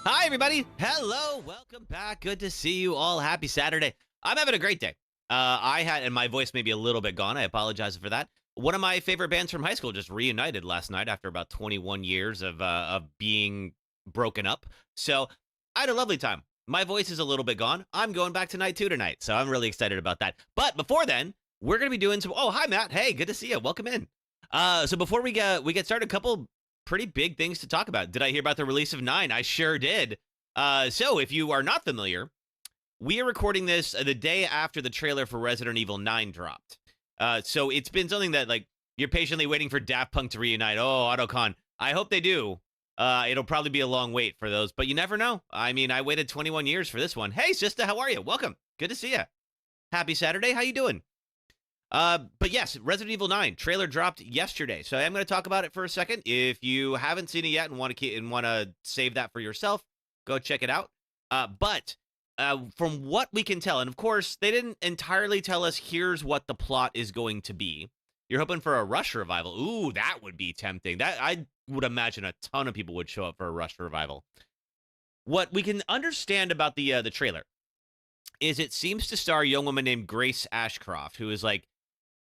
Hi, everybody. Hello. Welcome back. Good to see you all. Happy Saturday. I'm having a great day. And my voice may be a little bit gone. I apologize for that. One of my favorite bands from high school just reunited last night after about 21 years of being broken up. So I had a lovely time. My voice is a little bit gone. I'm going back to night 2 tonight. So I'm really excited about that. But before then, we're going to be doing some. Oh, hi, Matt. Hey, good to see you. Welcome in. So before we get started, a couple pretty big things to talk about. Did I hear about the release of 9? I sure did. So if you are not familiar, we are recording this the day after the trailer for Resident Evil 9 dropped. So it's been something that, like, you're patiently waiting for Daft Punk to reunite. Oh, AutoCon. I hope they do. It'll probably be a long wait for those, but you never know. I mean, I waited 21 years for this one. Hey, sister, how are you? Welcome. Good to see you. Happy Saturday. How you doing? But yes, Resident Evil 9 trailer dropped yesterday, so I'm going to talk about it for a second. If you haven't seen it yet and want to save that for yourself, go check it out. But from what we can tell, and of course, they didn't entirely tell us here's what the plot is going to be. You're hoping for a Rush revival. Ooh, that would be tempting. That I would imagine a ton of people would show up for a Rush revival. What we can understand about the trailer is it seems to star a young woman named Grace Ashcroft, who is like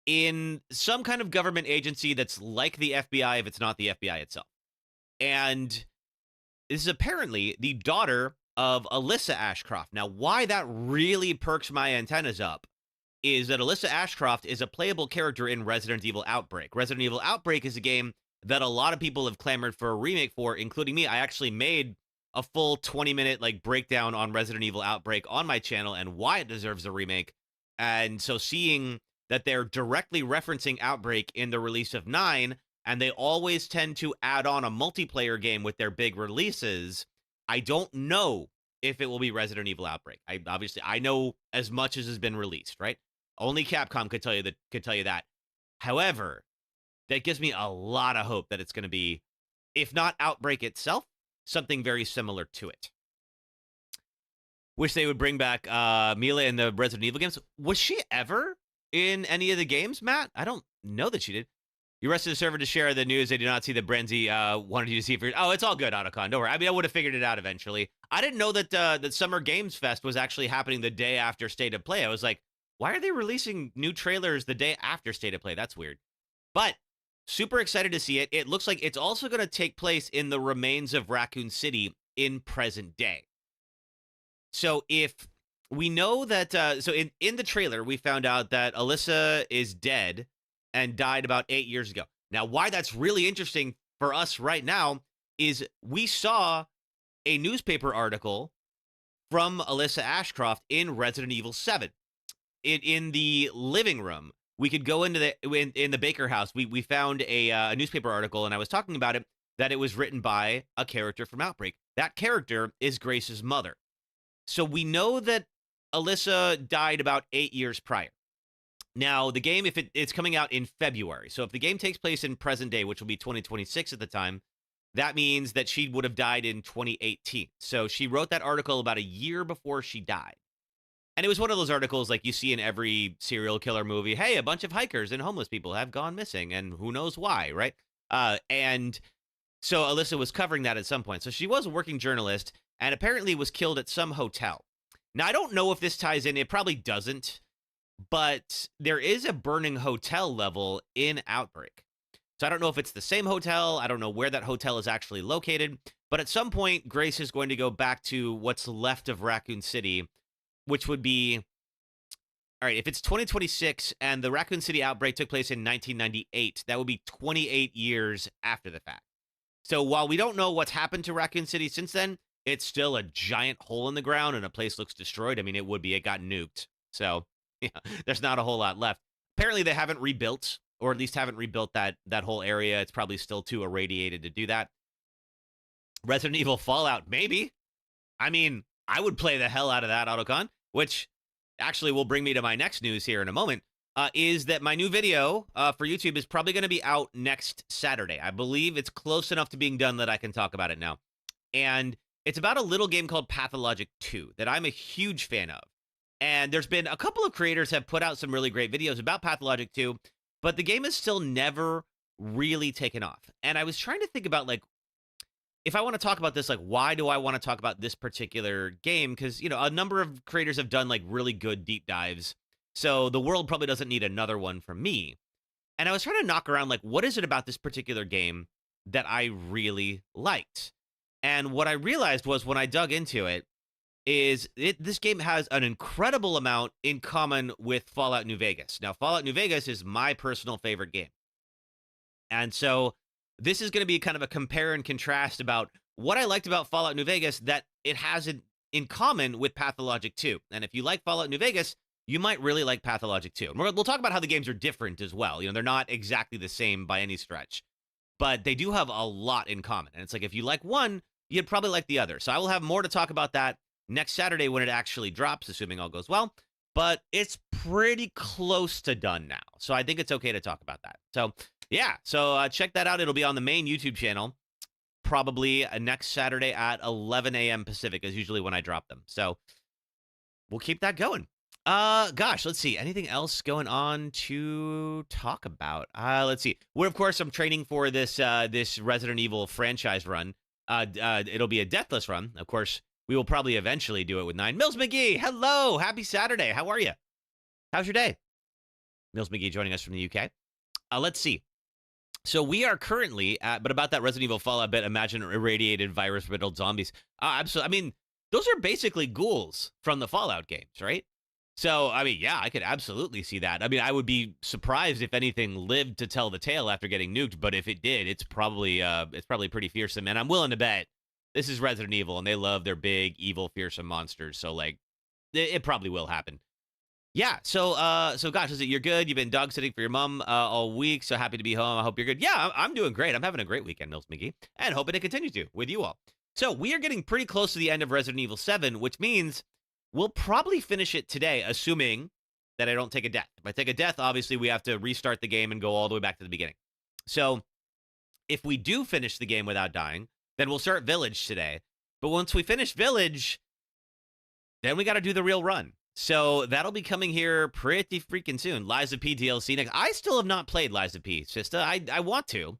in some kind of government agency that's like the FBI if it's not the FBI itself. And this is apparently the daughter of Alyssa Ashcroft. Now, why that really perks my antennas up is that Alyssa Ashcroft is a playable character in Resident Evil Outbreak. Resident Evil Outbreak is a game that a lot of people have clamored for a remake for, including me. I actually made a full 20-minute like breakdown on Resident Evil Outbreak on my channel and why it deserves a remake. And so seeing that they're directly referencing Outbreak in the release of 9, and they always tend to add on a multiplayer game with their big releases, I don't know if it will be Resident Evil Outbreak. I know as much as has been released, right? Only Capcom could tell you that. However, that gives me a lot of hope that it's going to be, if not Outbreak itself, something very similar to it. Wish they would bring back Mila in the Resident Evil games. Was she ever in any of the games, Matt? I don't know that she did. You rested the server to share the news. They did not see that Brenzy wanted you to see it. Oh, it's all good, Otacon. Don't worry. I mean, I would have figured it out eventually. I didn't know that that Summer Games Fest was actually happening the day after State of Play. I was like, why are they releasing new trailers the day after State of Play? That's weird. But super excited to see it. It looks like it's also going to take place in the remains of Raccoon City in present day. So if we know that, so in the trailer, we found out that Alyssa is dead and died about 8 years ago. Now, why that's really interesting for us right now is we saw a newspaper article from Alyssa Ashcroft in Resident Evil 7. In the living room, we could go into in the Baker house. We found a newspaper article, and I was talking about it, that it was written by a character from Outbreak. That character is Grace's mother. So we know that Alyssa died about 8 years prior. Now, the game, if it's coming out in February, so if the game takes place in present day, which will be 2026 at the time, that means that she would have died in 2018. So she wrote that article about a year before she died. And it was one of those articles like you see in every serial killer movie. Hey, a bunch of hikers and homeless people have gone missing, and who knows why, right? And so Alyssa was covering that at some point. So she was a working journalist and apparently was killed at some hotel. Now, I don't know if this ties in. It probably doesn't. But there is a burning hotel level in Outbreak. So I don't know if it's the same hotel. I don't know where that hotel is actually located. But at some point, Grace is going to go back to what's left of Raccoon City, which would be, all right, if it's 2026 and the Raccoon City outbreak took place in 1998, that would be 28 years after the fact. So while we don't know what's happened to Raccoon City since then, it's still a giant hole in the ground and a place looks destroyed. I mean, it would be. It got nuked. So yeah, there's not a whole lot left. Apparently, they haven't rebuilt, or at least haven't rebuilt that whole area. It's probably still too irradiated to do that. Resident Evil Fallout, maybe. I mean, I would play the hell out of that, Autocon, which actually will bring me to my next news here in a moment, is that my new video for YouTube is probably going to be out next Saturday. I believe it's close enough to being done that I can talk about it now. And it's about a little game called Pathologic 2 that I'm a huge fan of. And there's been a couple of creators have put out some really great videos about Pathologic 2, but the game has still never really taken off. And I was trying to think about, like, if I want to talk about this, like, why do I want to talk about this particular game? Because, a number of creators have done like really good deep dives. So the world probably doesn't need another one from me. And I was trying to knock around, like, what is it about this particular game that I really liked? And what I realized was when I dug into it, this game has an incredible amount in common with Fallout New Vegas. Now, Fallout New Vegas is my personal favorite game. And so this is going to be kind of a compare and contrast about what I liked about Fallout New Vegas that it has in common with Pathologic 2. And if you like Fallout New Vegas, you might really like Pathologic 2. And we'll talk about how the games are different as well. They're not exactly the same by any stretch, but they do have a lot in common. And it's like, if you like one, you'd probably like the other. So I will have more to talk about that next Saturday when it actually drops, assuming all goes well. But it's pretty close to done now. So I think it's okay to talk about that. So yeah, so check that out. It'll be on the main YouTube channel, probably next Saturday at 11 a.m. Pacific is usually when I drop them. So we'll keep that going. Gosh, let's see. Anything else going on to talk about? Let's see. Of course, I'm training for this this Resident Evil franchise run. It'll be a Deathless run. Of course, we will probably eventually do it with 9. Mills McGee, hello. Happy Saturday. How are you? How's your day? Mills McGee joining us from the UK. Let's see. So we are currently at, but about that Resident Evil Fallout bit, imagine irradiated virus-riddled zombies. Absolutely. I mean, those are basically ghouls from the Fallout games, right? So, I mean, yeah, I could absolutely see that. I mean, I would be surprised if anything lived to tell the tale after getting nuked, but if it did, it's probably pretty fearsome. And I'm willing to bet this is Resident Evil, and they love their big, evil, fearsome monsters. So, like, it probably will happen. Yeah, so gosh, you're good? You've been dog sitting for your mom all week, so happy to be home. I hope you're good. Yeah, I'm doing great. I'm having a great weekend, Mills McGee, and hoping to continue to with you all. So we are getting pretty close to the end of Resident Evil 7, which means we'll probably finish it today, assuming that I don't take a death. If I take a death, obviously we have to restart the game and go all the way back to the beginning. So if we do finish the game without dying, then we'll start Village today. But once we finish Village, then we got to do the real run. So that'll be coming here pretty freaking soon. Lies of P DLC next. I still have not played Lies of P, Sista. I want to.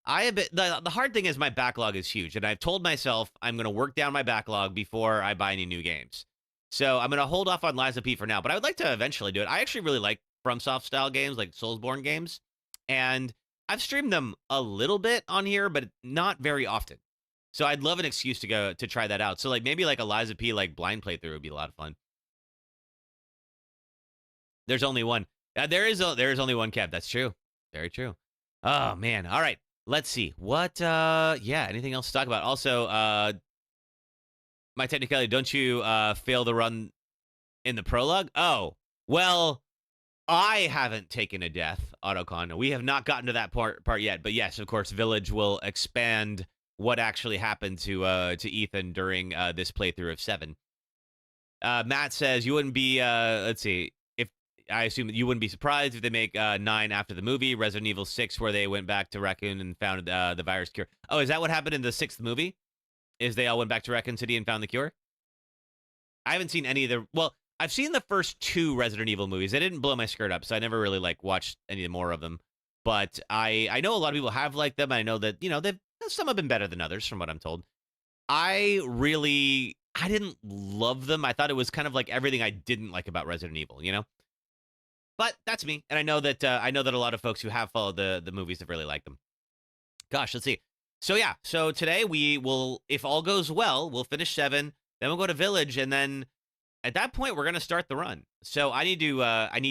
The hard thing is my backlog is huge, and I've told myself I'm going to work down my backlog before I buy any new games. So I'm going to hold off on Lies of P for now, but I would like to eventually do it. I actually really like FromSoft style games, like Soulsborne games, and I've streamed them a little bit on here, but not very often. So I'd love an excuse to go to try that out. So like maybe like a Lies of P like blind playthrough would be a lot of fun. There's only one. There is only one, Kev. That's true. Very true. Oh man. All right. Let's see. What yeah, anything else to talk about? Also, my technicality, don't you fail the run in the prologue? Oh, well, I haven't taken a death, Autocon. We have not gotten to that part yet. But yes, of course, Village will expand what actually happened to Ethan during this playthrough of 7. Matt says you wouldn't be let's see. I assume you wouldn't be surprised if they make 9 after the movie, Resident Evil 6, where they went back to Raccoon and found the virus cure. Oh, is that what happened in the 6th movie? Is they all went back to Raccoon City and found the cure? I haven't seen any of the... Well, I've seen the first 2 Resident Evil movies. They didn't blow my skirt up, so I never really watched any more of them. But I know a lot of people have liked them. I know that, some have been better than others, from what I'm told. I didn't love them. I thought it was kind of like everything I didn't like about Resident Evil, But that's me, and I know that a lot of folks who have followed the movies have really liked them. Gosh, let's see. So yeah, so today we will, if all goes well, we'll finish 7, then we'll go to Village, and then at that point we're gonna start the run. So I need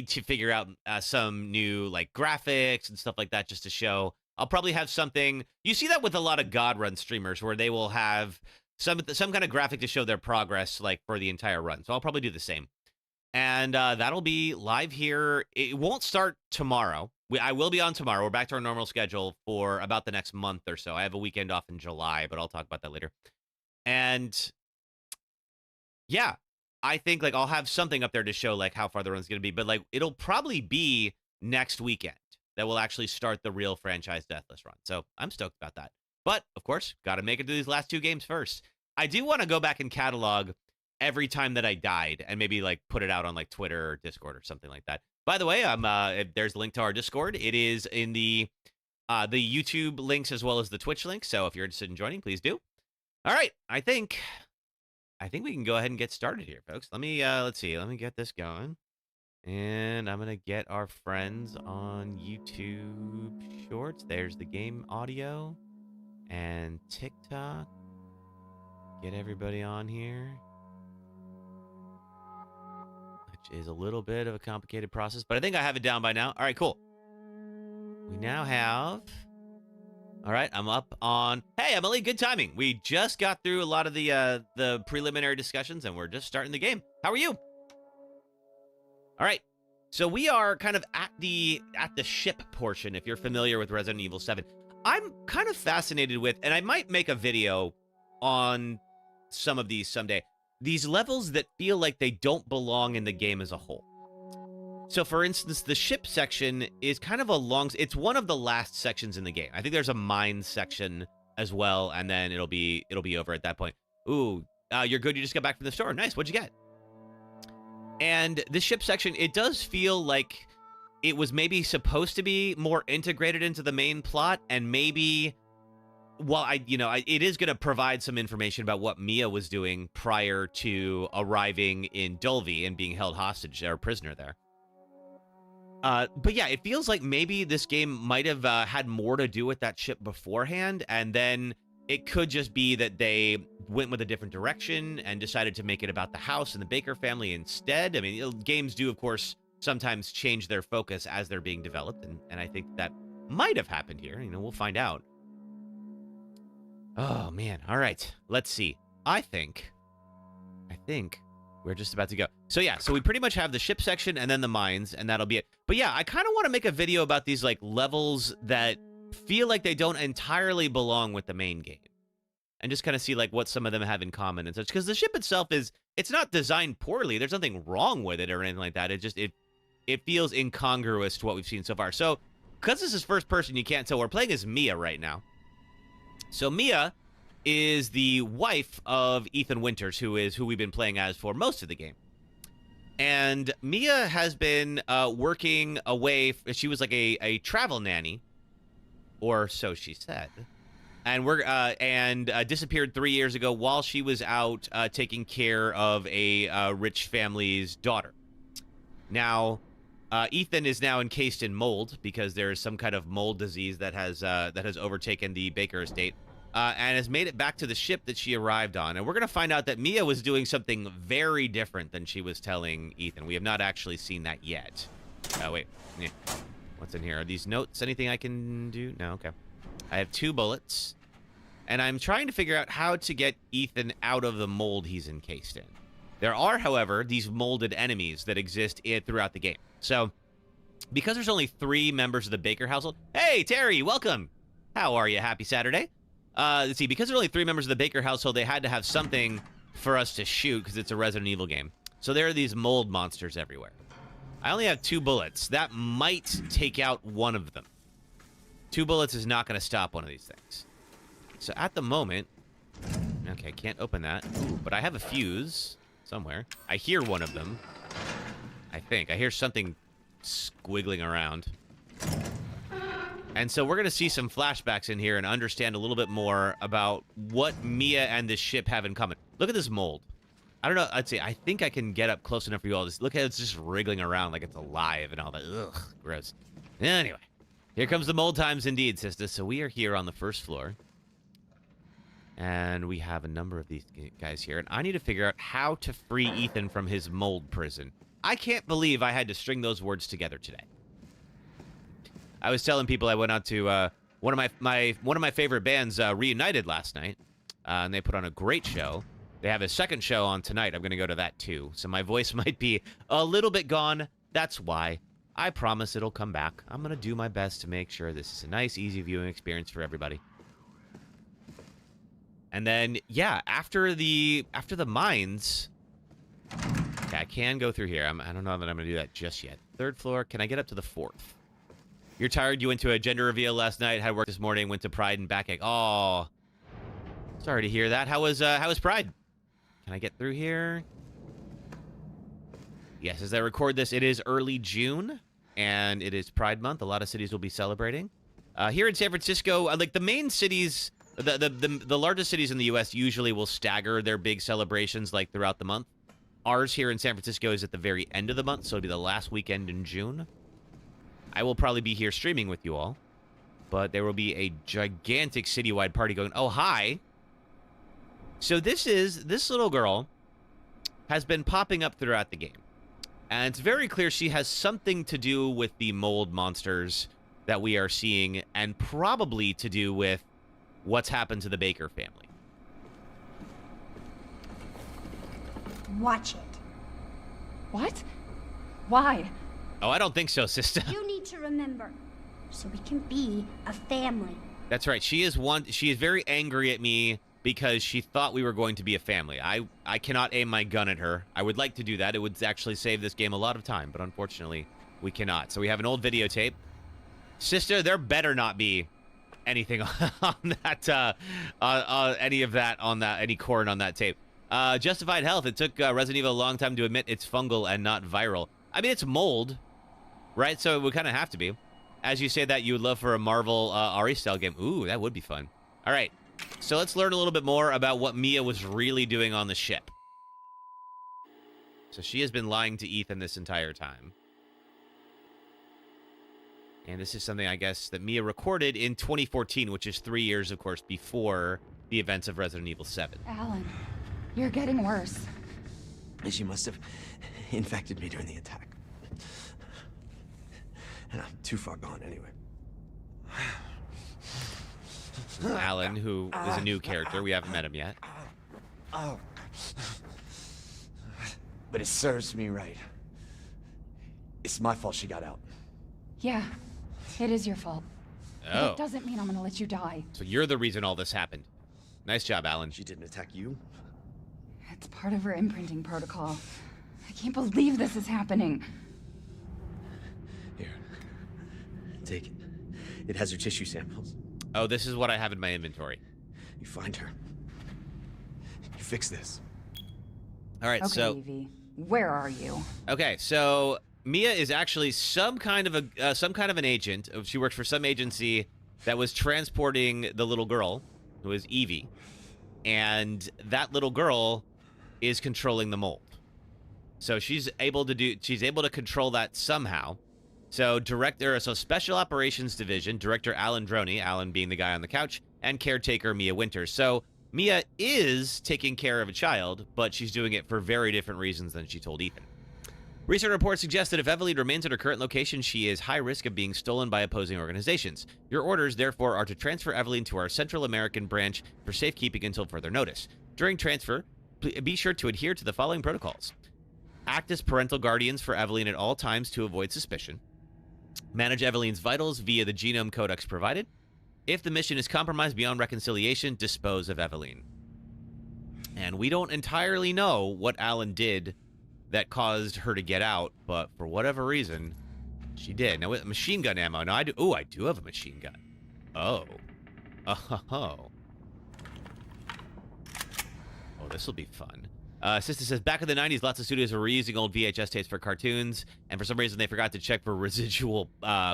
to figure out some new graphics and stuff like that just to show. I'll probably have something. You see that with a lot of God Run streamers where they will have some kind of graphic to show their progress for the entire run. So I'll probably do the same. And that'll be live here. It won't start tomorrow. I will be on tomorrow. We're back to our normal schedule for about the next month or so. I have a weekend off in July, but I'll talk about that later. And yeah, I think I'll have something up there to show how far the run's going to be. But it'll probably be next weekend that we'll actually start the real franchise Deathless run. So I'm stoked about that. But of course, got to make it to these last 2 games first. I do want to go back and catalog every time that I died and maybe put it out on Twitter or Discord or something like that. By the way, there's a link to our Discord. It is in the YouTube links as well as the Twitch link. So if you're interested in joining, please do. All right, I think we can go ahead and get started here, folks. Let me let's see. Let me get this going. And I'm going to get our friends on YouTube Shorts. There's the game audio and TikTok. Get everybody on here. Which is a little bit of a complicated process, but I think I have it down by now. All right, cool. We now have... All right, I'm up on... Hey, Emily, good timing. We just got through a lot of the preliminary discussions, and we're just starting the game. How are you? All right, so we are kind of at the ship portion, if you're familiar with Resident Evil 7. I'm kind of fascinated with, and I might make a video on some of these someday, these levels that feel like they don't belong in the game as a whole. So, for instance, the ship section is kind of a long... It's one of the last sections in the game. I think there's a mine section as well, and then it'll be over at that point. Ooh, you're good. You just got back from the store. Nice. What'd you get? And the ship section, it does feel like it was maybe supposed to be more integrated into the main plot, and maybe... Well, it is going to provide some information about what Mia was doing prior to arriving in Dulvey and being held hostage or prisoner there. But yeah, it feels like maybe this game might have had more to do with that ship beforehand, and then it could just be that they went with a different direction and decided to make it about the house and the Baker family instead. I mean, games do, of course, sometimes change their focus as they're being developed, and I think that might have happened here. We'll find out. Oh, man. All right. Let's see. I think we're just about to go. So, yeah. So, we pretty much have the ship section and then the mines, and that'll be it. But, yeah, I kind of want to make a video about these, like, levels that feel like they don't entirely belong with the main game. And just kind of see, like, what some of them have in common and such. Because the ship itself it's not designed poorly. There's nothing wrong with it or anything like that. It feels incongruous to what we've seen so far. So, because this is first person, you can't tell. We're playing as Mia right now. So Mia is the wife of Ethan Winters, who we've been playing as for most of the game. And Mia has been working away. She was like a travel nanny, or so she said, and disappeared 3 years ago while she was out taking care of a rich family's daughter. Now, Ethan is now encased in mold because there is some kind of mold disease that has overtaken the Baker estate, and has made it back to the ship that she arrived on. And we're going to find out that Mia was doing something very different than she was telling Ethan. We have not actually seen that yet. Oh, wait. Yeah. What's in here? Are these notes anything I can do? No, okay. I have 2 bullets, and I'm trying to figure out how to get Ethan out of the mold he's encased in. There are, however, these molded enemies that exist throughout the game. So, because there's only 3 members of the Baker household... Hey, Terry, welcome! How are you? Happy Saturday. Let's see, because there's only 3 members of the Baker household, they had to have something for us to shoot, because it's a Resident Evil game. So there are these mold monsters everywhere. I only have 2 bullets. That might take out one of them. 2 bullets is not going to stop one of these things. So at the moment... Okay, can't open that. Ooh, but I have a fuse somewhere. I hear one of them. I think. I hear something squiggling around. And so we're going to see some flashbacks in here and understand a little bit more about what Mia and this ship have in common. Look at this mold. I don't know. I'd say I think I can get up close enough for you all. Just look at it. It's just wriggling around like it's alive and all that. Ugh, gross. Anyway, here comes the mold times indeed, sister. So we are here on the first floor. And we have a number of these guys here. And I need to figure out how to free Ethan from his mold prison. I can't believe I had to string those words together today. I was telling people I went out to one of my favorite bands reunited last night, and they put on a great show. They have a second show on tonight. I'm going to go to that too. So my voice might be a little bit gone. That's why. I promise it'll come back. I'm going to do my best to make sure this is a nice, easy viewing experience for everybody. And then, yeah, after the mines... Okay, I can go through here. I don't know that I'm going to do that just yet. 3rd floor. Can I get up to the 4th? You're tired? You went to a gender reveal last night, had work this morning, went to Pride and backache. Oh, sorry to hear that. How was Pride? Can I get through here? Yes, as I record this, it is early June, and it is Pride Month. A lot of cities will be celebrating. Here in San Francisco, like the main cities The largest cities in the U.S. usually will stagger their big celebrations like throughout the month. Ours here in San Francisco is at the very end of the month, so it'll be the last weekend in June. I will probably be here streaming with you all, but there will be a gigantic citywide party going. Oh, hi. So this little girl has been popping up throughout the game. And it's very clear she has something to do with the mold monsters that we are seeing, and probably to do with what's happened to the Baker family. Watch it. What? Why? Oh, I don't think so, sister. You need to remember, so we can be a family. That's right. She is very angry at me because she thought we were going to be a family. I cannot aim my gun at her. I would like to do that. It would actually save this game a lot of time, but unfortunately, we cannot. So we have an old videotape. Sister, there better not be anything on that, any of that on that, any corn on that tape. Justified Health. It took Resident Evil a long time to admit it's fungal and not viral. I mean, it's mold, right? So it would kind of have to be. As you say that, you would love for a Marvel RE-style game. Ooh, that would be fun. All right. So let's learn a little bit more about what Mia was really doing on the ship. So she has been lying to Ethan this entire time. And this is something, I guess, that Mia recorded in 2014, which is 3 years, of course, before the events of Resident Evil 7. Alan, you're getting worse. She must have infected me during the attack. And I'm too far gone anyway. Alan, who is a new character. We haven't met him yet. But it serves me right. It's my fault she got out. Yeah, it is your fault. Oh. But it doesn't mean I'm gonna let you die. So you're the reason all this happened. Nice job, Alan. She didn't attack you? It's part of her imprinting protocol. I can't believe this is happening. Here. Take it. It has her tissue samples. Oh, this is what I have in my inventory. You find her. You fix this. All right, Okay, so... Evie, where are you? Okay, so Mia is actually some kind of an agent. She works for some agency that was transporting the little girl, who is Evie, and that little girl is controlling the mold. So she's able to control that somehow. So Special Operations Division, Director Alan Droney, Alan being the guy on the couch, and caretaker Mia Winters. So Mia is taking care of a child, but she's doing it for very different reasons than she told Ethan. Recent reports suggest that if Eveline remains at her current location, she is high risk of being stolen by opposing organizations. Your orders, therefore, are to transfer Eveline to our Central American branch for safekeeping until further notice. During transfer, be sure to adhere to the following protocols. Act as parental guardians for Eveline at all times to avoid suspicion. Manage Eveline's vitals via the genome codex provided. If the mission is compromised beyond reconciliation, dispose of Eveline. And we don't entirely know what Alan did that caused her to get out, but for whatever reason, she did. Now, with machine gun ammo. Now, I do have a machine gun. Oh. Oh. Oh, this will be fun. Sister says, back in the 90s, lots of studios were reusing old VHS tapes for cartoons, and for some reason they forgot to check for residual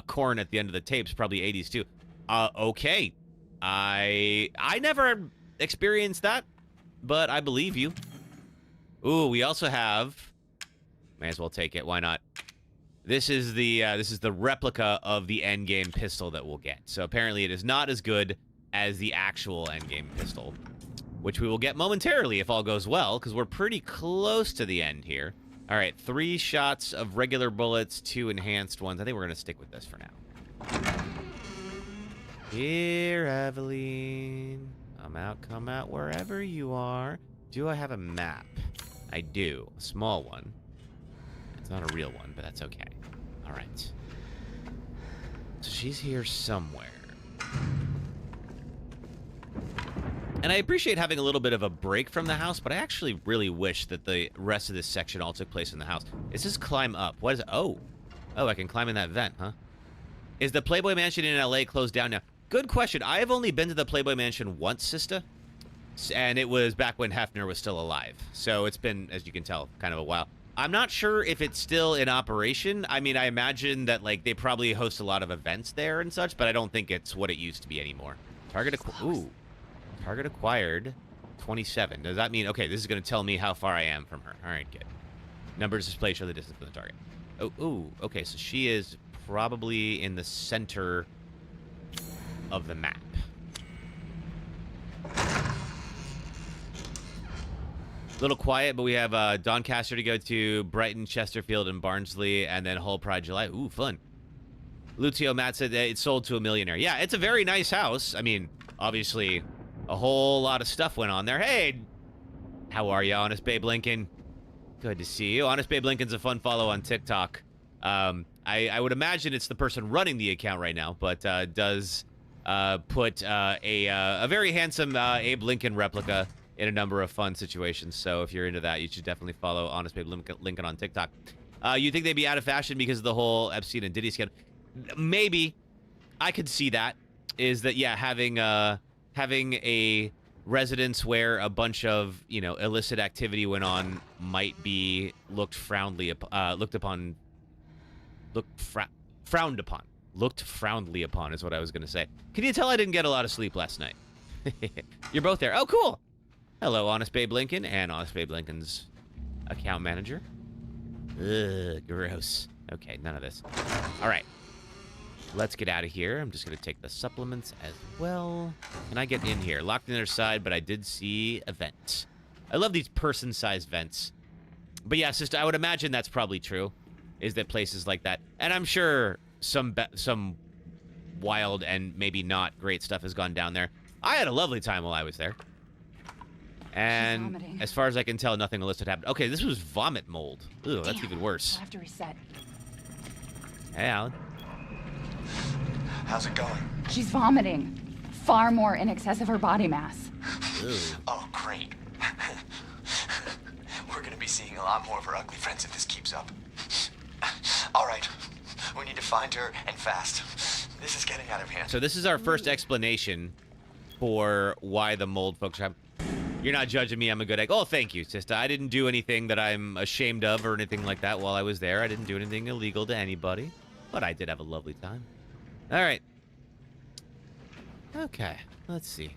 corn at the end of the tapes, probably 80s too. Okay. I never experienced that, but I believe you. Ooh, we also have... May as well take it. Why not? This is the replica of the endgame pistol that we'll get. So apparently it is not as good as the actual endgame pistol, which we will get momentarily if all goes well, because we're pretty close to the end here. All right, 3 shots of regular bullets, 2 enhanced ones. I think we're going to stick with this for now. Here, Eveline. Come out wherever you are. Do I have a map? I do. A small one. It's not a real one, but that's okay. All right. So she's here somewhere. And I appreciate having a little bit of a break from the house, but I actually really wish that the rest of this section all took place in the house. It says climb up. What is it? Oh. Oh, I can climb in that vent, huh? Is the Playboy Mansion in LA closed down now? Good question. I have only been to the Playboy Mansion once, sister. And it was back when Hefner was still alive. So it's been, as you can tell, kind of a while. I'm not sure if it's still in operation. I mean, I imagine that, like, they probably host a lot of events there and such, but I don't think it's what it used to be anymore. Target... Ooh. Target acquired, 27. Does that mean, okay, this is going to tell me how far I am from her. All right, good. Numbers display show the distance from the target. Oh, okay, so she is probably in the center of the map. Little quiet, but we have Doncaster to go to, Brighton, Chesterfield, and Barnsley, and then Hull Pride July. Ooh, fun. Lucio Matt said that it sold to a millionaire. Yeah, it's a very nice house. I mean, obviously, a whole lot of stuff went on there. Hey, how are you, Honest Babe Lincoln? Good to see you. Honest Babe Lincoln's a fun follow on TikTok. I would imagine it's the person running the account right now, but does put a very handsome Abe Lincoln replica in a number of fun situations. So if you're into that, you should definitely follow Honest Babe Lincoln on TikTok. You think they'd be out of fashion because of the whole Epstein and Diddy scandal? Maybe. I could see that. Is that, yeah, having a residence where a bunch of, you know, illicit activity went on might be looked frownedly upon is what I was going to say. Can you tell I didn't get a lot of sleep last night? You're both there. Oh, cool. Hello, Honest Babe Lincoln and Honest Babe Lincoln's account manager. Ugh, gross. Okay, none of this. All right. Let's get out of here. I'm just going to take the supplements as well. Can I get in here? Locked in their side, but I did see a vent. I love these person-sized vents. But yeah, sister, I would imagine that's probably true, is that places like that. And I'm sure some wild and maybe not great stuff has gone down there. I had a lovely time while I was there. And as far as I can tell, nothing illicit happened. Okay, this was vomit mold. Ooh, that's even worse. I'll have to reset. Hey, Alan. How's it going? She's vomiting. Far more in excess of her body mass. Ooh. Oh, great. We're gonna be seeing a lot more of her ugly friends if this keeps up. All right. We need to find her, and fast. This is getting out of hand. So this is our first explanation for why the mold folks are having... You're not judging me. I'm a good egg. Oh, thank you, sister. I didn't do anything that I'm ashamed of or anything like that while I was there. I didn't do anything illegal to anybody. But I did have a lovely time. All right. Okay. Let's see.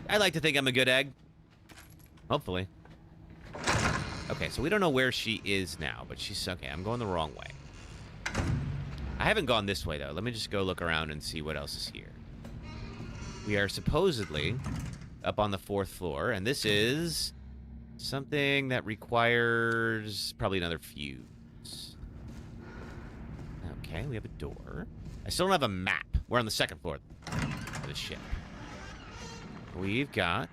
I like to think I'm a good egg. Hopefully. Okay, so we don't know where she is now, but she's... Okay, I'm going the wrong way. I haven't gone this way, though. Let me just go look around and see what else is here. We are supposedly up on the 4th floor, and this is something that requires probably another fuse. Okay, we have a door. I still don't have a map. We're on the 2nd floor of the ship. We've got...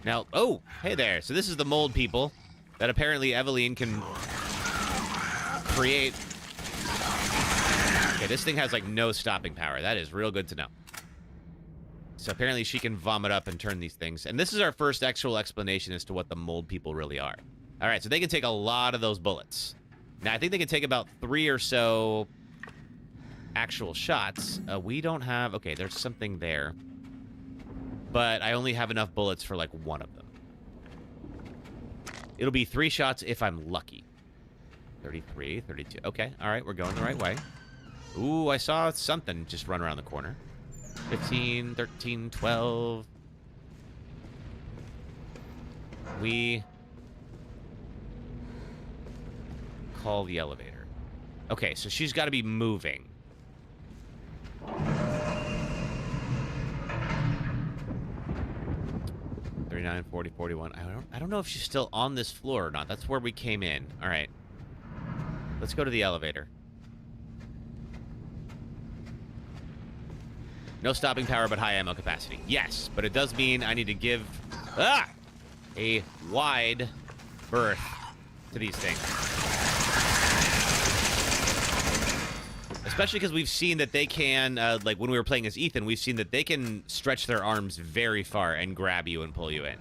Now, oh, hey there. So this is the mold people that apparently Eveline can create. Okay, this thing has, like, no stopping power. That is real good to know. So apparently she can vomit up and turn these things. And this is our first actual explanation as to what the mold people really are. All right, so they can take a lot of those bullets. Now, I think they can take about 3 or so actual shots. We don't have... Okay, there's something there. But I only have enough bullets for, like, 1 of them. It'll be 3 shots if I'm lucky. 33, 32. Okay, all right, we're going the right way. Ooh, I saw something just run around the corner. 15, 13, 12. We call the elevator. Okay, so she's got to be moving. $39, $40, $41. I don't know if she's still on this floor or not. That's where we came in. All right. Let's go to the elevator. No stopping power, but high ammo capacity. Yes, but it does mean I need to give a wide berth to these things. Especially because we've seen that they can, like when we were playing as Ethan, we've seen that they can stretch their arms very far and grab you and pull you in.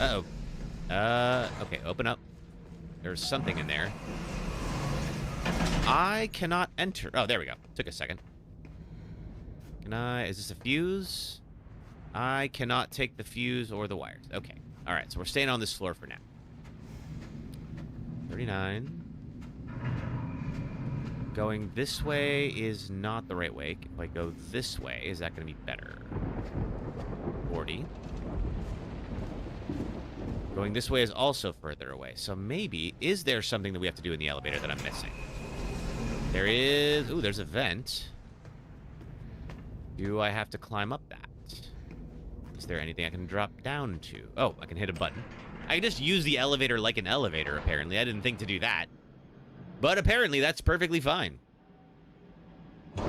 Uh-oh. Okay, open up. There's something in there. I cannot enter. Oh, there we go. Took a second. Is this a fuse? I cannot take the fuse or the wires. Okay. All right, so we're staying on this floor for now. 39. Going this way is not the right way. If I go this way, is that going to be better? 40. Going this way is also further away. So maybe, is there something that we have to do in the elevator that I'm missing? There is... Ooh, there's a vent. Do I have to climb up that? Is there anything I can drop down to? Oh, I can hit a button. I can just use the elevator like an elevator, apparently. I didn't think to do that. But apparently, that's perfectly fine. 3.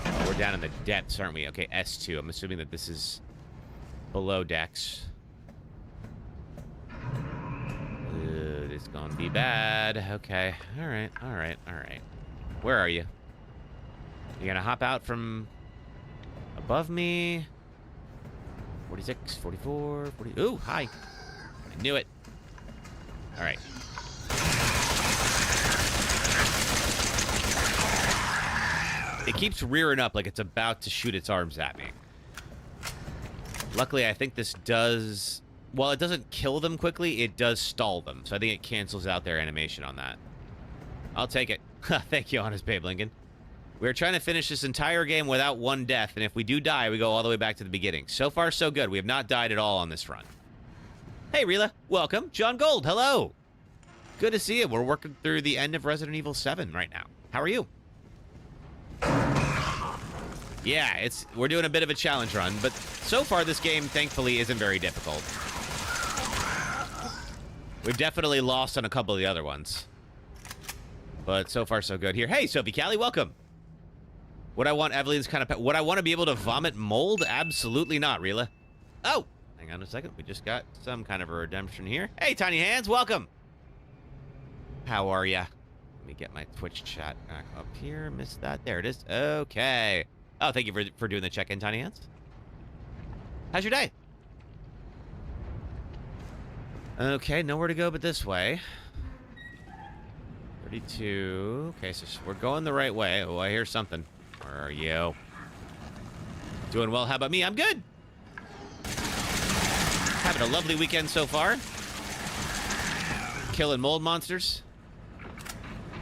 Oh, we're down in the depths, aren't we? Okay, S2. I'm assuming that this is below decks. It's gonna be bad. Okay. All right. Where are you? You gonna hop out from above me? 46, 44, 40. Ooh, hi. I knew it. All right. It keeps rearing up like it's about to shoot its arms at me. Luckily, I think this does... While it doesn't kill them quickly, it does stall them. So I think it cancels out their animation on that. I'll take it. Thank you, Honest Babe Lincoln. We're trying to finish this entire game without one death, and if we do die, we go all the way back to the beginning. So far, so good. We have not died at all on this run. Hey, Rila. Welcome. John Gold, hello. Good to see you. We're working through the end of Resident Evil 7 right now. How are you? Yeah, we're doing a bit of a challenge run, but so far this game, thankfully, isn't very difficult. We've definitely lost on a couple of the other ones. But so far, so good here. Hey, Sophie Callie, welcome. Would I want Evelyn's kind of pet? Would I want to be able to vomit mold? Absolutely not, Rila. Oh, hang on a second. We just got some kind of a redemption here. Hey, Tiny Hands, welcome. How are ya? Let me get my Twitch chat back up here. Missed that. There it is. Okay. Oh, thank you for doing the check-in, Tiny Hands. How's your day? Okay, nowhere to go but this way. 32. Okay, so we're going the right way. Oh, I hear something. Where are you? Doing well. How about me? I'm good. Having a lovely weekend so far. Killing mold monsters.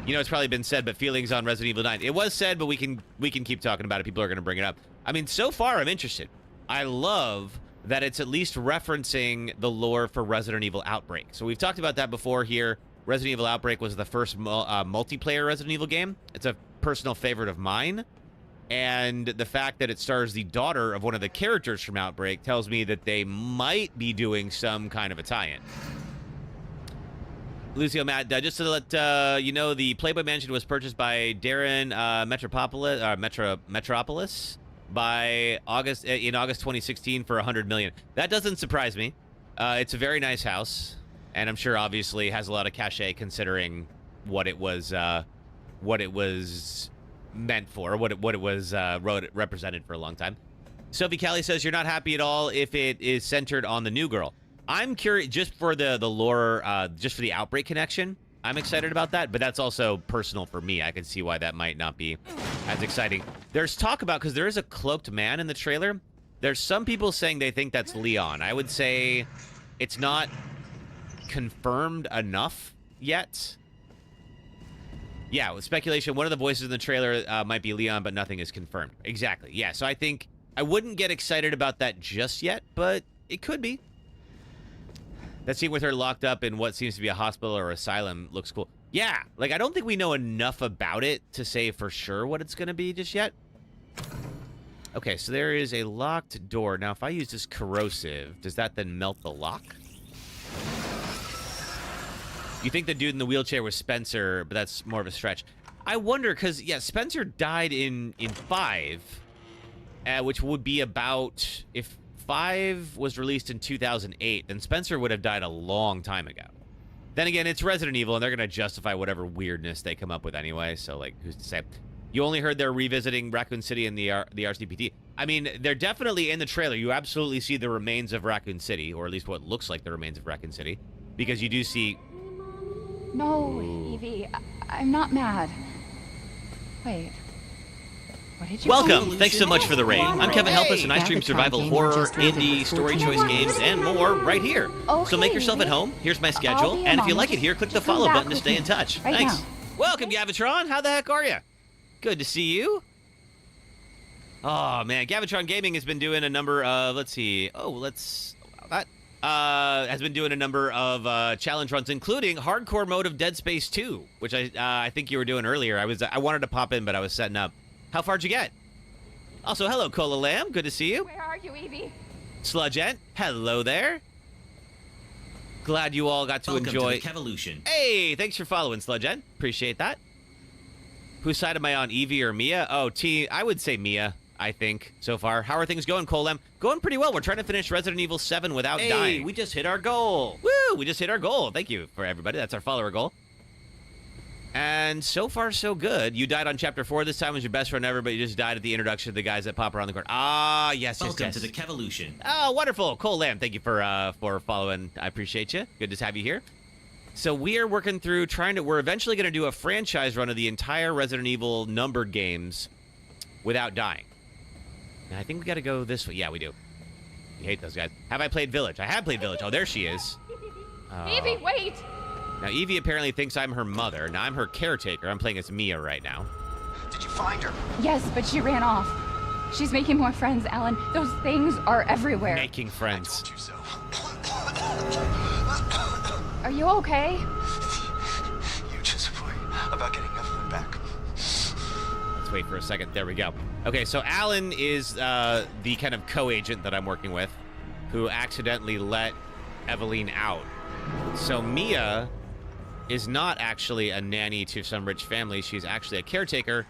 You know, it's probably been said, but feelings on Resident Evil 9. It was said, but we can keep talking about it. People are going to bring it up. I mean, so far, I'm interested. I love that it's at least referencing the lore for Resident Evil Outbreak. So we've talked about that before here. Resident Evil Outbreak was the first multiplayer Resident Evil game. It's a personal favorite of mine. And the fact that it stars the daughter of one of the characters from Outbreak tells me that they might be doing some kind of a tie-in. Lucio Matt, just to let you know, the Playboy Mansion was purchased by Darren Metropolis by August 2016 for $100 million. That doesn't surprise me. It's a very nice house, and I'm sure obviously has a lot of cachet considering what it was meant for, what it was represented for a long time. Sophie Callie says you're not happy at all if it is centered on the new girl. I'm curious just for the lore, just for the Outbreak connection. I'm excited about that, but that's also personal for me. I can see why that might not be as exciting. There's talk about, because there is a cloaked man in the trailer, there's some people saying they think that's Leon. I would say it's not confirmed enough yet. Yeah, with speculation, one of the voices in the trailer might be Leon, but nothing is confirmed. Exactly, yeah. So I think I wouldn't get excited about that just yet, but it could be. That scene with her locked up in what seems to be a hospital or asylum looks cool. Yeah, like I don't think we know enough about it to say for sure what it's going to be just yet. Okay, so there is a locked door. Now, if I use this corrosive, does that then melt the lock? You think the dude in the wheelchair was Spencer, but that's more of a stretch. I wonder, because, yeah, Spencer died in 5, which would be about... If 5 was released in 2008, then Spencer would have died a long time ago. Then again, it's Resident Evil, and they're going to justify whatever weirdness they come up with anyway, so, like, who's to say? You only heard they're revisiting Raccoon City and the RCPT. I mean, they're definitely in the trailer. You absolutely see the remains of Raccoon City, or at least what looks like the remains of Raccoon City, because you do see... No, Evie, I'm not mad. Wait. What did you Welcome! Thanks so much for the raid. I'm KevinHelpUs, and I stream survival horror, indie, story choice games, and more right here. So make yourself at home. Here's my schedule, and if you like it here, click the follow button to stay in touch. Thanks. Welcome, Gavitron. How the heck are you? Good to see you. Oh, man. Gavitron Gaming has been doing a number of, let's see. Has been doing a number of challenge runs, including hardcore mode of Dead Space 2, which I think you were doing earlier. I wanted to pop in, but I was setting up. How far'd you get? Also, hello, Cola Lamb. Good to see you. Where are you, Evie? Sludgent. Hello there. Glad you all got to enjoy. Welcome to the Kevolution. Hey, thanks for following, Sludgent. Appreciate that. Whose side am I on, Evie or Mia? Oh, I would say Mia, I think, so far. How are things going, Colem? Going pretty well. We're trying to finish Resident Evil 7 without dying. We just hit our goal. Woo! We just hit our goal. Thank you for everybody. That's our follower goal. And so far, so good. You died on Chapter 4 this time. Was your best run ever, but you just died at the introduction of the guys that pop around the corner. Ah, yes, Welcome yes. to the Kevolution. Oh, wonderful. Cole Lamb, thank you for following. I appreciate you. Good to have you here. So we are working through we're eventually going to do a franchise run of the entire Resident Evil numbered games without dying. And I think we got to go this way. Yeah, we do. We hate those guys. Have I played Village? I have played Village. Oh, there she is. Evie, wait! Now, Evie apparently thinks I'm her mother. Now, I'm her caretaker. I'm playing as Mia right now. Did you find her? Yes, but she ran off. She's making more friends, Alan. Those things are everywhere. Making friends. I told you so. Are you okay? You just worry about getting Evelyn back. Let's wait for a second. There we go. Okay, so Alan is the kind of co-agent that I'm working with who accidentally let Eveline out. So Mia is not actually a nanny to some rich family. She's actually a caretaker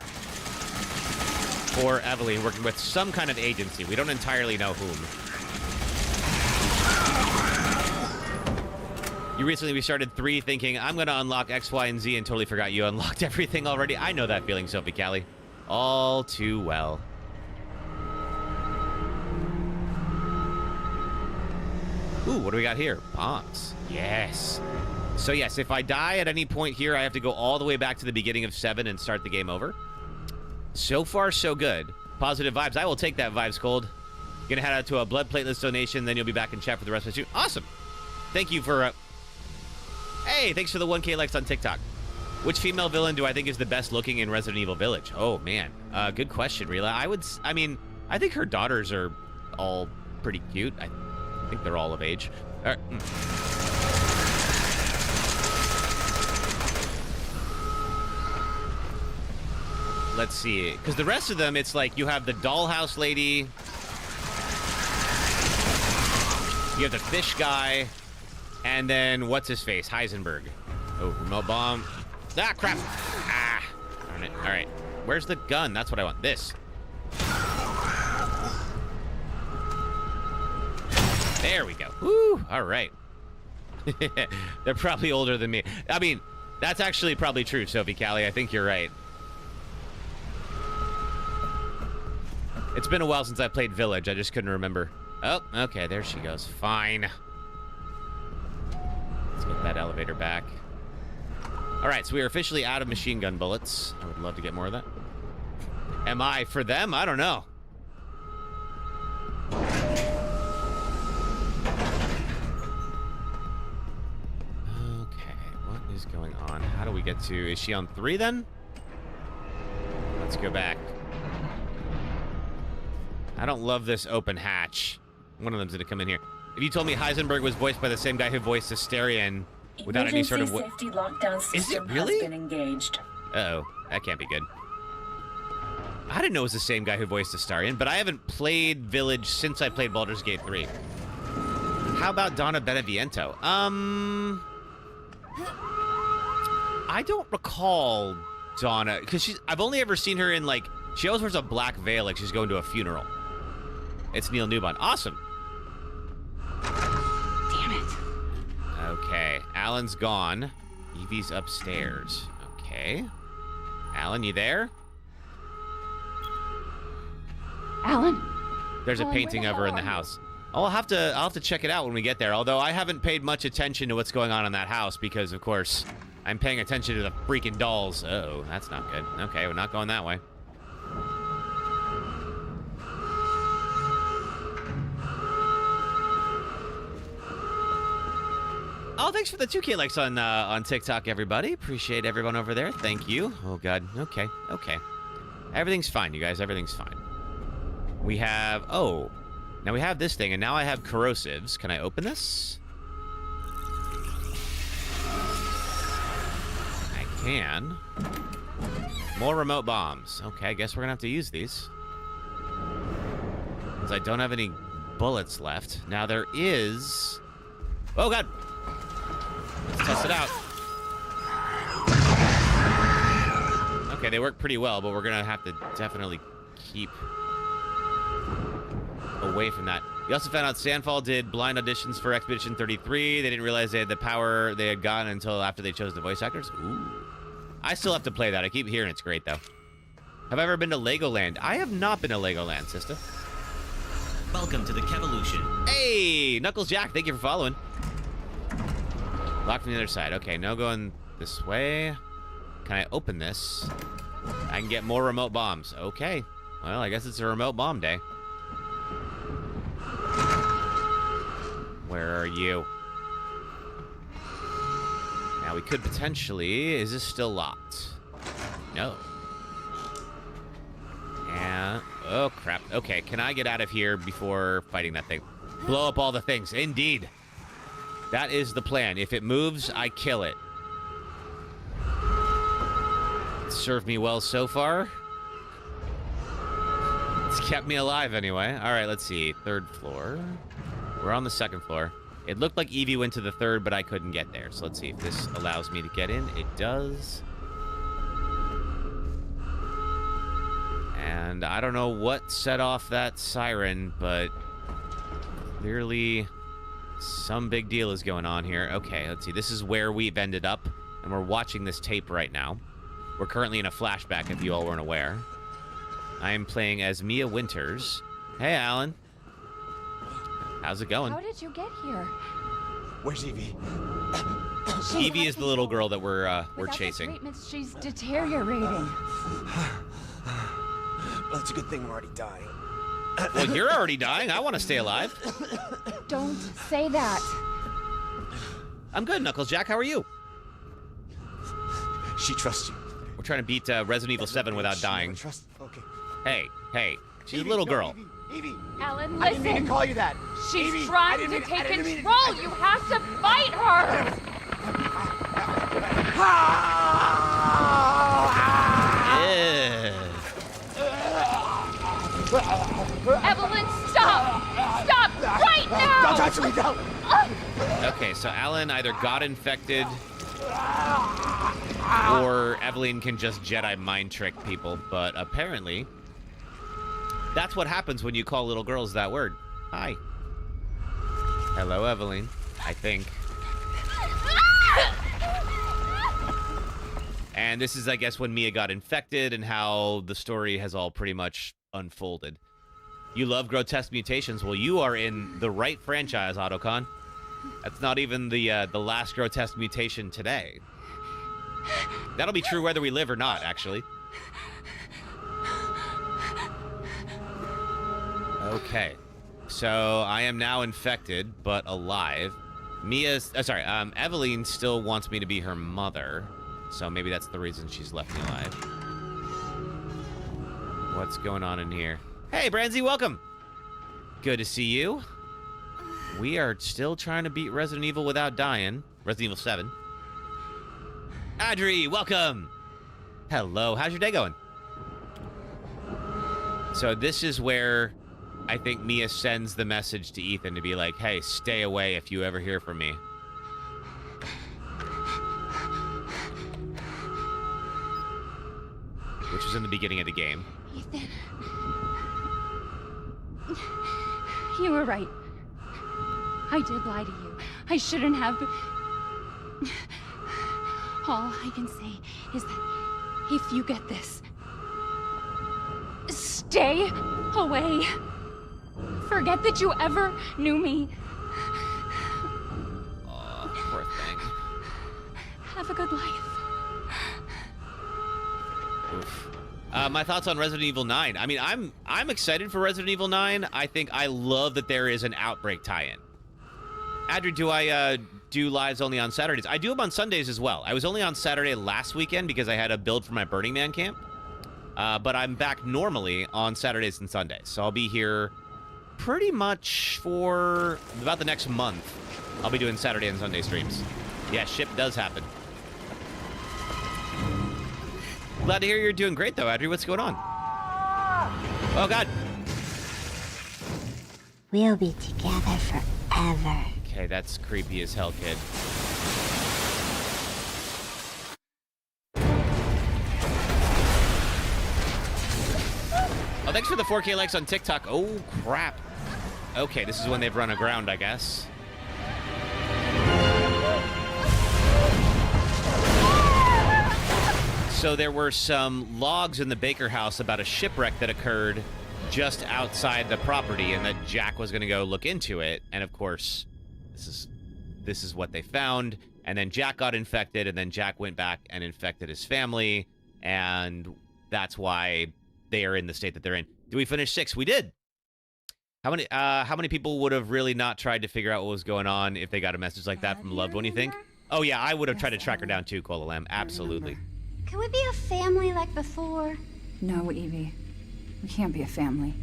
for Eveline, working with some kind of agency. We don't entirely know whom. You recently restarted 3 thinking, I'm going to unlock X, Y, and Z and totally forgot you unlocked everything already. I know that feeling, Sophie Callie. All too well. Ooh, what do we got here? Bombs. Yes. So yes, if I die at any point here, I have to go all the way back to the beginning of 7 and start the game over. So far, so good. Positive vibes. I will take that vibes, Cold. Gonna head out to a blood plateless donation, then you'll be back in chat for the rest of the shoot. Awesome. Thank you for... Hey, thanks for the 1K likes on TikTok. Which female villain do I think is the best looking in Resident Evil Village? Oh, man. Good question, Rila. I think her daughters are all pretty cute. I think they're all of age. All right. Let's see. Because the rest of them, it's like you have the dollhouse lady. You have the fish guy. And then, what's his face? Heisenberg. Oh, remote bomb. Ah, crap. Ah. Darn it. All right. Where's the gun? That's what I want. This. There we go. Woo. All right. They're probably older than me. I mean, that's actually probably true, Sophie Callie. I think you're right. It's been a while since I played Village. I just couldn't remember. Oh, okay. There she goes. Fine. Let's get that elevator back. All right, so we are officially out of machine gun bullets. I would love to get more of that. Am I for them? I don't know. Okay, what is going on? How do we get to... Is she on 3 then? Let's go back. I don't love this open hatch. One of them's gonna come in here. If you told me Heisenberg was voiced by the same guy who voiced Asterion without any sort of... Safety lockdown system Is it really? has been engaged. Uh-oh. That can't be good. I didn't know it was the same guy who voiced Astarion, but I haven't played Village since I played Baldur's Gate 3. How about Donna Beneviento? I don't recall Donna, because I've only ever seen her in, like, she always wears a black veil like she's going to a funeral. It's Neil Newbon. Awesome. Damn it. Okay, Alan's gone. Evie's upstairs. Okay. Alan, you there? Alan? There's a Alan, painting where the of her in hell the are you? house. I'll have to check it out when we get there. Although I haven't paid much attention to what's going on in that house because, of course, I'm paying attention to the freaking dolls. Uh-oh, that's not good. Okay, we're not going that way. Oh, thanks for the 2K likes on TikTok, everybody. Appreciate everyone over there. Thank you. Oh, God. Okay. Okay. Everything's fine, you guys. Everything's fine. We have... Oh. Now we have this thing, and now I have corrosives. Can I open this? I can. More remote bombs. Okay, I guess we're going to have to use these. Because I don't have any bullets left. Now there is... Oh, God. Let's test it out. Okay, they work pretty well, but we're going to have to definitely keep away from that. We also found out Sandfall did blind auditions for Expedition 33. They didn't realize they had the power they had gotten until after they chose the voice actors. Ooh. I still have to play that. I keep hearing it's great, though. Have I ever been to Legoland? I have not been to Legoland, sister. Welcome to the Kevolution. Hey, Knuckles Jack, thank you for following. Locked from the other side. Okay, no going this way. Can I open this? I can get more remote bombs. Okay. Well, I guess it's a remote bomb day. Where are you? Now, we could potentially... Is this still locked? No. And... Oh, crap. Okay, can I get out of here before fighting that thing? Blow up all the things. Indeed. That is the plan. If it moves, I kill it. It's served me well so far. It's kept me alive anyway. All right, let's see. Third floor. We're on the second floor. It looked like Evie went to the third, but I couldn't get there. So let's see if this allows me to get in. It does. And I don't know what set off that siren, but clearly some big deal is going on here. Okay, let's see. This is where we've ended up, and we're watching this tape right now. We're currently in a flashback, if you all weren't aware. I am playing as Mia Winters. Hey, Alan. How's it going? How did you get here? Where's Evie? Evie is the little girl that we're Without the chasing. treatments, she's deteriorating. Well, it's a good thing we're already dying. Well, you're already dying. I want to stay alive. Don't say that. I'm good, Knuckles Jack. How are you? She trusts you. We're trying to beat Resident Evil 7 without dying. Trust. Okay. Hey. She's Evie, a little no, girl. Evie. Alan, I didn't mean to listen. call you that. She's Evie, I trying didn't to mean- take I didn't mean- control. You have to fight her. Evelyn, stop! Stop right now! Don't touch me, don't! Okay, so Alan either got infected or Evelyn can just Jedi mind trick people, but apparently that's what happens when you call little girls that word. Hi. Hello, Evelyn. I think. And this is, I guess, when Mia got infected and how the story has all pretty much unfolded. You love grotesque mutations. Well, you are in the right franchise, Autocon. That's not even the last grotesque mutation today. That'll be true whether we live or not, actually. Okay. So I am now infected, but alive. Evelyn still wants me to be her mother. So maybe that's the reason she's left me alive. What's going on in here? Hey, Branzy, welcome. Good to see you. We are still trying to beat Resident Evil without dying. Resident Evil 7. Adri, welcome. Hello, how's your day going? So this is where I think Mia sends the message to Ethan to be like, hey, stay away if you ever hear from me. Which was in the beginning of the game. Ethan. You were right. I did lie to you. I shouldn't have. All I can say is that if you get this, stay away. Forget that you ever knew me. Oh, poor thing. Have a good life. Oof. My thoughts on Resident Evil 9. I mean, I'm excited for Resident Evil 9. I think I love that there is an Outbreak tie-in. Adri, do I do lives only on Saturdays? I do them on Sundays as well. I was only on Saturday last weekend because I had a build for my Burning Man camp. But I'm back normally on Saturdays and Sundays. So I'll be here pretty much for about the next month. I'll be doing Saturday and Sunday streams. Yeah, ship does happen. Glad to hear you're doing great, though, Adri. What's going on? Oh, God. We'll be together forever. Okay, that's creepy as hell, kid. Oh, thanks for the 4K likes on TikTok. Oh, crap. Okay, this is when they've run aground, I guess. So there were some logs in the Baker house about a shipwreck that occurred just outside the property, and that Jack was going to go look into it. And of course, this is what they found. And then Jack got infected, and then Jack went back and infected his family, and that's why they are in the state that they're in. Did we finish 6? We did. How many people would have really not tried to figure out what was going on if they got a message like that from a loved one, you think? Oh yeah, I would have tried to track her down too, Cola Lamb. Absolutely. Can we be a family like before? No, Evie. We can't be a family.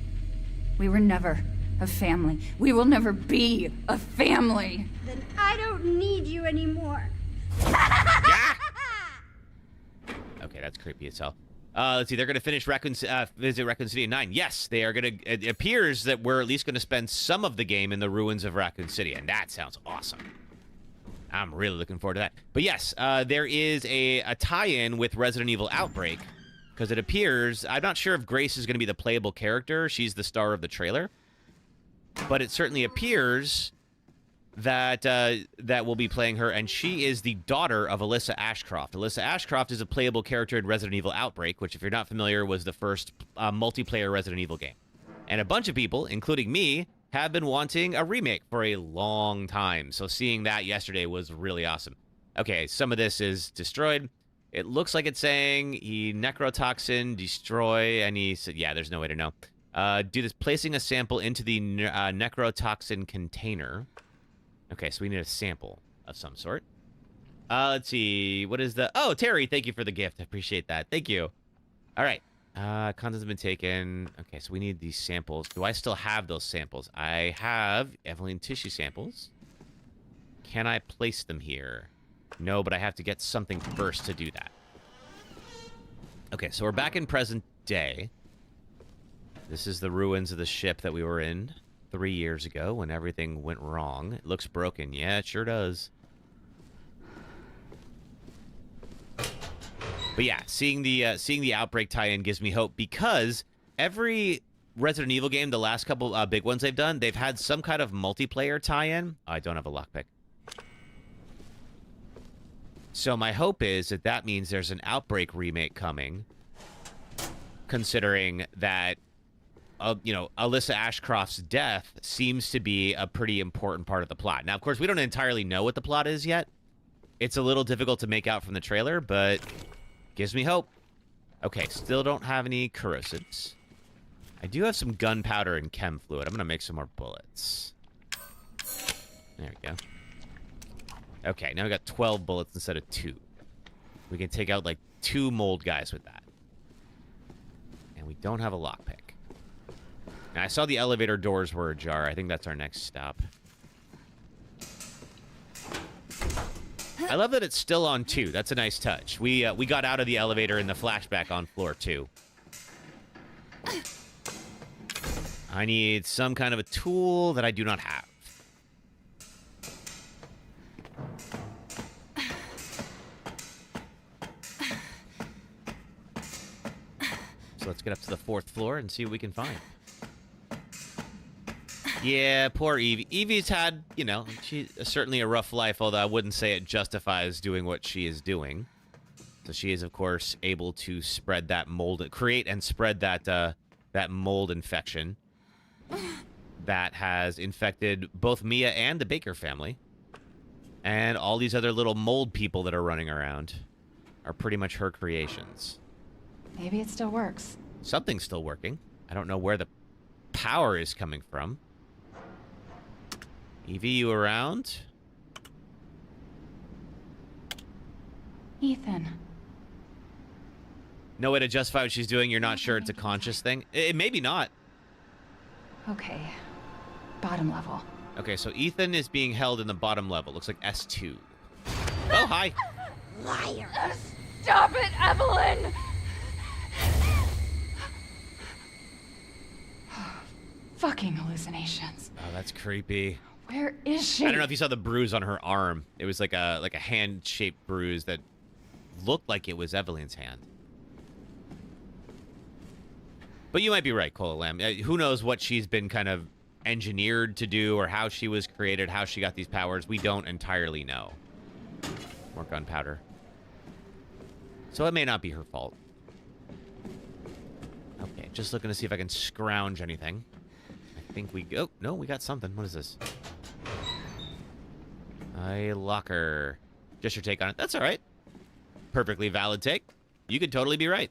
We were never a family. We will never be a family. Then I don't need you anymore. Yeah! Okay, that's creepy as hell. Let's see, they're going to finish visit Raccoon City at 9. Yes, they are going to... It appears that we're at least going to spend some of the game in the ruins of Raccoon City, and that sounds awesome. I'm really looking forward to that. But yes, there is a tie-in with Resident Evil Outbreak, because it appears... I'm not sure if Grace is going to be the playable character. She's the star of the trailer. But it certainly appears that that we'll be playing her, and she is the daughter of Alyssa Ashcroft. Alyssa Ashcroft is a playable character in Resident Evil Outbreak, which, if you're not familiar, was the first multiplayer Resident Evil game. And a bunch of people, including me, have been wanting a remake for a long time. So seeing that yesterday was really awesome. Okay, some of this is destroyed. It looks like it's saying necrotoxin, destroy, and he said, yeah, there's no way to know. Do this, placing a sample into the necrotoxin container. Okay, so we need a sample of some sort. Let's see. What is the... Oh, Terry, thank you for the gift. I appreciate that. Thank you. All right. Contents have been taken. Okay, so we need these samples. Do I still have those samples? I have Evelyn tissue samples. Can I place them here? No, but I have to get something first to do that. Okay, so we're back in present day. This is the ruins of the ship that we were in 3 years ago when everything went wrong. It looks broken. Yeah, it sure does. But yeah, seeing the Outbreak tie-in gives me hope, because every Resident Evil game, the last couple big ones they've done, they've had some kind of multiplayer tie-in. Oh, I don't have a lockpick. So my hope is that that means there's an Outbreak remake coming, considering that you know, Alyssa Ashcroft's death seems to be a pretty important part of the plot. Now, of course, we don't entirely know what the plot is yet. It's a little difficult to make out from the trailer, but gives me hope. Okay, still don't have any corrosives. I do have some gunpowder and chem fluid. I'm going to make some more bullets. There we go. Okay, now we got 12 bullets instead of 2. We can take out, like, 2 mold guys with that. And we don't have a lockpick. Now, I saw the elevator doors were ajar. I think that's our next stop. I love that it's still on 2. That's a nice touch. We got out of the elevator in the flashback on floor 2. I need some kind of a tool that I do not have. So let's get up to the 4th floor and see what we can find. Yeah, poor Evie. Evie's had, you know, she's certainly a rough life, although I wouldn't say it justifies doing what she is doing. So she is, of course, able to spread that mold, create and spread that that mold infection that has infected both Mia and the Baker family. And all these other little mold people that are running around are pretty much her creations. Maybe it still works. Something's still working. I don't know where the power is coming from. Evie, you around? Ethan. No way to justify what she's doing. You're not sure it's a conscious thing? It maybe not. Okay. Bottom level. Okay, so Ethan is being held in the bottom level. Looks like S2. Oh, hi. Liar. Stop it, Evelyn! Fucking hallucinations. Oh, that's creepy. Where is she? I don't know if you saw the bruise on her arm. It was like a hand-shaped bruise that looked like it was Evelyn's hand. But you might be right, Cola Lamb. Who knows what she's been kind of engineered to do or how she was created, how she got these powers. We don't entirely know. More gunpowder. So it may not be her fault. Okay, just looking to see if I can scrounge anything. I think we... Oh, no, we got something. What is this? A locker. Just your take on it. That's all right. Perfectly valid take. You could totally be right.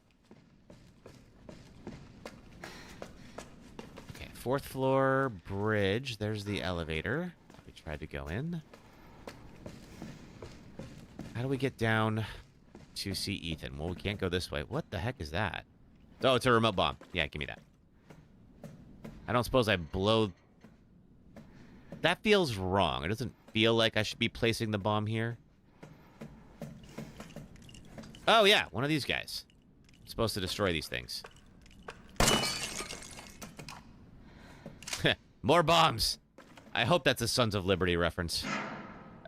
Okay, 4th floor bridge. There's the elevator. We tried to go in. How do we get down to see Ethan? Well, we can't go this way. What the heck is that? Oh, it's a remote bomb. Yeah, give me that. I don't suppose I blow... That feels wrong. It doesn't feel like I should be placing the bomb here. Oh, yeah, one of these guys. I'm supposed to destroy these things. More bombs. I hope that's a Sons of Liberty reference.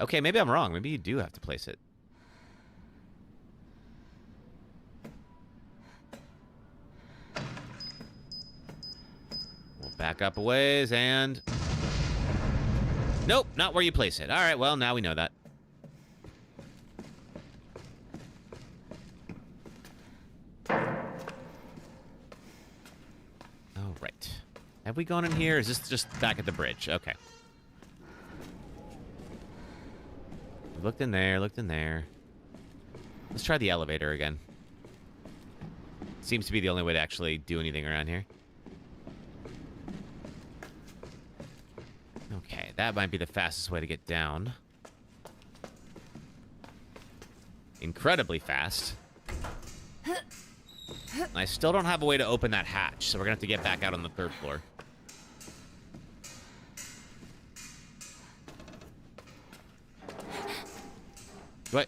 Okay, maybe I'm wrong. Maybe you do have to place it. We'll back up a ways and... Nope, not where you place it. All right, well, now we know that. All right. Have we gone in here? Is this just back at the bridge? Okay. Looked in there, looked in there. Let's try the elevator again. Seems to be the only way to actually do anything around here. Okay, that might be the fastest way to get down. Incredibly fast. I still don't have a way to open that hatch, so we're gonna have to get back out on the 3rd floor. What?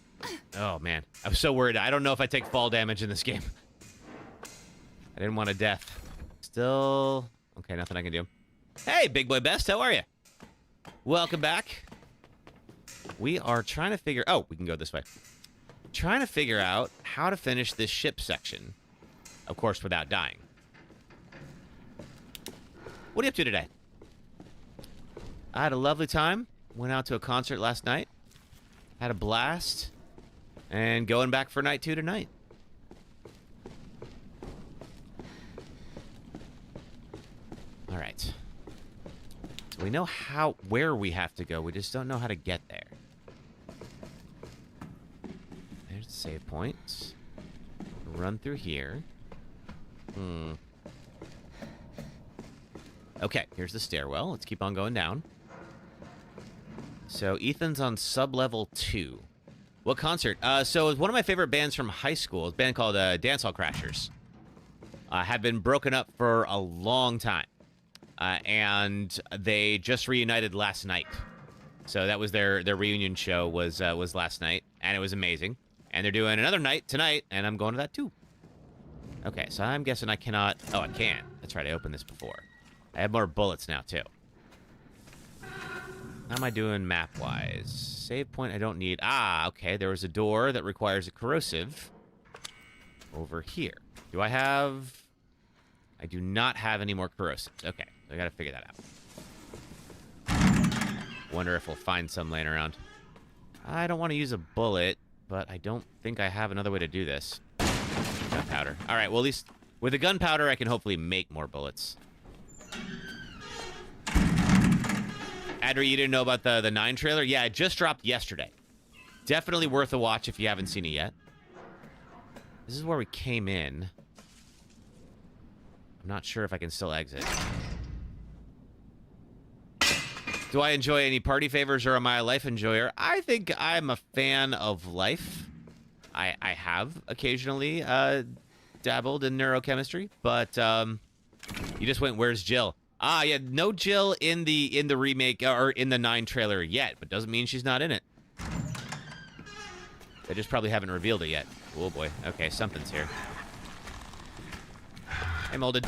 Oh, man. I'm so worried. I don't know if I take fall damage in this game. I didn't want a death. Still... Okay, nothing I can do. Hey, Big Boy Best, how are you? Welcome back. We are trying to figure... Oh, we can go this way. Trying to figure out how to finish this ship section. Of course, without dying. What are you up to today? I had a lovely time. Went out to a concert last night. Had a blast. And going back for night 2 tonight. All right. So we know where we have to go. We just don't know how to get there. There's the save point. Run through here. Okay, here's the stairwell. Let's keep on going down. So Ethan's on sub-level 2. What concert? So it's one of my favorite bands from high school. It's a band called Dance Hall Crashers. Have been broken up for a long time. And they just reunited last night. So that was their reunion show was last night. And it was amazing. And they're doing another night tonight. And I'm going to that too. Okay, so I'm guessing I cannot... Oh, I can. That's right, I opened this before. I have more bullets now, too. How am I doing map-wise? Save point I don't need. Ah, okay. There was a door that requires a corrosive over here. Do I have... I do not have any more corrosives. Okay, I gotta figure that out. Wonder if we'll find some laying around. I don't want to use a bullet, but I don't think I have another way to do this. Gunpowder. All right, well, at least with the gunpowder, I can hopefully make more bullets. Adri, you didn't know about the 9 trailer? Yeah, it just dropped yesterday. Definitely worth a watch if you haven't seen it yet. This is where we came in. I'm not sure if I can still exit. Do I enjoy any party favors or am I a life enjoyer? I think I'm a fan of life. I have occasionally dabbled in neurochemistry, but you just went, where's Jill? Ah, yeah, no Jill in the remake or in the 9 trailer yet, but doesn't mean she's not in it. They just probably haven't revealed it yet. Oh boy. Okay, something's here. Hey, Molded.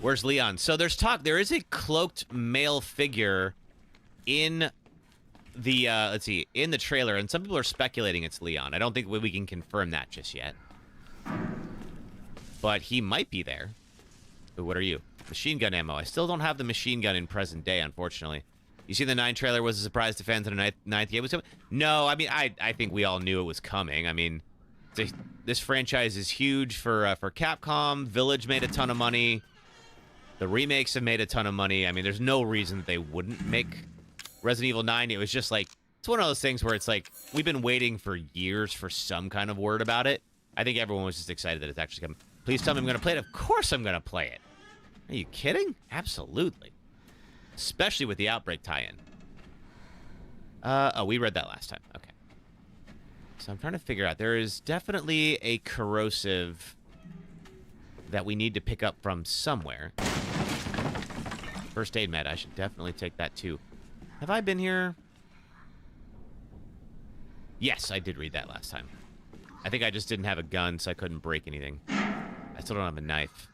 Where's Leon? So there's talk. There is a cloaked male figure in the let's see, in the trailer, and some people are speculating it's Leon. I don't think we can confirm that just yet, but he might be there. But what are you? Machine gun ammo. I still don't have the machine gun in present day, unfortunately. You see, the 9 trailer was a surprise to fans, and the ninth game was coming. No, I mean, I think we all knew it was coming. I mean, this franchise is huge for Capcom. Village made a ton of money. The remakes have made a ton of money. I mean, there's no reason that they wouldn't make Resident Evil 9. It was just like, it's one of those things where it's like, we've been waiting for years for some kind of word about it. I think everyone was just excited that it's actually coming. Please tell me I'm going to play it. Of course I'm going to play it. Are you kidding? Absolutely. Especially with the Outbreak tie-in. Oh, we read that last time. Okay. So I'm trying to figure out. There is definitely a corrosive that we need to pick up from somewhere. First aid med. I should definitely take that too. Have I been here? Yes, I did read that last time. I think I just didn't have a gun, so I couldn't break anything. I still don't have a knife.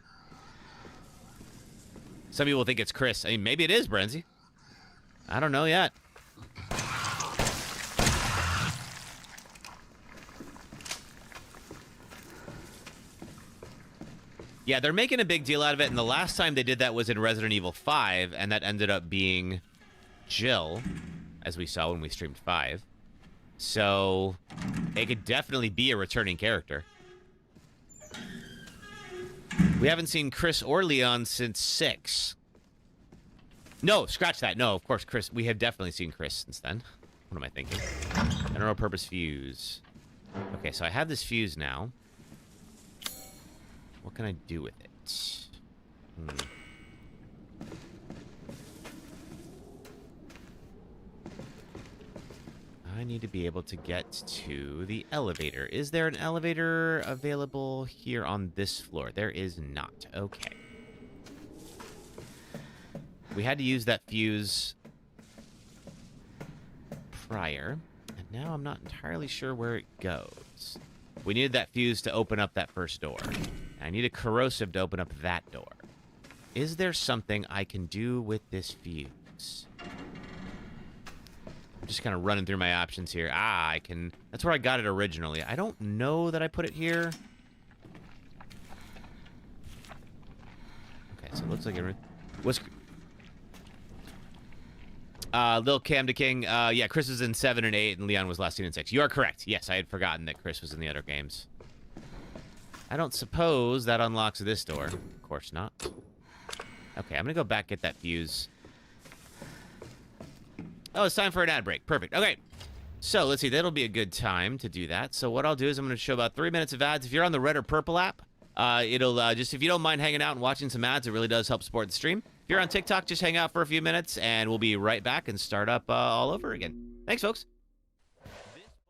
Some people think it's Chris. I mean, maybe it is, Brenzy. I don't know yet. Yeah, they're making a big deal out of it, and the last time they did that was in Resident Evil 5, and that ended up being Jill, as we saw when we streamed 5. So, it could definitely be a returning character. We haven't seen Chris or Leon since 6. No, scratch that. No, of course, Chris. We have definitely seen Chris since then. What am I thinking? General purpose fuse. Okay, so I have this fuse now. What can I do with it? I need to be able to get to the elevator. Is there an elevator available here on this floor? There is not. Okay. We had to use that fuse prior, and now I'm not entirely sure where it goes. We needed that fuse to open up that first door. I need a corrosive to open up that door. Is there something I can do with this fuse? I'm just kind of running through my options here. Ah, I can... That's where I got it originally. I don't know that I put it here. Okay, so it looks like it was... Lil Cam to King. Yeah, Chris was in 7 and 8, and Leon was last seen in 6. You are correct. Yes, I had forgotten that Chris was in the other games. I don't suppose that unlocks this door. Of course not. Okay, I'm gonna go back get that fuse. Oh, it's time for an ad break. Perfect. Okay. So, let's see. That'll be a good time to do that. So, what I'll do is I'm going to show about 3 minutes of ads. If you're on the red or purple app, it'll just, if you don't mind hanging out and watching some ads, it really does help support the stream. If you're on TikTok, just hang out for a few minutes, and we'll be right back and start up all over again. Thanks, folks. This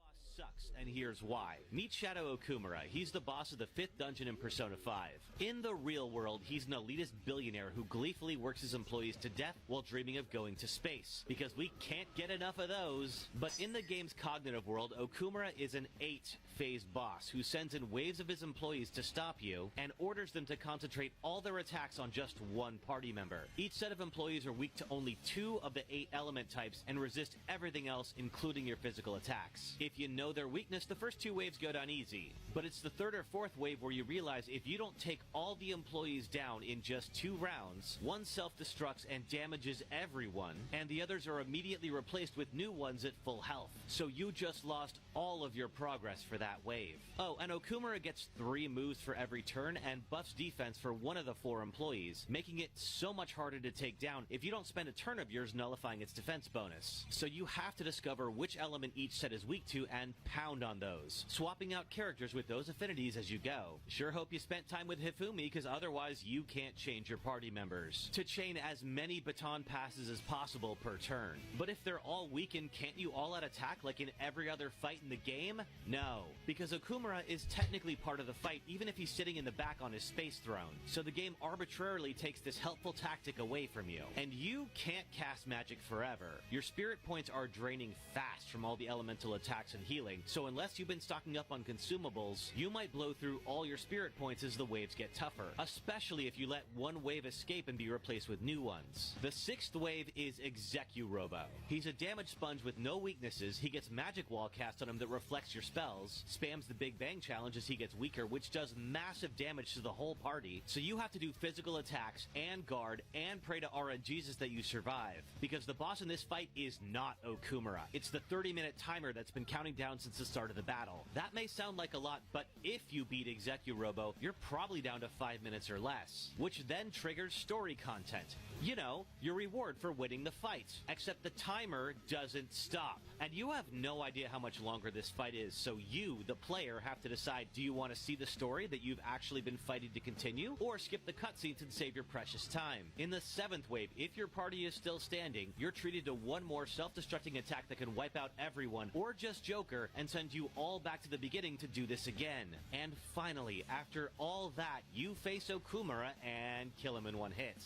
boss sucks, and here's why. Meet Shadow Okumura. He's the boss of the 5th dungeon in Persona 5. In the real world, he's an elitist billionaire who gleefully works his employees to death while dreaming of going to space. Because we can't get enough of those. But in the game's cognitive world, Okumura is an 8-phase boss who sends in waves of his employees to stop you and orders them to concentrate all their attacks on just one party member. Each set of employees are weak to only 2 of the 8 element types and resist everything else, including your physical attacks. If you know their weakness, the first 2 waves go down easy. But it's the 3rd or 4th wave where you realize if you don't take all the employees down in just 2 rounds, one self-destructs and damages everyone, and the others are immediately replaced with new ones at full health. So you just lost all of your progress for that wave. Oh, and Okumura gets 3 moves for every turn and buffs defense for 1 of the 4 employees, making it so much harder to take down if you don't spend a turn of yours nullifying its defense bonus. So you have to discover which element each set is weak to and pound on on those, swapping out characters with those affinities as you go. Sure hope you spent time with Hifumi, because otherwise you can't change your party members to chain as many baton passes as possible per turn. But if they're all weakened, can't you all out attack like in every other fight in the game? No, because Okumura is technically part of the fight even if he's sitting in the back on his space throne. So the game arbitrarily takes this helpful tactic away from you. And you can't cast magic forever. Your spirit points are draining fast from all the elemental attacks and healing, so unless you've been stocking up on consumables, you might blow through all your spirit points as the waves get tougher, especially if you let one wave escape and be replaced with new ones. The 6th wave is Execurobo. He's a damage sponge with no weaknesses. He gets magic wall cast on him that reflects your spells, spams the Big Bang challenge as he gets weaker, which does massive damage to the whole party, so you have to do physical attacks and guard and pray to RNGesus that you survive, because the boss in this fight is not Okumura. It's the 30-minute timer that's been counting down since the start of the battle. That may sound like a lot, but if you beat Execurobo, you're probably down to 5 minutes or less, which then triggers story content. You know, your reward for winning the fight. Except the timer doesn't stop. And you have no idea how much longer this fight is, so you, the player, have to decide, do you want to see the story that you've actually been fighting to continue, or skip the cutscenes and save your precious time? In the 7th wave, if your party is still standing, you're treated to one more self-destructing attack that can wipe out everyone, or just Joker, and send you all back to the beginning to do this again. And finally, after all that, you face Okumura and kill him in one hit.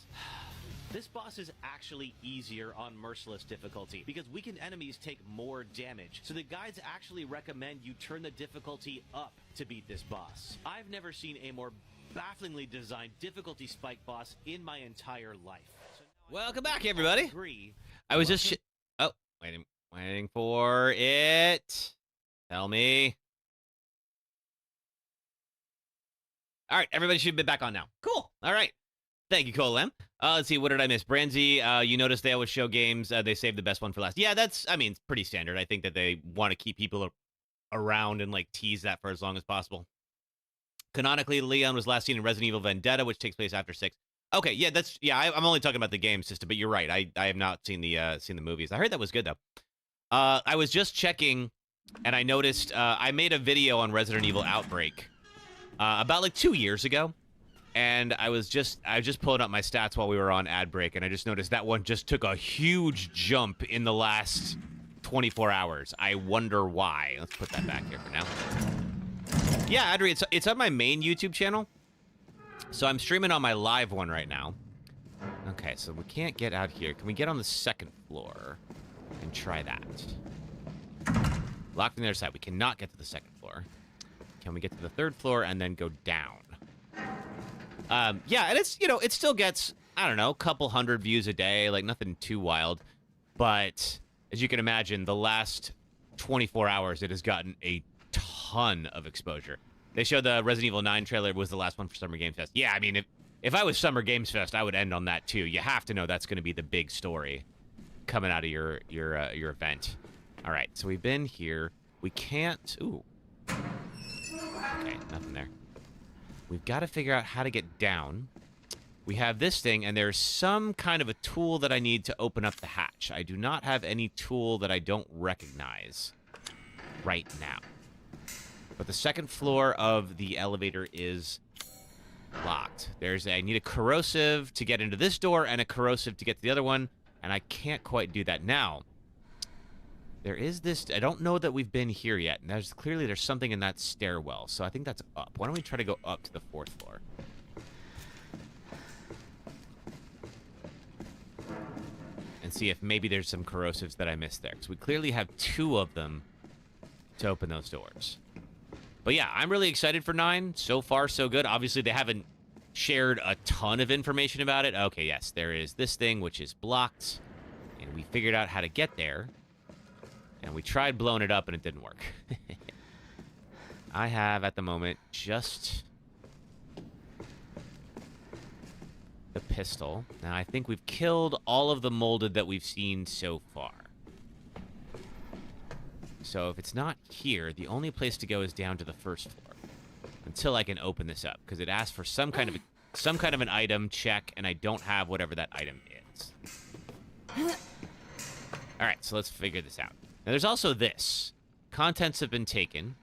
This boss is actually easier on Merciless difficulty, because weakened enemies take more damage, so the guides actually recommend you turn the difficulty up to beat this boss. I've never seen a more bafflingly designed difficulty spike boss in my entire life. So Welcome back, everybody. agree. I was just waiting for it. Tell me. All right, everybody should be back on now. Cool. All right. Thank you, Colem. Let's see, what did I miss? Branzy, you notice they always show games. They save the best one for last. Yeah, that's, I mean, it's pretty standard. I think that they want to keep people around and, like, tease that for as long as possible. Canonically, Leon was last seen in Resident Evil Vendetta, which takes place after 6. Okay, yeah, that's, yeah, I'm only talking about the game system, but you're right. I have not seen the movies. I heard that was good, though. I was just checking, and I noticed, I made a video on Resident Evil Outbreak about, like, 2 years ago. And I was just pulling up my stats while we were on ad break, and I just noticed that one just took a huge jump in the last 24 hours. I wonder why. Let's put that back here for now. Yeah, Adri, it's on my main YouTube channel. So I'm streaming on my live one right now. Okay, so we can't get out here. Can we get on the 2nd floor and try that? Locked on the other side. We cannot get to the 2nd floor. Can we get to the 3rd floor and then go down? Yeah, and it's, you know, it still gets, I don't know, a couple hundred views a day, like nothing too wild. But as you can imagine, the last 24 hours, it has gotten a ton of exposure. They showed the Resident Evil 9 trailer was the last one for Summer Games Fest. Yeah, I mean, if I was Summer Games Fest, I would end on that too. You have to know that's going to be the big story coming out of your event. All right, so we've been here. We can't. Ooh. Okay, nothing there. We've got to figure out how to get down. We have this thing, and there's some kind of a tool that I need to open up the hatch. I do not have any tool that I don't recognize right now. But the 2nd floor of the elevator is locked. I need a corrosive to get into this door and a corrosive to get to the other one, and I can't quite do that now. There is this, I don't know that we've been here yet, and there's something in that stairwell, so I think that's up. Why don't we try to go up to the 4th floor? And see if maybe there's some corrosives that I missed there, because we clearly have 2 of them to open those doors. But yeah, I'm really excited for 9. So far, so good. Obviously, they haven't shared a ton of information about it. Okay, yes, there is this thing, which is blocked, and we figured out how to get there. And we tried blowing it up, and it didn't work. I have, at the moment, just the pistol. Now, I think we've killed all of the molded that we've seen so far. So if it's not here, the only place to go is down to the 1st floor. Until I can open this up, because it asks for some kind of an item check, and I don't have whatever that item is. All right, so let's figure this out. Now, there's also this contents have been taken,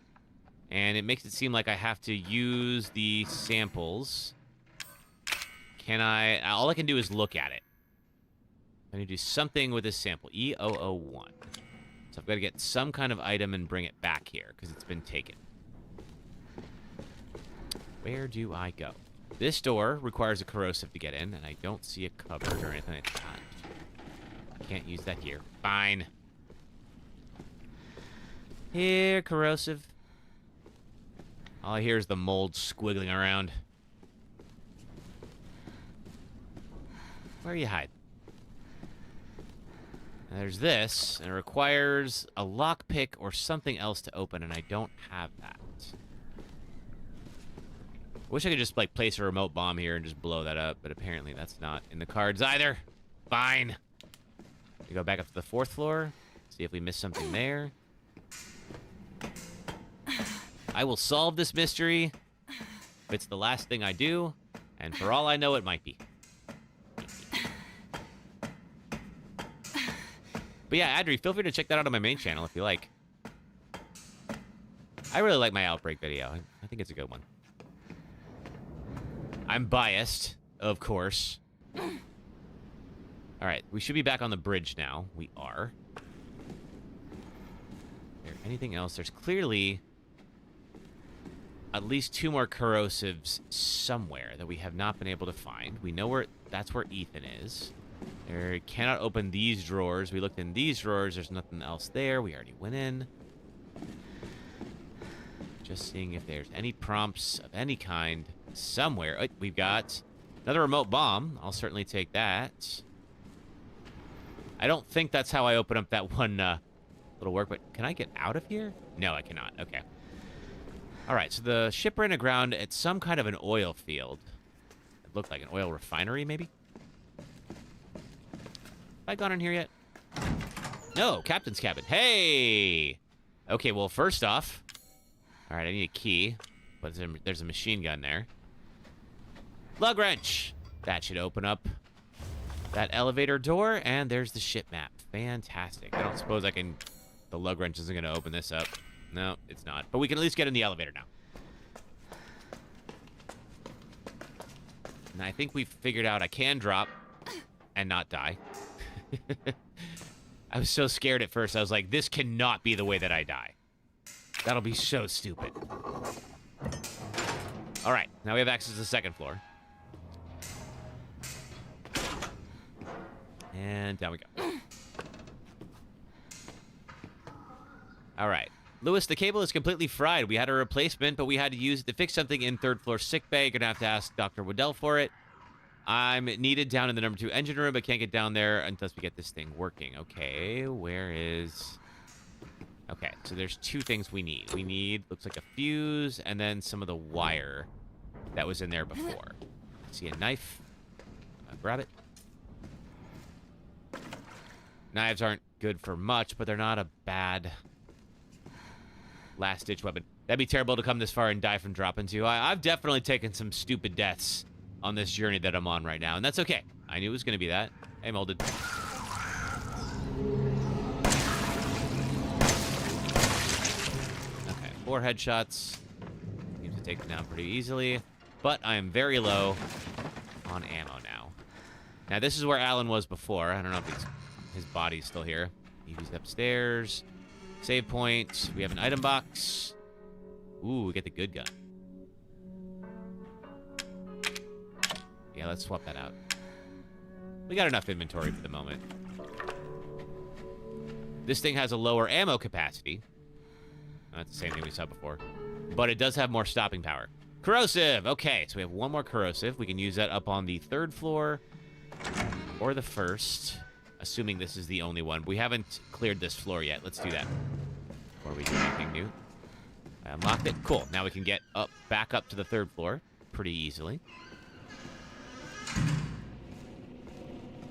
and it makes it seem like I have to use the samples. Can I... All I can do is look at it. I need to do something with this sample. E001. So I've got to get some kind of item and bring it back here, because it's been taken. Where do I go? This door requires a corrosive to get in, and I don't see a cupboard or anything like that. I can't use that here. Fine. Here, corrosive. All I hear is the mold squiggling around. Where you hide? And there's this, and it requires a lockpick or something else to open, and I don't have that. Wish I could just, like, place a remote bomb here and just blow that up, but apparently that's not in the cards either. Fine. We go back up to the 4th floor, see if we missed something there. I will solve this mystery if it's the last thing I do, and for all I know, it might be. But yeah, Adri, feel free to check that out on my main channel if you like. I really like my Outbreak video. I think it's a good one. I'm biased, of course. Alright, we should be back on the bridge now. We are. Is there anything else? There's clearly at least 2 more corrosives somewhere that we have not been able to find. We know where... That's where Ethan is. There cannot open these drawers. We looked in these drawers. There's nothing else there. We already went in. Just seeing if there's any prompts of any kind somewhere. Oh, we've got another remote bomb. I'll certainly take that. I don't think that's how I open up that one little work, but can I get out of here? No, I cannot. Okay. All right, so the ship ran aground at some kind of an oil field. It looked like an oil refinery, maybe? Have I gone in here yet? No, captain's cabin. Hey! Okay, well, first off... All right, I need a key, but there's a machine gun there. Lug wrench! That should open up that elevator door, and there's the ship map. Fantastic. I don't suppose I can... The lug wrench isn't going to open this up. No, it's not. But we can at least get in the elevator now. And I think we've figured out I can drop and not die. I was so scared at first. I was like, this cannot be the way that I die. That'll be so stupid. All right, now we have access to the 2nd floor. And down we go. All right. Lewis, the cable is completely fried. We had a replacement, but we had to use it to fix something in 3rd floor sick bay. Gonna have to ask Dr. Waddell for it. I'm needed down in the number 2 engine room, but can't get down there unless we get this thing working. Okay, where is... Okay, so there's 2 things we need. We need, looks like a fuse, and then some of the wire that was in there before. See a knife? Grab it. Knives aren't good for much, but they're not a bad last-ditch weapon. That'd be terrible to come this far and die from dropping to. I've definitely taken some stupid deaths on this journey that I'm on right now, and that's okay. I knew it was going to be that. Hey, molded. Okay, 4 headshots. Need to take them down pretty easily, but I am very low on ammo now. Now, this is where Alan was before. I don't know if his body's still here. He's upstairs. Save point. We have an item box. Ooh, we get the good gun. Yeah, let's swap that out. We got enough inventory for the moment. This thing has a lower ammo capacity. That's the same thing we saw before. But it does have more stopping power. Corrosive! Okay, so we have 1 more corrosive. We can use that up on the 3rd floor or the 1st, assuming this is the only one. We haven't cleared this floor yet. Let's do that before we do anything new. I unlocked it. Cool. Now we can get back up to the 3rd floor pretty easily.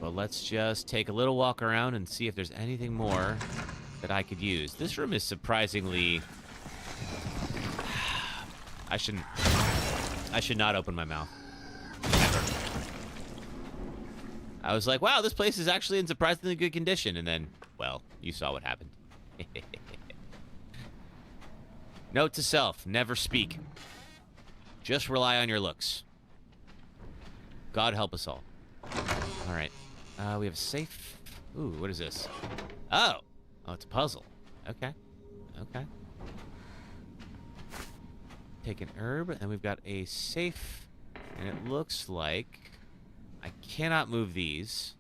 But let's just take a little walk around and see if there's anything more that I could use. This room is surprisingly... I should not open my mouth. Ever. I was like, wow, this place is actually in surprisingly good condition. And then, well, you saw what happened. Note to self, never speak. Just rely on your looks. God help us all. All right. We have a safe. Ooh, what is this? Oh. Oh, it's a puzzle. Okay. Okay. Take an herb, and we've got a safe. And it looks like I cannot move these.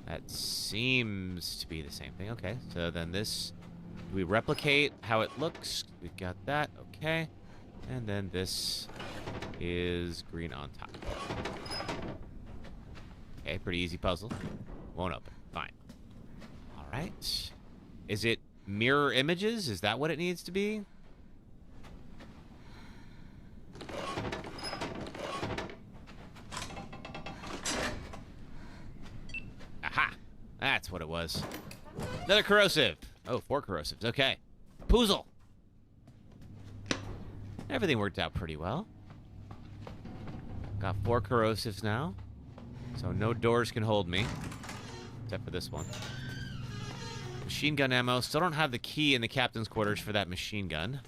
That seems to be the same thing. Okay, so then this, we replicate how it looks. We've got that. Okay. And then this is green on top. Okay, pretty easy puzzle. Won't open. Fine. All right. Is it mirror images? Is that what it needs to be? Aha! That's what it was. Another corrosive. Oh, 4 corrosives. Okay. Poozle. Everything worked out pretty well. Got 4 corrosives now. So no doors can hold me. Except for this one. Machine gun ammo. Still don't have the key in the captain's quarters for that machine gun.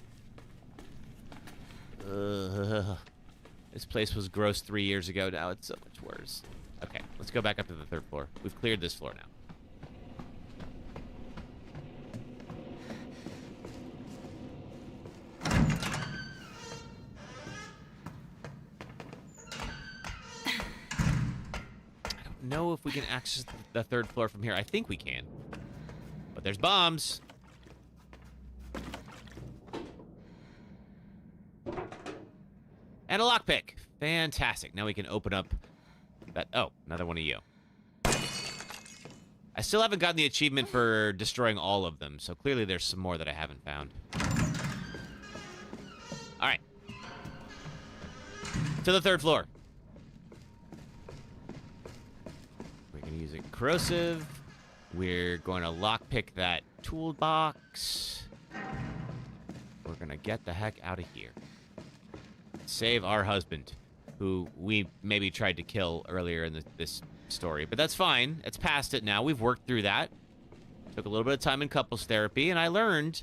This place was gross 3 years ago. Now it's so much worse. Okay, let's go back up to the 3rd floor. We've cleared this floor now. Know if we can access the 3rd floor from here. I think we can. But there's bombs. And a lockpick. Fantastic. Now we can open up that. Oh, another one of you. I still haven't gotten the achievement for destroying all of them, so clearly there's some more that I haven't found. All right. To the 3rd floor. Use a corrosive. We're going to lockpick that toolbox. We're going to get the heck out of here. Save our husband, who we maybe tried to kill earlier in this story. But that's fine. It's past it now. We've worked through that. Took a little bit of time in couples therapy, and I learned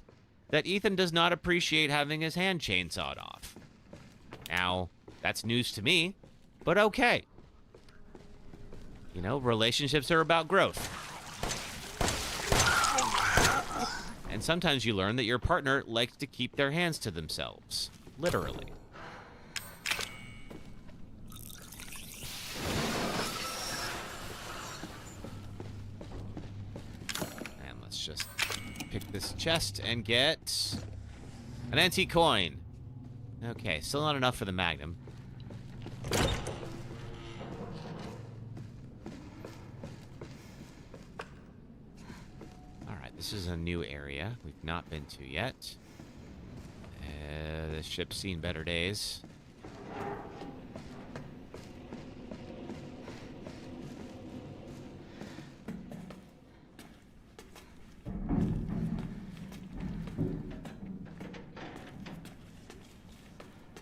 that Ethan does not appreciate having his hand chainsawed off. Now, that's news to me, but okay. You know, relationships are about growth. And sometimes you learn that your partner likes to keep their hands to themselves. Literally. And let's just pick this chest and get an antique coin. Okay, still not enough for the Magnum. This is a new area we've not been to yet. The ship's seen better days.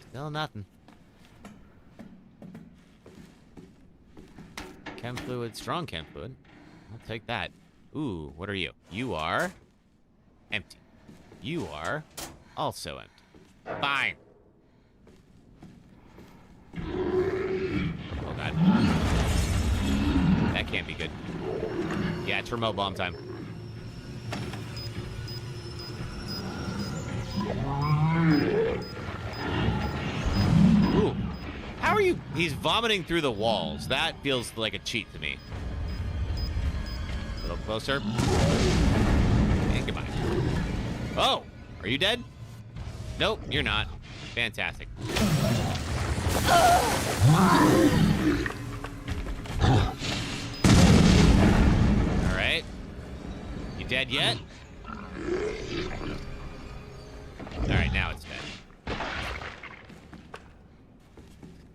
Still nothing. Chem fluid, strong chem fluid. I'll take that. Ooh, what are you? You are empty. You are also empty. Fine. Oh, God. That can't be good. Yeah, it's remote bomb time. Ooh. How are you? He's vomiting through the walls. That feels like a cheat to me. A little closer. And goodbye. Oh, are you dead? Nope, you're not. Fantastic. All right. You dead yet? All right, now it's dead.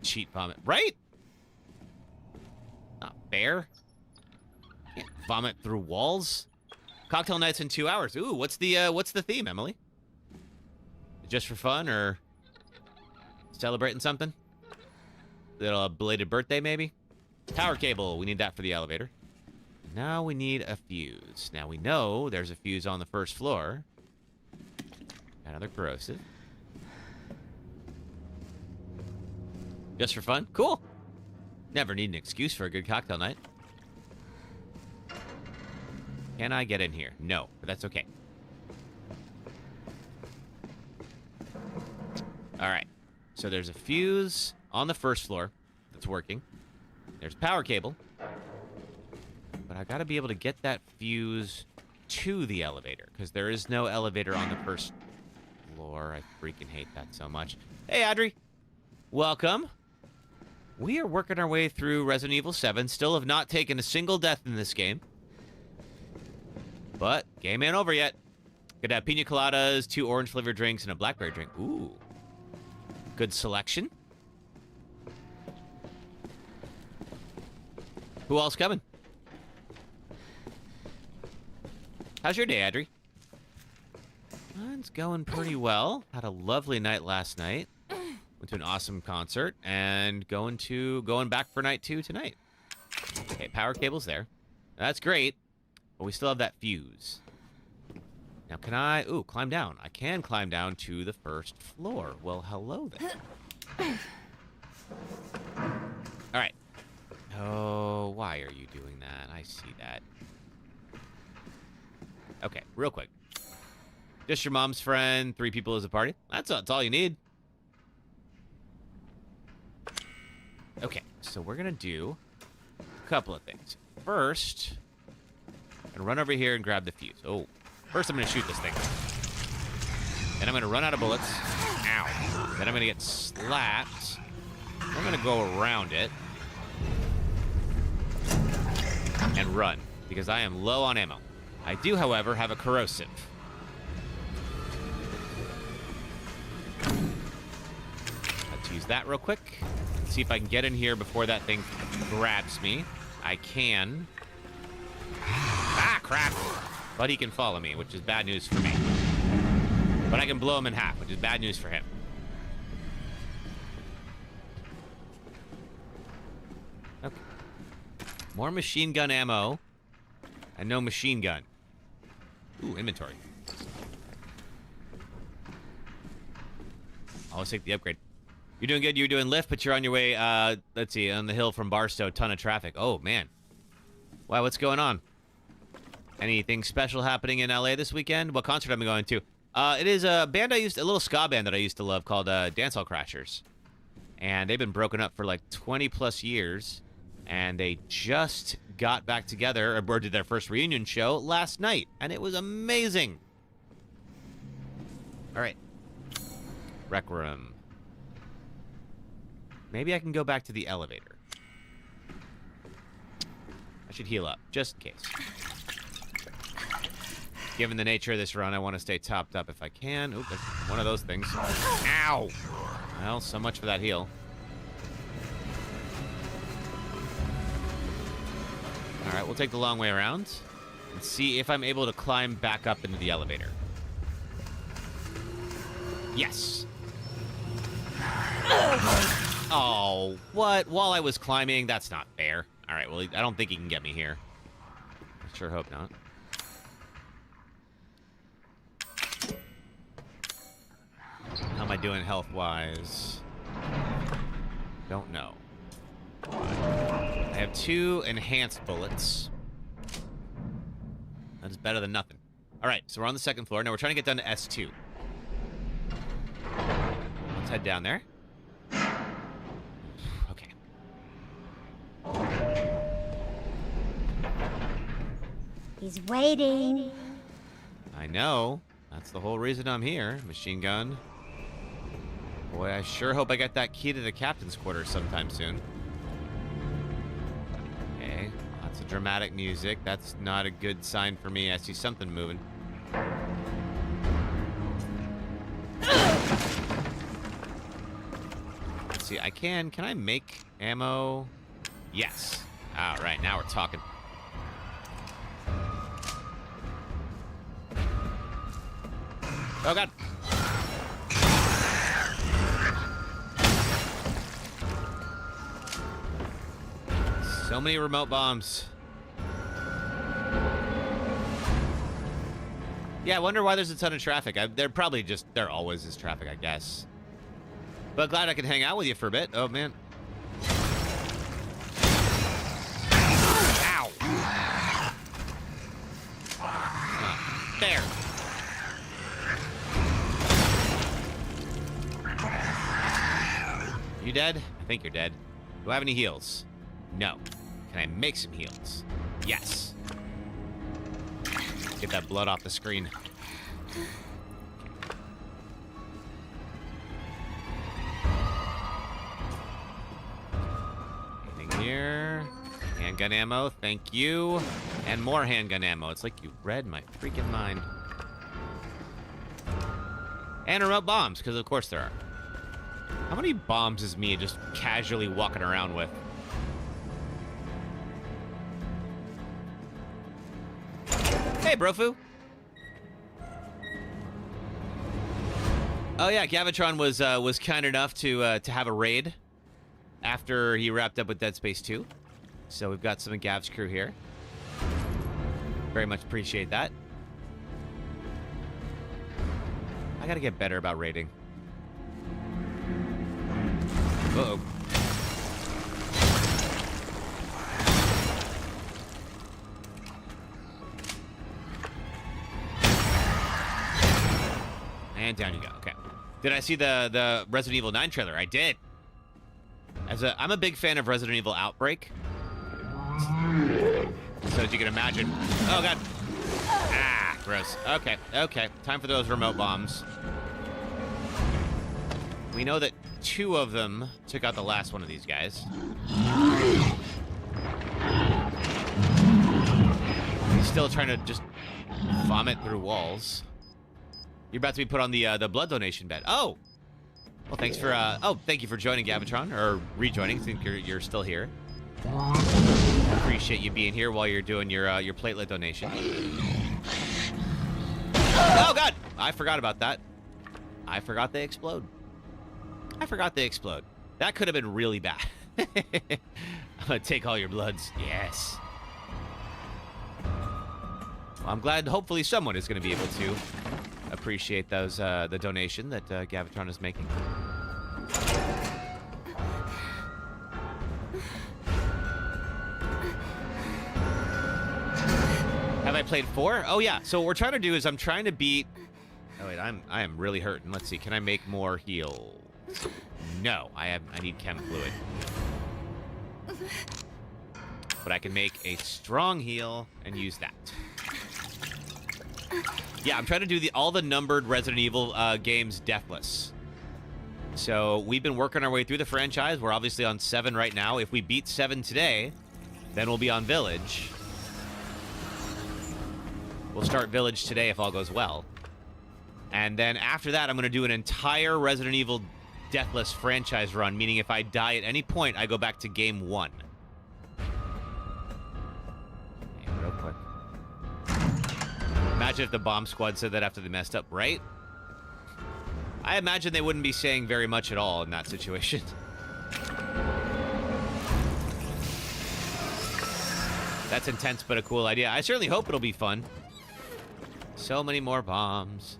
Cheat vomit, right? Not fair. Can't vomit through walls. Cocktail nights in 2 hours. Ooh, what's the theme, Emily? Just for fun or celebrating something? Little belated birthday, maybe? Power cable. We need that for the elevator. now we need a fuse. Now we know there's a fuse on the first floor. Another corrosive. Just for fun? Cool. Never need an excuse for a good cocktail night. Can I get in here? No, but that's okay. All right. So there's a fuse on the first floor that's working. There's power cable. But I got to be able to get that fuse to the elevator because there is no elevator on the first floor. I freaking hate that so much. Hey, Audrey. Welcome. We are working our way through Resident Evil 7. Still have not taken a single death in this game. But game ain't over yet. Could have pina coladas, 2 orange-flavored drinks, and a blackberry drink. Ooh. Good selection. Who else coming? How's your day, Adri? Mine's going pretty well. Had a lovely night last night. Went to an awesome concert and going back for night 2 tonight. Okay, power cable's there. That's great, but we still have that fuse. Now, can I... Ooh, climb down. I can climb down to the first floor. Well, hello there. All right. Oh, why are you doing that? I see that. Okay, real quick. Just your mom's friend, 3 people as a party. That's all you need. Okay, so we're going to do a couple of things. First, I'm going to run over here and grab the fuse. Oh, first I'm going to shoot this thing. Then I'm going to run out of bullets. Ow. Then I'm going to get slapped. I'm going to go around it. And run, because I am low on ammo. I do, however, have a corrosive. Let's use that real quick. See if I can get in here before that thing grabs me. I can. Ah, crap. But he can follow me, which is bad news for me. But I can blow him in half, which is bad news for him. Okay. More machine gun ammo. And no machine gun. Ooh, inventory. Always take the upgrade. You're doing good. You're doing lift, but you're on your way, let's see, on the hill from Barstow. Ton of traffic. Oh, man. Wow, what's going on? Anything special happening in LA this weekend? What concert am I going to? It is a band a little ska band that I used to love called Dancehall Crashers. And they've been broken up for like 20 plus years. And they just got back together, or did their first reunion show last night. And it was amazing. All right. Rec room. Maybe I can go back to the elevator. I should heal up, just in case. Given the nature of this run, I want to stay topped up if I can. Oop, that's one of those things. Ow! Well, so much for that heal. All right, we'll take the long way around and see if I'm able to climb back up into the elevator. Yes. Oh, what? While I was climbing? That's not fair. All right, well, I don't think he can get me here. I sure hope not. How am I doing health-wise? Don't know. I have 2 enhanced bullets. That is better than nothing. All right, so we're on the 2nd floor. Now we're trying to get down to S2. Let's head down there. Okay. He's waiting. I know. That's the whole reason I'm here. Machine gun. Boy, I sure hope I get that key to the captain's quarters sometime soon. Okay, lots of dramatic music. That's not a good sign for me. I see something moving. Let's see, can I make ammo? Yes. All right, now we're talking. Oh, God. So many remote bombs. Yeah, I wonder why there's a ton of traffic. There always is traffic, I guess. But glad I could hang out with you for a bit. Oh, man. Ow. There. You dead? I think you're dead. Do I have any heals? No. Can I make some heals? Yes. Get that blood off the screen. Anything here? Handgun ammo, thank you. And more handgun ammo. It's like you read my freaking mind. And remote bombs, because of course there are. How many bombs is me just casually walking around with? Hey, Brofu. Oh yeah, Gavitron was kind enough to have a raid after he wrapped up with Dead Space 2. So we've got some of Gav's crew here. Very much appreciate that. I gotta get better about raiding. Uh-oh. And down you go. Okay. Did I see the Resident Evil 9 trailer? I did. I'm a big fan of Resident Evil Outbreak. So as you can imagine. Oh god. Ah, gross. Okay. Okay. Time for those remote bombs. We know that 2 of them took out the last one of these guys. He's still trying to just vomit through walls. You're about to be put on the blood donation bed. Oh! Well, thanks for, thank you for joining, Gavitron, or rejoining. I think you're still here. Appreciate you being here while you're doing your platelet donation. Oh, God! I forgot about that. I forgot they explode. That could have been really bad. I'm gonna take all your bloods. Yes. Well, I'm glad hopefully someone is going to be able to appreciate those the donation that Gavitron is making. Have I played 4? Oh yeah. So what we're trying to do is I'm trying to beat. Oh wait, I am really hurting. Let's see. Can I make more heals? No, I need chem fluid. But I can make a strong heal and use that. Yeah, I'm trying to do all the numbered Resident Evil games deathless. So we've been working our way through the franchise. We're obviously on 7 right now. If we beat 7 today, then we'll be on Village. We'll start Village today if all goes well. And then after that, I'm going to do an entire Resident Evil deathless franchise run, meaning if I die at any point, I go back to game 1. Hey, real quick. Imagine if the bomb squad said that after they messed up, right? I imagine they wouldn't be saying very much at all in that situation. That's intense, but a cool idea. I certainly hope it'll be fun. So many more bombs.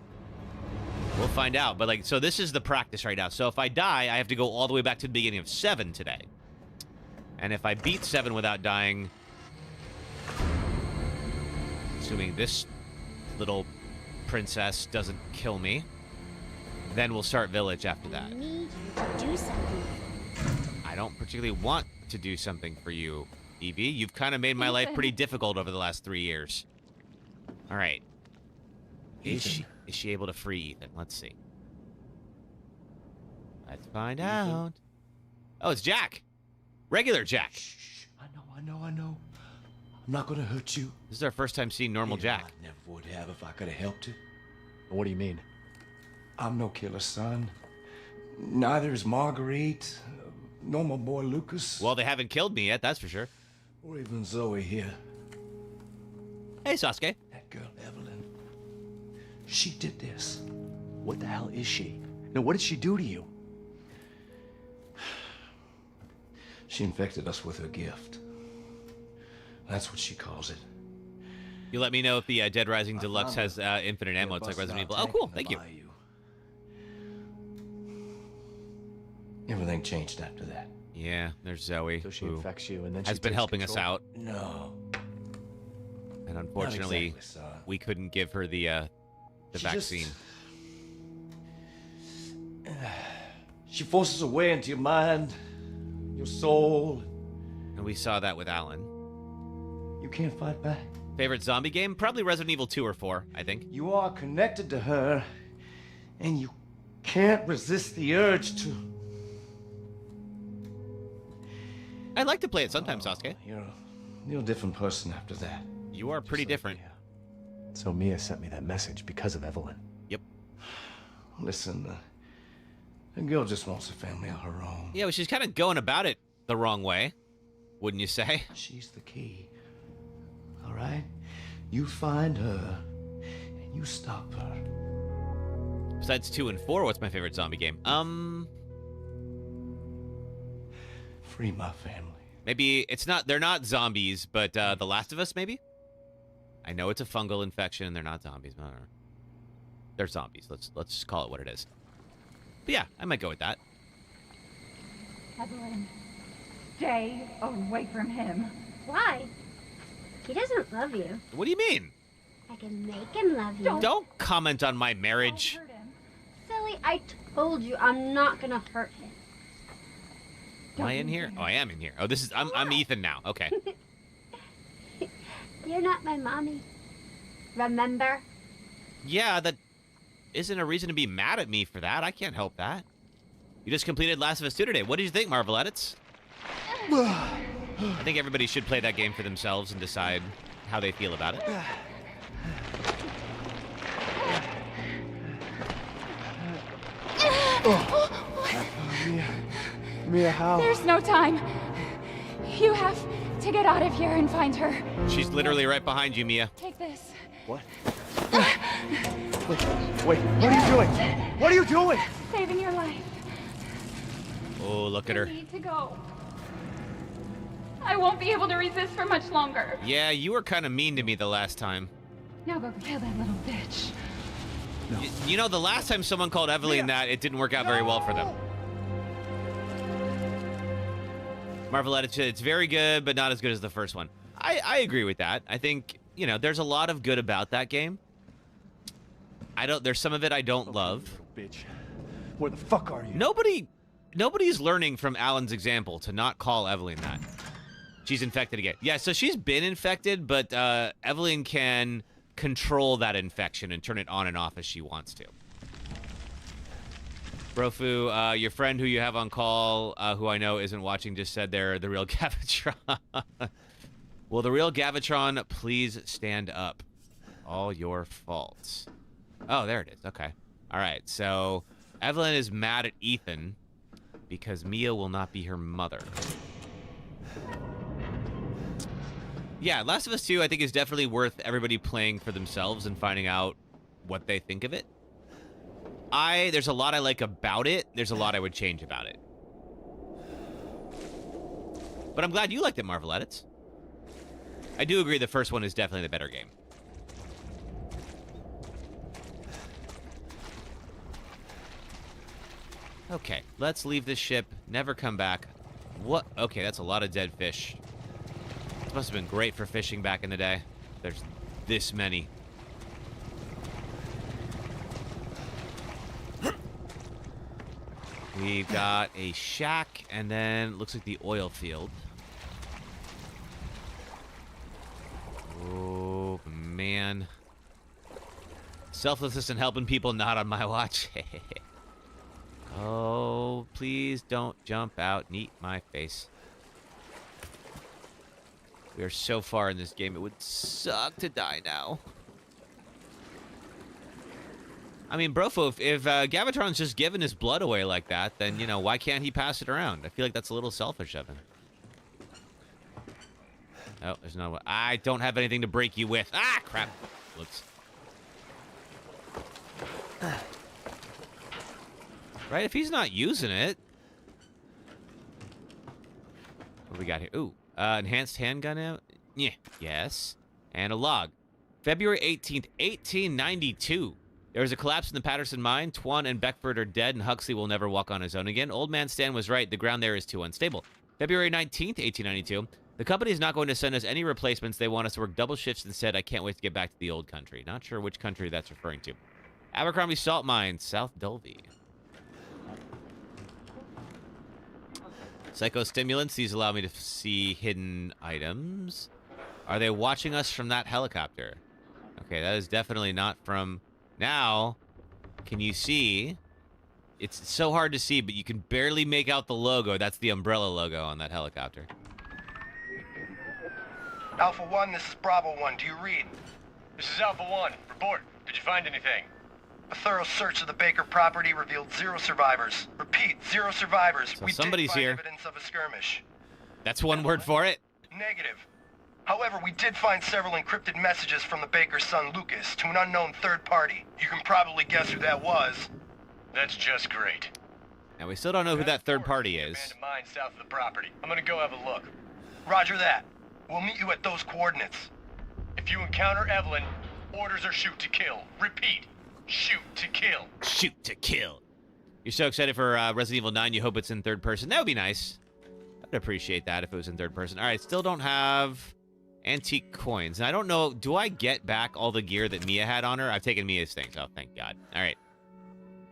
We'll find out. But, like, so this is the practice right now. So if I die, I have to go all the way back to the beginning of 7 today. And if I beat 7 without dying, assuming this little princess doesn't kill me, then we'll start Village after that. I need you to do something. I don't particularly want to do something for you, Evie. You've kind of made my life pretty difficult over the last 3 years. All right. Is she able to free Ethan? Let's see. Let's find out. Oh, it's Jack. Regular Jack. Shh. I know. I'm not gonna hurt you. This is our first time seeing normal Jack. I never would have if I could have helped you. What do you mean? I'm no killer, son. Neither is Marguerite, nor my boy Lucas, Well, they haven't killed me yet, that's for sure. or even Zoe here. Hey, Sasuke. That girl, Evelyn. She did this. What the hell is she? No, what did she do to you? She infected us with her gift. That's what she calls it. You let me know if the Dead Rising Deluxe has infinite ammo. It's like Resident Evil. Oh, cool. Thank you. Everything changed after that. Yeah, there's Zoe, So she who infects you, and then has she been takes helping us control? out, No. and unfortunately, Not exactly, son. we couldn't give her the She just- vaccine. She forces her way into your mind, your soul. And we saw that with Alan. You can't fight back. Favorite zombie game? Probably Resident Evil 2 or 4, I think. You are connected to her, and you can't resist the urge to. I like to play it sometimes, Sasuke. You're a different person after that. You are pretty different. So Mia sent me that message because of Evelyn. Yep. Listen, the girl just wants a family of her own. Yeah, well, she's kind of going about it the wrong way, wouldn't you say? She's the key. All right? You find her, and you stop her. Besides 2 and 4, what's my favorite zombie game? Free my family. Maybe it's not. They're not zombies, but The Last of Us, maybe. I know it's a fungal infection. They're not zombies. They're zombies. Let's just call it what it is. But yeah, I might go with that. Evelyn, stay away from him. Why? He doesn't love you. What do you mean? I can make him love you. Don't comment on my marriage. Don't hurt him. Silly, I told you I'm not gonna hurt him. Am I in here? Oh, I am in here. Oh, this is. I'm Ethan now. Okay. You're not my mommy. Remember? Yeah, that isn't a reason to be mad at me for that. I can't help that. You just completed Last of Us 2 today. What did you think, Marvel Edits? I think everybody should play that game for themselves and decide how they feel about it. Mia, how? There's no time. You have to get out of here and find her. She's literally right behind you, Mia. Take this. What? Wait, what are you doing? What are you doing? Saving your life. Oh, look at her. I need to go. I won't be able to resist for much longer. Yeah, you were kind of mean to me the last time. Now go kill that little bitch. You know, the last time someone called Evelyn that, it didn't work out very well for them. Marvel Edits, it's very good, but not as good as the first one. I agree with that. I think, you know, there's a lot of good about that game. There's some of it I don't love. Little bitch. Where the fuck are you? Nobody's learning from Alan's example to not call Evelyn that. She's infected again. Yeah, so she's been infected, but Evelyn can control that infection and turn it on and off as she wants to. Brofu, your friend who you have on call, who I know isn't watching, just said they're the real Gavatron. Will the real Gavatron please stand up? All your faults. Oh, there it is. Okay. All right, so Evelyn is mad at Ethan because Mia will not be her mother. Yeah, Last of Us 2, I think, is definitely worth everybody playing for themselves and finding out what they think of it. There's a lot I like about it. There's a lot I would change about it. But I'm glad you liked it, Marvel Edits. I do agree the first one is definitely the better game. Okay, let's leave this ship, never come back. What? Okay, that's a lot of dead fish. This must have been great for fishing back in the day. There's this many. We've got a shack, and then looks like the oil field. Oh, man. Selflessness and helping people not on my watch. Oh, please don't jump out and eat my face. We are so far in this game, it would suck to die now. I mean, Brofo, if Gavatron's just giving his blood away like that, then, you know, why can't he pass it around? I feel like that's a little selfish of him. Oh, there's no way. I don't have anything to break you with. Ah, crap. Whoops. Right, if he's not using it. What do we got here? Ooh, enhanced handgun ammo? Yeah, yes. And a log. February 18th, 1892. There was a collapse in the Patterson mine. Twan and Beckford are dead, and Huxley will never walk on his own again. Old man Stan was right. The ground there is too unstable. February 19th, 1892. The company is not going to send us any replacements. They want us to work double shifts instead. I can't wait to get back to the old country. Not sure which country that's referring to. Abercrombie Salt Mine, South Dulvey. Psychostimulants. These allow me to see hidden items. Are they watching us from that helicopter? Okay, that is definitely not from... Now, can you see? It's so hard to see, but you can barely make out the logo. That's the umbrella logo on that helicopter. Alpha 1, this is Bravo 1. Do you read? This is Alpha 1. Report. Did you find anything? A thorough search of the Baker property revealed 0 survivors. Repeat, 0 survivors. So we somebody's did find here. Evidence of a skirmish. That's one word for it. Negative. However, we did find several encrypted messages from the baker's son Lucas to an unknown third party. You can probably guess who that was. That's just great. Now, we still don't know who that third party is. Abandoned mine south of the property. I'm gonna go have a look. Roger that. We'll meet you at those coordinates. If you encounter Evelyn, orders are shoot to kill. Repeat, shoot to kill. Shoot to kill. You're so excited for Resident Evil 9, you hope it's in third person. That would be nice. I would appreciate that if it was in third person. All right, still don't have antique coins. And I don't know, do I get back all the gear that Mia had on her? I've taken Mia's things. Oh, thank God. All right.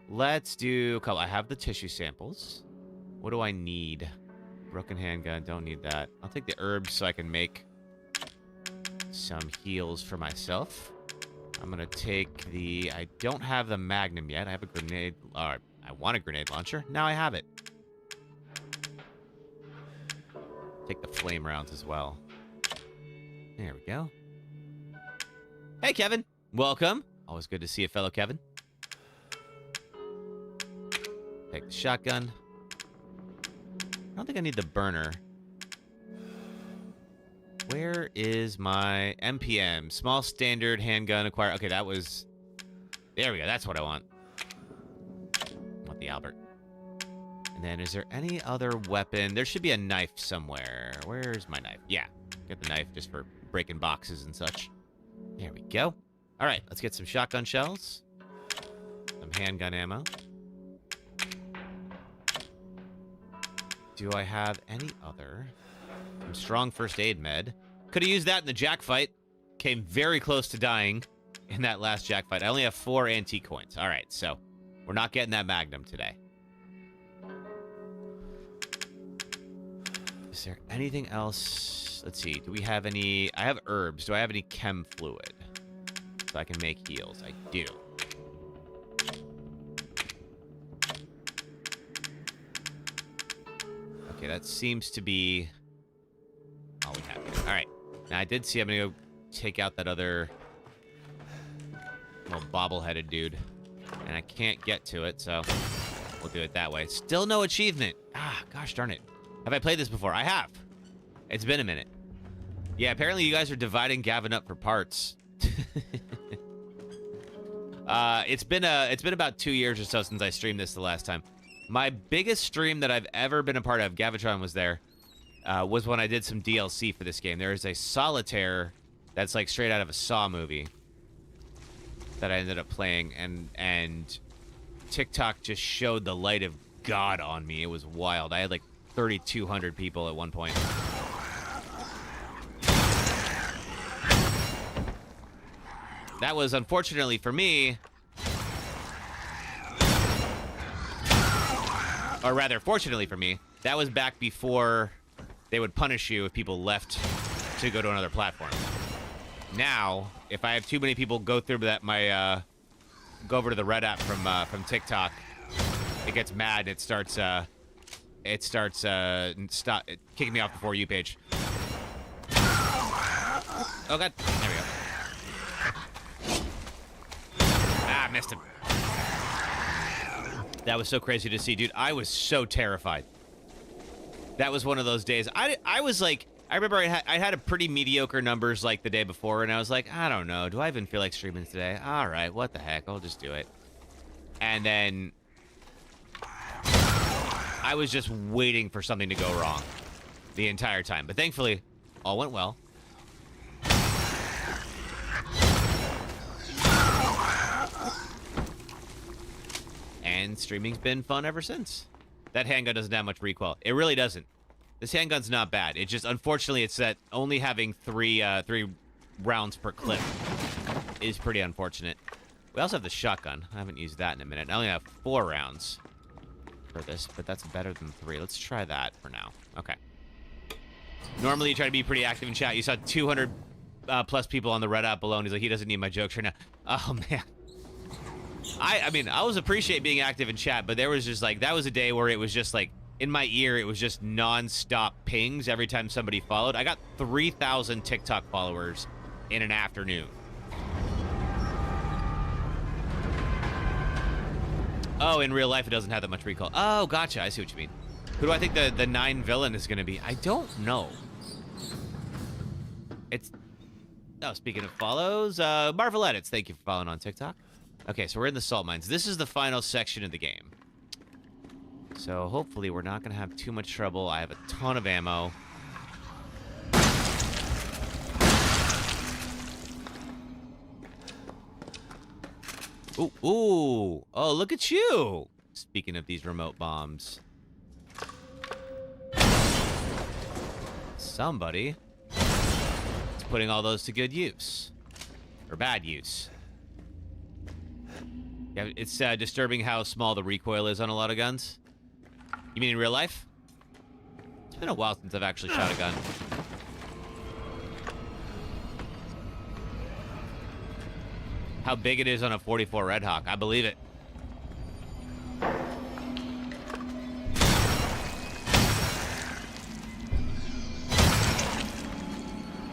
Let's do a couple. I have the tissue samples. What do I need? Broken handgun. Don't need that. I'll take the herbs so I can make some heals for myself. I'm going to take the... I don't have the Magnum yet. I have a grenade... I want a grenade launcher. Now I have it. Take the flame rounds as well. There we go. Hey, Kevin. Welcome. Always good to see a fellow Kevin. Take the shotgun. I don't think I need the burner. Where is my MPM? Small standard handgun acquired. Okay, that was... There we go. That's what I want. I want the Albert. And then is there any other weapon? There should be a knife somewhere. Where's my knife? Yeah. Get the knife just for breaking boxes and such. There we go. All right, let's get some shotgun shells. Some handgun ammo. Do I have any other? Some strong first aid med. Could have used that in the Jack fight. Came very close to dying in that last Jack fight. I only have 4 antique coins. All right, so we're not getting that Magnum today. Is there anything else? Let's see. Do we have any... I have herbs. Do I have any chem fluid? So I can make heals. I do. Okay, that seems to be all we have here. All right. Now, I did see I'm going to go take out that other little bobble-headed dude. And I can't get to it, so we'll do it that way. Still no achievement. Ah, gosh darn it. Have I played this before? I have. It's been a minute. Yeah, apparently you guys are dividing Gavin up for parts. It's been about 2 years or so since I streamed this the last time. My biggest stream that I've ever been a part of, Gavitron was there, was when I did some DLC for this game. There is a solitaire that's like straight out of a Saw movie that I ended up playing, and TikTok just showed the light of God on me. It was wild. I had like 3,200 people at one point. That was, unfortunately for me, or rather, fortunately for me, that was back before they would punish you if people left to go to another platform. Now, if I have too many people go through that, go over to the Red app from TikTok, it gets mad and it starts kicking me off the For You page. Oh God, there we go. Ah, missed him. That was so crazy to see, dude. I was so terrified. That was one of those days. I was like, I remember I had a pretty mediocre numbers like the day before, and I was like, I don't know. Do I even feel like streaming today? All right, what the heck? I'll just do it. And then I was just waiting for something to go wrong the entire time. But thankfully, all went well. And streaming's been fun ever since. That handgun doesn't have much recoil. It really doesn't. This handgun's not bad. It just, unfortunately, it's that only having three rounds per clip is pretty unfortunate. We also have the shotgun. I haven't used that in a minute. I only have 4 rounds for this, but that's better than 3. Let's try that for now. Okay. Normally, you try to be pretty active in chat. You saw 200 plus people on the red app below, and he's like, he doesn't need my jokes right now. Oh, man. I mean, I always appreciate being active in chat, but there was just like, that was a day where it was just like, in my ear, it was just non-stop pings every time somebody followed. I got 3,000 TikTok followers in an afternoon. Oh, in real life, it doesn't have that much recoil. Oh, gotcha. I see what you mean. Who do I think the 9 villain is going to be? I don't know. It's... Oh, speaking of follows, Marvel Edits, thank you for following on TikTok. Okay, so we're in the salt mines. This is the final section of the game. So hopefully we're not going to have too much trouble. I have a ton of ammo. Ooh, ooh. Oh, look at you. Speaking of these remote bombs. Somebody is putting all those to good use. Or bad use. Yeah, it's disturbing how small the recoil is on a lot of guns. You mean in real life? It's been a while since I've actually shot a gun. How big it is on a 44 Red Hawk. I believe it.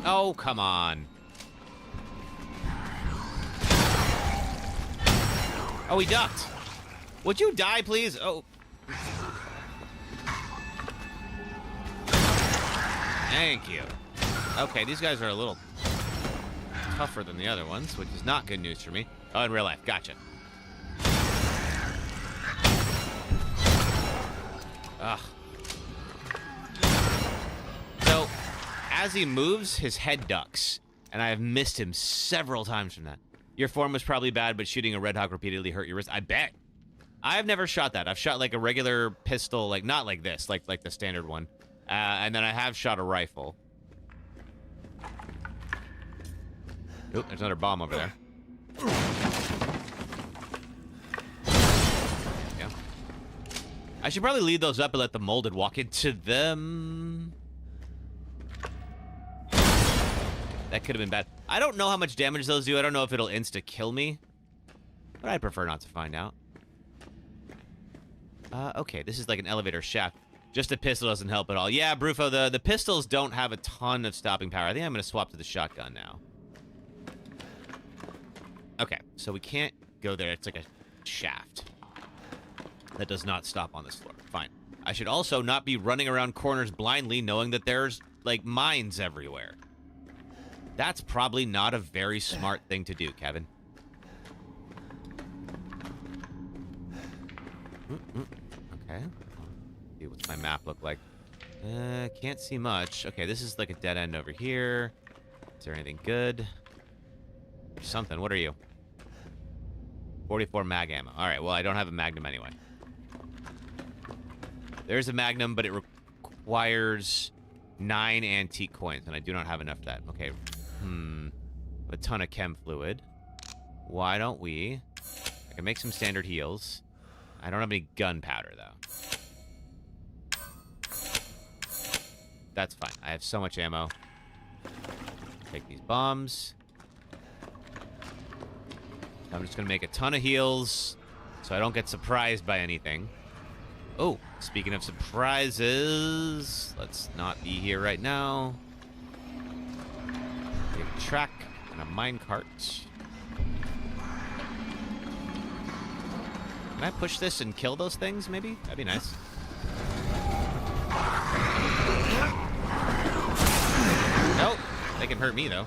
Oh, come on. Oh, he ducked. Would you die, please? Oh. Thank you. Okay, these guys are a little tougher than the other ones, which is not good news for me. Oh, in real life. Gotcha. Ugh. So, as he moves, his head ducks, and I have missed him several times from that. Your form was probably bad, but shooting a Red Hawk repeatedly hurt your wrist. I bet. I've never shot that. I've shot like a regular pistol, like not like this, like the standard one. And then I have shot a rifle. Oop, there's another bomb over there. Yeah. I should probably leave those up and let the molded walk into them. That could have been bad. I don't know how much damage those do. I don't know if it'll insta-kill me. But I'd prefer not to find out. Okay, this is like an elevator shaft. Just a pistol doesn't help at all. Yeah, Brufo, the pistols don't have a ton of stopping power. I think I'm going to swap to the shotgun now. Okay, so we can't go there. It's like a shaft. That does not stop on this floor. Fine. I should also not be running around corners blindly knowing that there's, like, mines everywhere. That's probably not a very smart thing to do, Kevin. Okay. See, what's my map look like? Can't see much. Okay, this is like a dead end over here. Is there anything good? Something. What are you? 44 mag ammo. All right, well, I don't have a magnum anyway. There's a magnum, but it requires 9 antique coins, and I do not have enough of that. Okay. A ton of chem fluid. Why don't we... I can make some standard heals. I don't have any gunpowder, though. That's fine. I have so much ammo. Take these bombs. I'm just going to make a ton of heals so I don't get surprised by anything. Oh, speaking of surprises, let's not be here right now. We have a track and a minecart. Can I push this and kill those things, maybe? That'd be nice. Nope. They can hurt me, though.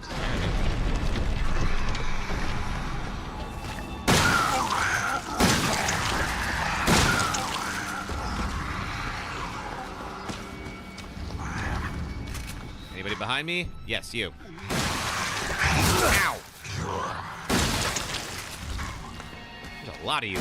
Anybody behind me? Yes, you. Ow! There's a lot of you.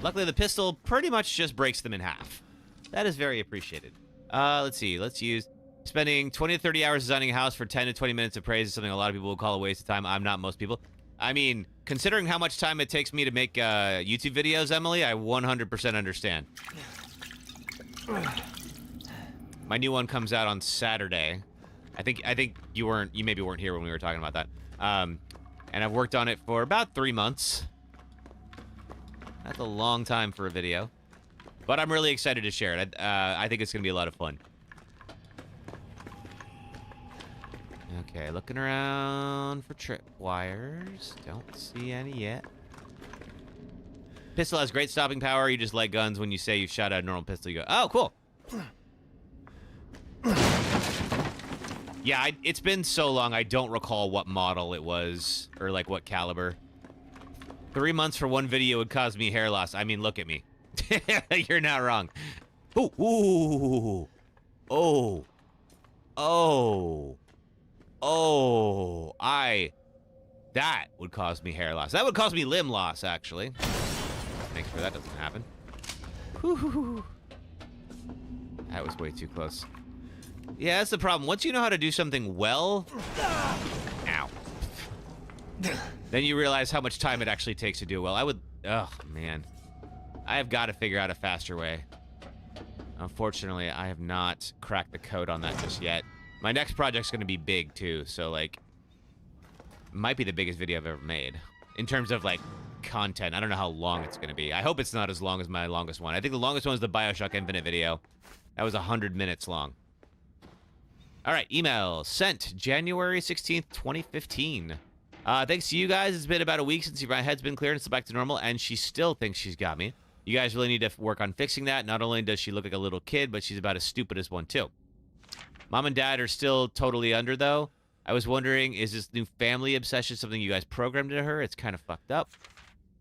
Luckily, the pistol pretty much just breaks them in half. That is very appreciated. Let's see. Let's use... Spending 20 to 30 hours designing a house for 10 to 20 minutes of praise is something a lot of people would call a waste of time. I'm not most people. I mean, considering how much time it takes me to make YouTube videos, Emily, I 100% understand. My new one comes out on Saturday. I think you maybe weren't here when we were talking about that. And I've worked on it for about 3 months. That's a long time for a video. But I'm really excited to share it. I think it's going to be a lot of fun. Okay, looking around for trip wires. Don't see any yet. Pistol has great stopping power. You just light guns when you say you shot at a normal pistol. You go, oh, cool. Yeah, it's been so long, I don't recall what model it was, or like what caliber. 3 months for one video would cause me hair loss. I mean, look at me. You're not wrong. Ooh, ooh, oh, oh. Oh, that would cause me hair loss. That would cause me limb loss, actually. Make sure that doesn't happen. Whew. That was way too close. Yeah, that's the problem. Once you know how to do something well... Ow. Then you realize how much time it actually takes to do well. Oh, man. I have got to figure out a faster way. Unfortunately, I have not cracked the code on that just yet. My next project's going to be big, too, so, like, might be the biggest video I've ever made. In terms of, like, content. I don't know how long it's going to be. I hope it's not as long as my longest one. I think the longest one was the Bioshock Infinite video. That was 100 minutes long. All right, email sent January 16th, 2015. Thanks to you guys. It's been about a week since my head's been cleared and it's back to normal, and she still thinks she's got me. You guys really need to work on fixing that. Not only does she look like a little kid, but she's about as stupid as one, too. Mom and Dad are still totally under, though. I was wondering, is this new family obsession something you guys programmed into her? It's kind of fucked up.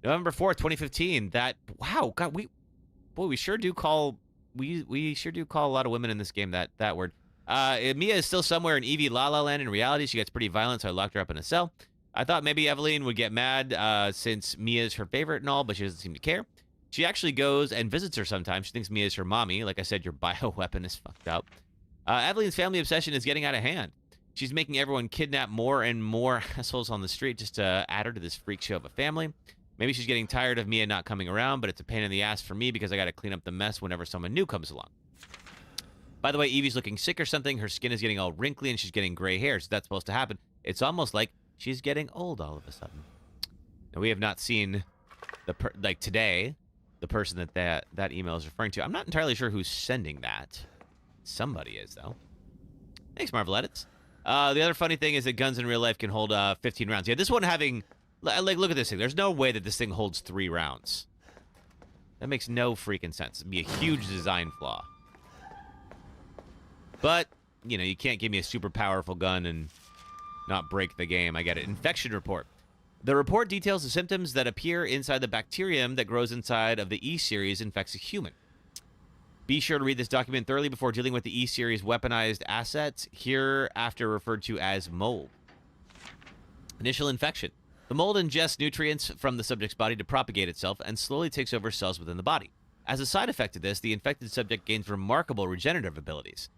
November 4th, 2015. Wow, God, we sure do call, we sure do call a lot of women in this game that word. Mia is still somewhere in Evie La La Land in reality. She gets pretty violent, so I locked her up in a cell. I thought maybe Evelyn would get mad since Mia is her favorite and all, but she doesn't seem to care. She actually goes and visits her sometimes. She thinks Mia is her mommy. Like I said, your bioweapon is fucked up. Evelyn's family obsession is getting out of hand. She's making everyone kidnap more and more assholes on the street just to add her to this freak show of a family. Maybe she's getting tired of Mia not coming around, but it's a pain in the ass for me because I got to clean up the mess whenever someone new comes along. By the way, Evie's looking sick or something. Her skin is getting all wrinkly and she's getting gray hair. So that's supposed to happen. It's almost like she's getting old all of a sudden. Now, we have not seen today, the person that email is referring to. I'm not entirely sure who's sending that. Somebody is, though. Thanks, Marvel Edits. The other funny thing is that guns in real life can hold 15 rounds. Yeah, this one having... Like, look at this thing. There's no way that this thing holds 3 rounds. That makes no freaking sense. It'd be a huge design flaw. But, you know, you can't give me a super powerful gun and not break the game. I get it. Infection report. The report details the symptoms that appear inside the bacterium that grows inside of the E-Series infects a human. Be sure to read this document thoroughly before dealing with the E-Series weaponized assets, hereafter referred to as mold. Initial infection. The mold ingests nutrients from the subject's body to propagate itself and slowly takes over cells within the body. As a side effect of this, the infected subject gains remarkable regenerative abilities.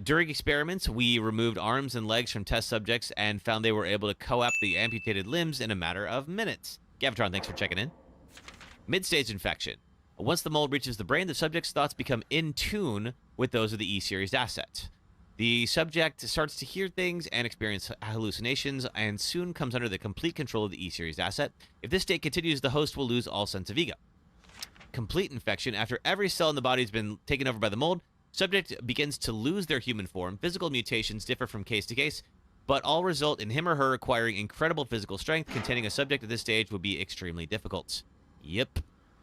During experiments, we removed arms and legs from test subjects and found they were able to co-opt the amputated limbs in a matter of minutes. Gavatron, thanks for checking in. Mid-stage infection. Once the mold reaches the brain, the subject's thoughts become in tune with those of the E-Series asset. The subject starts to hear things and experience hallucinations and soon comes under the complete control of the E-Series asset. If this state continues, the host will lose all sense of ego. Complete infection. After every cell in the body has been taken over by the mold, subject begins to lose their human form. Physical mutations differ from case to case, but all result in him or her acquiring incredible physical strength. Containing a subject at this stage would be extremely difficult. Yep.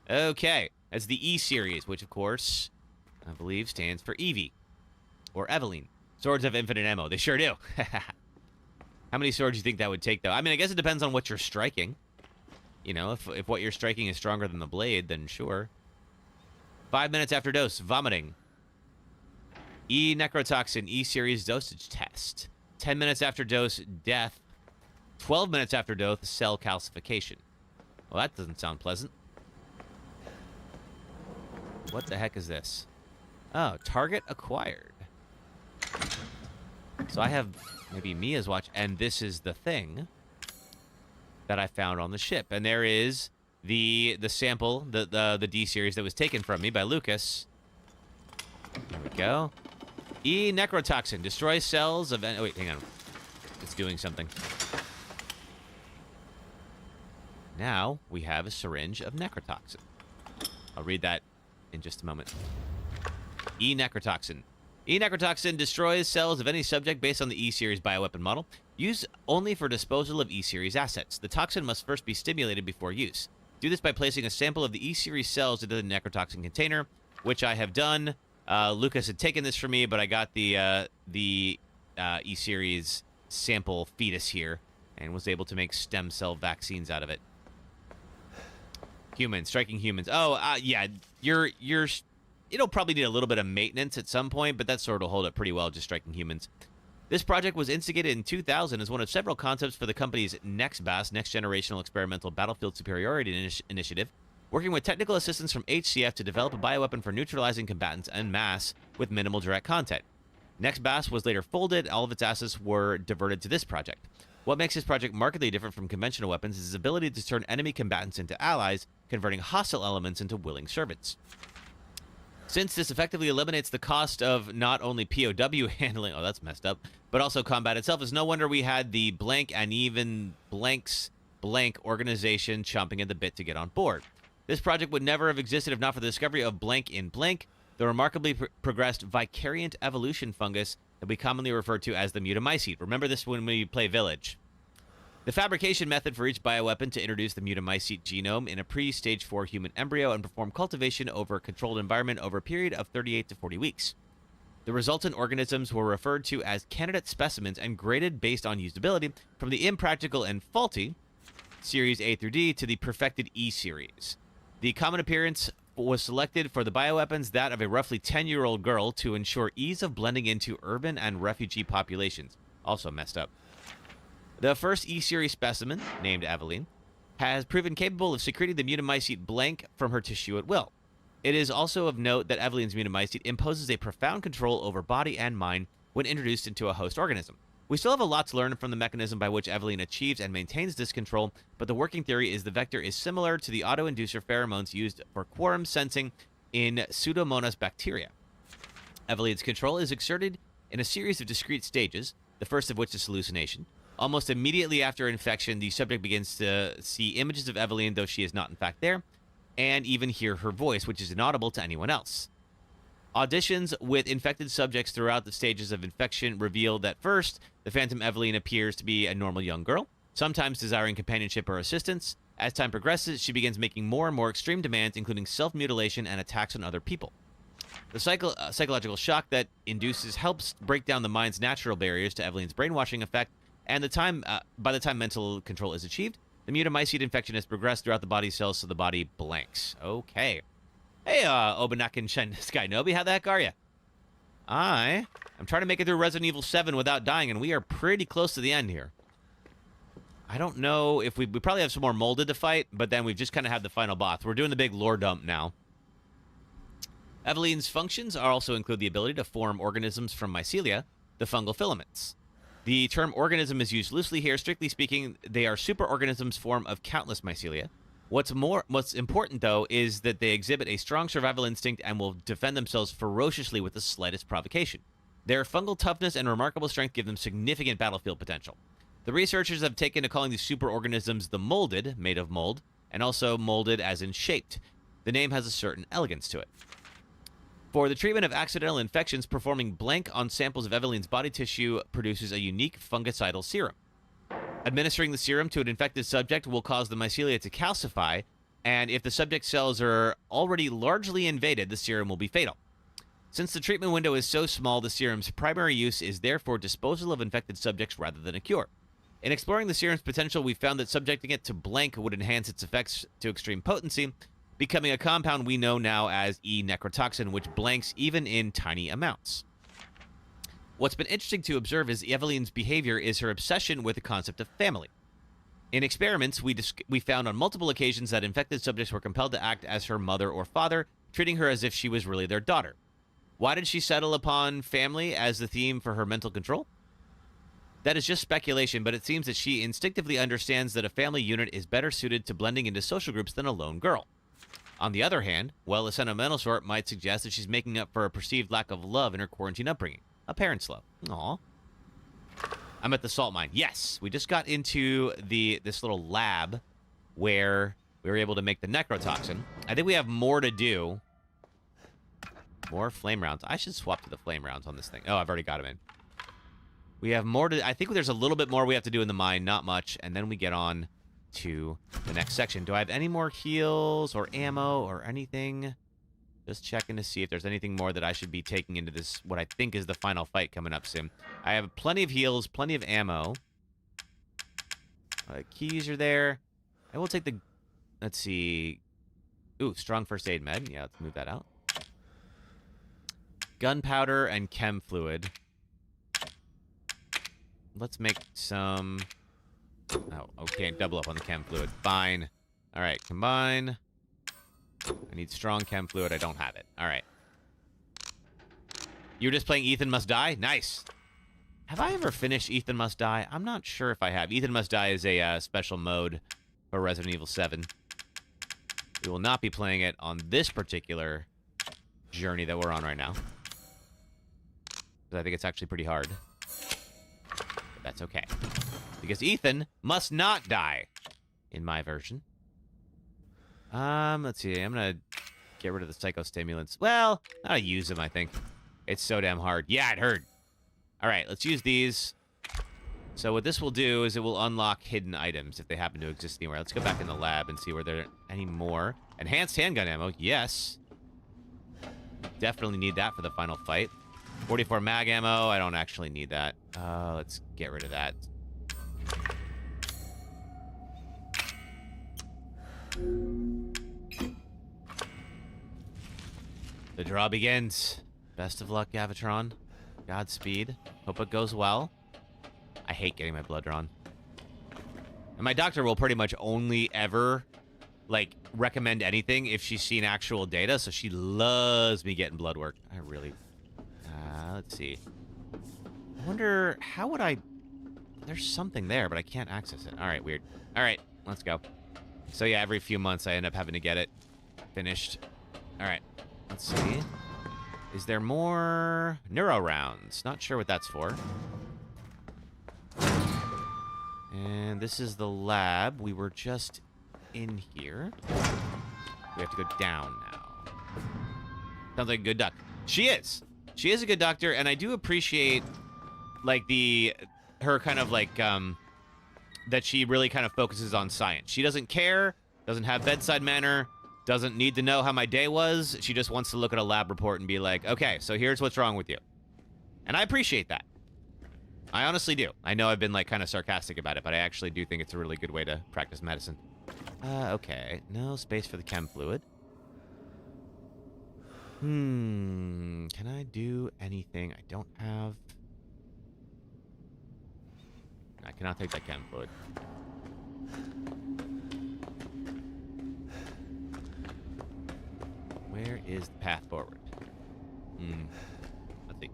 Okay. That's the E-Series, which, of course, I believe stands for Evie. Or Evelyn. Swords have infinite ammo. They sure do. How many swords do you think that would take, though? I mean, I guess it depends on what you're striking. You know, if what you're striking is stronger than the blade, then sure. 5 minutes after dose, vomiting. E-necrotoxin, E-Series dosage test. 10 minutes after dose, death. 12 minutes after dose, cell calcification. Well, that doesn't sound pleasant. What the heck is this? Oh, target acquired. So I have maybe Mia's watch, and this is the thing that I found on the ship. And there is the sample, the D series that was taken from me by Lucas. There we go. E-necrotoxin destroys cells of... Oh, wait, hang on. It's doing something. Now we have a syringe of necrotoxin. I'll read that in just a moment. E-necrotoxin. E-necrotoxin destroys cells of any subject based on the E-series bioweapon model. Used only for disposal of E-series assets. The toxin must first be stimulated before use. Do this by placing a sample of the E-series cells into the necrotoxin container, which I have done. Lucas had taken this for me, but I got the E-series sample fetus here and was able to make stem cell vaccines out of it. Humans, striking humans. Oh, yeah, it'll probably need a little bit of maintenance at some point, but that sort of hold up pretty well, just striking humans. This project was instigated in 2000 as one of several concepts for the company's NextBAS, Next Generational Experimental Battlefield Superiority Initiative, working with technical assistance from HCF to develop a bioweapon for neutralizing combatants en masse with minimal direct contact. NextBAS was later folded. All of its assets were diverted to this project. What makes this project markedly different from conventional weapons is its ability to turn enemy combatants into allies, converting hostile elements into willing servants. Since this effectively eliminates the cost of not only POW handling, oh, that's messed up, but also combat itself, it's no wonder we had the blank and even blanks blank organization chomping at the bit to get on board. This project would never have existed if not for the discovery of blank in blank, the remarkably progressed vicariant evolution fungus that we commonly refer to as the mutamycete. Remember this when we play Village. The fabrication method for each bioweapon to introduce the mutamycete genome in a pre-stage 4 human embryo and perform cultivation over a controlled environment over a period of 38 to 40 weeks. The resultant organisms were referred to as candidate specimens and graded based on usability from the impractical and faulty series A through D to the perfected E series. The common appearance was selected for the bioweapons, that of a roughly 10-year-old girl, to ensure ease of blending into urban and refugee populations. Also messed up. The first E-series specimen, named Evelyn, has proven capable of secreting the mutamycete blank from her tissue at will. It is also of note that Evelyn's mutamycete imposes a profound control over body and mind when introduced into a host organism. We still have a lot to learn from the mechanism by which Evelyn achieves and maintains this control, but the working theory is the vector is similar to the auto-inducer pheromones used for quorum sensing in Pseudomonas bacteria. Evelyn's control is exerted in a series of discrete stages, the first of which is hallucination. Almost immediately after infection, the subject begins to see images of Evelyn, though she is not in fact there, and even hear her voice, which is inaudible to anyone else. Auditions with infected subjects throughout the stages of infection reveal that first, the Phantom Evelyn appears to be a normal young girl, sometimes desiring companionship or assistance. As time progresses, she begins making more and more extreme demands, including self-mutilation and attacks on other people. The psychological shock that induces helps break down the mind's natural barriers to Evelyn's brainwashing effect, and by the time mental control is achieved, the mutamycete infection has progressed throughout the body cells, so the body blanks. Okay. Hey, Obanakin Skynobi, how the heck are you? I'm trying to make it through Resident Evil 7 without dying, and we are pretty close to the end here. I don't know if we probably have some more molded to fight, but then we've just kind of had the final boss. We're doing the big lore dump now. Evelyn's functions also include the ability to form organisms from mycelia, the fungal filaments. The term organism is used loosely here. Strictly speaking, they are superorganisms formed of countless mycelia. What's important, though, is that they exhibit a strong survival instinct and will defend themselves ferociously with the slightest provocation. Their fungal toughness and remarkable strength give them significant battlefield potential. The researchers have taken to calling these superorganisms the molded, made of mold, and also molded as in shaped. The name has a certain elegance to it. For the treatment of accidental infections, performing blank on samples of Evelyn's body tissue produces a unique fungicidal serum. Administering the serum to an infected subject will cause the mycelia to calcify, and if the subject's cells are already largely invaded, the serum will be fatal. Since the treatment window is so small, the serum's primary use is therefore disposal of infected subjects rather than a cure. In exploring the serum's potential, we found that subjecting it to blank would enhance its effects to extreme potency, becoming a compound we know now as E-necrotoxin, which blanks even in tiny amounts. What's been interesting to observe is Evelyn's behavior is her obsession with the concept of family. In experiments, we found on multiple occasions that infected subjects were compelled to act as her mother or father, treating her as if she was really their daughter. Why did she settle upon family as the theme for her mental control? That is just speculation, but it seems that she instinctively understands that a family unit is better suited to blending into social groups than a lone girl. On the other hand, well, a sentimental sort might suggest that she's making up for a perceived lack of love in her quarantine upbringing. A parent's love. Aw. I'm at the salt mine. Yes, we just got into this little lab where we were able to make the necrotoxin. I think we have more to do. More flame rounds. I should swap to the flame rounds on this thing. Oh, I've already got them in. We have more to... I think there's a little bit more we have to do in the mine. Not much. And then we get on to the next section. Do I have any more heals or ammo or anything? Just checking to see if there's anything more that I should be taking into this, what I think is the final fight coming up soon. I have plenty of heals, plenty of ammo. Keys are there. I will take the... Let's see. Ooh, strong first aid med. Yeah, let's move that out. Gunpowder and chem fluid. Let's make some... Oh, okay, double up on the chem fluid. Fine. All right, combine. I need strong chem fluid. I don't have it. All right. You were just playing Ethan Must Die? Nice. Have I ever finished Ethan Must Die? I'm not sure if I have. Ethan Must Die is a special mode for Resident Evil 7. We will not be playing it on this particular journey that we're on right now. Because I think it's actually pretty hard. But that's okay. Because Ethan must not die in my version. Let's see. I'm going to get rid of the psychostimulants. Well, not to use them, I think. It's so damn hard. Yeah, it hurt. All right, let's use these. So what this will do is it will unlock hidden items if they happen to exist anywhere. Let's go back in the lab and see where there are any more. Enhanced handgun ammo. Yes. Definitely need that for the final fight. 44 mag ammo. I don't actually need that. Let's get rid of that. The draw begins. Best of luck, Gavatron. Godspeed. Hope it goes well. I hate getting my blood drawn. And my doctor will pretty much only ever, like, recommend anything if she's seen actual data, so she loves me getting blood work. I really... let's see. I wonder, how would I... There's something there, but I can't access it. All right, weird. All right, let's go. So yeah, every few months I end up having to get it finished. All right, let's see. Is there more neuro rounds? Not sure what that's for. And this is the lab. We were just in here. We have to go down now. Sounds like a good doc. She is. She is a good doctor, and I do appreciate, like, her kind of, like, that she really kind of focuses on science. She doesn't care, doesn't have bedside manner, doesn't need to know how my day was. She just wants to look at a lab report and be like, okay, so here's what's wrong with you. And I appreciate that. I honestly do. I know I've been, like, kind of sarcastic about it, but I actually do think it's a really good way to practice medicine. Okay. No space for the chem fluid. Can I do anything? I don't have... I cannot take that chem fluid. Where is the path forward? Let's see.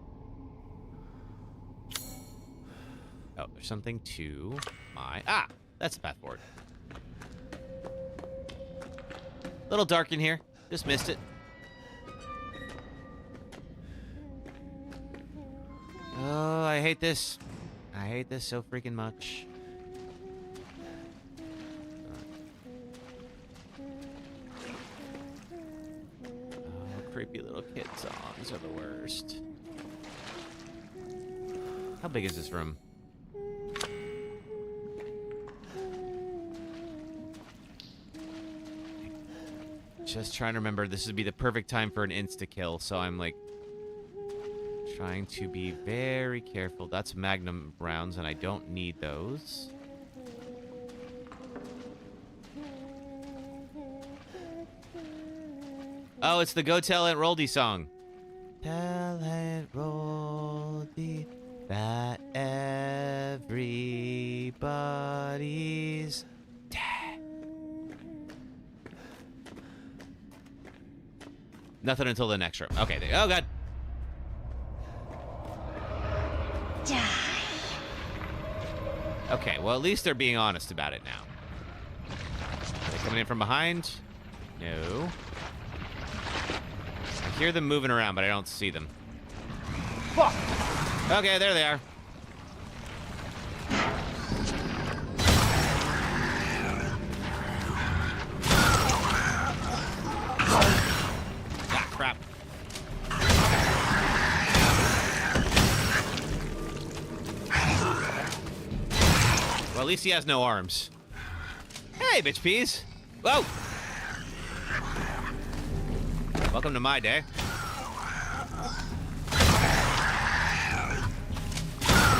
Oh, there's something to my... Ah! That's the path forward. A little dark in here. Just missed it. Oh, I hate this. I hate this so freaking much. Oh, creepy little kid songs are the worst. How big is this room? Just trying to remember, this would be the perfect time for an insta-kill, so I'm like trying to be very careful. That's magnum rounds, and I don't need those. Oh, it's the Go Tell Aunt Roldy song. Tell Aunt Roldy that everybody's dead. Nothing until the next room. Okay. Oh, God. Die. Okay, well, at least they're being honest about it now. Are they coming in from behind? No. I hear them moving around, but I don't see them. Fuck! Okay, there they are. Ah, crap. Well, at least he has no arms. Hey, bitch peas. Whoa. Welcome to my day.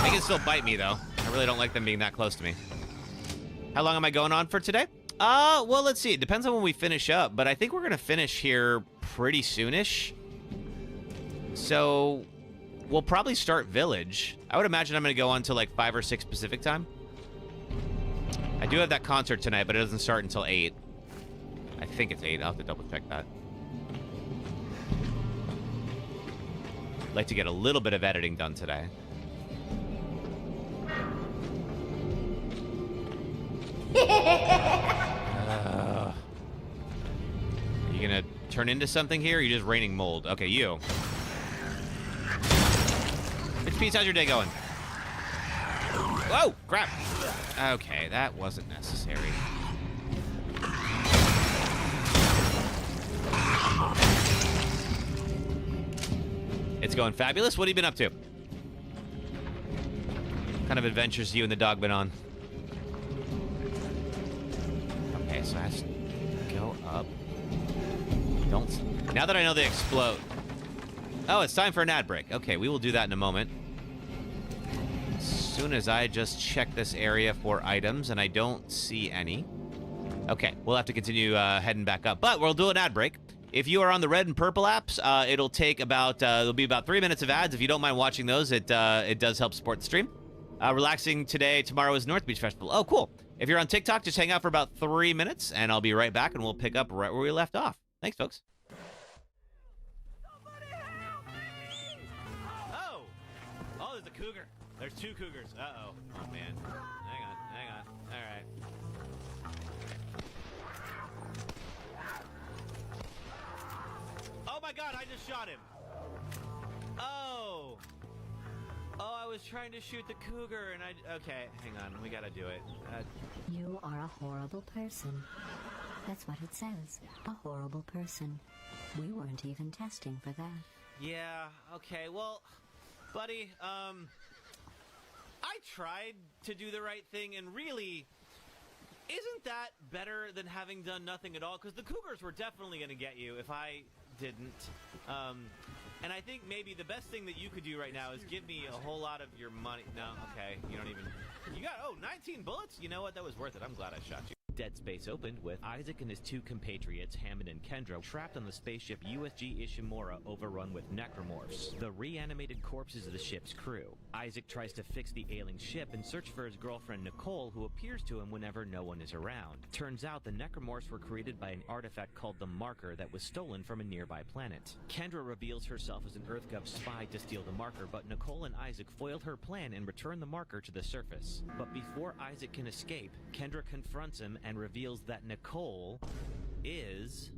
They can still bite me, though. I really don't like them being that close to me. How long am I going on for today? Well, let's see. It depends on when we finish up, but I think we're going to finish here pretty soonish. So we'll probably start Village. I would imagine I'm going to go on to like 5 or 6 Pacific time. I do have that concert tonight, but it doesn't start until 8. I think it's 8. I'll have to double check that. I'd like to get a little bit of editing done today. Are you gonna turn into something here, or are you just raining mold? Okay, you. Bitch Pete's, how's your day going? Whoa, crap. Okay, that wasn't necessary. It's going fabulous. What have you been up to? What kind of adventures you and the dog been on? Okay, so I have to go up. Don't. Now that I know they explode. Oh, it's time for an ad break. Okay, we will do that in a moment. As soon as I just check this area for items, and I don't see any. Okay, we'll have to continue heading back up, but we'll do an ad break. If you are on the red and purple apps, it'll take about it'll be about 3 minutes of ads. If you don't mind watching those, it does help support the stream. Relaxing today. Tomorrow is North Beach Festival. Oh, cool. If you're on TikTok, just hang out for about 3 minutes, and I'll be right back, and we'll pick up right where we left off. Thanks, folks. Oh, there's a cougar. There's 2 cougars. Uh-oh. Oh, man. Hang on. All right. Oh, my God, I just shot him. Oh, I was trying to shoot the cougar, and okay, hang on. We gotta do it. You are a horrible person. That's what it says. A horrible person. We weren't even testing for that. Yeah, okay, well, buddy, I tried to do the right thing, and really, isn't that better than having done nothing at all? Because the cougars were definitely going to get you if I didn't. And I think maybe the best thing that you could do right now is give me a whole lot of your money. No, okay, you don't even... You got, 19 bullets? You know what? That was worth it. I'm glad I shot you. Dead Space opened with Isaac and his 2 compatriots, Hammond and Kendra, trapped on the spaceship USG Ishimura, overrun with necromorphs, the reanimated corpses of the ship's crew. Isaac tries to fix the ailing ship and search for his girlfriend Nicole, who appears to him whenever no one is around. Turns out the necromorphs were created by an artifact called the Marker that was stolen from a nearby planet. Kendra reveals herself as an EarthGov spy to steal the Marker, but Nicole and Isaac foiled her plan and return the Marker to the surface. But before Isaac can escape, Kendra confronts him and reveals that Nicole is...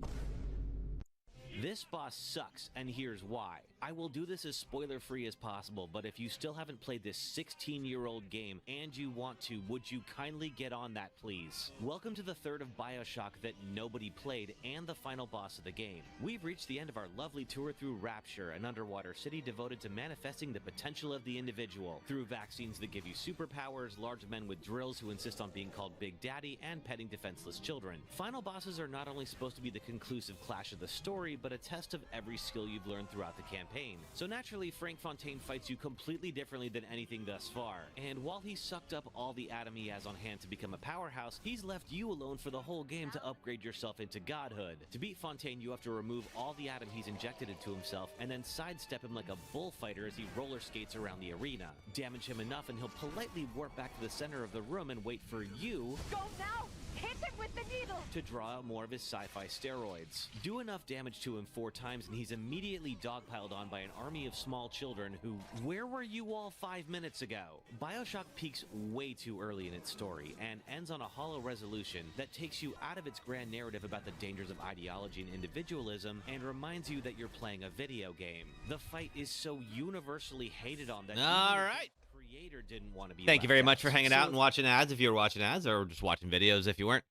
This boss sucks, and here's why. I will do this as spoiler-free as possible, but if you still haven't played this 16-year-old game and you want to, would you kindly get on that, please? Welcome to the third of BioShock that nobody played and the final boss of the game. We've reached the end of our lovely tour through Rapture, an underwater city devoted to manifesting the potential of the individual through vaccines that give you superpowers, large men with drills who insist on being called Big Daddy, and petting defenseless children. Final bosses are not only supposed to be the conclusive clash of the story, but a test of every skill you've learned throughout the campaign. So naturally, Frank Fontaine fights you completely differently than anything thus far. And while he sucked up all the Atom he has on hand to become a powerhouse, he's left you alone for the whole game to upgrade yourself into godhood. To beat Fontaine, you have to remove all the Atom he's injected into himself and then sidestep him like a bullfighter as he roller skates around the arena. Damage him enough and he'll politely warp back to the center of the room and wait for you... Go now! Hit him with the needle! To draw out more of his sci-fi steroids. Do enough damage to him 4 times and he's immediately dogpiled on by an army of small children who, where were you all 5 minutes ago? BioShock peaks way too early in its story and ends on a hollow resolution that takes you out of its grand narrative about the dangers of ideology and individualism and reminds you that you're playing a video game. The fight is so universally hated on that All right. the creator didn't want to be Thank you very left much for out. hanging out and watching ads if you were watching ads, or just watching videos if you weren't.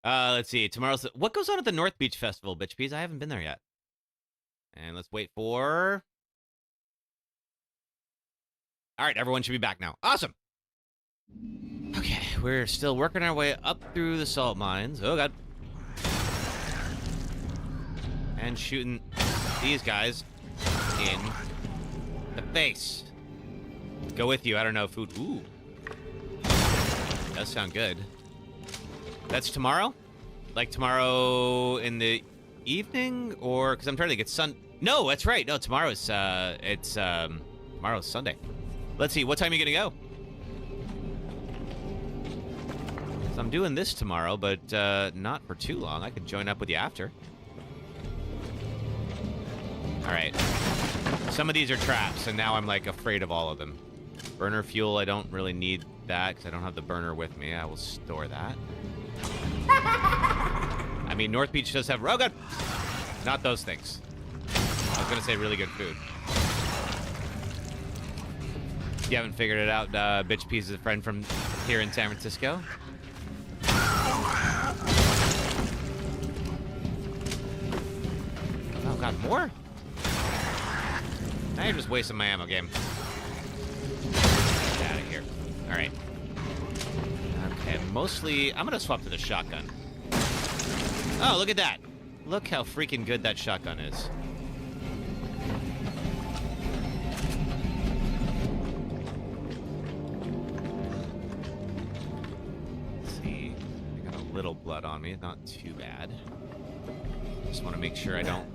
Let's see. Tomorrow's... What goes on at the North Beach Festival, bitch peas? I haven't been there yet. And let's wait for... All right, everyone should be back now. Awesome. Okay, we're still working our way up through the salt mines. Oh, God. And shooting these guys in the face. Go with you. I don't know. Food. Ooh. Does sound good. That's tomorrow? Like tomorrow in the evening? Or, because I'm trying to get No, that's right. No, tomorrow's, tomorrow's Sunday. Let's see. What time are you going to go? So I'm doing this tomorrow, but not for too long. I could join up with you after. All right. Some of these are traps, and now I'm, like, afraid of all of them. Burner fuel, I don't really need that, because I don't have the burner with me. I will store that. I mean, North Beach does have... Oh, God! Not those things. I was going to say really good food. If you haven't figured it out, Bitch Peas is a friend from here in San Francisco. Oh, God, more? Now you're just wasting my ammo, game. Get out of here. All right. Okay, mostly... I'm going to swap to the shotgun. Oh, look at that. Look how freaking good that shotgun is. Let's see. I got a little blood on me. Not too bad. Just want to make sure I don't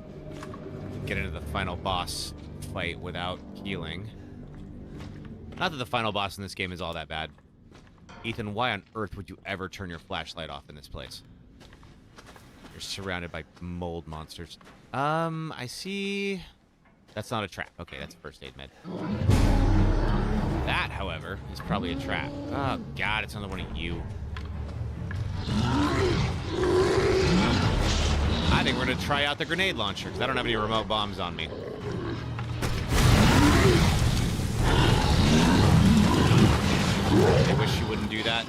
get into the final boss fight without healing. Not that the final boss in this game is all that bad. Ethan, why on earth would you ever turn your flashlight off in this place? You're surrounded by mold monsters. I see... That's not a trap. Okay, that's a first aid med. That, however, is probably a trap. Oh, God, it's another one of you. I think we're going to try out the grenade launcher, because I don't have any remote bombs on me. I wish you wouldn't do that.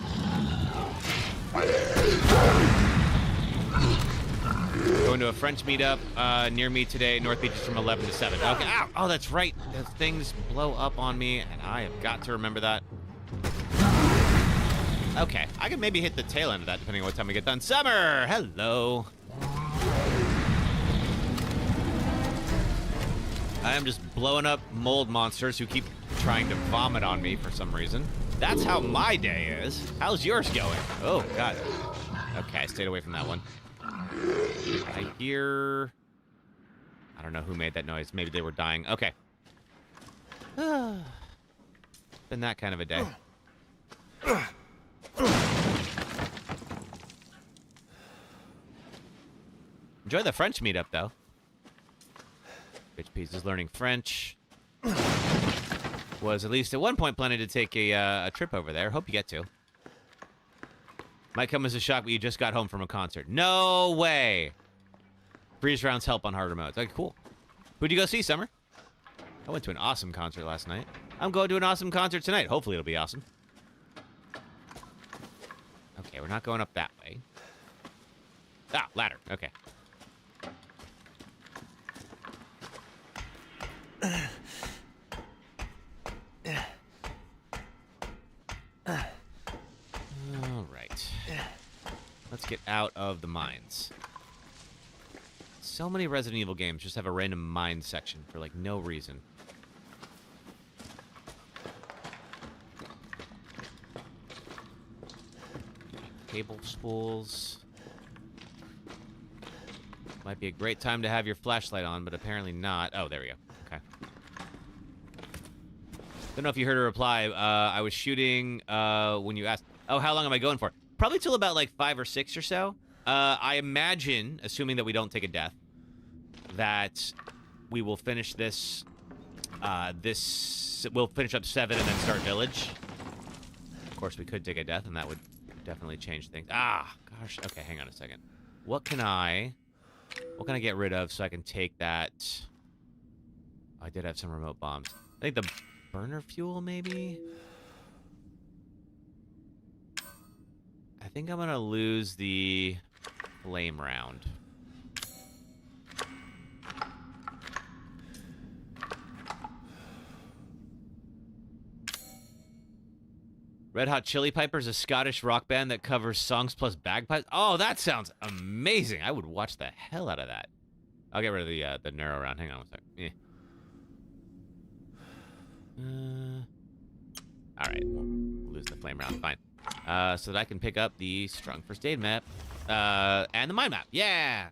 Going to a French meetup near me today. North Beach is from 11 to 7. Okay. Ow. Oh, that's right. The things blow up on me, and I have got to remember that. Okay. I can maybe hit the tail end of that, depending on what time we get done. Summer! Hello. I am just blowing up mold monsters who keep trying to vomit on me for some reason. That's how my day is. How's yours going? Oh, God. Okay, I stayed away from that one. I hear... I don't know who made that noise. Maybe they were dying. Okay. Been that kind of a day. Enjoy the French meetup, though. Bitch Peas is learning French. Was at least at one point planning to take a trip over there. Hope you get to. Might come as a shock, but you just got home from a concert. No way! Freeze rounds help on harder modes. Okay, cool. Who'd you go see, Summer? I went to an awesome concert last night. I'm going to an awesome concert tonight. Hopefully it'll be awesome. Okay, we're not going up that way. Ah, ladder. Okay. All right. Let's get out of the mines. So many Resident Evil games just have a random mine section for, like, no reason. Cable spools. Might be a great time to have your flashlight on, but apparently not. Oh, there we go. Okay. Don't know if you heard a reply. I was shooting when you asked, oh, how long am I going for? probably till about like 5 or 6 or so. I imagine, assuming that we don't take a death, that we will finish this. We'll finish up 7 and then start village. Of course, we could take a death, and that would definitely change things. Ah, gosh. Okay, hang on a second. What can I get rid of so I can take that? Oh, I did have some remote bombs. I think the burner fuel, maybe? I think I'm gonna lose the flame round. Red Hot Chili Peppers, a Scottish rock band that covers songs plus bagpipes. Oh, that sounds amazing. I would watch the hell out of that. I'll get rid of the narrow round. Hang on one second. All right, we'll lose the flame round. Fine. So that I can pick up the Strong First Aid map and the mind map. Yeah.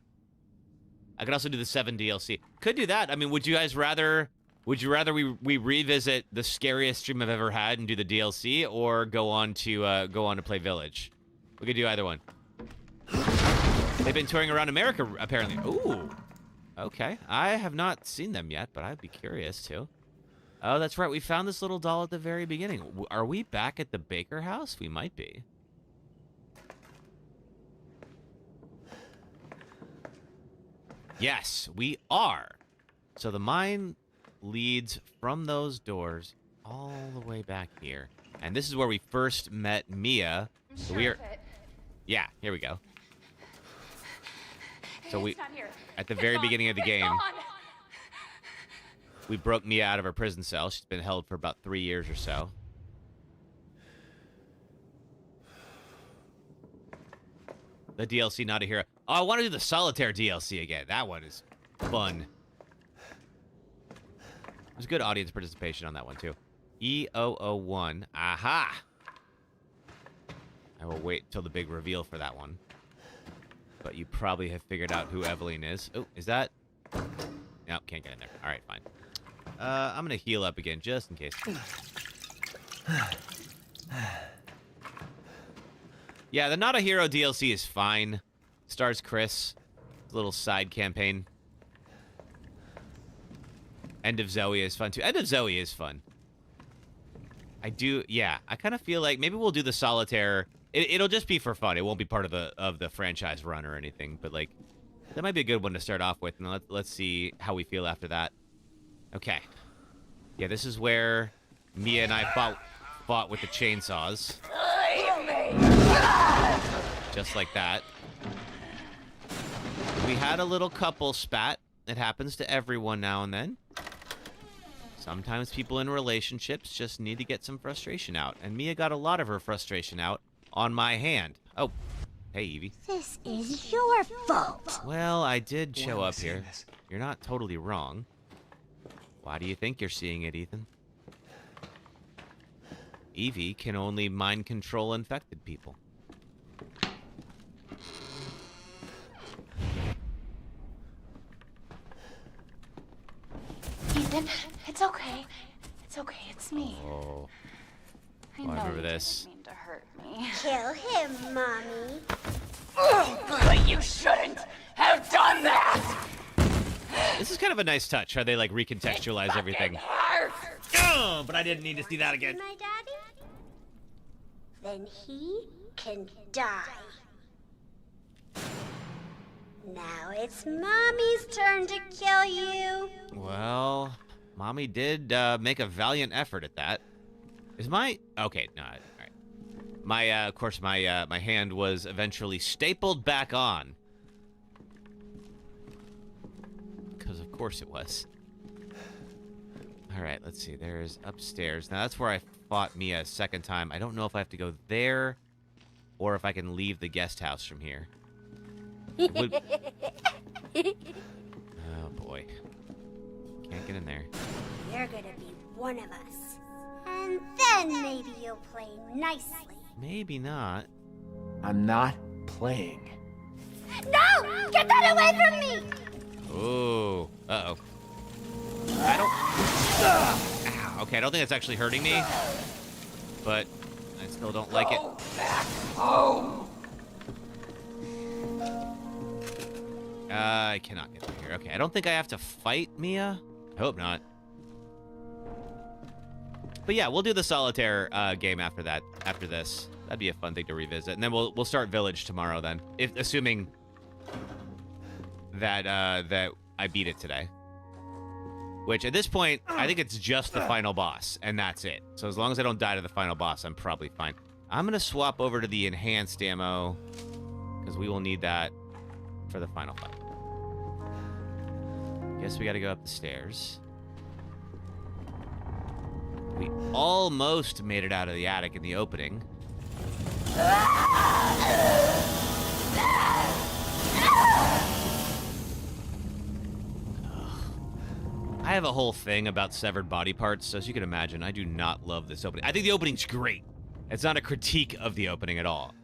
I could also do the 7 DLC. Could do that. I mean, would you guys rather? Would you rather we revisit the scariest stream I've ever had and do the DLC, or go on to play Village? We could do either one. They've been touring around America, apparently. Ooh. Okay. I have not seen them yet, but I'd be curious to. Oh, that's right. We found this little doll at the very beginning. Are we back at the Baker house? We might be. Yes, we are. So the mine leads from those doors all the way back here. And this is where we first met Mia. So we're... Yeah, here we go. So we... At the very beginning of the game, we broke Mia out of her prison cell. She's been held for about 3 years or so. The DLC, not a hero. Oh, I want to do the Solitaire DLC again. That one is fun. There's good audience participation on that one, too. E001. Aha! I will wait till the big reveal for that one. But you probably have figured out who Evelyn is. Oh, is that... No, can't get in there. All right, fine. I'm going to heal up again, just in case. Yeah, the Not a Hero DLC is fine. Stars Chris. Little side campaign. End of Zoe is fun, too. End of Zoe is fun. I kind of feel like maybe we'll do the Solitaire. It'll just be for fun. It won't be part of the franchise run or anything. But, like, that might be a good one to start off with. And let's see how we feel after that. Okay. Yeah, this is where Mia and I fought with the chainsaws. Just like that. We had a little couple spat. It happens to everyone now and then. Sometimes people in relationships just need to get some frustration out. And Mia got a lot of her frustration out on my hand. Oh, hey, Evie. This is your fault. Well, I did show up here. You're not totally wrong. Why do you think you're seeing it, Ethan? Evie can only mind control infected people. Ethan, it's okay. It's okay, it's me. Oh. I I remember this. didn't mean to hurt me. Kill him, Mommy. But you shouldn't have done that! This is kind of a nice touch, how they, like, recontextualize everything. Oh, but I didn't need to see that again. My daddy? Then he can die. Now it's Mommy's turn to kill you. Well, Mommy did make a valiant effort at that. Is my... Okay, no, all right. My, of course, my hand was eventually stapled back on. Because of course it was. All right, let's see. There's upstairs. Now, that's where I fought Mia a second time. I don't know if I have to go there or if I can leave the guest house from here. Oh, boy. Can't get in there. You're gonna be one of us. And then maybe you'll play nicely. Maybe not. I'm not playing. No! Get that away from me! Oh. Uh-oh. I don't... Ow. Okay, I don't think that's actually hurting me. But I still don't like it. I cannot get through here. Okay, I don't think I have to fight Mia. I hope not. But yeah, we'll do the solitaire game after that. After this, that'd be a fun thing to revisit, and then we'll start Village tomorrow. Then, assuming that that I beat it today. Which at this point, I think it's just the final boss, and that's it. So as long as I don't die to the final boss, I'm probably fine. I'm gonna swap over to the enhanced ammo because we will need that for the final fight. Guess we got to go up the stairs. We almost made it out of the attic in the opening. I have a whole thing about severed body parts, so as you can imagine, I do not love this opening. I think the opening's great. It's not a critique of the opening at all.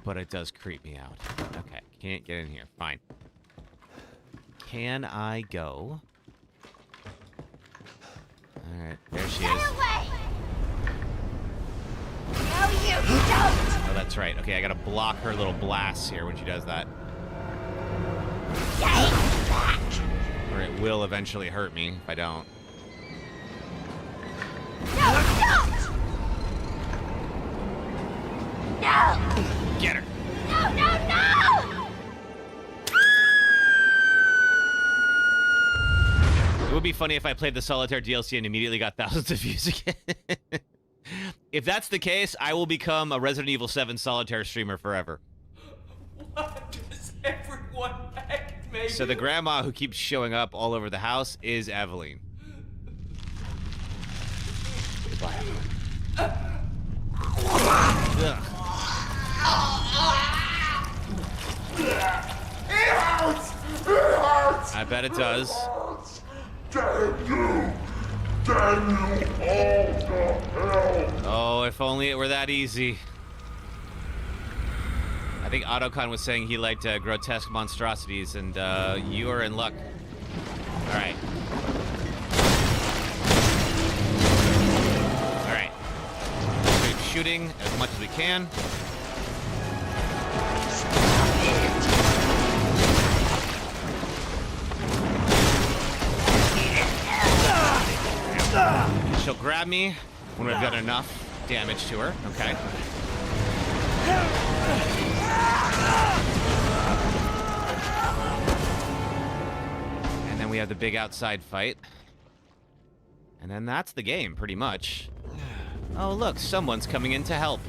But it does creep me out. Okay, can't get in here. Fine. Can I go? Alright, there she is. No, you don't! Oh, that's right. Okay, I gotta block her little blasts here when she does that. Or it will eventually hurt me if I don't. No, don't! No! Get her! No, no, no! It would be funny if I played the Solitaire DLC and immediately got thousands of views again. If that's the case, I will become a Resident Evil 7 Solitaire streamer forever. What does everyone act, maybe? So the grandma who keeps showing up all over the house is Evelyn. Goodbye, Evelyn. Ugh. It hurts! It hurts! I bet it does. Damn you! Damn you all to hell! Oh, if only it were that easy. I think Autocon was saying he liked grotesque monstrosities, and you are in luck. All right. All right. Keep shooting as much as we can. She'll grab me when we've done enough damage to her. Okay. And then we have the big outside fight. And then that's the game, pretty much. Oh, look, someone's coming in to help.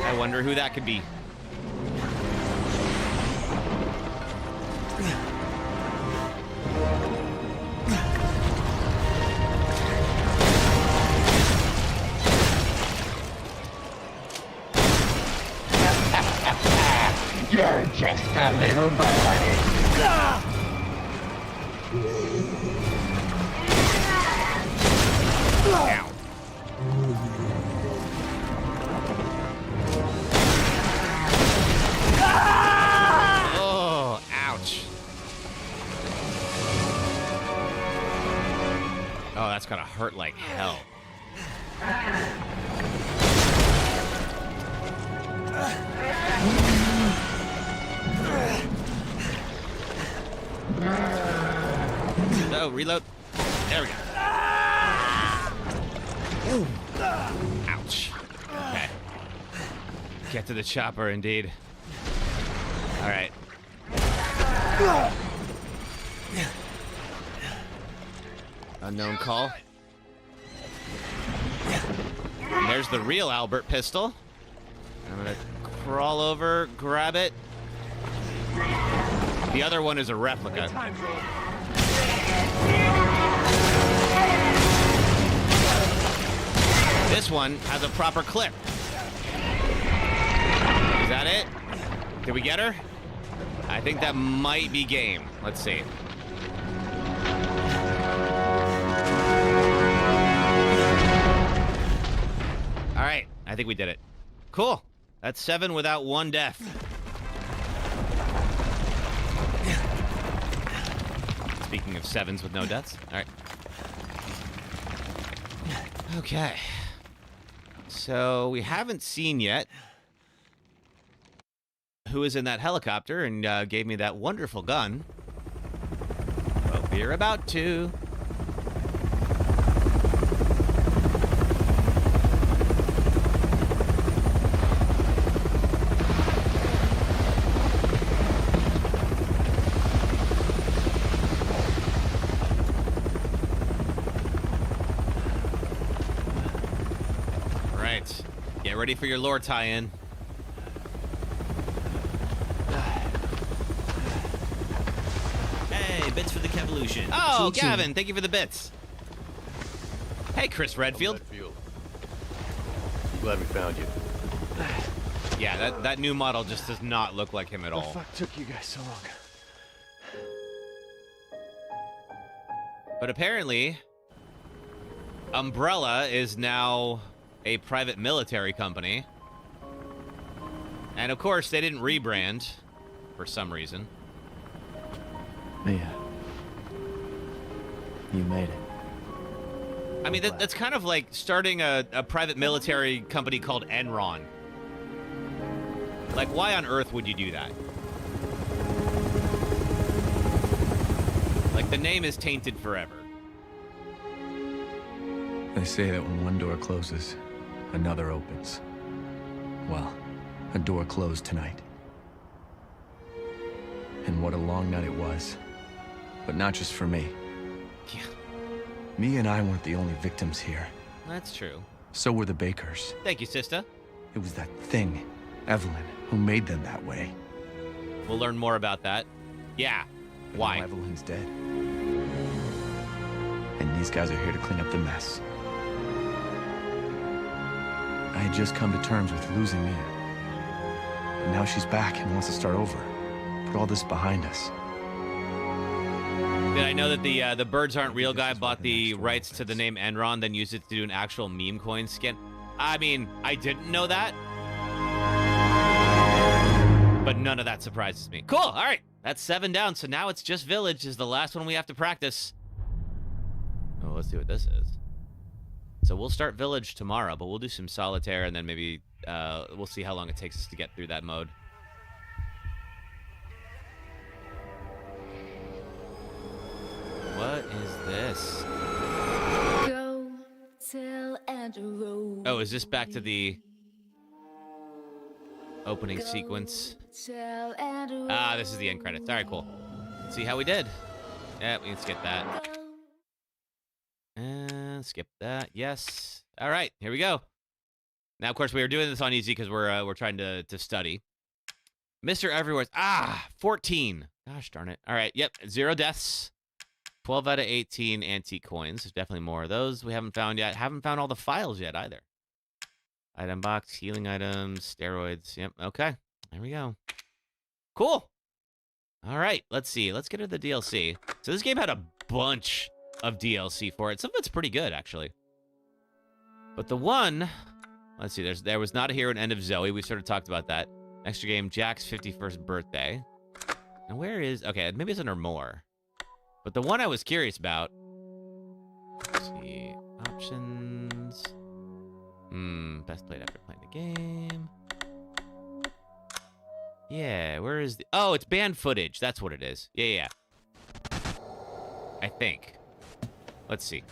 I wonder who that could be. You're just a little buddy. Ow. Oh, ouch. Oh, that's gotta hurt like hell. No, reload. There we go. Ooh. Ouch. Okay. Get to the chopper, indeed. All right. Unknown call. And there's the real Albert pistol. I'm gonna crawl over, grab it. The other one is a replica. This one has a proper clip. Is that it? Did we get her? I think that might be game. Let's see. All right, I think we did it. Cool. That's 7 without 1 death. Speaking of 7s with no deaths. All right. Okay. So we haven't seen yet who is in that helicopter and gave me that wonderful gun. But we're about to. Right. Get ready for your lore tie-in. Hey, bits for the Kevolution. Oh, Gavin, thank you for the bits. Hey, Chris Redfield. Glad we found you. Yeah, that new model just does not look like him at all. What the fuck took you guys so long? But apparently, Umbrella is now a private military company. And of course, they didn't rebrand for some reason. Mia, you made it. I mean, that's kind of like starting a private military company called Enron. Like, why on earth would you do that? Like, the name is tainted forever. They say that when one door closes, another opens. Well, a door closed tonight. And what a long night it was. But not just for me. Yeah. Me and I weren't the only victims here. That's true. So were the Bakers. Thank you, sister. It was that thing, Evelyn, who made them that way. We'll learn more about that. Yeah. But Why? now Evelyn's dead. And these guys are here to clean up the mess. I had just come to terms with losing Mia. But now she's back and wants to start over. Put all this behind us. Did I know that the birds aren't real guy bought the rights to the name Enron, then used it to do an actual meme coin skin? I mean, I didn't know that. But none of that surprises me. Cool, all right. That's 7 down, so now it's just Village is the last one we have to practice. Oh, let's see what this is. So we'll start Village tomorrow, but we'll do some Solitaire, and then maybe we'll see how long it takes us to get through that mode. What is this? Go tell Andrew. Oh, is this back to the opening sequence? Ah, this is the end credits. All right, cool. Let's see how we did. Yeah, we can skip that. And skip that. Yes. All right, here we go. Now, of course, we were doing this on easy because we're trying to study. Mr. Everywhere's 14. Gosh darn it. All right. Yep. 0 deaths. 12 out of 18 antique coins. There's definitely more of those we haven't found yet. Haven't found all the files yet either. Item box, healing items, steroids. Yep. Okay. There we go. Cool. All right. Let's see. Let's get to the DLC. So this game had a bunch of DLC for it. Some of it's pretty good, actually. But the one... Let's see. There was not a hero in End of Zoe. We sort of talked about that. Extra game, Jack's 51st birthday. And where is... Okay, maybe it's under more. But the one I was curious about... Let's see. Options... Best played after playing the game. Yeah, where is the... Oh, it's banned footage. That's what it is. Yeah. I think. Let's see.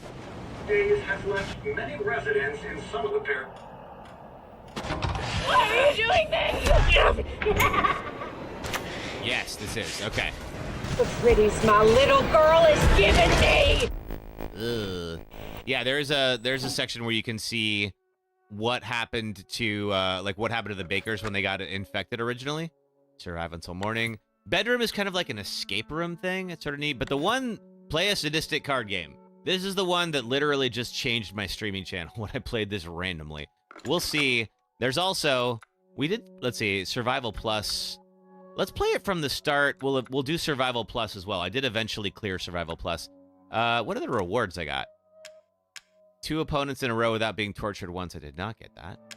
Days has left many residents in some of the pair. Why are you doing this? Yes, this is. Okay. The pretties my little girl is giving me. Ugh. Yeah, there's a section where you can see what happened to what happened to the Bakers when they got infected originally. Survive until morning. Bedroom is kind of like an escape room thing. It's sort of neat. But the one, play a sadistic card game. This is the one that literally just changed my streaming channel when I played this randomly. We'll see. There's also, let's see, Survival Plus. Let's play it from the start. We'll do Survival Plus as well. I did eventually clear Survival Plus. What are the rewards I got? 2 opponents in a row without being tortured once. I did not get that.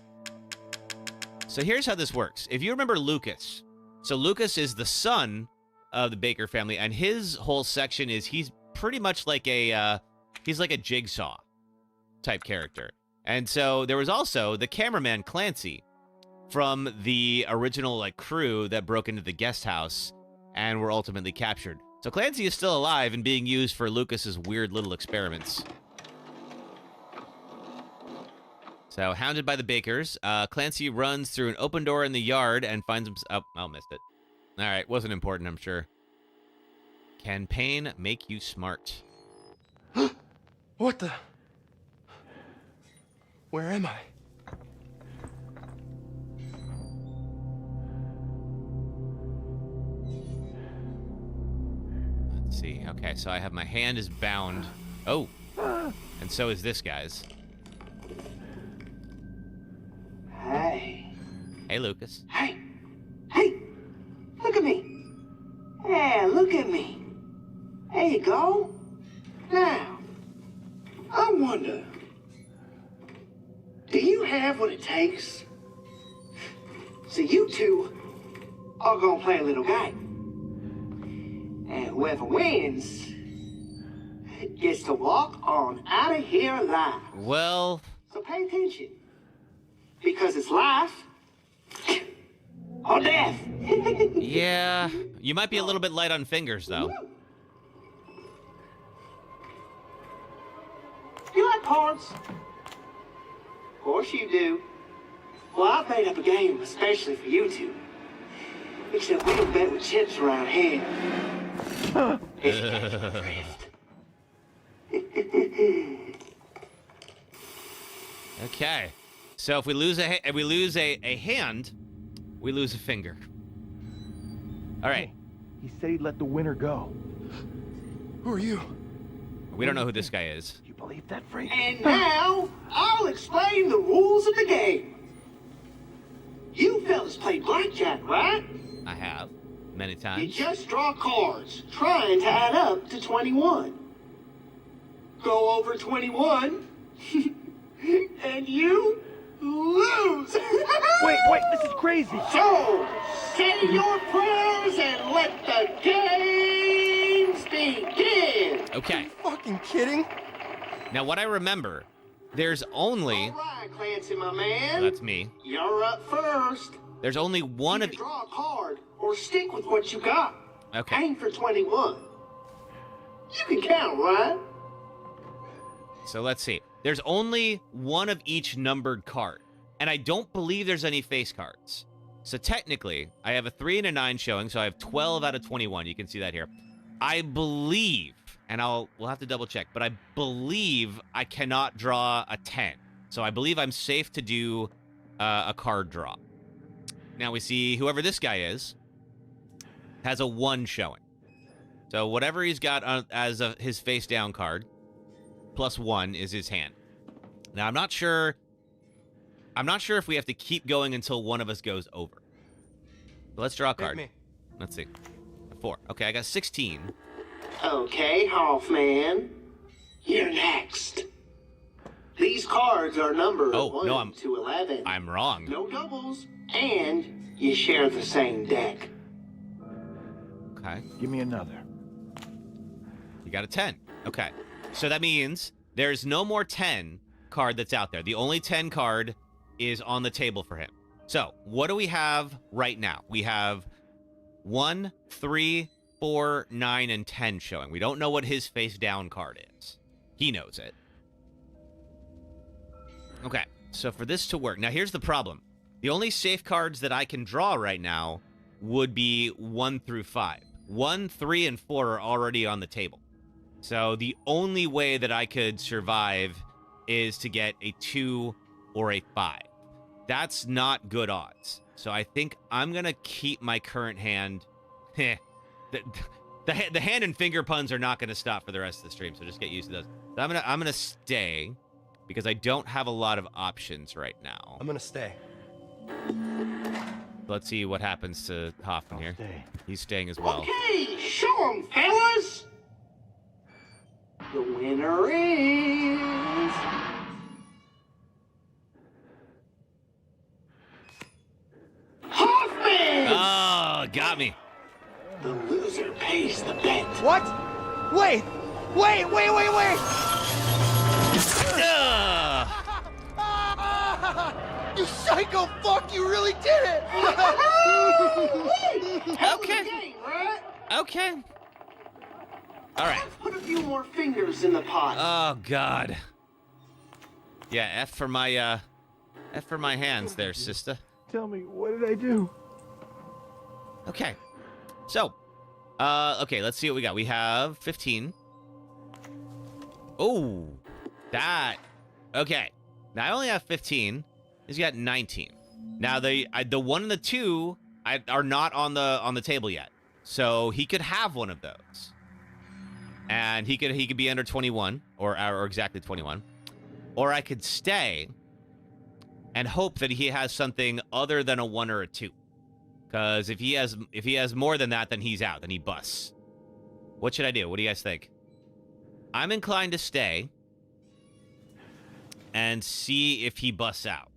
So here's how this works. If you remember Lucas. So Lucas is the son of the Baker family, and his whole section is he's pretty much like a Jigsaw type character. And so there was also the cameraman Clancy from the original crew that broke into the guest house and were ultimately captured. So Clancy is still alive and being used for Lucas's weird little experiments. So, hounded by the Bakers, Clancy runs through an open door in the yard and finds himself... Oh, missed it. All right, wasn't important, I'm sure. Can pain make you smart? What the? Where am I? Let's see. Okay, so I have my hand is bound. Oh, and so is this guy's. Hey. Hey, Lucas. Hey. Hey. Look at me. Yeah, look at me. There you go. Now, I wonder, do you have what it takes? So you two are gonna play a little game. And whoever wins gets to walk on out of here alive. Well... So pay attention. Because it's life or death. Yeah, you might be a little bit light on fingers, though. You like cards? Of course you do. Well, I've made up a game especially for you two. Except we don't bet with chips around here. Okay. So if we lose a hand, we lose a finger. All right. He said he'd let the winner go. Who are you? We don't know who this guy is. You believe that, freak? And now, I'll explain the rules of the game. You fellas play blackjack, right? I have. Many You times. just draw cards, trying to add up to 21. Go over 21, and you lose. Wait, this is crazy. So, say your prayers and let the games begin. Okay. Fucking kidding? Now, what I remember, there's only... All right, Clancy, my man. That's me. You're up first. There's only one of... Draw a card or stick with what you got. Okay. Aim for 21. You can count, right? So let's see. There's only one of each numbered card. And I don't believe there's any face cards. So technically, I have a 3 and a 9 showing, so I have 12 out of 21. You can see that here. I believe, and we'll have to double check, but I believe I cannot draw a 10. So I believe I'm safe to do a card draw. Now we see whoever this guy is has a 1 showing. So whatever he's got as his face down card, plus 1 is his hand. Now I'm not sure if we have to keep going until one of us goes over. So let's draw a card. Let's see. 4. Okay, I got 16. Okay, Hoffman. You're next. These cards are numbered 1 to 11. I'm wrong. No doubles, and you share the same deck. Okay. Give me another. You got a 10. Okay. So that means there's no more 10 card that's out there. The only 10 card is on the table for him. So what do we have right now? We have 1, 3, 4, 9, and 10 showing. We don't know what his face down card is. He knows it. Okay. So for this to work, now here's the problem. The only safe cards that I can draw right now would be 1 through 5. 1, 3, and 4 are already on the table. So the only way that I could survive is to get a 2 or a 5. That's not good odds. So I think I'm going to keep my current hand. The hand and finger puns are not going to stop for the rest of the stream, so just get used to those. So I'm going to stay because I don't have a lot of options right now. I'm going to stay. Let's see what happens to Hoffman here. He's staying as well. Okay, show 'em, fellas. The winner is... Hoffman! Oh, got me. The loser pays the bet. What? Wait! You psycho fuck! You really did it! Okay. Okay. All right. Put a few more fingers in the pot. Oh God. Yeah, F for my hands there, sister. Tell me, what did I do? Okay. So, okay, let's see what we got. We have 15. Oh, that. Okay. Now I only have 15. He's got 19. Now the one and the two are not on the table yet. So he could have one of those. And he could be under 21 or exactly 21. Or I could stay and hope that he has something other than a 1 or a 2. Because if he has more than that, then he's out. Then he busts. What should I do? What do you guys think? I'm inclined to stay and see if he busts out.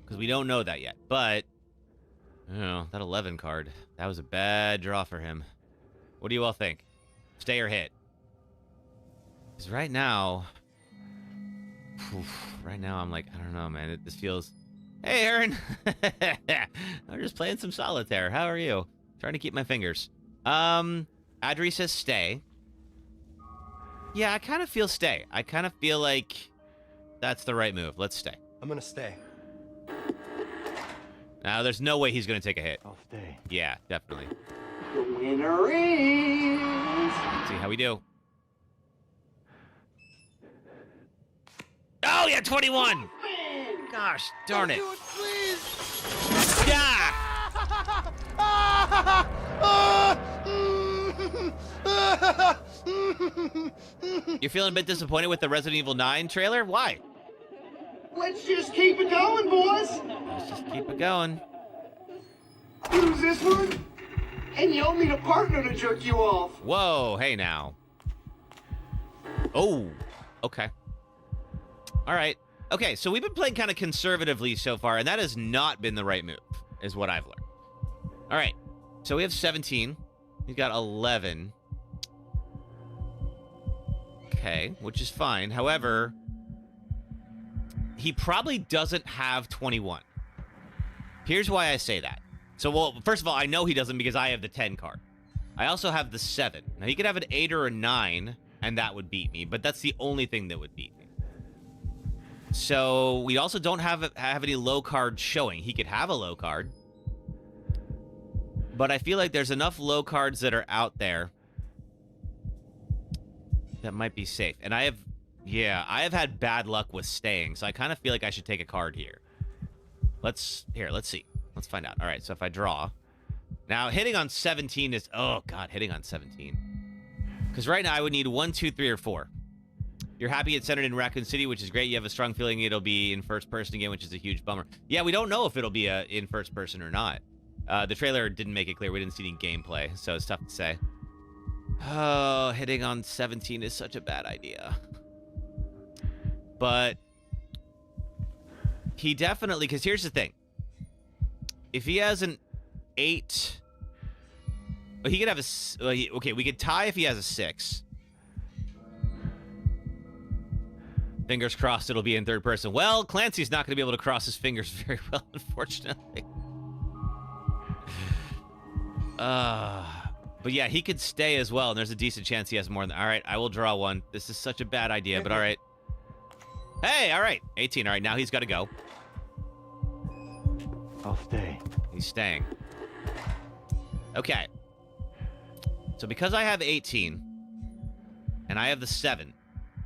Because we don't know that yet. But, you know, that 11 card, that was a bad draw for him. What do you all think? Stay or hit? Because right now, I'm like, I don't know, man. This feels... Hey, Aaron. I'm just playing some solitaire. How are you? Trying to keep my fingers. Adri says stay. Yeah, I kind of feel stay. I kind of feel like that's the right move. Let's stay. I'm gonna stay. Now, there's no way he's going to take a hit. I'll stay. Yeah, definitely. The winner is... Let's see how we do. Oh, yeah, 21! Gosh, darn it. Do it, please! Yeah! You're feeling a bit disappointed with the Resident Evil 9 trailer? Why? Let's just keep it going, boys. Let's just keep it going. Use this one, and you'll need a partner to jerk you off. Whoa, hey now. Oh, okay. All right. Okay, so we've been playing kind of conservatively so far, and that has not been the right move, is what I've learned. All right, so we have 17. He's got 11. Okay, which is fine. However, he probably doesn't have 21. Here's why I say that. So, well, first of all, I know he doesn't because I have the 10 card. I also have the 7. Now, he could have an 8 or a 9, and that would beat me, but that's the only thing that would beat me. So, we also don't have any low cards showing. He could have a low card. But I feel like there's enough low cards that are out there that might be safe. And I have had bad luck with staying, so I kind of feel like I should take a card here. Let's see. Let's find out. All right, so if I draw. Now, hitting on 17 is... Oh, God, hitting on 17. Because right now I would need 1, 2, 3, or 4. You're happy it's centered in Raccoon City, which is great. You have a strong feeling it'll be in first person again, which is a huge bummer. Yeah, we don't know if it'll be in first person or not. The trailer didn't make it clear. We didn't see any gameplay, so it's tough to say. Oh, hitting on 17 is such a bad idea. But he definitely... Because here's the thing. If he has an 8... Well, he could have a... Okay, we could tie if he has a 6. Fingers crossed it'll be in third person. Well, Clancy's not going to be able to cross his fingers very well, unfortunately. But yeah, he could stay as well, and there's a decent chance he has more than... All right, I will draw one. This is such a bad idea, but all right. Hey, all right. 18. All right, now he's got to go. I'll stay. He's staying. Okay. So because I have 18, and I have the 7,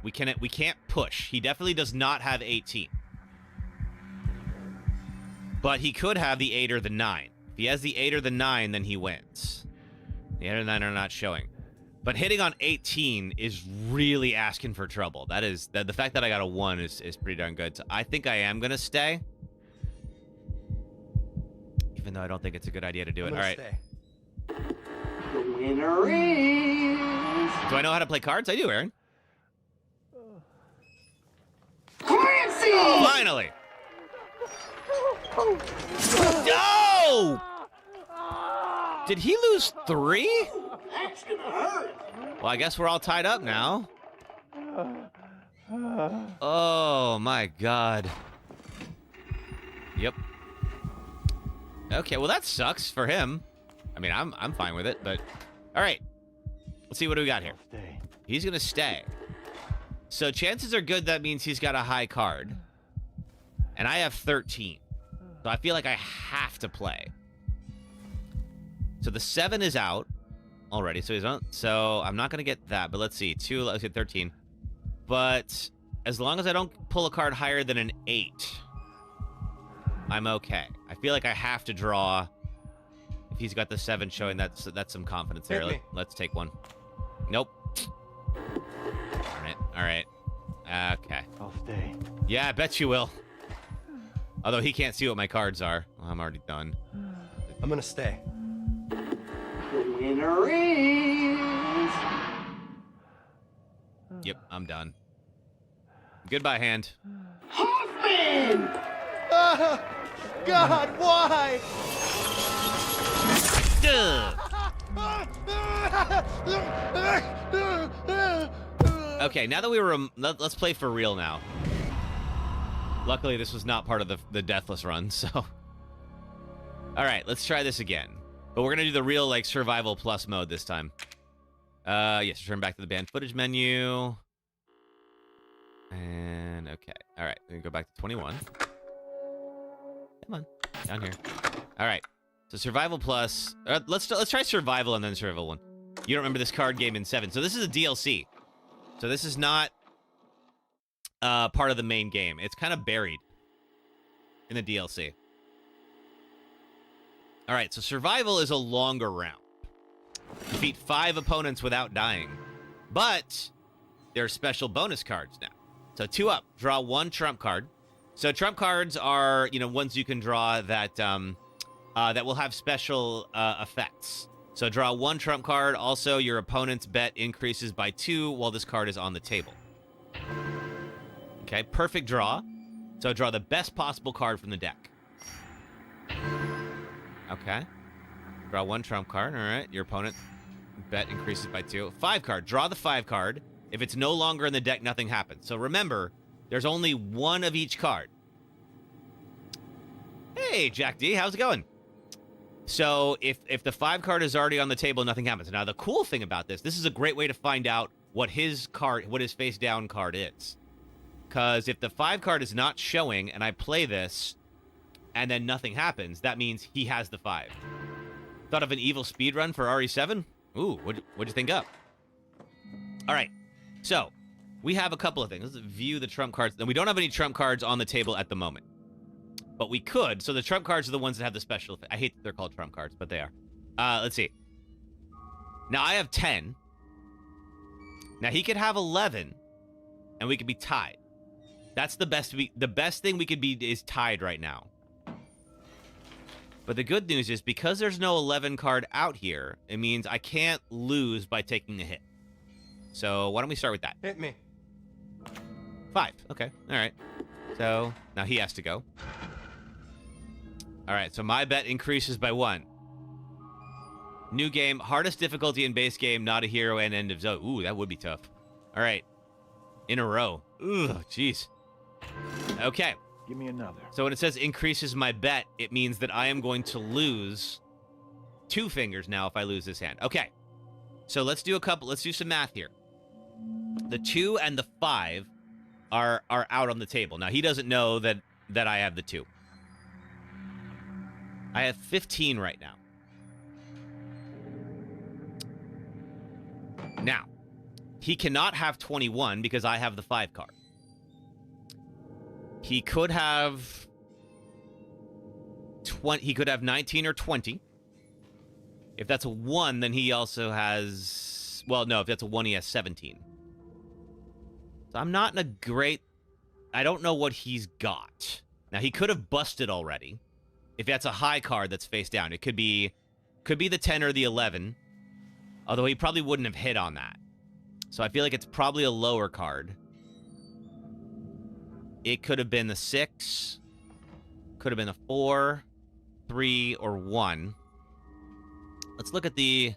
we can't push. He definitely does not have 18. But he could have the 8 or the 9. If he has the 8 or the 9, then he wins. The 8 or the 9 are not showing. But hitting on 18 is really asking for trouble. That is... The fact that I got a 1 is pretty darn good. So I think I am going to stay. Even though I don't think it's a good idea to do it. All right. Stay. The winner is... Do I know how to play cards? I do, Aaron. Clancy! Finally! No! Did he lose 3? That's gonna hurt. Well, I guess we're all tied up now. Oh, my God. Yep. Okay, well, that sucks for him. I mean, I'm fine with it, but... All right. Let's see what do we got here. He's going to stay. So chances are good that means he's got a high card. And I have 13. So I feel like I have to play. So the 7 is out already. So he's on. So I'm not going to get that. But let's see. 2, let's get 13. But as long as I don't pull a card higher than an 8, I'm okay. I feel like I have to draw. If he's got the 7 showing, that's some confidence there. Let's take one. Nope. All right. Okay. I'll stay. Yeah, I bet you will. Although he can't see what my cards are. Well, I'm already done. I'm gonna stay. The winner is... Yep, I'm done. Goodbye, hand. Hoffman! God, why? Okay, now that we were... let's play for real now. Luckily, this was not part of the Deathless run, so... Alright, let's try this again. But we're gonna do the real, like, Survival Plus mode this time. Yes, return back to the band footage menu. And, okay. Alright, we're gonna go back to 21. Come on, down here. Alright, so Survival Plus... let's try Survival and then Survival 1. You don't remember this card game in 7. So this is a DLC. So this is not... part of the main game. It's kind of buried in the DLC. All right, so Survival is a longer round. Defeat 5 opponents without dying. But there are special bonus cards now. So 2 up, draw 1 trump card. So trump cards are, ones you can draw that that will have special effects. So draw 1 trump card. Also, your opponent's bet increases by 2 while this card is on the table. Okay, perfect draw. So draw the best possible card from the deck. Okay. Draw 1 trump card. All right. Your opponent bet increases by 2. 5 card. Draw the 5 card. If it's no longer in the deck, nothing happens. So remember, there's only 1 of each card. Hey, Jack D, how's it going? So if the 5 card is already on the table, nothing happens. Now, the cool thing about this is a great way to find out what his face down card is. Because if the 5 card is not showing and I play this and then nothing happens, that means he has the 5. Thought of an evil speedrun for RE7? Ooh, what'd you think up? All right, so we have a couple of things. Let's view the trump cards. And we don't have any trump cards on the table at the moment. But we could. So the trump cards are the ones that have the special effect. I hate that they're called trump cards, but they are. Let's see. Now I have 10. Now he could have 11, and we could be tied. That's the best thing we could be is tied right now. But the good news is because there's no 11 card out here, it means I can't lose by taking a hit. So why don't we start with that? Hit me. 5. Okay. All right. So now he has to go. All right. So my bet increases by 1. New game, hardest difficulty in base game, not a hero, and end of zone. Ooh, that would be tough. All right. In a row. Ugh, jeez. Okay. Give me another. So when it says increases my bet, it means that I am going to lose 2 fingers now if I lose this hand. Okay. So let's do some math here. The 2 and the 5 are out on the table. Now he doesn't know that I have the 2. I have 15 right now. Now, he cannot have 21 because I have the 5 card. He could have 20. He could have 19 or 20. If that's a 1, then he also has... Well, no, if that's a 1, he has 17. So I'm not in a great... I don't know what he's got. Now, he could have busted already. If that's a high card that's face down. It could be the 10 or the 11. Although he probably wouldn't have hit on that. So I feel like it's probably a lower card. It could have been the 6. Could have been a 4, 3, or 1. let's look at the...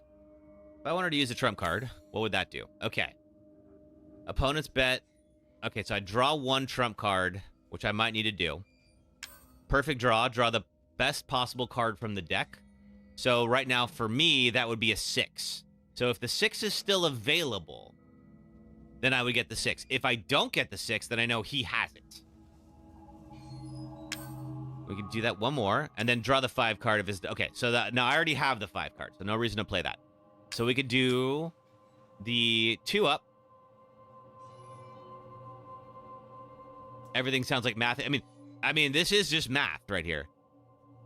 If I wanted to use a trump card, what would that do? Okay. Opponent's bet. Okay, so I draw one trump card, which I might need to do. Perfect draw. Draw the best possible card from the deck. So right now, for me, that would be a 6. So if the 6 is still available, then I would get the 6. If I don't get the 6, then I know he has it. We can do that one more, and then draw the 5 card of his... Okay, so that now I already have the 5 card, so no reason to play that. So we could do the 2 up. Everything sounds like math. I mean, this is just math right here.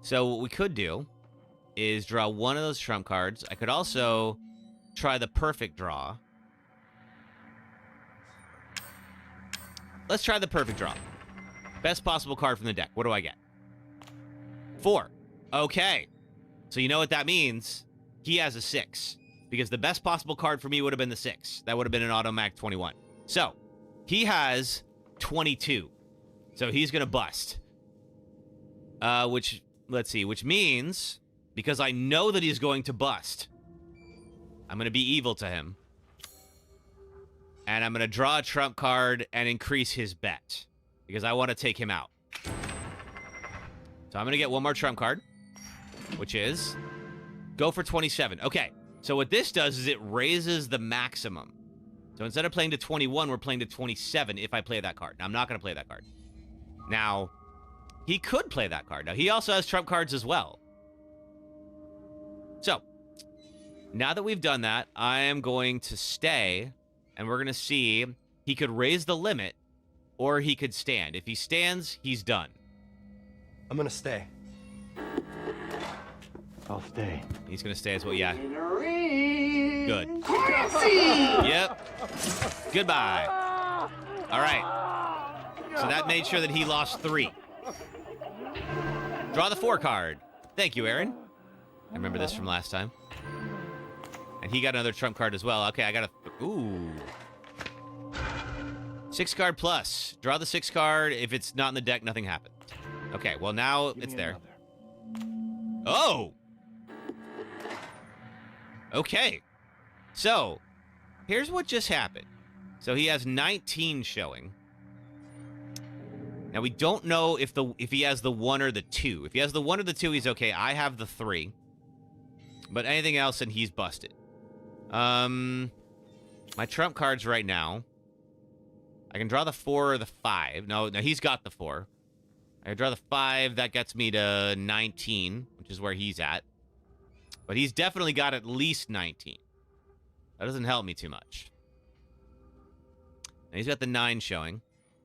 So what we could do is draw one of those trump cards. I could also try the perfect draw. Let's try the perfect draw. Best possible card from the deck. What do I get? 4. Okay. So you know what that means? He has a 6. Because the best possible card for me would have been the 6. That would have been an automatic 21. So, he has 22. So he's going to bust. Which means, because I know that he's going to bust, I'm going to be evil to him. And I'm going to draw a trump card and increase his bet. Because I want to take him out. So I'm going to get one more trump card. Which is, go for 27. Okay. So what this does is it raises the maximum. So instead of playing to 21, we're playing to 27 if I play that card. Now, I'm not going to play that card. Now, he could play that card. Now, he also has trump cards as well. So, now that we've done that, I am going to stay, and we're going to see he could raise the limit, or he could stand. If he stands, he's done. I'm going to stay. I'll stay. He's going to stay as well, yeah. Good. Yep. Goodbye. All right. So that made sure that he lost 3. Draw the 4 card. Thank you, Aaron. I remember this from last time. And he got another trump card as well. Okay, I got a... Ooh. 6 card plus. Draw the 6 card. If it's not in the deck, nothing happens. Okay, well, now it's there. Oh! Okay. So, here's what just happened. So he has 19 showing. Now we don't know if he has the 1 or the 2. If he has the 1 or the 2, he's okay. I have the 3. But anything else, and he's busted. My trump cards right now. I can draw the 4 or the 5. No, he's got the 4. I can draw the 5. That gets me to 19, which is where he's at. But he's definitely got at least 19. That doesn't help me too much. And he's got the 9 showing.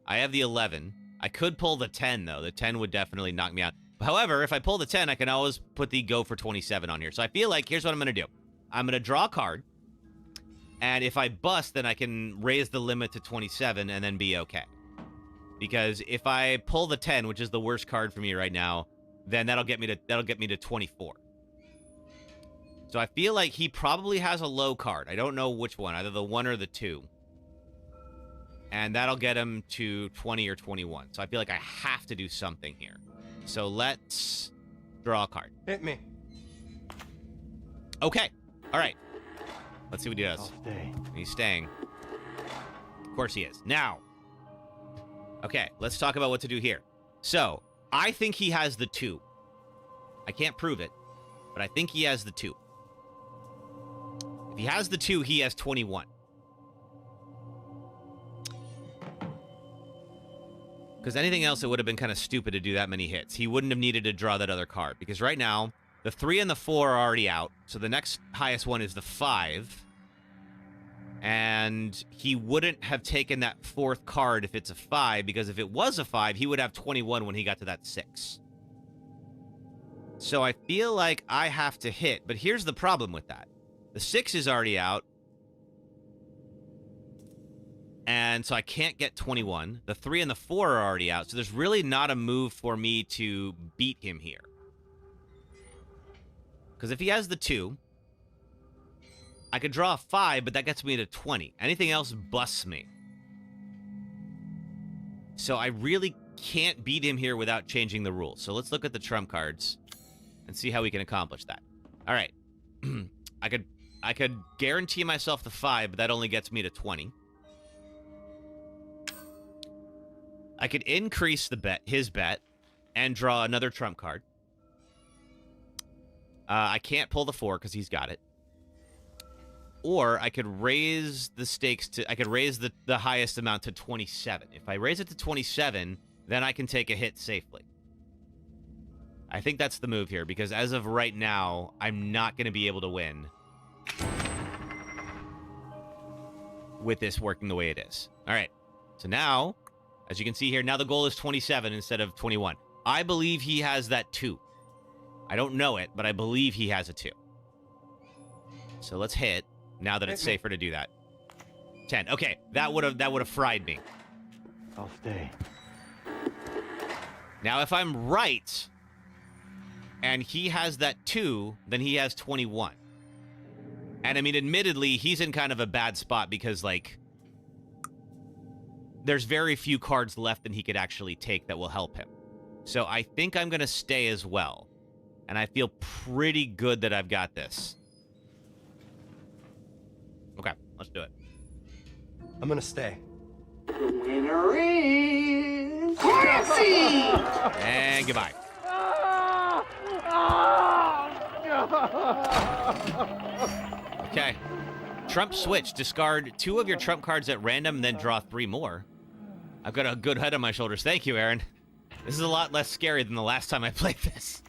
I have the 11. I could pull the 10, though. The 10 would definitely knock me out. However, if I pull the 10, I can always put the go for 27 on here. So I feel like here's what I'm going to do. I'm going to draw a card. And if I bust, then I can raise the limit to 27 and then be okay. Because if I pull the 10, which is the worst card for me right now, then that'll get me to 24. So I feel like he probably has a low card. I don't know which one, either the 1 or the 2. And that'll get him to 20 or 21. So I feel like I have to do something here. So let's draw a card. Hit me. Okay. All right. Let's see what he does. I'll stay. He's staying. Of course he is. Now. Okay, let's talk about what to do here. So, I think he has the 2. I can't prove it, but I think he has the 2. If he has the 2, he has 21. Because anything else, it would have been kind of stupid to do that many hits. He wouldn't have needed to draw that other card. Because right now, the 3 and the 4 are already out. So the next highest one is the 5. And he wouldn't have taken that 4th card if it's a 5. Because if it was a 5, he would have 21 when he got to that 6. So I feel like I have to hit. But here's the problem with that. The 6 is already out. And so I can't get 21. The 3 and the 4 are already out. So there's really not a move for me to beat him here. Because if he has the 2, I could draw a 5, but that gets me to 20. Anything else busts me. So I really can't beat him here without changing the rules. So let's look at the trump cards and see how we can accomplish that. All right. I could guarantee myself the 5, but that only gets me to 20. I could increase his bet, and draw another trump card. I can't pull the 4 because he's got it. Or I could raise the stakes to... I could raise the highest amount to 27. If I raise it to 27, then I can take a hit safely. I think that's the move here, because as of right now, I'm not going to be able to win with this working the way it is. All right. So now, as you can see here, now the goal is 27 instead of 21. I believe he has that 2. I don't know it, but I believe he has a 2. So let's hit, now that it's safer to do that. 10. Okay, that would have fried me. I'll stay. Now, if I'm right, and he has that 2, then he has 21. And, I mean, admittedly, he's in kind of a bad spot because, like, there's very few cards left that he could actually take that will help him. So I think I'm going to stay as well. And I feel pretty good that I've got this. Okay, let's do it. I'm going to stay. The winner is... Clancy! And goodbye. Okay. Trump switch. Discard 2 of your trump cards at random and then draw 3 more. I've got a good head on my shoulders. Thank you, Aaron. This is a lot less scary than the last time I played this.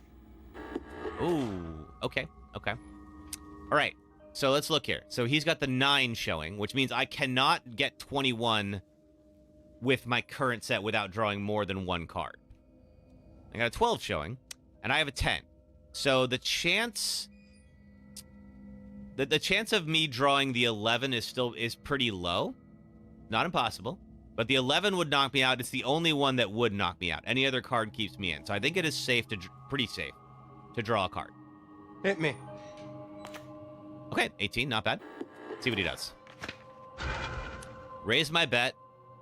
Ooh, okay, okay. All right, so let's look here. So he's got the 9 showing, which means I cannot get 21 with my current set without drawing more than 1 card. I got a 12 showing, and I have a 10. So the chance... The chance of me drawing the 11 is pretty low. Not impossible. But the 11 would knock me out. It's the only one that would knock me out. Any other card keeps me in. So I think it is safe to... Pretty safe to draw a card. Hit me. Okay, 18, not bad. Let's see what he does. Raise my bet,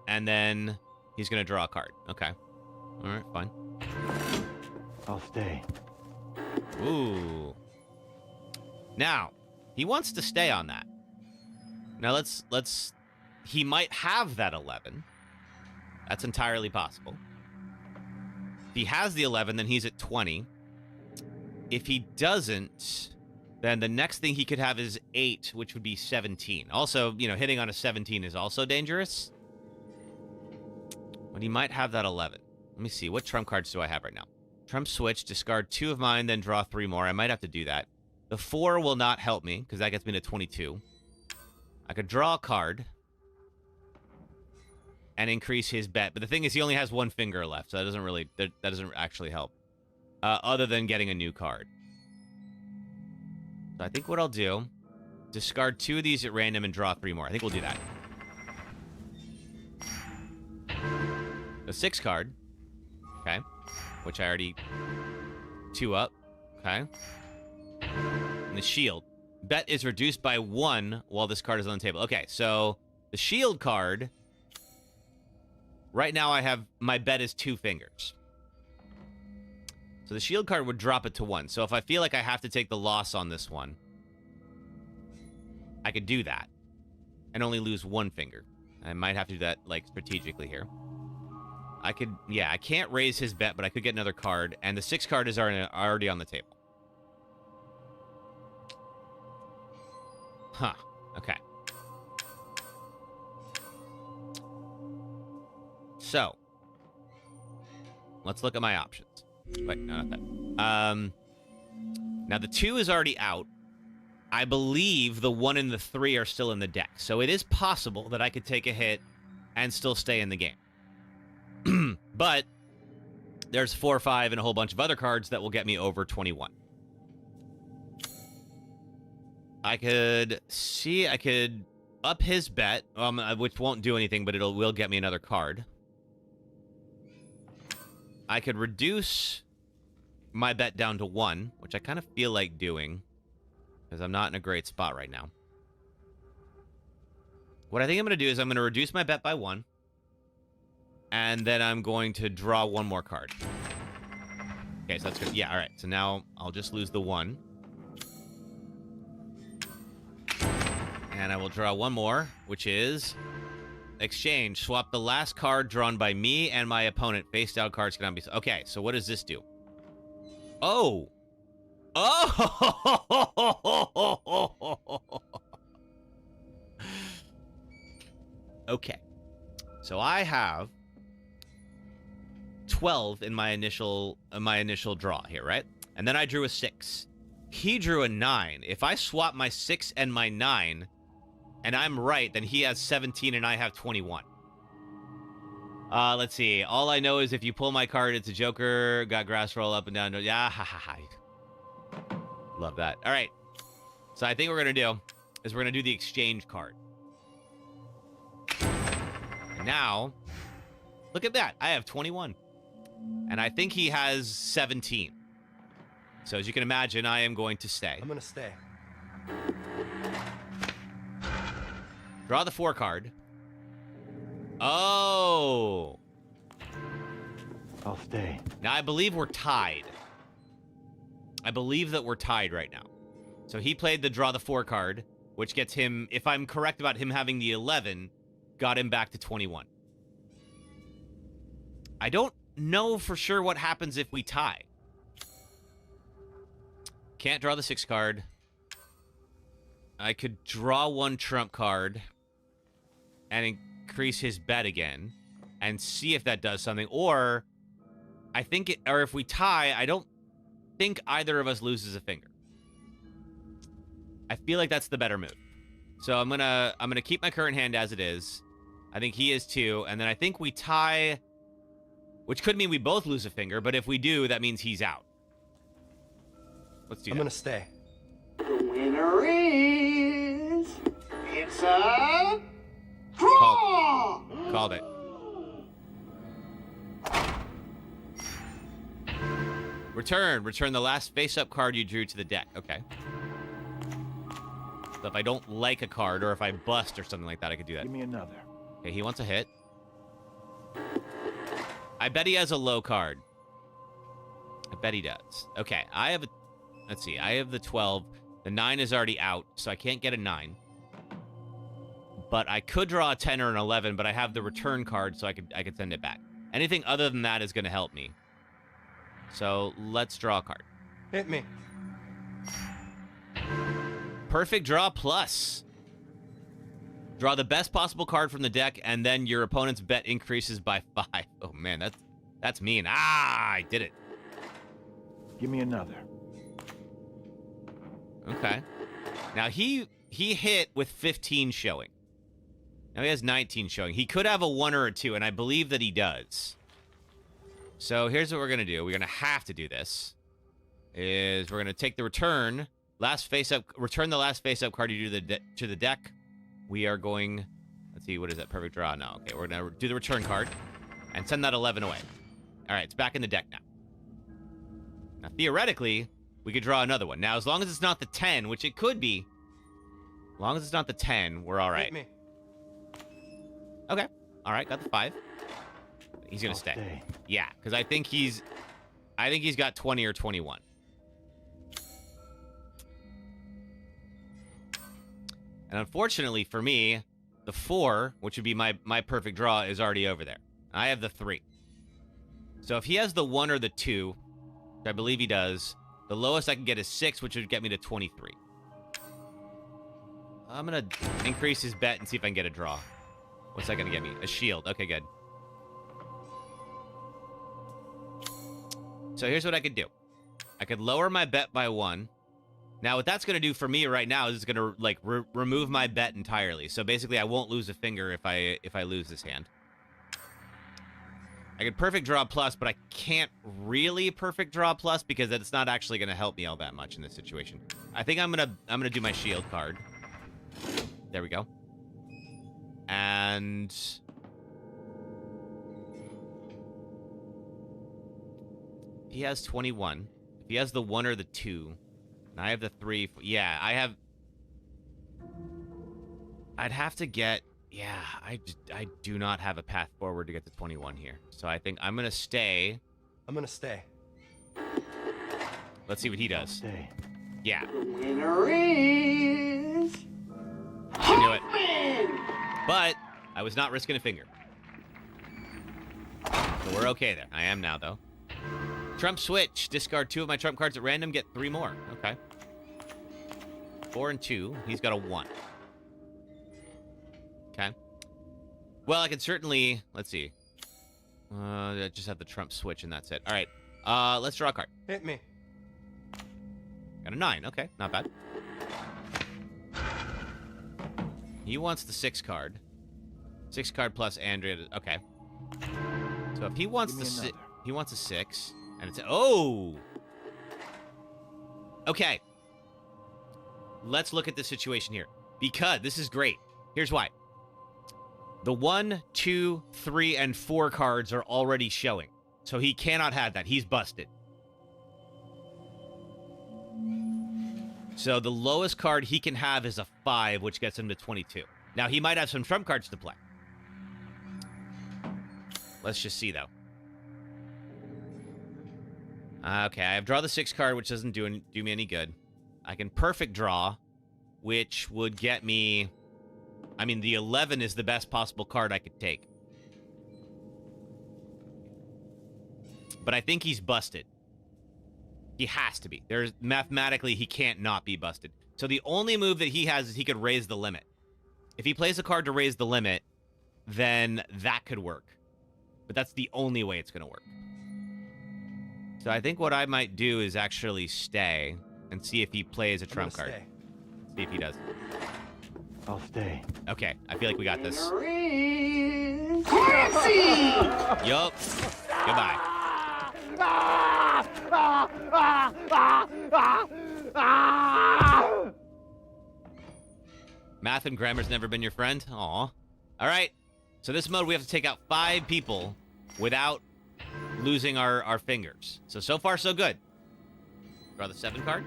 and then he's going to draw a card. Okay. All right, fine. I'll stay. Ooh. Now, he wants to stay on that. Now, let's... He might have that 11. That's entirely possible. If he has the 11, then he's at 20. If he doesn't, then the next thing he could have is 8, which would be 17. Also, you know, hitting on a 17 is also dangerous. But he might have that 11. Let me see. What trump cards do I have right now? Trump switch, discard 2 of mine, then draw 3 more. I might have to do that. The 4 will not help me, because that gets me to 22. I could draw a card and increase his bet. But the thing is, he only has 1 finger left, so that doesn't really... That doesn't actually help. Other than getting a new card. So I think what I'll do, discard 2 of these at random and draw 3 more. I think we'll do that. The 6 card. Okay. Which I already... 2 up. Okay. And the shield. Bet is reduced by 1 while this card is on the table. Okay, so the shield card... Right now I have... My bet is 2 fingers. So the shield card would drop it to 1. So if I feel like I have to take the loss on this one, I could do that and only lose 1 finger. I might have to do that, like, strategically here. I could, yeah, I can't raise his bet, but I could get another card, and the 6 card is already on the table. Huh, okay. So, let's look at my options. Wait, no, not that. Now, the 2 is already out. I believe the 1 and the 3 are still in the deck. So it is possible that I could take a hit and still stay in the game. But there's 4, 5, and a whole bunch of other cards that will get me over 21. I could up his bet, which won't do anything, but will get me another card. I could reduce my bet down to 1, which I kind of feel like doing, because I'm not in a great spot right now. What I think I'm going to do is I'm going to reduce my bet by 1, and then I'm going to draw 1 more card. Okay, so that's good. Yeah, all right. So now I'll just lose the 1. And I will draw one more, which is exchange. Swap the last card drawn by me and my opponent. Face down cards cannot be... Okay, so what does this do? Oh! Oh! Okay. So I have 12 in my initial draw here, right? And then I drew a 6. He drew a 9. If I swap my 6 and my 9, and I'm right, then he has 17 and I have 21. Let's see. All I know is if you pull my card, it's a Joker. Got grass roll up and down. Yeah, ha, ha, ha. Love that. All right. So I think what we're going to do is we're going to do the exchange card. And now, look at that. I have 21. And I think he has 17. So as you can imagine, I am going to stay. I'm going to stay. Draw the 4 card. Oh. I'll stay. Now, I believe we're tied. I believe that we're tied right now. So he played the draw the 4 card, which gets him, if I'm correct about him having the 11, got him back to 21. I don't know for sure what happens if we tie. Can't draw the 6 card. I could draw 1 trump card and increase his bet again and see if that does something. Or I think it, or if we tie, I don't think either of us loses a finger. I feel like that's the better move. So I'm gonna keep my current hand as it is. I think he is too, and then I think we tie, which could mean we both lose a finger, but if we do, that means he's out. Let's do that. I'm gonna stay. The winner is... It's a... draw! Called it. Return the last face-up card you drew to the deck. Okay. So if I don't like a card, or if I bust or something like that, I could do that. Give me another. Okay, he wants a hit. I bet he has a low card. I bet he does. Okay, I have a... Let's see, I have the 12. The 9 is already out, so I can't get a 9. But I could draw a 10 or an 11, but I have the return card, so I could send it back. Anything other than that is going to help me. So let's draw a card. Hit me. Perfect draw plus. Draw the best possible card from the deck, and then your opponent's bet increases by 5. Oh man, that's mean. Ah, I did it. Give me another. Okay. Now he hit with 15 showing. Now he has 19 showing. He could have a 1 or a 2, and I believe that he does. So here's what we're gonna do. We're gonna have to do this. Is we're gonna take the return return the last face-up card you do to the deck. We are going, let's see, what is that? Perfect draw? No, okay, we're gonna do the return card and send that 11 away. All right, it's back in the deck now. Now, theoretically, we could draw another one. Now, as long as it's not the 10, which it could be, as long as it's not the 10, we're all right. Hit me. Okay, all right, got the 5. He's gonna stay. Yeah, because I think he's got 20 or 21. And unfortunately for me, the 4, which would be my perfect draw, is already over there. I have the 3. So if he has the 1 or the 2, which I believe he does, the lowest I can get is 6, which would get me to 23. I'm going to increase his bet and see if I can get a draw. What's that going to get me? A shield. Okay, good. So here's what I could do. I could lower my bet by 1. Now, what that's going to do for me right now is it's going to, like, remove my bet entirely. So basically, I won't lose a finger if I lose this hand. I could perfect draw plus, but I can't really perfect draw plus because it's not actually going to help me all that much in this situation. I think I'm gonna do my shield card. There we go. And he has 21. If he has the 1 or the 2, and I have the 3. Yeah, I'd have to get. Yeah, I do not have a path forward to get to 21 here. So I think I'm gonna stay. I'm gonna stay. Let's see what he does. Stay. Yeah. The winner is... But I was not risking a finger. So we're okay there. I am now, though. Trump switch. Discard 2 of my trump cards at random. Get 3 more. Okay. 4 and 2. He's got a 1. Okay. Well, I can certainly... Let's see. I just have the trump switch, and that's it. All right. Let's draw a card. Hit me. Got a 9. Okay. Not bad. He wants the 6 card. 6 card plus Andrea. Okay. So if he wants the he wants a 6, and it's okay. Let's look at the situation here, because this is great. Here's why. The 1, 2, 3, and 4 cards are already showing, so he cannot have that. He's busted. So the lowest card he can have is a 5, which gets him to 22. Now he might have some trump cards to play. Let's just see, though. Okay, I have draw the 6 card, which doesn't do me any good. I can perfect draw, which would get me... I mean, the 11 is the best possible card I could take. But I think he's busted. He has to be. Mathematically, he can't not be busted. So the only move that he has is he could raise the limit. If he plays a card to raise the limit, then that could work. But that's the only way it's going to work. So I think what I might do is actually stay and see if he plays a trump card. Stay. See if he does. I'll stay. Okay, I feel like we got this. Taxi! Yup. Goodbye. Math and grammar's never been your friend? Aw. All right. So this mode, we have to take out 5 people without losing our fingers. So far, so good. Draw the 7 card.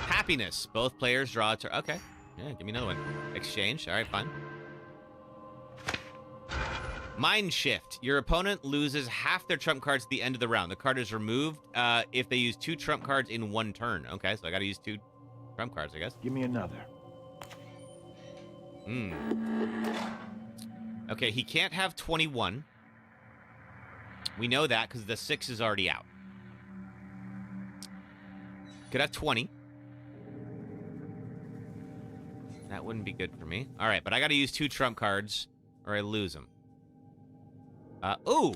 Happiness. Both players draw a turn. Okay. Yeah, give me another one. Exchange. All right, fine. Mind Shift. Your opponent loses half their trump cards at the end of the round. The card is removed if they use 2 trump cards in 1 turn. Okay, so I got to use 2 trump cards, I guess. Give me another. Okay, he can't have 21. We know that because the 6 is already out. Could have 20. That wouldn't be good for me. All right, but I got to use 2 trump cards or I lose them. Oh,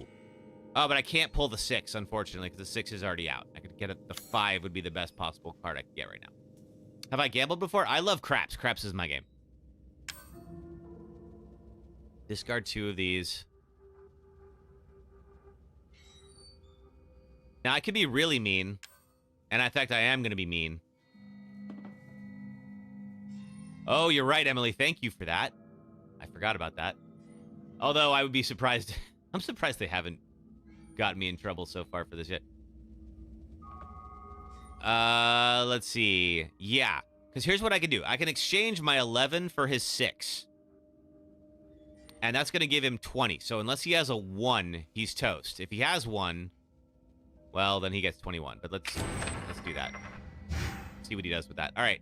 but I can't pull the 6, unfortunately, because the 6 is already out. I could get it. The 5 would be the best possible card I could get right now. Have I gambled before? I love craps. Craps is my game. Discard 2 of these. Now, I could be really mean. And in fact, I am going to be mean. Oh, you're right, Emily. Thank you for that. I forgot about that. Although, I would be surprised. I'm surprised they haven't gotten me in trouble so far for this yet. Let's see. Yeah. Because here's what I can do. I can exchange my 11 for his 6. And that's going to give him 20. So unless he has a 1, he's toast. If he has 1, well, then he gets 21. But let's do that. See what he does with that. All right.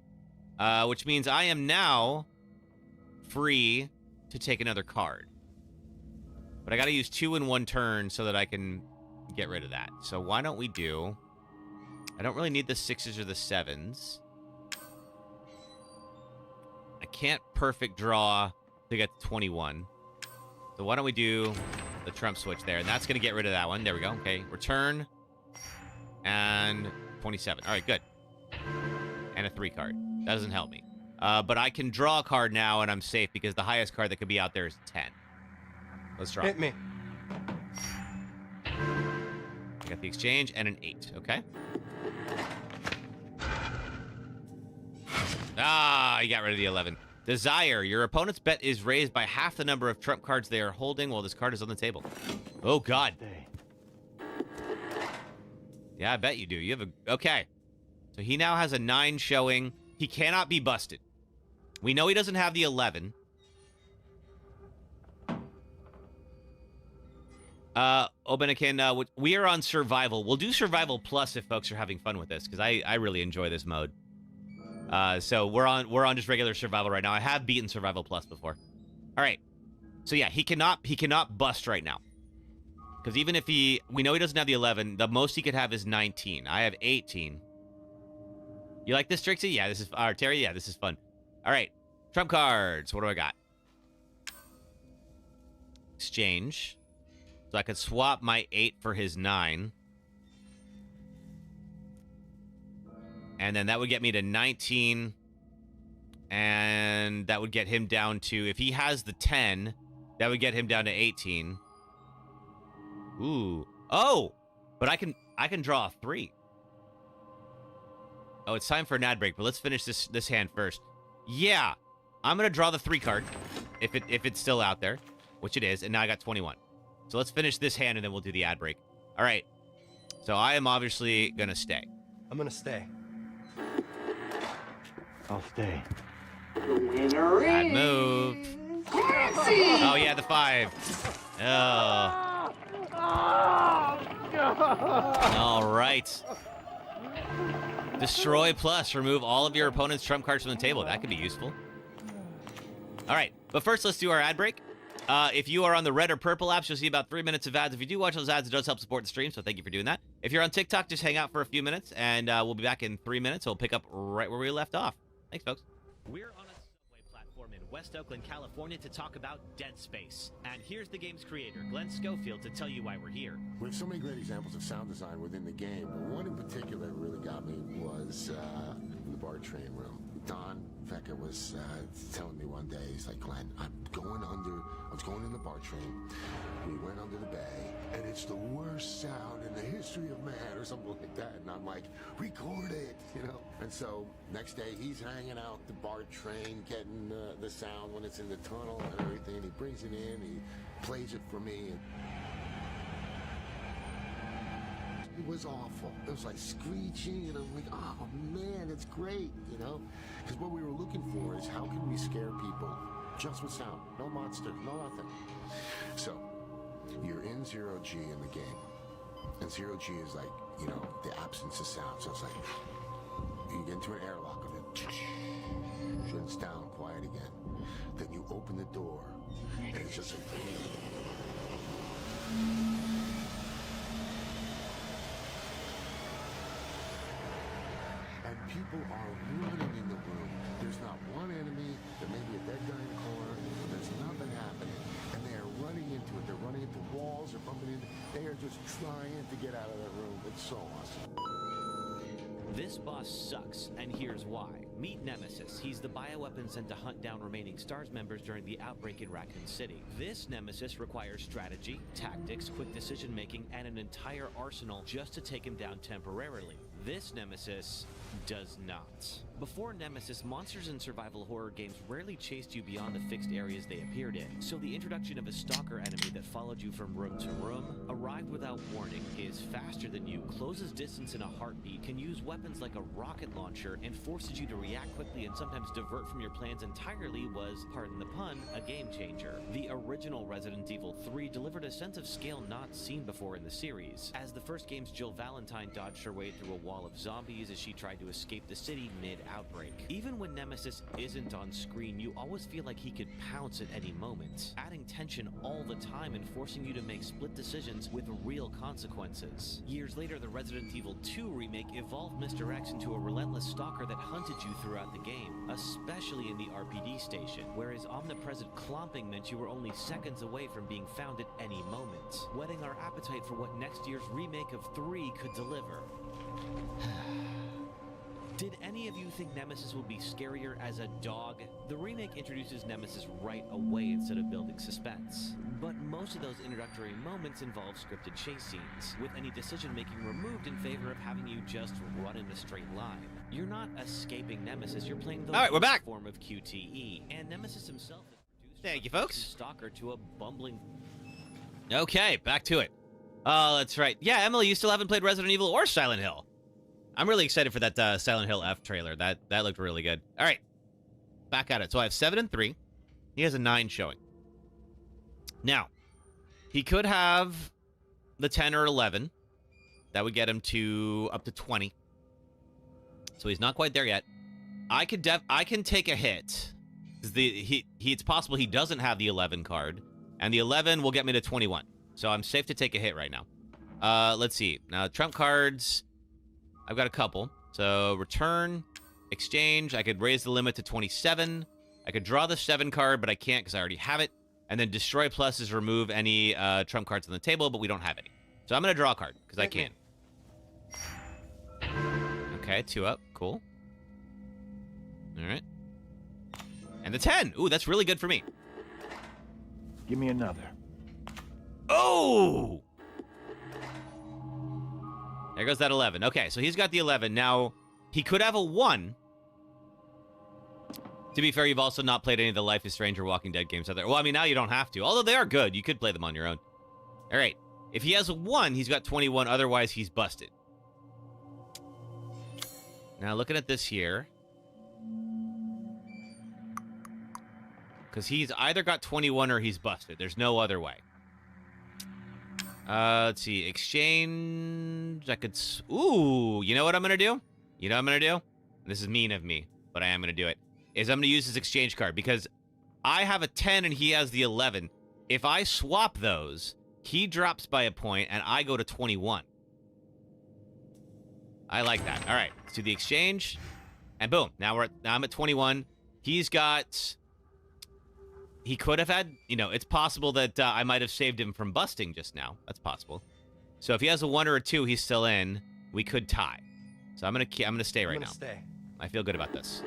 Which means I am now free to take another card. But I got to use 2 in 1 turn so that I can get rid of that. So why don't we do... I don't really need the 6s or the 7s. I can't perfect draw to get to 21. So why don't we do the trump switch there? And that's going to get rid of that one. There we go. Okay, return. And 27. All right, good. And a 3 card. That doesn't help me. But I can draw a card now, and I'm safe because the highest card that could be out there is 10. Let's draw. Hit me. I got the exchange and an 8. Okay. Ah, you got rid of the 11. Desire. Your opponent's bet is raised by half the number of trump cards they are holding while this card is on the table. Oh, God. Yeah, I bet you do. You have a... Okay. So he now has a 9 showing. He cannot be busted. We know he doesn't have the 11. Obenikin, we are on Survival. We'll do Survival Plus if folks are having fun with this, because I really enjoy this mode. So we're on just regular Survival right now. I have beaten Survival Plus before. All right. So yeah, he cannot bust right now. Because even if we know he doesn't have the 11, the most he could have is 19. I have 18. You like this, Trixie? Yeah, this is... Terry, yeah, this is fun. All right. Trump cards. What do I got? Exchange. So I could swap my 8 for his 9. And then that would get me to 19. And that would get him down to... If he has the 10, that would get him down to 18. Ooh. Oh! But I can draw a 3. Oh, it's time for an ad break, but let's finish this hand first. Yeah. I'm going to draw the 3 card if it's still out there, which it is, and now I got 21. So let's finish this hand and then we'll do the ad break. All right. So I am obviously going to stay. I'm gonna stay. I'll stay. The winner Bad is... move. Casey! Oh, yeah, the 5. Oh. All right. Destroy plus. Remove all of your opponent's trump cards from the table. That could be useful. All right. But first, let's do our ad break. If you are on the red or purple apps, you'll see about 3 minutes of ads. If you do watch those ads, it does help support the stream, so thank you for doing that. If you're on TikTok, just hang out for a few minutes, and we'll be back in 3 minutes. We'll pick up right where we left off. Thanks, folks. We're on a subway platform in West Oakland, California to talk about Dead Space. And here's the game's creator, Glenn Schofield, to tell you why we're here. We have so many great examples of sound design within the game, but one in particular that really got me was in the bar train room. Don Fecker was telling me one day, he's like, Glenn, I was going in the bar train, we went under the bay, and it's the worst sound in the history of man, or something like that, and I'm like, record it, you know? And so, next day, he's hanging out the bar train, getting the sound when it's in the tunnel and everything, and he brings it in, he plays it for me, and it was awful. It was like screeching, and I'm like, oh man, it's great, you know? Because what we were looking for is how can we scare people just with sound? No monster, no nothing. So, you're in 0G in the game. And 0G is like, you know, the absence of sound. So it's like, you get into an airlock and then shuts down, quiet again. Then you open the door, and it's just like... And people are running in the room. There's not one enemy. There may be a dead guy in the corner. There's nothing happening. And they are running into it. They're running into walls. They're bumping into... They are just trying to get out of that room. It's so awesome. This boss sucks, and here's why. Meet Nemesis. He's the bioweapon sent to hunt down remaining STARS members during the outbreak in Raccoon City. This Nemesis requires strategy, tactics, quick decision-making, and an entire arsenal just to take him down temporarily. This Nemesis does not. Before Nemesis, monsters in survival horror games rarely chased you beyond the fixed areas they appeared in, so the introduction of a stalker enemy that followed you from room to room, arrived without warning, is faster than you, closes distance in a heartbeat, can use weapons like a rocket launcher, and forces you to react quickly and sometimes divert from your plans entirely was, pardon the pun, a game changer. The original Resident Evil 3 delivered a sense of scale not seen before in the series, as the first game's Jill Valentine dodged her way through a wall of zombies as she tried to escape the city mid-outbreak. Even when Nemesis isn't on screen, you always feel like he could pounce at any moment, adding tension all the time and forcing you to make split decisions with real consequences. Years later, the Resident Evil 2 remake evolved Mr. X into a relentless stalker that hunted you throughout the game, especially in the RPD station, where his omnipresent clomping meant you were only seconds away from being found at any moment, whetting our appetite for what next year's remake of 3 could deliver. Did any of you think Nemesis would be scarier as a dog? The remake introduces Nemesis right away instead of building suspense. But most of those introductory moments involve scripted chase scenes, with any decision-making removed in favor of having you just run in a straight line. You're not escaping Nemesis, you're playing the we're back. form of QTE, and Nemesis himself is produced Thank you, folks. Stalker to a bumbling... Okay, back to it. Oh, that's right. Yeah, Emily, you still haven't played Resident Evil or Silent Hill. I'm really excited for that Silent Hill F trailer. That looked really good. All right, back at it. So I have 7 and 3. He has a 9 showing. Now, he could have the 10 or 11. That would get him to up to 20. So he's not quite there yet. I can take a hit. It's possible he doesn't have the 11 card, and the 11 will get me to 21. So I'm safe to take a hit right now. Let's see. Now trump cards, I've got a couple. So return, exchange. I could raise the limit to 27. I could draw the 7 card, but I can't because I already have it. And then destroy plus is remove any trump cards on the table, but we don't have any. So I'm gonna draw a card because I can. Okay, 2 up. Cool. All right. And the 10. Ooh, that's really good for me. Give me another. Oh! There goes that 11. Okay, so he's got the 11. Now, he could have a 1. To be fair, you've also not played any of the Life is Strange or Walking Dead games out there. Well, I mean, now you don't have to. Although they are good. You could play them on your own. All right. If he has a 1, he's got 21. Otherwise, he's busted. Now, looking at this here. Because he's either got 21 or he's busted. There's no other way. Let's see. Exchange. I could... Ooh, you know what I'm going to do? You know what I'm going to do? This is mean of me, but I am going to do it. Is I'm going to use his exchange card. Because I have a 10 and he has the 11. If I swap those, he drops by a point and I go to 21. I like that. All right. Let's do the exchange. And boom. Now I'm at 21. He's got... He could have had, you know, it's possible that I might have saved him from busting just now. That's possible. So if he has a 1 or a 2, he's still in. We could tie. So I'm gonna stay right now. Stay. I feel good about this.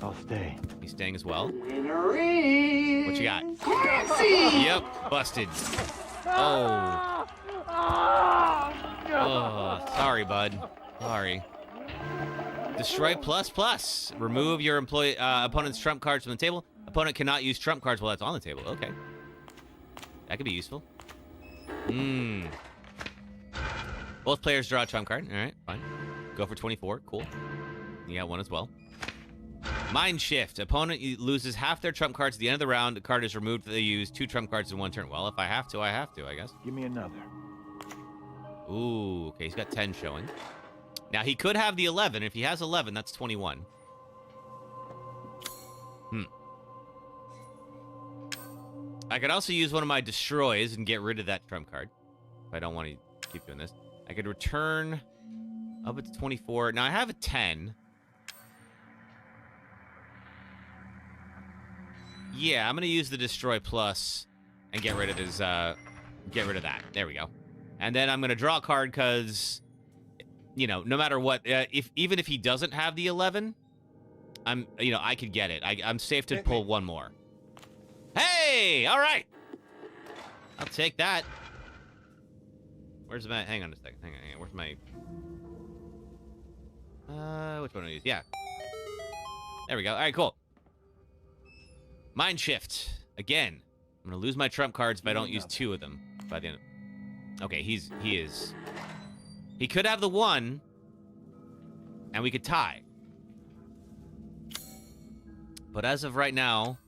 I'll stay. He's staying as well. Winner is... What you got? Cassie! Yep, busted. Oh. Oh, sorry, bud. Sorry. Destroy plus. Remove your opponent's trump cards from the table. Opponent cannot use trump cards while that's on the table. Okay. That could be useful. Both players draw a trump card. All right, fine. Go for 24. Cool. You got 1 as well. Mind shift. Opponent loses half their trump cards at the end of the round. The card is removed if they use 2 trump cards in 1 turn. Well, if I have to, I guess. Give me another. Ooh, okay. He's got 10 showing. Now, he could have the 11. If he has 11, that's 21. I could also use one of my destroys and get rid of that trump card. If I don't want to keep doing this. I could return up to 24. Now, I have a 10. Yeah, I'm going to use the destroy plus and get rid of his, get rid of that. There we go. And then I'm going to draw a card because, you know, no matter what, even if he doesn't have the 11, I could get it. I'm safe to pull 1 more. Hey! All right! I'll take that. Where's my... Hang on a second. Hang on. Where's my... which one do I use? Yeah. There we go. All right, cool. Mind shift. Again. I'm going to lose my trump cards if I don't use 2 of them by the end of... Okay, he is... He could have the 1, and we could tie. But as of right now...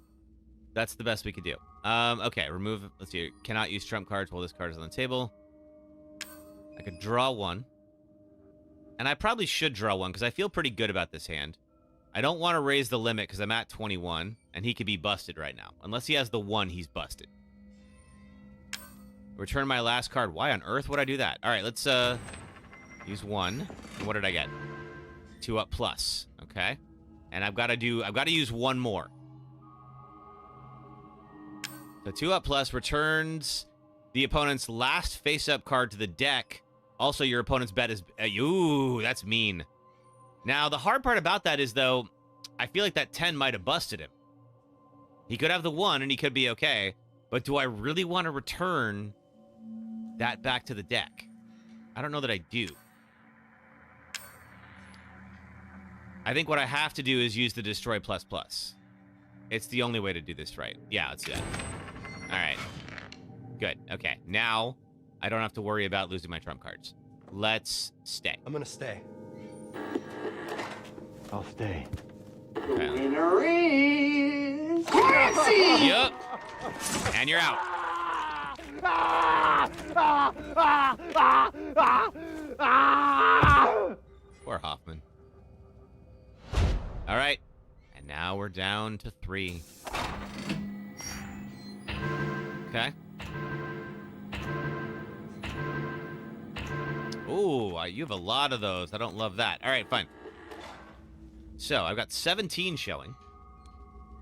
That's the best we could do. Okay, remove... Let's see. Cannot use trump cards while this card is on the table. I could draw 1. And I probably should draw 1, because I feel pretty good about this hand. I don't want to raise the limit, because I'm at 21, and he could be busted right now. Unless he has the 1, he's busted. Return my last card. Why on earth would I do that? All right, let's use 1. And what did I get? 2 up plus. Okay. And I've got to use 1 more. So 2 up plus returns the opponent's last face-up card to the deck. Also, your opponent's bet is... ooh, that's mean. Now, the hard part about that is, though, I feel like that 10 might have busted him. He could have the 1, and he could be okay. But do I really want to return that back to the deck? I don't know that I do. I think what I have to do is use the destroy plus plus. It's the only way to do this right. Yeah, let's do that. All right. Good. Okay. Now, I don't have to worry about losing my trump cards. Let's stay. I'm gonna stay. I'll stay. Okay. Winner is... Cassie! Yep. And you're out. Poor Hoffman. All right. And now we're down to 3. Okay. Ooh, you have a lot of those. I don't love that. All right, fine. So, I've got 17 showing.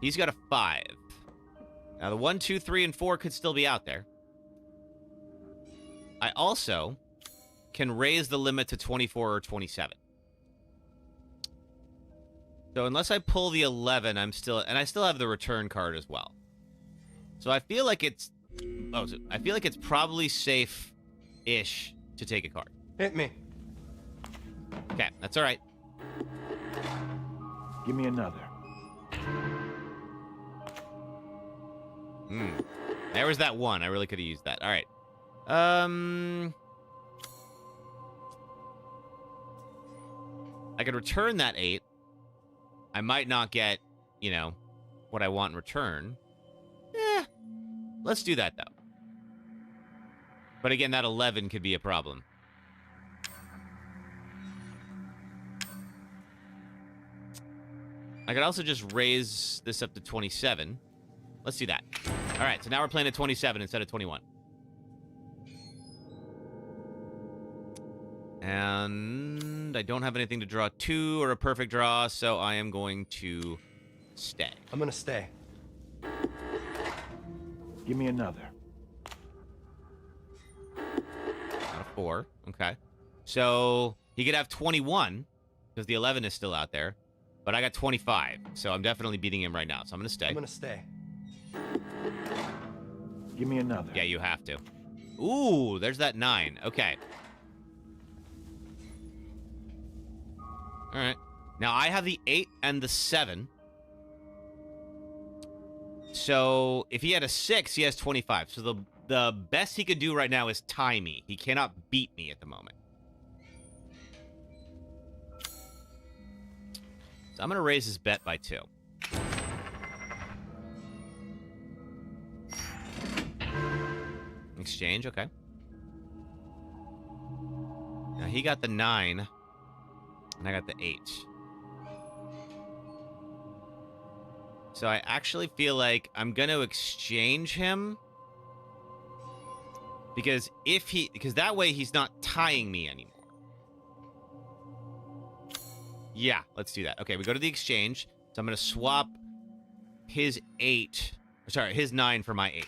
He's got a 5. Now, the 1, 2, 3, and 4 could still be out there. I also can raise the limit to 24 or 27. So, unless I pull the 11, I'm still... And I still have the return card as well. So, I feel like it's... Oh, I feel like it's probably safe-ish to take a card. Hit me. Okay, that's all right. Give me another. There was that 1. I really could have used that. All right. I could return that 8. I might not get, you know, what I want in return. Let's do that, though. But again, that 11 could be a problem. I could also just raise this up to 27. Let's do that. All right, so now we're playing at 27 instead of 21. And I don't have anything to draw 2 or a perfect draw, so I am going to stay. I'm going to stay. Give me another. Got a 4. Okay. So he could have 21 because the 11 is still out there. But I got 25, so I'm definitely beating him right now. So I'm going to stay. I'm going to stay. Give me another. Yeah, you have to. Ooh, there's that 9. Okay. All right. Now, I have the 8 and the 7. So, if he had a 6, he has 25. So, the best he could do right now is tie me. He cannot beat me at the moment. So, I'm going to raise his bet by 2. Exchange, okay. Now, he got the 9, and I got the 8. So I actually feel like I'm going to exchange him. Because that way he's not tying me anymore. Yeah, let's do that. Okay, we go to the exchange. So I'm going to swap his 9 for my 8.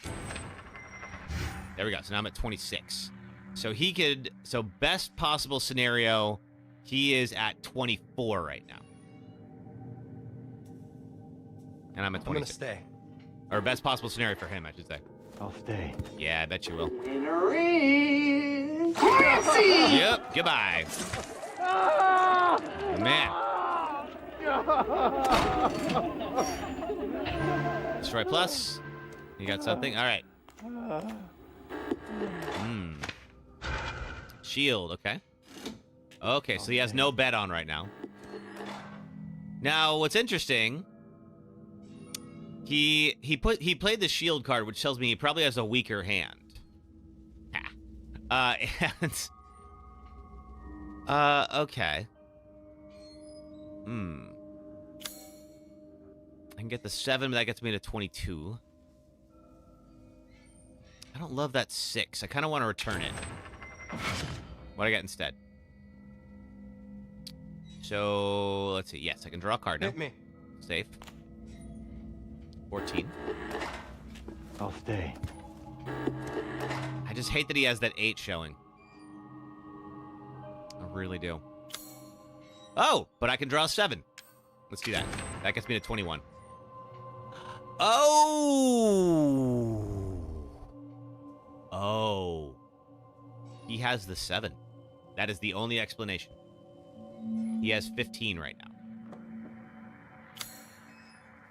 There we go. So now I'm at 26. So best possible scenario, he is at 24 right now. And I'm at 26. I'm going to stay. Or best possible scenario for him, I should say. I'll stay. Yeah, I bet you will. Winner is Clancy! Yep, goodbye. Man. Destroy plus. You got something? All right. Shield, okay. Okay, so he has no bet on right now. Now, what's interesting... He played the shield card, which tells me he probably has a weaker hand. Okay. I can get the 7, but that gets me to 22. I don't love that 6. I kind of want to return it. What do I get instead? So, let's see. Yes, I can draw a card now. Hit me. Safe. 14. I'll stay. I just hate that he has that 8 showing. I really do. Oh, but I can draw a 7. Let's do that. That gets me to 21. Oh. He has the 7. That is the only explanation. He has 15 right now.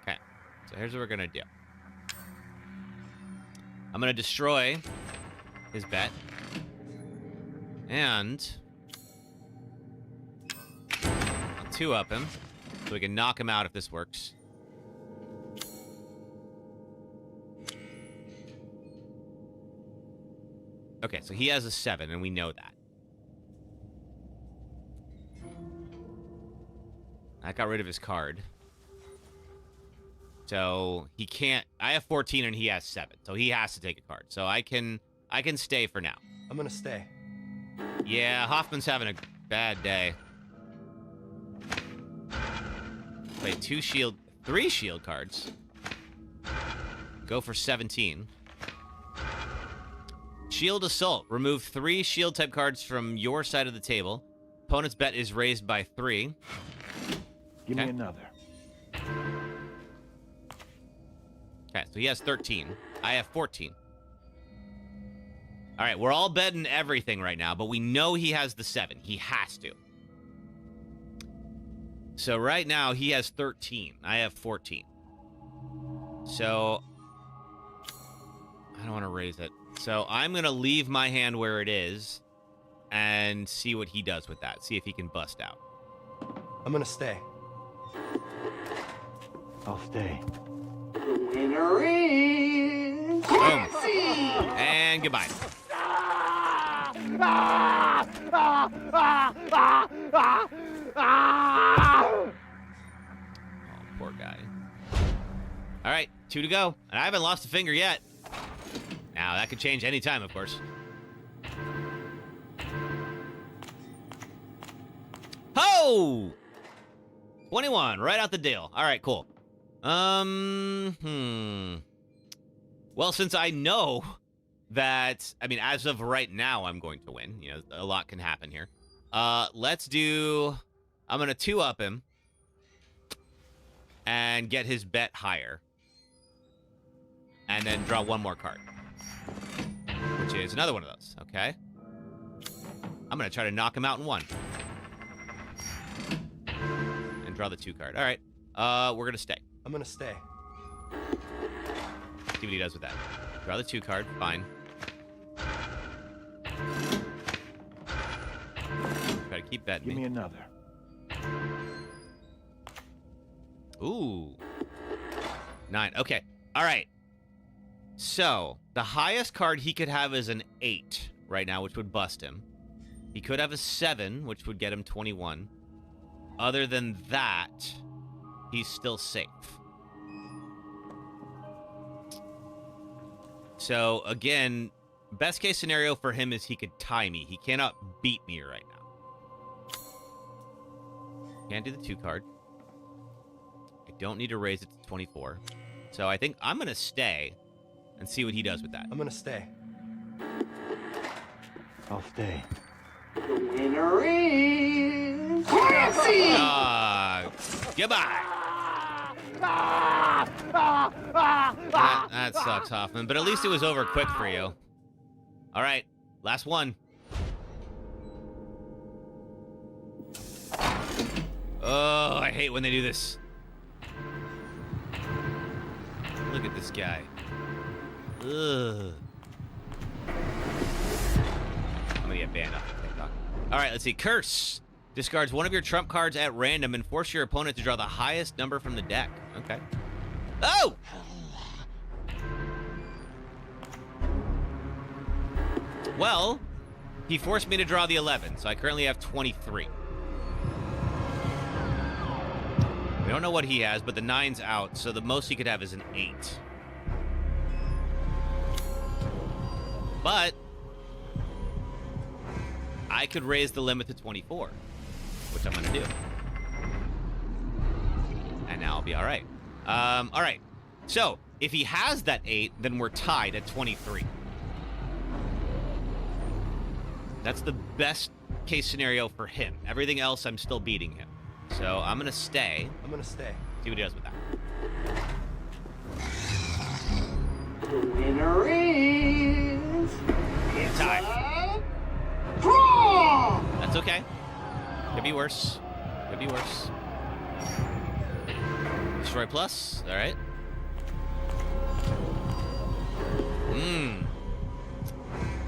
Okay. So here's what we're going to do. I'm going to destroy his bet. And I'll 2-up him so we can knock him out if this works. Okay, so he has a 7, and we know that. I got rid of his card. So he can't... I have 14 and he has 7. So he has to take a card. So I can stay for now. I'm gonna stay. Yeah, Hoffman's having a bad day. Wait, 3 shield cards. Go for 17. Shield Assault. Remove 3 shield type cards from your side of the table. Opponent's bet is raised by 3. Give me another. Okay, so he has 13. I have 14. All right, we're all betting everything right now, but we know he has the 7. He has to. So right now, he has 13. I have 14. So I don't want to raise it. So I'm going to leave my hand where it is and see what he does with that. See if he can bust out. I'm gonna stay. I'll stay. The winner is... Boom. And goodbye. Oh, poor guy. All right, 2 to go. And I haven't lost a finger yet. Now, that could change any time, of course. Ho! 21, right out the deal. All right, cool. Well, since I know that, I mean, as of right now, I'm going to win. You know, a lot can happen here. Let's do, I'm going to 2-up him and get his bet higher. And then draw 1 more card, which is another one of those. Okay. I'm going to try to knock him out in 1. And draw the 2 card. All right. We're going to stay. I'm gonna stay. See what he does with that. Draw the 2 card. Fine. Try to keep betting Give me another. Ooh. 9. Okay. All right. So, the highest card he could have is an 8 right now, which would bust him. He could have a 7, which would get him 21. Other than that, he's still safe. So, again, best case scenario for him is he could tie me. He cannot beat me right now. Can't do the 2 card. I don't need to raise it to 24. So I think I'm going to stay and see what he does with that. I'm gonna stay. I'll stay. The winner is... Goodbye. That sucks, Hoffman. But at least it was over quick for you. All right, last one. Oh, I hate when they do this. Look at this guy. Ugh. I'm gonna get banned off of TikTok. All right, let's see. Curse. Discards one of your trump cards at random and force your opponent to draw the highest number from the deck. Okay. Oh! Well, he forced me to draw the 11, so I currently have 23. We don't know what he has, but the 9's out, so the most he could have is an 8. But I could raise the limit to 24, which I'm going to do. And now I'll be all right. All right. So if he has that 8, then we're tied at 23. That's the best case scenario for him. Everything else, I'm still beating him. So I'm going to stay. I'm going to stay. See what he does with that. The winner is... It's tied. Draw! That's okay. Could be worse. Could be worse. Destroy plus. All right.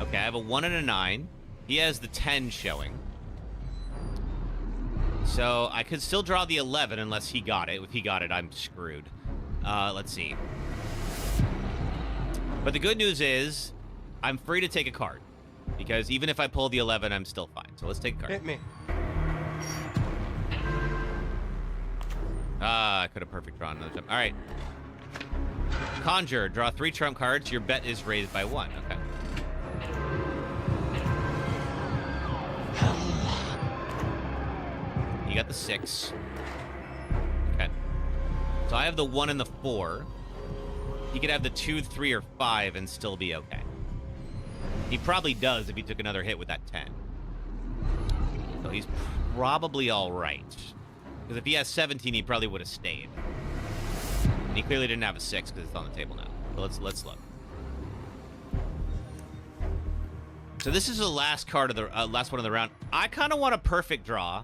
Okay, I have a 1 and a 9. He has the 10 showing. So I could still draw the 11 unless he got it. If he got it, I'm screwed. Let's see. But the good news is I'm free to take a card. Because even if I pull the 11, I'm still fine. So let's take a card. Hit me. Ah, I could have perfect drawn another time. All right. Conjure. Draw 3 trump cards. Your bet is raised by 1. Okay. You got the 6. Okay. So I have the 1 and the 4. He could have the 2, 3, or 5 and still be okay. He probably does if he took another hit with that 10. So he's probably all right. Because if he has 17, he probably would have stayed. And he clearly didn't have a 6 because it's on the table now. So let's look. So this is the last card of the last one of the round. I kind of want a perfect draw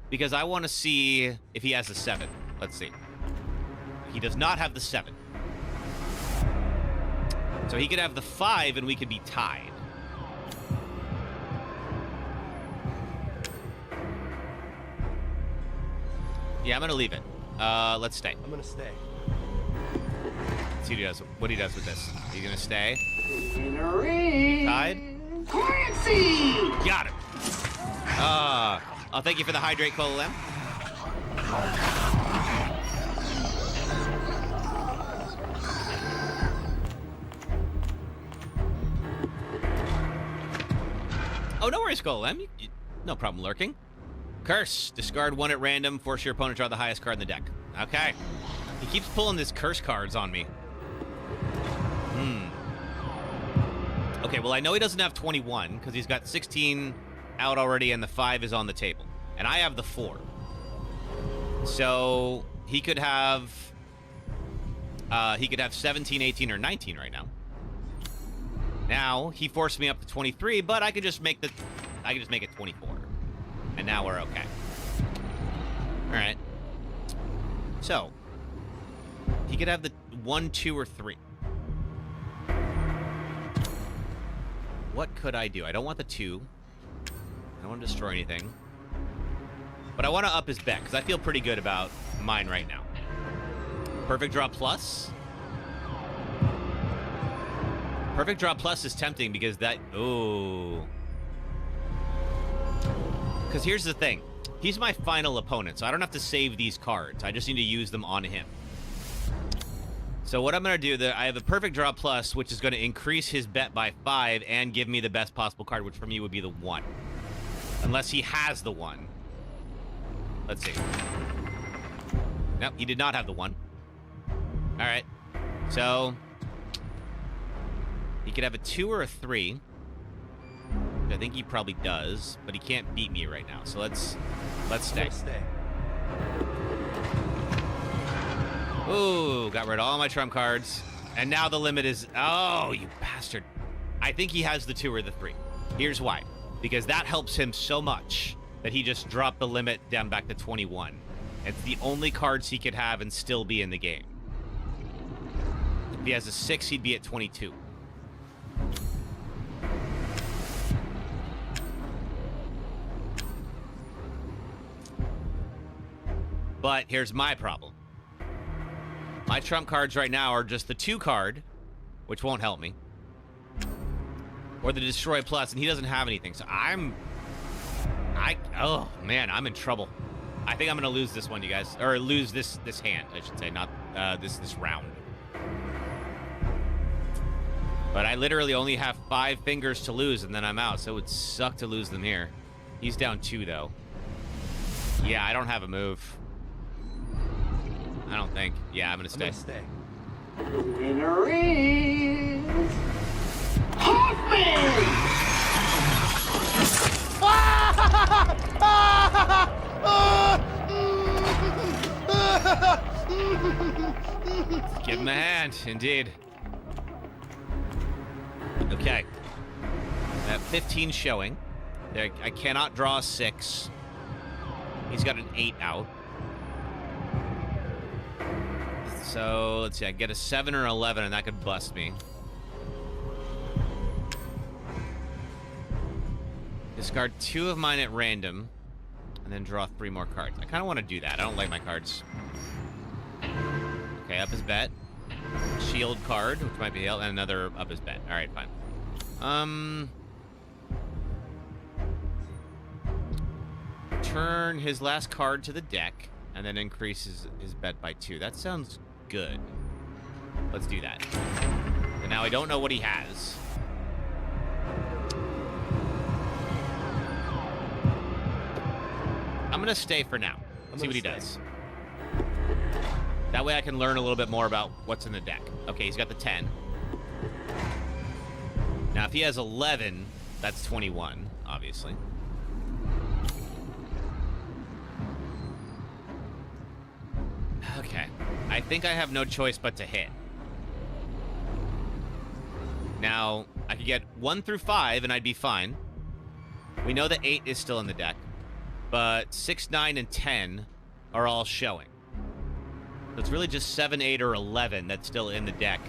because I want to see if he has a 7. Let's see. He does not have the 7. So he could have the 5 and we could be tied. Yeah, I'm gonna leave it. Let's stay. I'm gonna stay. Let's see what he does with this. Are you gonna stay? Tied? Clancy! Got him. I'll thank you for the hydrate, Cola Lamb. Oh, no worries, Cola Lamb. No problem lurking. Curse. Discard 1 at random. Force your opponent to draw the highest card in the deck. Okay. He keeps pulling this curse cards on me. Okay, well, I know he doesn't have 21 because he's got 16 out already and the 5 is on the table. And I have the 4. So he could have 17, 18, or 19 right now. Now, he forced me up to 23, but I could just make it 24. And now we're okay. All right. So, he could have the 1, 2, or 3. What could I do? I don't want the 2. I don't want to destroy anything. But I want to up his bet, because I feel pretty good about mine right now. Perfect Draw Plus. Perfect Draw Plus is tempting because that... Ooh. Because here's the thing. He's my final opponent, so I don't have to save these cards. I just need to use them on him. So what I'm going to do, I have a Perfect Draw Plus, which is going to increase his bet by 5 and give me the best possible card, which for me would be the 1. Unless he has the 1. Let's see. Nope, he did not have the 1. All right. So he could have a 2 or a 3. I think he probably does, but he can't beat me right now. So let's stay. Ooh, got rid of all my trump cards. And now the limit is... Oh, you bastard. I think he has the 2 or the 3. Here's why. Because that helps him so much that he just dropped the limit down back to 21. It's the only cards he could have and still be in the game. If he has a 6, he'd be at 22. But here's my problem. My trump cards right now are just the 2 card, which won't help me, or the Destroy Plus, and he doesn't have anything. So oh man, I'm in trouble. I think I'm gonna lose this one, you guys, or lose this hand, I should say, not this round. But I literally only have 5 fingers to lose, and then I'm out. So it would suck to lose them here. He's down 2 though. Yeah, I don't have a move. I don't think. Yeah, I'm gonna stay. The winner is Hoffman! Give him a hand, indeed. Okay. At 15 showing. I cannot draw a 6. He's got an 8 out. So, let's see, I get a 7 or 11, and that could bust me. Discard 2 of mine at random, and then draw 3 more cards. I kind of want to do that. I don't like my cards. Okay, up his bet. Shield card, which might be help, and another up his bet. All right, fine. return his last card to the deck and then increase his bet by 2. That sounds good. Let's do that. And now I don't know what he has. I'm going to stay for now. See what he does. That way I can learn a little bit more about what's in the deck. Okay, he's got the 10. Now, if he has 11, that's 21, obviously. Okay. I think I have no choice but to hit. Now, I could get 1 through 5, and I'd be fine. We know that 8 is still in the deck. But 6, 9, and 10 are all showing. So it's really just 7, 8, or 11 that's still in the deck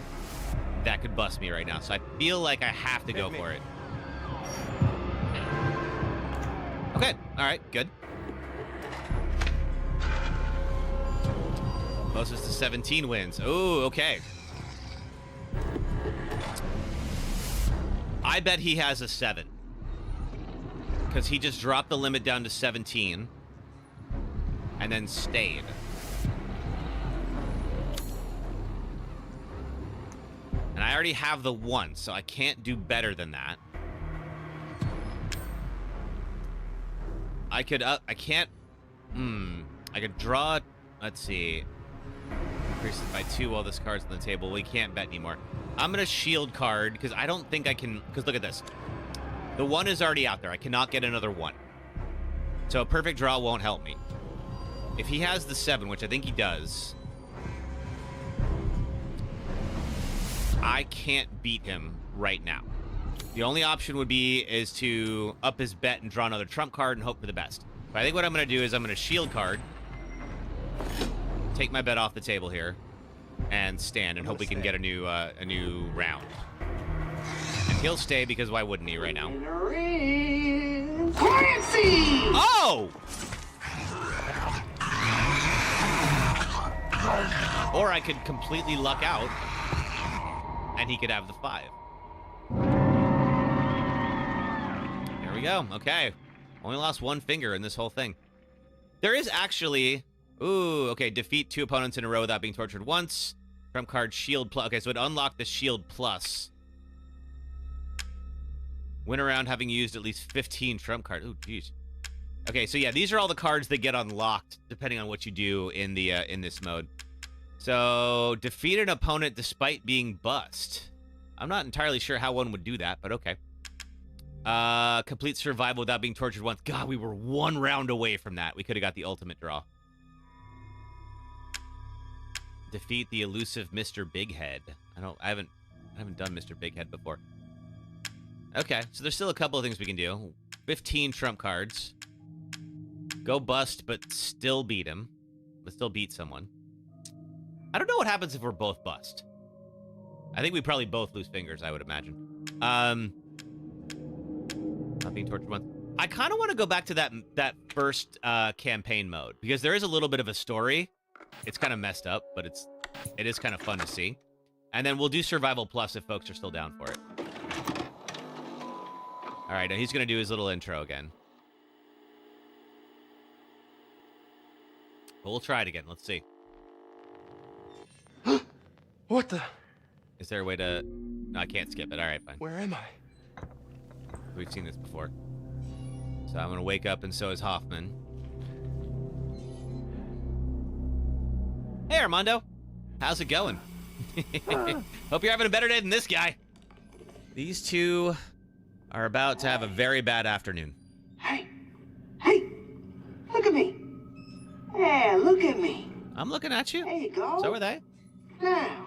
that could bust me right now. So I feel like I have to go for it. Okay. All right. Good. Closest to 17 wins. Oh, okay. I bet he has a 7. Because he just dropped the limit down to 17. And then stayed. And I already have the 1, so I can't do better than that. I could, I can't, I could draw, let's see. Increase it by 2 while this card's on the table. We can't bet anymore. I'm going to shield card, because I don't think I can, because look at this. The 1 is already out there. I cannot get another 1. So a perfect draw won't help me. If he has the 7, which I think he does, I can't beat him right now. The only option would be is to up his bet and draw another trump card and hope for the best. But I think what I'm going to do is I'm going to shield card, take my bet off the table here, and stand and hope we can get a new round. And he'll stay because why wouldn't he right now? Oh! Or I could completely luck out, and he could have the 5. There we go. Okay. Only lost 1 finger in this whole thing. There is actually... Ooh, okay. Defeat 2 opponents in a row without being tortured once. Trump card, shield plus. Okay, so it unlocked the shield plus. Win around having used at least 15 trump cards. Ooh, jeez. Okay, so yeah, these are all the cards that get unlocked depending on what you do in the in this mode. So, defeat an opponent despite being bust. I'm not entirely sure how one would do that, but okay. Complete survival without being tortured once. God, we were 1 round away from that. We could have got the ultimate draw. Defeat the elusive Mr. Big Head. I haven't done Mr. Big Head before. Okay, so there's still a couple of things we can do. 15 trump cards. Go bust, but still beat him. But still beat someone. I don't know what happens if we're both bust. I think we probably both lose fingers, I would imagine. Not being tortured once. I kind of want to go back to that first campaign mode, because there is a little bit of a story. It's kind of messed up, but it is kind of fun to see. And then we'll do Survival Plus if folks are still down for it. All right, now he's going to do his little intro again. But we'll try it again. Let's see. What the? Is there a way to... No, I can't skip it. All right, fine. Where am I? We've seen this before. So I'm going to wake up, and so is Hoffman. Hey, Armando. How's it going? Hope you're having a better day than this guy. These two are about to have a very bad afternoon. Hey, look at me. Yeah, look at me. I'm looking at you. There you go. So are they. Now,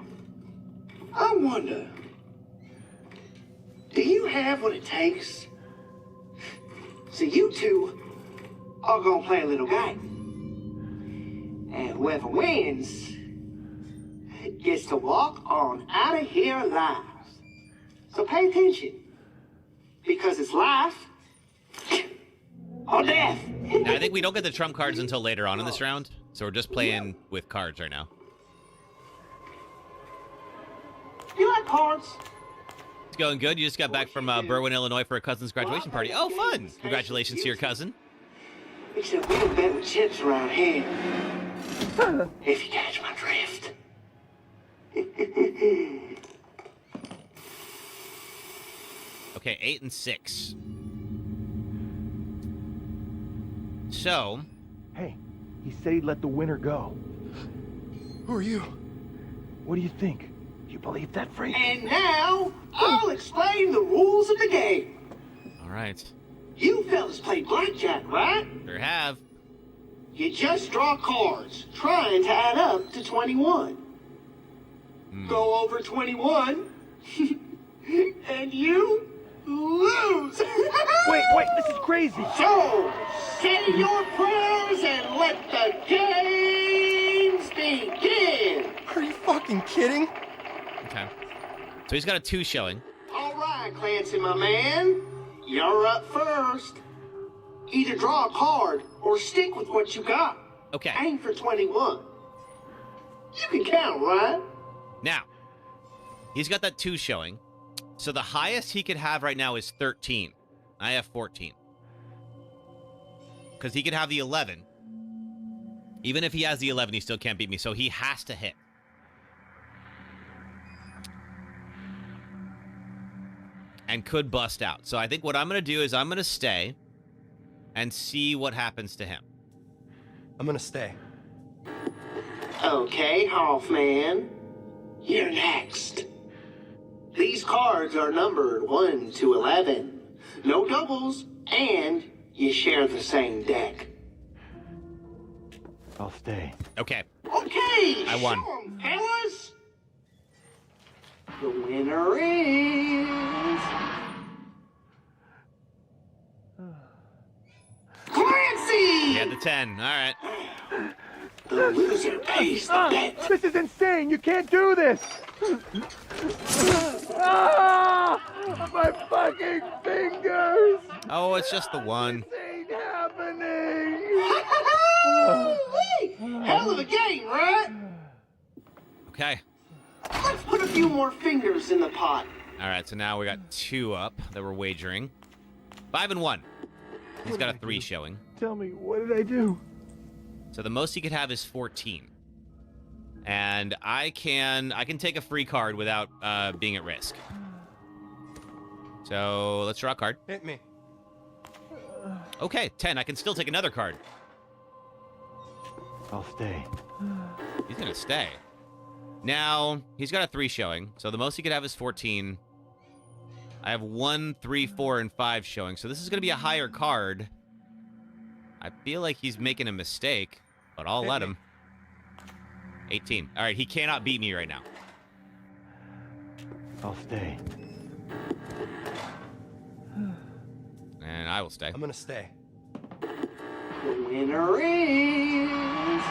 I wonder, do you have what it takes? So you two are gonna play a little game. And whoever wins gets to walk on out of here alive. So pay attention, because it's life or death. Now, I think we don't get the trump cards until later on in this round, so we're just playing with cards right now. You like cards? It's going good. You just got back from Berwyn, Illinois for a cousin's graduation party. Oh, fun! Congratulations to your cousin. Except we don't bet with chips around here. If you catch my drift. Okay, 8 and 6. So. Hey, he said he'd let the winner go. Who are you? What do you think? Do you believe that freak? And now, I'll explain the rules of the game. All right. You fellas play blackjack, right? Sure have. You just draw cards, trying to add up to 21. Go over 21, and you lose. Wait, this is crazy. So, say your prayers and let the games begin. Are you fucking kidding? Okay. So he's got a 2 showing. All right, Clancy, my man. You're up first. Either draw a card or stick with what you got. Okay. Aim for 21. You can count, right? Now, he's got that 2 showing. So the highest he could have right now is 13. I have 14. Because he could have the 11. Even if he has the 11, he still can't beat me. So he has to hit. And could bust out. So I think what I'm going to do is I'm going to stay and see what happens to him. I'm gonna stay. Okay, Hoffman. You're next. These cards are numbered 1 to 11. No doubles, and you share the same deck. I'll stay. Okay. Okay, I won. show 'em, fellas. The winner is... Clancy! He had the 10. All right. The loser pays the bet. This is insane. You can't do this. My fucking fingers. Oh, it's just the 1. This ain't happening. Hell of a game, right? Okay. Let's put a few more fingers in the pot. All right, so now we got 2 up that we're wagering. 5 and 1. He's got a 3 showing. Tell me, what did I do? So the most he could have is 14. And I can take a free card without being at risk. So let's draw a card. Hit me. Okay, 10. I can still take another card. I'll stay. He's going to stay. Now, he's got a 3 showing. So the most he could have is 14. I have 1, 3, 4, and 5 showing. So this is going to be a higher card. I feel like he's making a mistake, but I'll let him. 18. All right, he cannot beat me right now. I'll stay. And I will stay. I'm gonna stay. The winner is...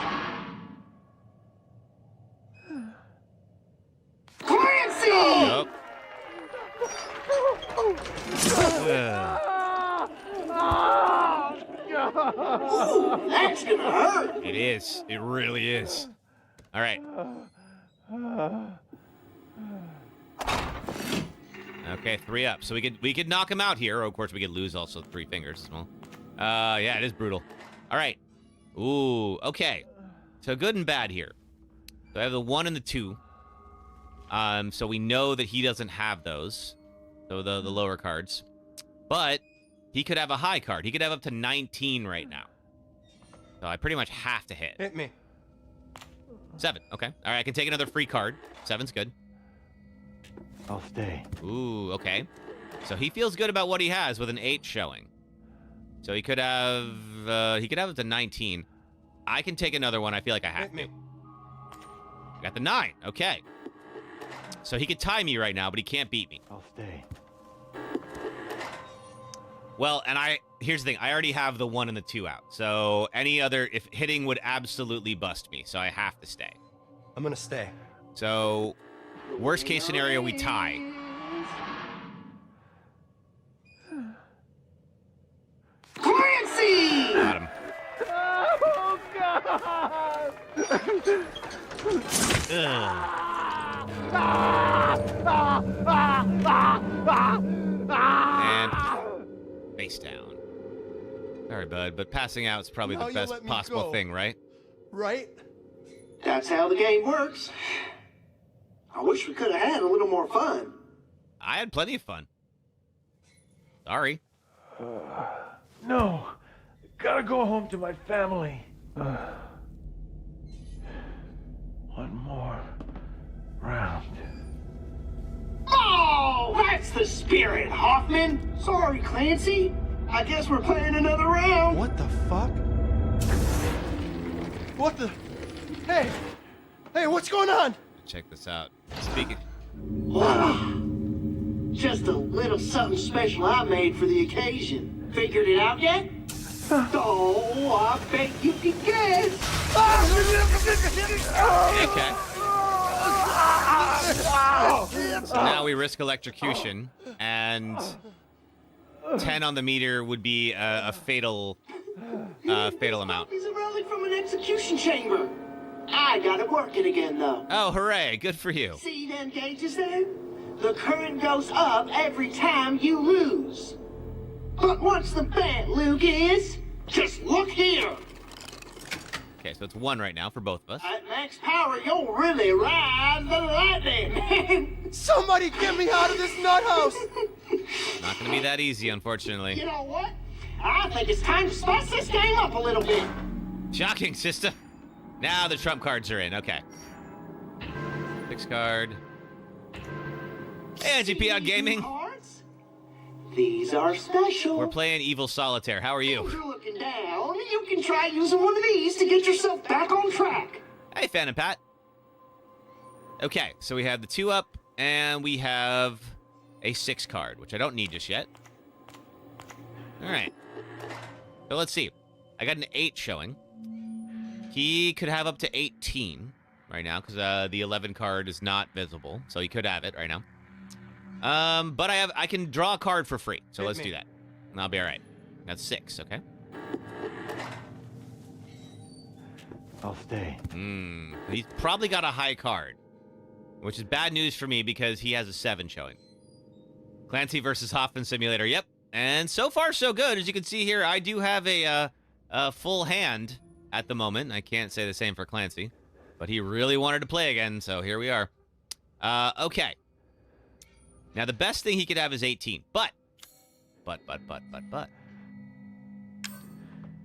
Clancy! Nope. Ooh, that's gonna hurt. It is. It really is. All right. Okay, 3 up. So we could knock him out here. Or of course, we could lose also 3 fingers as well. Yeah, it is brutal. All right. Ooh, okay. So good and bad here. So I have the 1 and the 2. So we know that he doesn't have those. So the lower cards. But he could have a high card. He could have up to 19 right now. So I pretty much have to hit. Hit me. 7. Okay. All right, I can take another free card. 7's good. I'll stay. Ooh, okay. So he feels good about what he has with an 8 showing. So he could have up to 19. I can take another one. I feel like I have to. Got the 9. Okay. So he could tie me right now, but he can't beat me. I'll stay. Well, and here's the thing. I already have the 1 and the 2 out. So if hitting would absolutely bust me. So I have to stay. I'm gonna stay. So worst case scenario, we tie. Clancy! Got him. Oh, God! And face down. Sorry, bud, but passing out is probably Now the you best let me possible go. thing, right? Right? That's how the game works. I wish we could have had a little more fun. I had plenty of fun. Sorry. No. Gotta go home to my family. One more round. Oh, that's the spirit, Hoffman. Sorry, Clancy. I guess we're playing another round. What the fuck? What the? Hey! Hey, what's going on? Check this out. Speaking. Just a little something special I made for the occasion. Figured it out yet? Oh, I bet you can guess. Okay. So now we risk electrocution, and 10 on the meter would be a fatal amount. He's a relic from an execution chamber. I got it working again, though. Oh, hooray. Good for you. See them gauges there? The current goes up every time you lose. But what's the bet, Lucas? Just look here. Okay, so it's 1 right now for both of us. At max power, you'll really ride the lightning. Somebody get me out of this nut house! Not gonna be that easy, unfortunately. You know what? I think it's time to spice this game up a little bit. Shocking, sister. Now the trump cards are in. Okay. 6 card. Hey, NGP on Gaming. These are special. We're playing Evil Solitaire. How are you? If you're looking down, you can try using one of these to get yourself back on track. Hey, Fan and Pat. Okay, so we have the 2-up, and we have a 6 card, which I don't need just yet. All right. So let's see. I got an 8 showing. He could have up to 18 right now, because the 11 card is not visible, so he could have it right now. But I can draw a card for free, so let's do that. And I'll be all right. That's 6, okay? I'll stay. He's probably got a high card, which is bad news for me because he has a 7 showing. Clancy versus Hoffman Simulator, yep. And so far, so good. As you can see here, I do have a full hand at the moment. I can't say the same for Clancy, but he really wanted to play again, so here we are. Okay. Now, the best thing he could have is 18, but.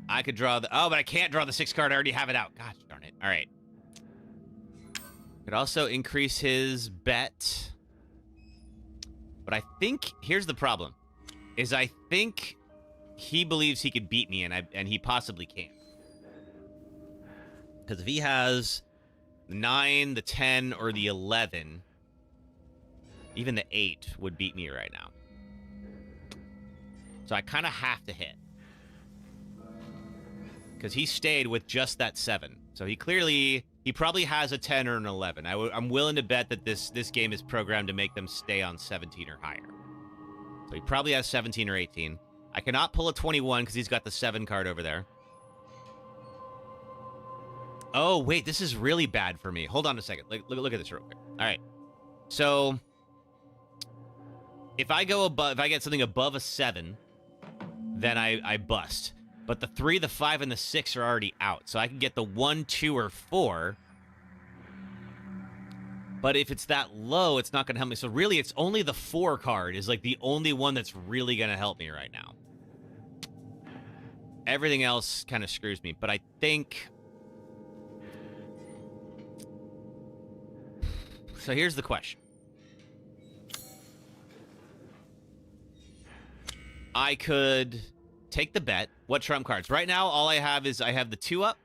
I could draw the... Oh, but I can't draw the 6 card. I already have it out. Gosh darn it. All right. Could also increase his bet. But I think... Here's the problem. Is I think he believes he could beat me, and he possibly can't. Because if he has the 9, the 10, or the 11... Even the 8 would beat me right now. So I kind of have to hit. Because he stayed with just that 7. So he probably has a 10 or an 11. I'm willing to bet that this game is programmed to make them stay on 17 or higher. So he probably has 17 or 18. I cannot pull a 21 because he's got the 7 card over there. Oh, wait, this is really bad for me. Hold on a second. Look at this real quick. All right. So... If I get something above a 7, then I bust. But the 3, the 5, and the 6 are already out. So I can get the 1, 2, or 4. But if it's that low, it's not going to help me. So really, it's only the 4 card is like the only one that's really going to help me right now. Everything else kind of screws me. But I think... So here's the question. I could take the bet. What trump cards? Right now, all I have is I have the 2-up,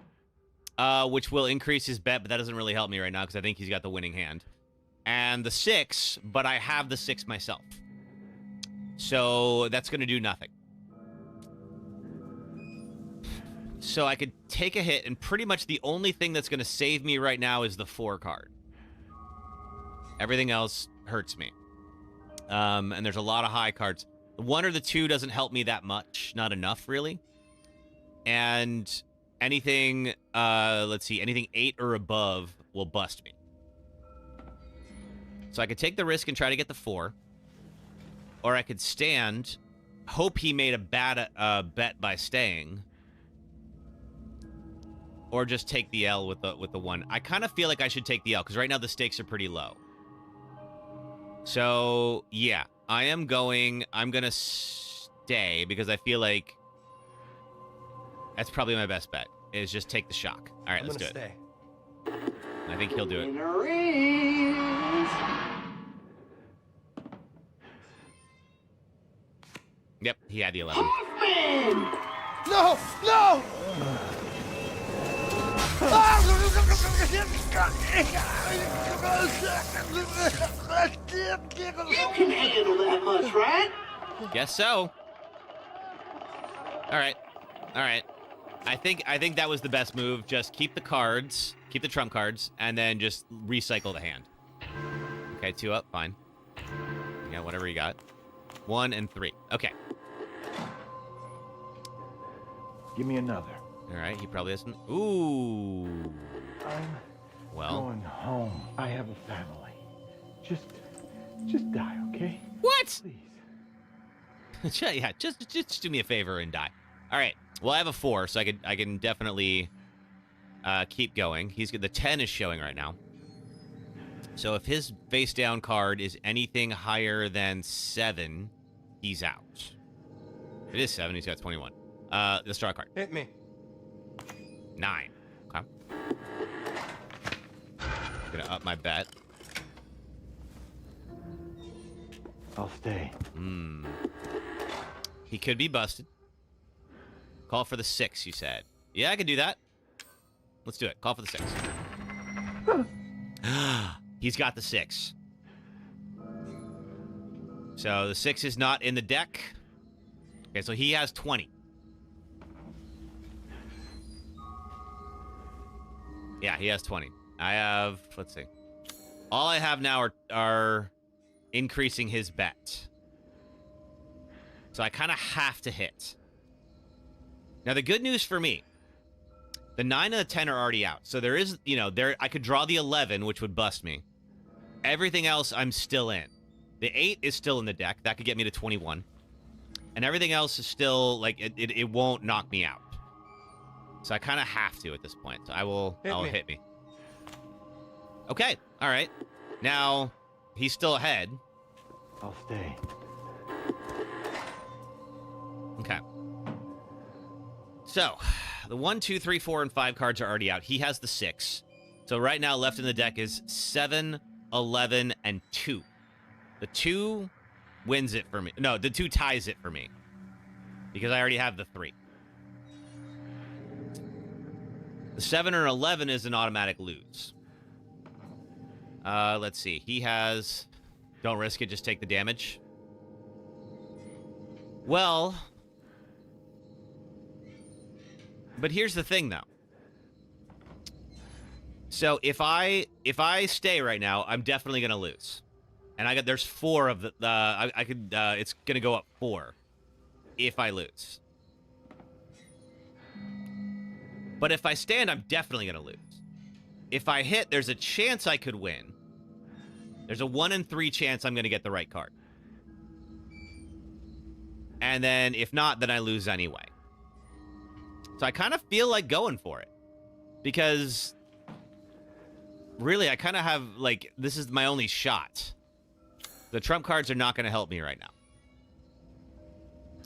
which will increase his bet, but that doesn't really help me right now because I think he's got the winning hand. And the 6, but I have the 6 myself. So that's going to do nothing. So I could take a hit, and pretty much the only thing that's going to save me right now is the 4 card. Everything else hurts me. And there's a lot of high cards. The 1 or the 2 doesn't help me that much. Not enough, really. And anything, let's see, anything 8 or above will bust me. So I could take the risk and try to get the 4. Or I could stand hope he made a bad bet by staying, or just take the L with the 1. I kind of feel like I should take the L because right now the stakes are pretty low. So yeah, I'm gonna stay because I feel like that's probably my best bet. Is just take the shock. All right, let's do it. Stay. I think he'll do it. Yep, he had the 11. No! No! You can handle that much, right? Guess so. All right. All right. I think that was the best move. Just keep the cards, keep the trump cards, and then just recycle the hand. Okay, 2 up, fine. Yeah, whatever you got. 1 and 3. Okay. Give me another. All right, he probably hasn't. Ooh. I'm well going home. I have a family. Just die, okay? What? Please. Yeah, just do me a favor and die. All right. Well, I have a 4, so I can definitely keep going. The 10 is showing right now. So if his face down card is anything higher than 7, he's out. If it is 7, he's got 21. The star card. Hit me. 9. Okay. Gonna up my bet. I'll stay. He could be busted. Call for the 6, you said. Yeah, I could do that. Let's do it. Call for the 6. He's got the 6. So the 6 is not in the deck. Okay, so he has 20. Yeah, he has 20. I have, let's see. All I have now are increasing his bet. So I kind of have to hit. Now, the good news for me, the 9 and the 10 are already out. So there is, I could draw the 11, which would bust me. Everything else, I'm still in. The 8 is still in the deck. That could get me to 21. And everything else is still, like, it won't knock me out. So I kind of have to at this point. So I'll hit me. Okay. All right. Now, he's still ahead. I'll stay. Okay. So, the 1, 2, 3, 4, and 5 cards are already out. He has the 6. So right now left in the deck is 7, 11, and 2. The 2 wins it for me. No, the 2 ties it for me. Because I already have the 3. The 7 or 11 is an automatic lose. Let's see. He has... Don't risk it, just take the damage. Well... But here's the thing, though. So if I stay right now, I'm definitely gonna lose, and there's 4 of the it's gonna go up 4 if I lose. But if I stand, I'm definitely gonna lose. If I hit, there's a chance I could win. There's a 1 in 3 chance I'm gonna get the right card, and then if not, then I lose anyway. So I kind of feel like going for it. Because, really, I kind of have, like, this is my only shot. The trump cards are not going to help me right now.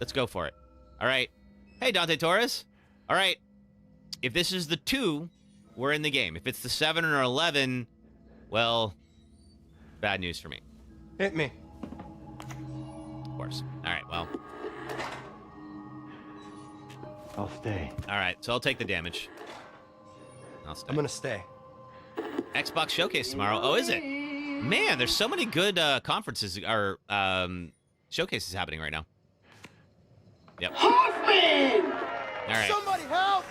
Let's go for it. All right. Hey, Dante Torres. All right. If this is the 2, we're in the game. If it's the 7 or 11, well, bad news for me. Hit me. Of course. All right, well... I'll stay. All right, so I'll take the damage. I'll stay. I'm gonna stay. Xbox Showcase tomorrow. Oh, is it? Man, there's so many good conferences or showcases happening right now. Yep. Hoffman! All right. Somebody help!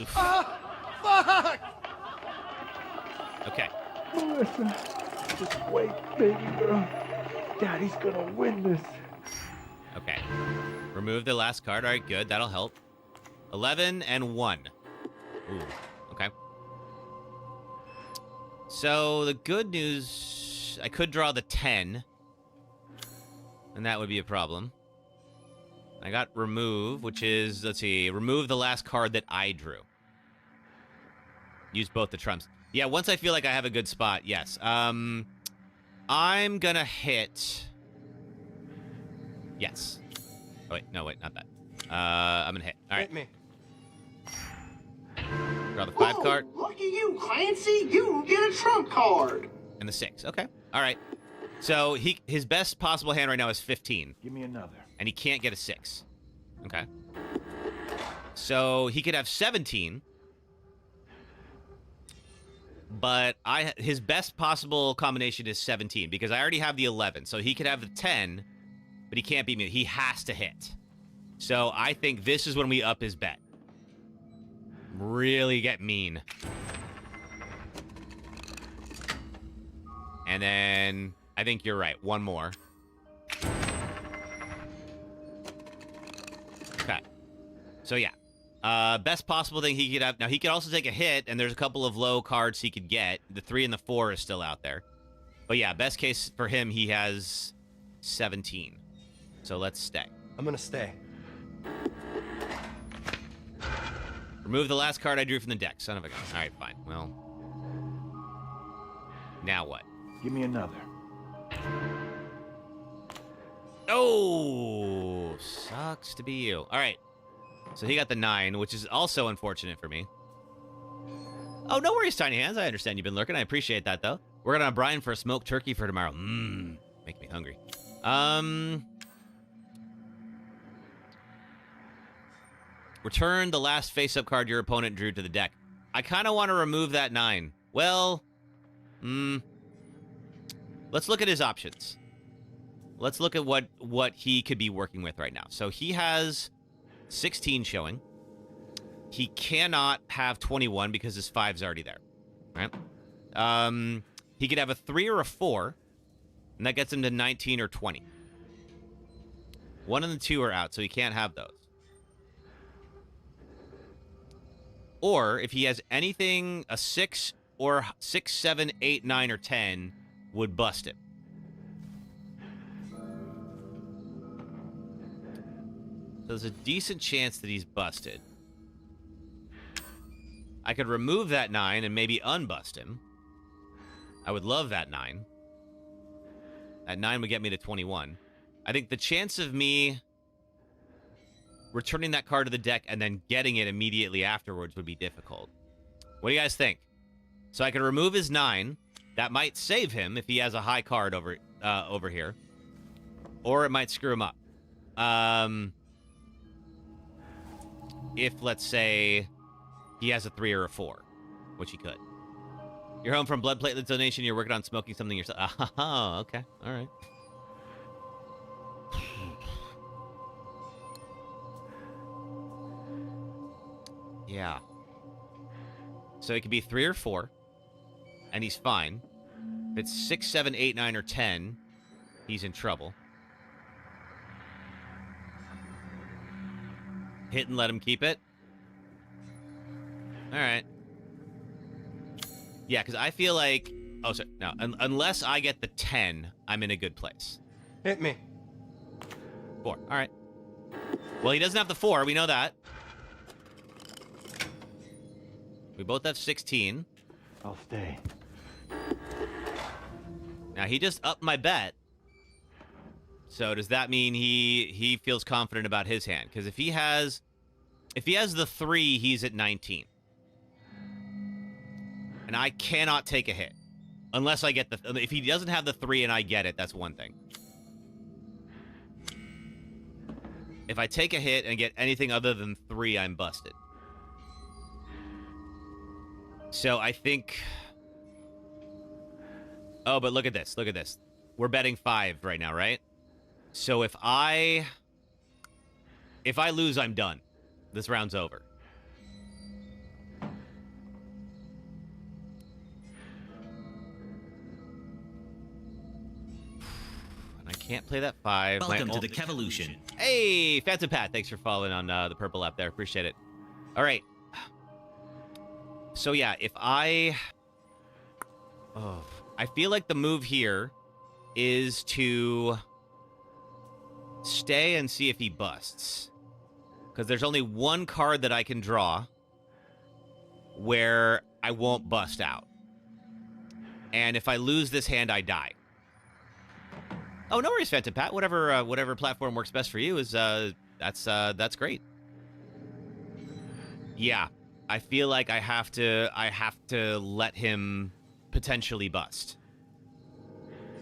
Fuck! Okay. Melissa, just wait, baby girl. Daddy's gonna win this. Okay. Remove the last card. All right, good. That'll help. 11 and 1. Ooh. Okay. So the good news, I could draw the 10, and that would be a problem. I got remove, which is, let's see, remove the last card that I drew. Use both the trumps. Yeah, once I feel like I have a good spot, yes. I'm gonna hit... Yes. Oh, wait, no, wait, not that. I'm gonna hit. All right. Hit me. Draw the 5 card. Lucky you, Clancy. You get a trump card. And the 6. Okay. All right. So his best possible hand right now is 15. Give me another. And he can't get a 6. Okay. So he could have 17. But his best possible combination is 17 because I already have the 11. So he could have the 10, but he can't beat me. He has to hit. So I think this is when we up his bet. Really get mean. And then I think you're right. One more. Okay. So yeah. Best possible thing he could have. Now he could also take a hit, and there's a couple of low cards he could get. The 3 and the 4 is still out there. But yeah, best case for him, he has 17. So let's stay. I'm gonna stay. Remove the last card I drew from the deck. Son of a gun. All right, fine. Well, now what? Give me another. Oh, sucks to be you. All right. So he got the 9, which is also unfortunate for me. Oh, no worries, Tiny Hands. I understand you've been lurking. I appreciate that, though. We're going to Brian for a smoked turkey for tomorrow. Make me hungry. Return the last face-up card your opponent drew to the deck. I kind of want to remove that 9. Well, let's look at his options. Let's look at what he could be working with right now. So he has 16 showing. He cannot have 21 because his 5's already there. Right? He could have a 3 or a 4, and that gets him to 19 or 20. 1 and the 2 are out, so he can't have those. Or if he has anything, a 6 or 6, 7, 8, 9, or 10 would bust him. So there's a decent chance that he's busted. I could remove that 9 and maybe unbust him. I would love that 9. That 9 would get me to 21. I think the chance of me returning that card to the deck and then getting it immediately afterwards would be difficult. What do you guys think? So I could remove his 9. That might save him if he has a high card over here. Or it might screw him up. If, let's say, he has a 3 or a 4, which he could. You're home from blood platelet donation. You're working on smoking something yourself. Oh, okay. All right. Yeah. So it could be 3 or 4, and he's fine. If it's 6, 7, 8, 9, or 10, he's in trouble. Hit and let him keep it. All right. Yeah, because I feel like... Oh, sorry. No, unless I get the 10, I'm in a good place. Hit me. 4. All right. Well, he doesn't have the 4. We know that. We both have 16. I'll stay. Now, he just upped my bet. So does that mean he feels confident about his hand? Because if he has the 3, he's at 19. And I cannot take a hit. Unless I get if he doesn't have the 3 and I get it, that's one thing. If I take a hit and get anything other than 3, I'm busted. So I think... Oh, but look at this. Look at this. We're betting 5 right now, right? So if I lose, I'm done. This round's over. And I can't play that 5. Welcome to the Kevolution. Hey, Phantom Pat, thanks for following on the purple app there. Appreciate it. All right. So yeah, if I Oh, I feel like the move here is to stay and see if he busts. Because there's only one card that I can draw where I won't bust out. And if I lose this hand, I die. Oh, no worries, Phantom Pat. Whatever platform works best for you is that's great. Yeah, I feel like I have to let him potentially bust.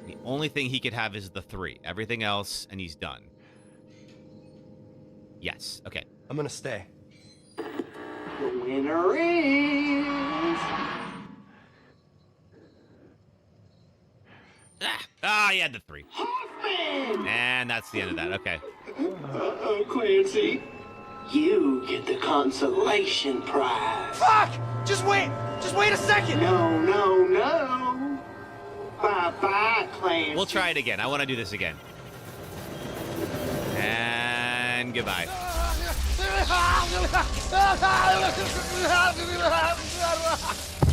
The only thing he could have is the 3. Everything else, and he's done. Yes. Okay. I'm gonna stay. The winner is... Ah, he had the 3. Hoffman! And that's the end of that. Okay. Clancy, you get the consolation prize. Fuck! Just wait a second! No. Bye-bye, Clancy. We'll try it again. I want to do this again. And goodbye.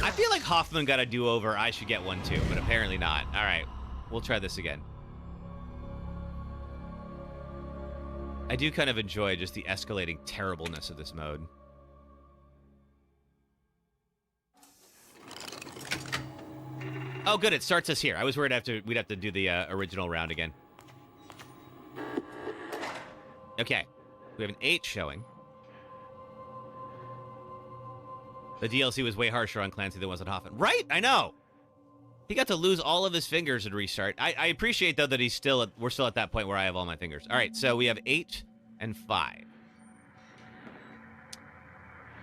I feel like Hoffman got a do-over. I should get one too, but apparently not. All right, we'll try this again. I do kind of enjoy just the escalating terribleness of this mode. Oh, good. It starts us here. I was worried we'd have to do the original round again. Okay. We have an 8 showing. The DLC was way harsher on Clancy than it was on Hoffman. Right? I know. He got to lose all of his fingers and restart. I appreciate, though, that we're still at that point where I have all my fingers. All right, so we have 8 and 5.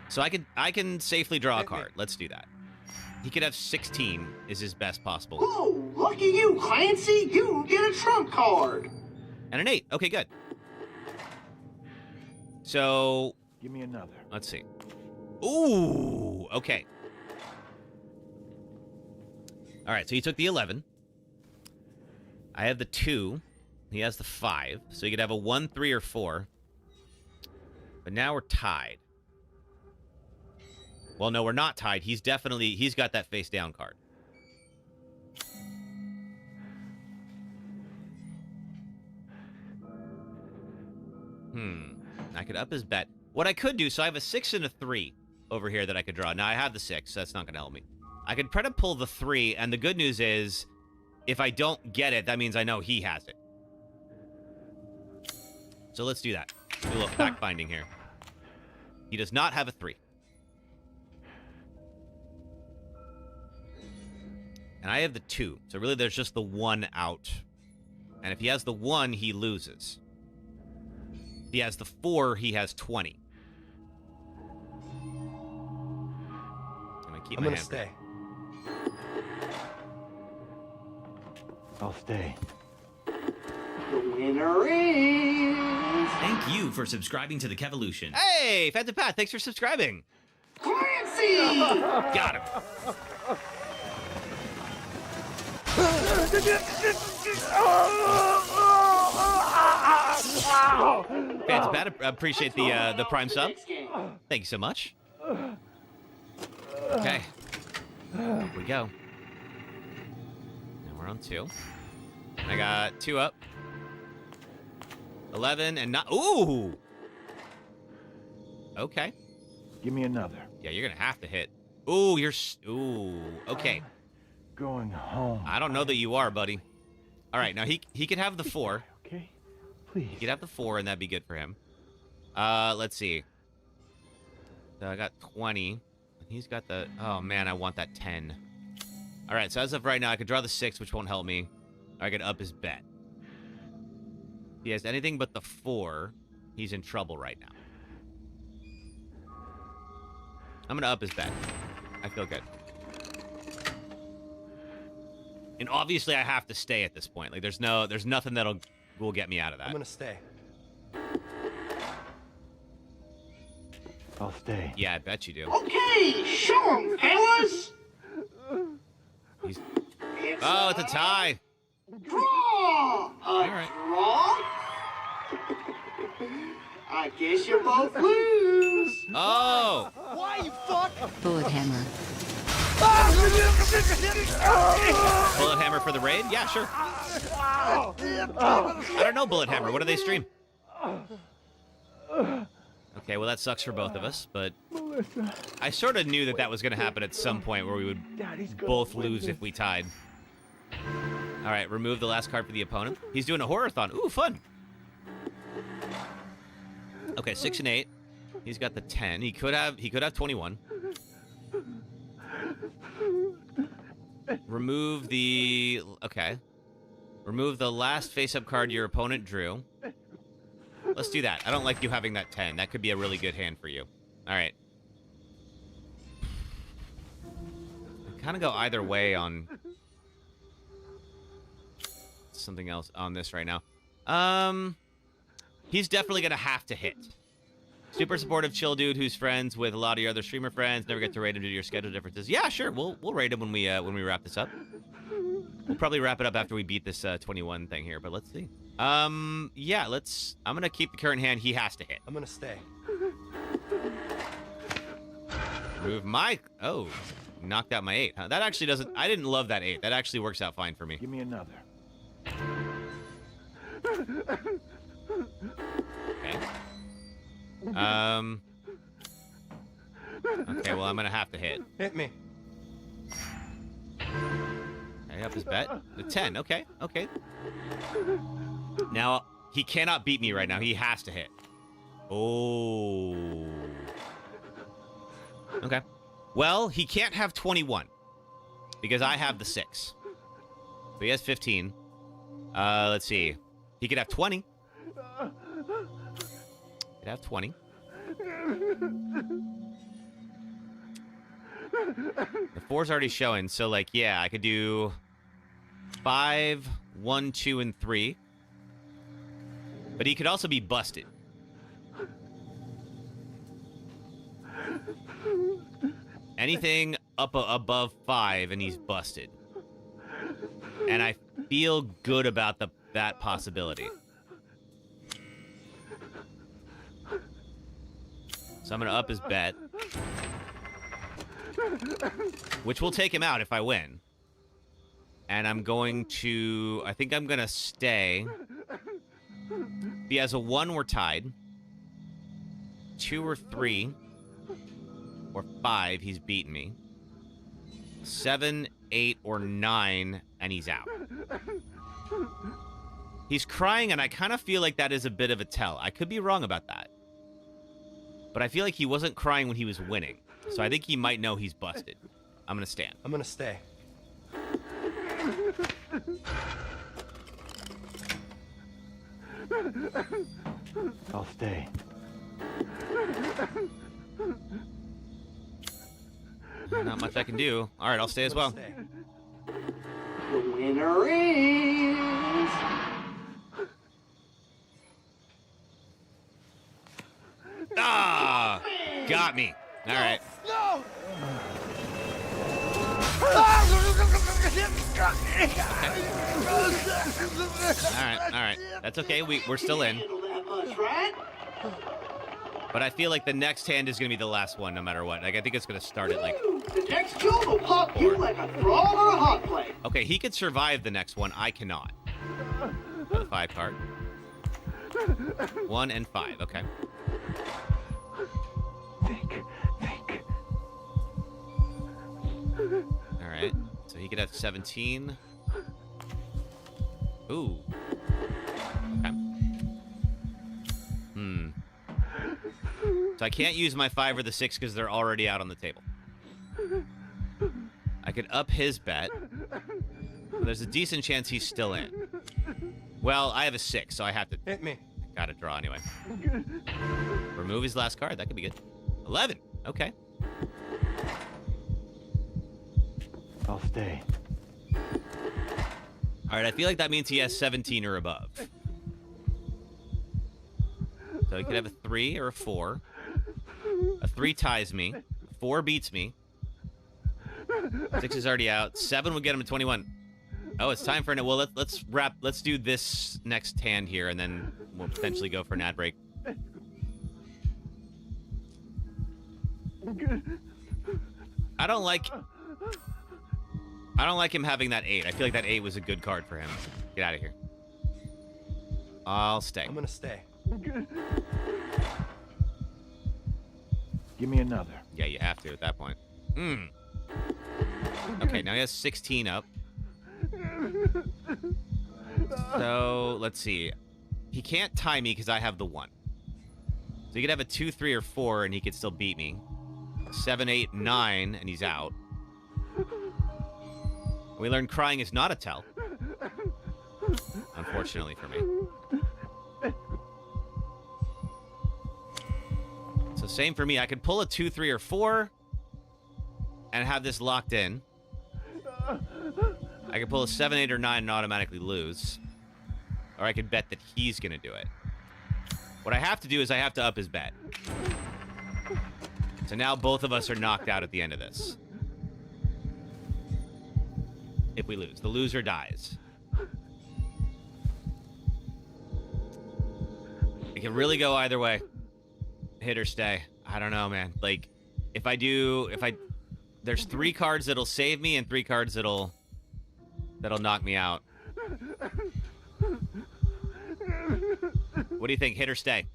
So I can safely draw a card. Let's do that. He could have 16 is his best possible. Whoa, lucky you, Clancy. You get a trump card. And an 8. Okay, good. So... Give me another. Let's see. Ooh, okay. All right, so he took the 11. I have the 2. He has the 5. So you could have a 1, 3, or 4. But now we're tied. Well, no, we're not tied. He's got that face down card. I could up his bet. What I could do, so I have a 6 and a 3 over here that I could draw. Now, I have the 6, so that's not going to help me. I could try to pull the 3, and the good news is, if I don't get it, that means I know he has it. So let's do that. Do a little fact-finding here. He does not have a 3. And I have the 2. So really, there's just the 1 out. And if he has the 1, he loses. If he has the 4, he has 20. I'm gonna stay. I'll stay. The winner is... Thank you for subscribing to the Kevolution. Hey, Phantom Pat, thanks for subscribing. Clancy! Got him. Phantom Pat, appreciate the Prime sub. Thank you so much. Okay. Here we go. Now we're on 2. I got 2 up. 11 and not... Ooh! Okay. Give me another. Yeah, you're going to have to hit. Ooh, you're... Ooh, okay. Going home. I don't know that you are, buddy. All right, now he could have the 4. Okay, please. He could have the 4, and that'd be good for him. Let's see. So I got 20. He's got the... Oh, man, I want that 10. All right, so as of right now, I could draw the 6, which won't help me. Or I could up his bet. If he has anything but the 4, he's in trouble right now. I'm going to up his bet. I feel good. And obviously, I have to stay at this point. Like, there's nothing will get me out of that. I'm going to stay. I'll stay. Yeah, I bet you do. Okay, show 'em, fellas. Oh, it's a tie. Draw! All right. Draw? I guess you both lose. Oh! Why, you fuck? Bullet hammer. Bullet Hammer for the raid? Yeah, sure. I don't know Bullet Hammer. What do they stream? Okay, well that sucks for both of us, but I sort of knew that that was going to happen at some point where we would both lose if we tied. All right, remove the last card for the opponent. He's doing a horror-thon. Ooh, fun. Okay, 6 and 8. He's got the 10. He could have 21. Remove the last face-up card your opponent drew. Let's do that. I don't like you having that 10. That could be a really good hand for you. All right. I kind of go either way on something else on this right now. He's definitely going to have to hit. Super supportive, chill dude who's friends with a lot of your other streamer friends. Never get to raid him due to your schedule differences. Yeah, sure. We'll raid him when we wrap this up. We'll probably wrap it up after we beat this 21 thing here, but let's see. Yeah, I'm gonna keep the current hand. He has to hit. I'm gonna stay. Move my... Oh, knocked out my 8. Huh? That actually doesn't... I didn't love that 8. That actually works out fine for me. Give me another. Okay. Okay, well, I'm gonna have to hit. Hit me. Okay, up his bet. The 10. Okay, okay. Now, he cannot beat me right now. He has to hit. Oh. Okay. Well, he can't have 21 because I have the 6. So he has 15. Let's see. He could have 20. He could have 20. The 4's already showing, so like, yeah, I could do 5, 1, 2, and 3. But he could also be busted. Anything up above 5 and he's busted. And I feel good about that possibility. So I'm going to up his bet. Which will take him out if I win. And I'm going to... I think I'm going to stay. If he has a 1, we're tied. 2 or 3 or 5, he's beaten me. 7, 8, or 9, and he's out. He's crying, and I kind of feel like that is a bit of a tell. I could be wrong about that. But I feel like he wasn't crying when he was winning. So I think he might know he's busted. I'm going to stand. I'm going to stay. I'll stay. Not much I can do. All right, I'll stay as well. The winner is... Ah! Got me. All right. No! All right. That's okay. We're still in. But I feel like the next hand is going to be the last one, no matter what. Like, I think it's going to start at, like... The next two will pop you like a frog or a hot plate. Okay, he could survive the next one. I cannot. For the 5 card. 1 and 5. Okay. Think. All right. So he could have 17. Ooh. Okay. So I can't use my 5 or the 6 because they're already out on the table. I could up his bet. There's a decent chance he's still in. Well, I have a 6, so I have to... Hit me. Gotta draw anyway. Remove his last card. That could be good. 11. Okay. I'll stay. All right, I feel like that means he has 17 or above. So he could have a 3 or a 4. A 3 ties me. 4 beats me. 6 is already out. 7 would get him to 21. Oh, it's time for an... Well, let's wrap... Let's do this next hand here, and then we'll potentially go for an ad break. I don't like... I don't like him having that 8. I feel like that 8 was a good card for him. Get out of here. I'll stay. I'm gonna stay. Give me another. Yeah, you have to at that point. Okay, now he has 16 up. So, let's see. He can't tie me because I have the 1. So he could have a 2, 3, or 4, and he could still beat me. 7, 8, 9, and he's out. We learned crying is not a tell. Unfortunately for me. So same for me. I could pull a 2, 3, or 4 and have this locked in. I could pull a 7, 8, or 9 and automatically lose. Or I could bet that he's going to do it. What I have to do is I have to up his bet. So now both of us are knocked out at the end of this. If we lose. The loser dies. It can really go either way. Hit or stay. I don't know, man. Like, there's 3 cards that'll save me and 3 cards that'll knock me out. What do you think? Hit or stay?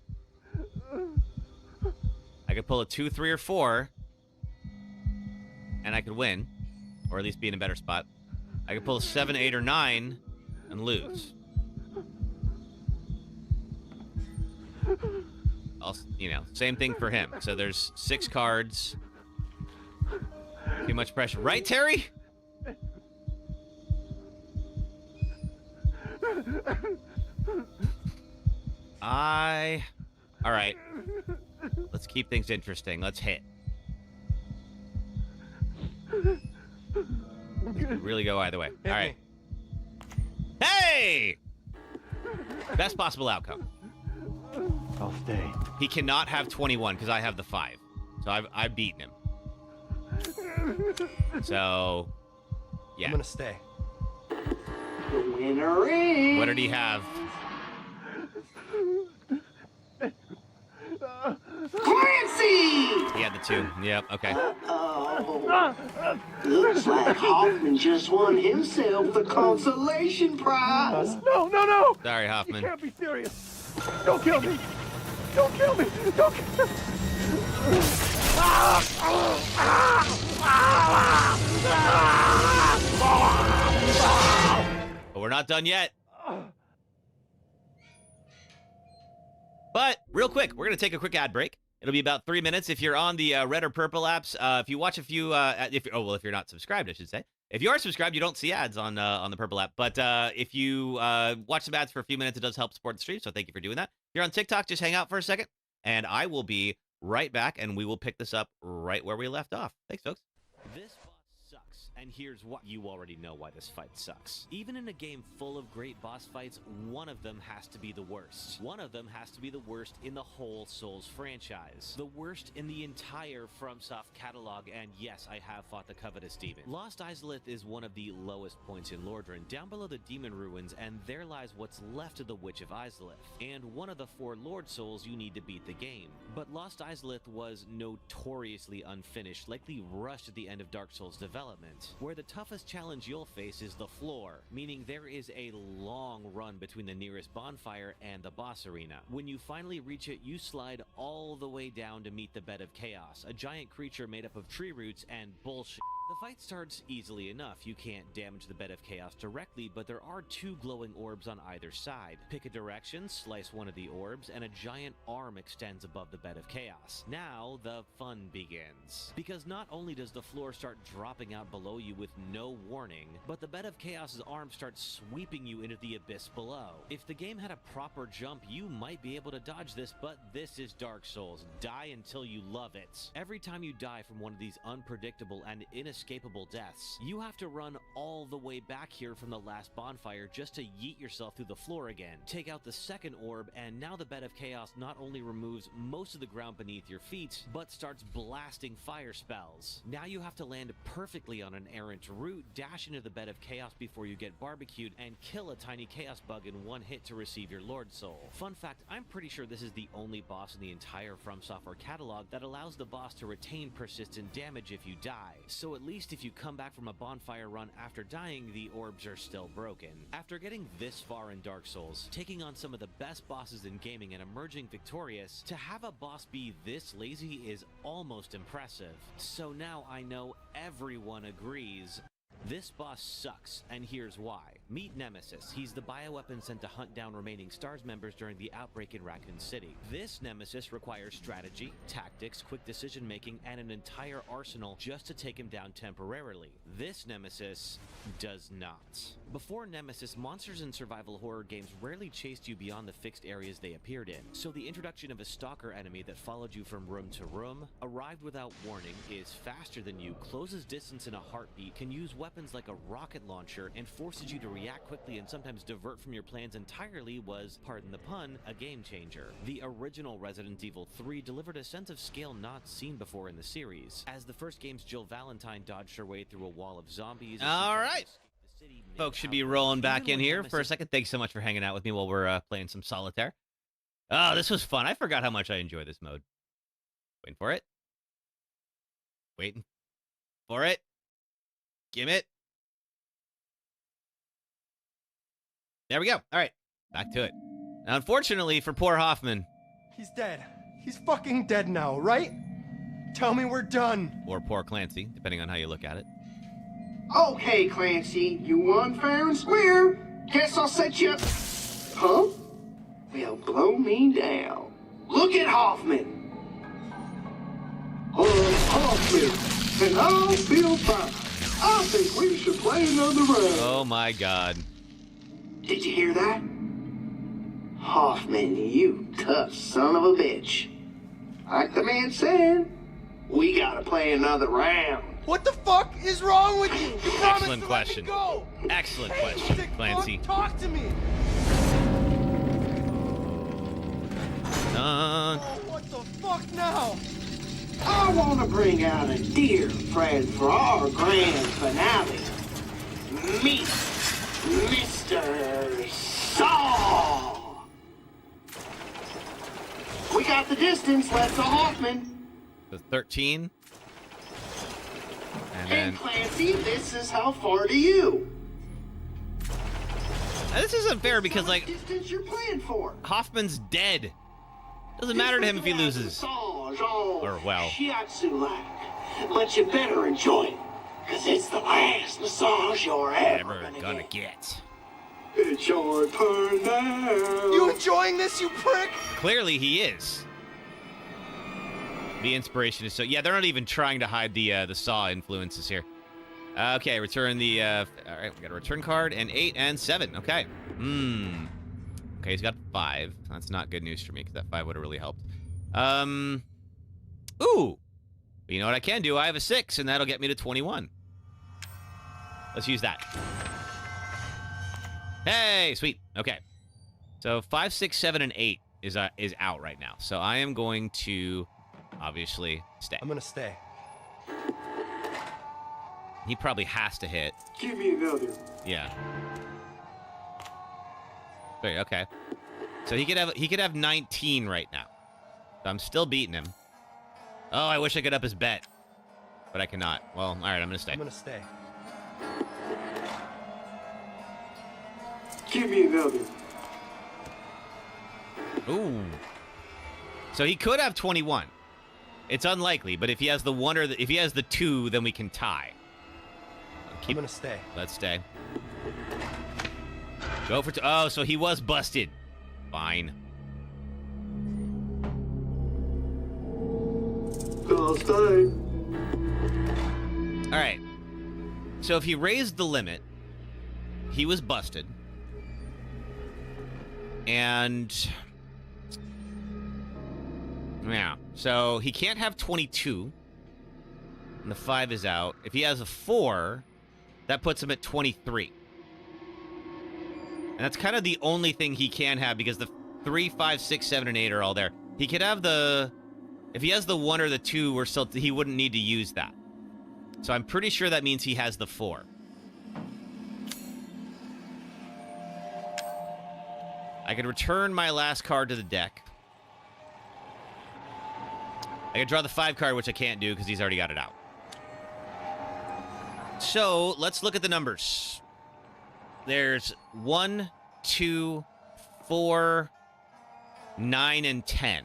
I could pull a 2, 3, or 4, and I could win, or at least be in a better spot. I could pull a 7, 8, or 9 and lose. Same thing for him. So there's 6 cards. Too much pressure. Right, Terry? All right. Let's keep things interesting. Let's hit. This could really go either way. All right. Hey! Best possible outcome. I'll stay. He cannot have 21 because I have the 5. So I've beaten him. So, yeah. I'm gonna stay. The winner is... What did he have? Clancy! He had the 2. Yep, okay. Looks like Hoffman just won himself the consolation prize. No! Sorry, Hoffman. You can't be serious. Don't kill me. Don't kill me. Don't kill me. But we're not done yet. But real quick, we're going to take a quick ad break. It'll be about 3 minutes. If you're on the red or purple apps, if you watch a few, if you're not subscribed, I should say. If you are subscribed, you don't see ads on the purple app. But if you watch some ads for a few minutes, it does help support the stream. So thank you for doing that. If you're on TikTok, just hang out for a second, and I will be right back, and we will pick this up right where we left off. Thanks, folks. This boss sucks, and here's why. You already know why this fight sucks. Even in a game full of great boss fights, one of them has to be the worst. One of them has to be the worst in the whole Souls franchise. The worst in the entire FromSoft catalog, and yes, I have fought the covetous demon. Lost Izalith is one of the lowest points in Lordran, down below the demon ruins, and there lies what's left of the Witch of Izalith, and one of the 4 Lord Souls you need to beat the game. But Lost Izalith was notoriously unfinished, likely rushed at the end of Dark Souls development, where the toughest challenge you'll face is the floor, meaning there is a long run between the nearest bonfire and the boss arena. When you finally reach it, you slide all the way down to meet the Bed of Chaos, a giant creature made up of tree roots and bullshit. The fight starts easily enough. You can't damage the Bed of Chaos directly, but there are 2 glowing orbs on either side. Pick a direction, slice one of the orbs, and a giant arm extends above the Bed of Chaos. Now the fun begins. Because not only does the floor start dropping out below you with no warning, but the Bed of Chaos's arm starts sweeping you into the abyss below. If the game had a proper jump, you might be able to dodge this, but this is Dark Souls. Die until you love it. Every time you die from one of these unpredictable and inescapable deaths, you have to run all the way back here from the last bonfire just to yeet yourself through the floor again. Take out the second orb, and now the Bed of Chaos not only removes most of the ground beneath your feet, but starts blasting fire spells. Now you have to land perfectly on an errant route, dash into the Bed of Chaos before you get barbecued, and kill a tiny chaos bug in one hit to receive your Lord Soul. Fun fact, I'm pretty sure this is the only boss in the entire From Software catalog that allows the boss to retain persistent damage if you die, so it least if you come back from a bonfire run after dying, the orbs are still broken. After getting this far in Dark Souls, taking on some of the best bosses in gaming and emerging victorious, to have a boss be this lazy is almost impressive. So now I know everyone agrees. This boss sucks, and here's why. Meet Nemesis. He's the bioweapon sent to hunt down remaining STARS members during the outbreak in Raccoon City. This Nemesis requires strategy, tactics, quick decision-making, and an entire arsenal just to take him down temporarily. This Nemesis does not. Before Nemesis, monsters in survival horror games rarely chased you beyond the fixed areas they appeared in, so the introduction of a stalker enemy that followed you from room to room, arrived without warning, is faster than you, closes distance in a heartbeat, can use weapons like a rocket launcher, and forces you to react quickly and sometimes divert from your plans entirely was, pardon the pun, a game changer. The original Resident Evil 3 delivered a sense of scale not seen before in the series. As the first game's Jill Valentine dodged her way through a wall of zombies. All right. Folks should be rolling back in here for a second. Thanks so much for hanging out with me while we're playing some solitaire. Oh, this was fun. I forgot how much I enjoy this mode. Waiting for it. Waiting for it. Give it. There we go. All right. Back to it. Now, unfortunately for poor Hoffman. He's dead. He's fucking dead now, right? Tell me we're done. Or poor Clancy, depending on how you look at it. Okay, Clancy, you won fair and square. Guess I'll set you up. Huh? Well, blow me down. Look at Hoffman. Hoffman, and I'll feel fine. I think we should play another round. Oh my God. Did you hear that? Hoffman, you tough son of a bitch. Like the man said, we gotta play another round. What the fuck is wrong with you? Excellent question. Excellent question, Clancy. Talk to me. Oh, what the fuck now? I want to bring out a dear friend for our grand finale. Meet Mr. Saw. We got the distance. Let's go, Hoffman. The 13. And Clancy, this is how far to you. Now, this isn't fair because, like, distance you're playing for. Hoffman's dead. Doesn't matter to him if he loses. Or, well. But you better enjoy it, because it's the last massage you're ever gonna get. It's your turn now. You enjoying this, you prick? Clearly he is. The inspiration is so... Yeah, they're not even trying to hide the Saw influences here. Okay, return the... all right, we got a return card, and 8 and 7. Okay. Okay, he's got 5. That's not good news for me, because that 5 would have really helped. Ooh! But you know what I can do? I have a 6, and that'll get me to 21. Let's use that. Hey, sweet. Okay. So 5, 6, 7, and 8 is out right now. So I am going to... obviously stay. I'm gonna stay. He probably has to hit. Give me another. Yeah. Wait, okay. So he could have 19 right now. So I'm still beating him. Oh, I wish I could up his bet. But I cannot. Well, alright, I'm gonna stay. I'm gonna stay. Give me another. Ooh. So he could have 21. It's unlikely, but if he has the 1 or if he has the 2, then we can tie. I'm gonna stay. Let's stay. Go for 2. Oh, so he was busted. Fine. I'll stay. All right. So if he raised the limit, he was busted. And... yeah. So he can't have 22. And the 5 is out. If he has a 4, that puts him at 23. And that's kind of the only thing he can have because the 3, 5, 6, 7, and 8 are all there. He could have the... if he has the 1 or the 2, we're still, he wouldn't need to use that. So I'm pretty sure that means he has the 4. I could return my last card to the deck. I could draw the 5 card, which I can't do because he's already got it out. So let's look at the numbers. There's 1, 2, 4, 9, and 10.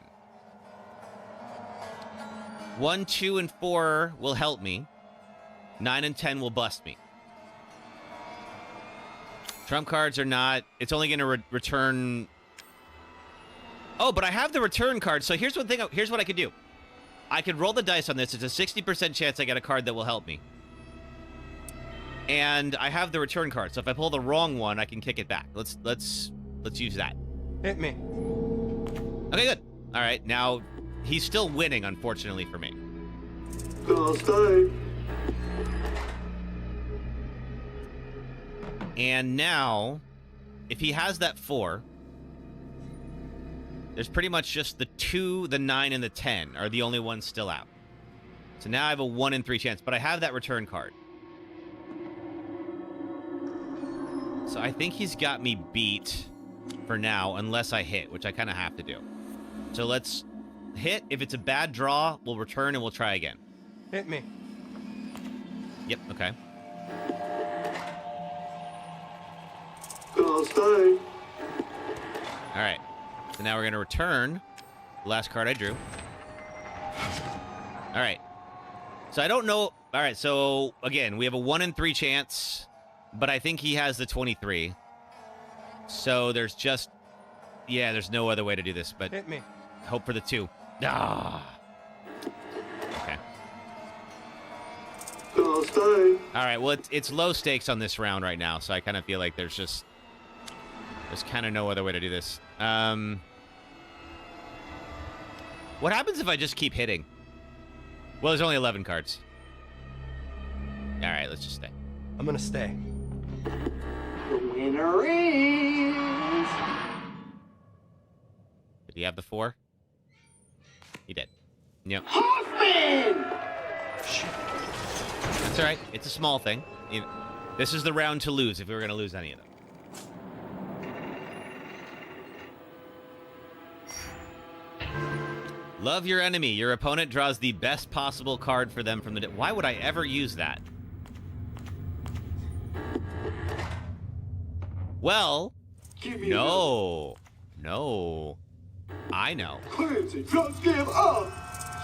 1, 2, and 4 will help me. 9 and 10 will bust me. Trump cards are not... It's only going to return... Oh, but I have the return card. So here's one thing. Here's what I could do. I could roll the dice on this. It's a 60% chance I get a card that will help me. And I have the return card. So if I pull the wrong one, I can kick it back. Let's use that. Hit me. Okay, good. All right, now he's still winning, unfortunately for me. Go stay. And now, if he has that 4, there's pretty much just the 2, the 9, and the 10 are the only ones still out. So now I have a 1 in 3 chance, but I have that return card. So I think he's got me beat for now, unless I hit, which I kind of have to do. So let's hit. If it's a bad draw, we'll return and we'll try again. Hit me. Yep, okay. Go stay. All right. So now we're going to return the last card I drew. All right. So I don't know. All right. So again, we have a 1 in 3 chance, but I think he has the 23. So there's just, yeah, there's no other way to do this, but hit me. Hope for the 2. Ah. Okay. Go stay. All right. Well, it's low stakes on this round right now, so I kind of feel like there's kind of no other way to do this. What happens if I just keep hitting? Well, there's only 11 cards. All right, let's just stay. I'm gonna stay. The winner is... Did he have the 4? He did. Yep. Hoffman! That's all right. It's a small thing. This is the round to lose if we were going to lose any of them. Love your enemy. Your opponent draws the best possible card for them from the... Why would I ever use that? Well, no. No. I know. Clancy, just give up.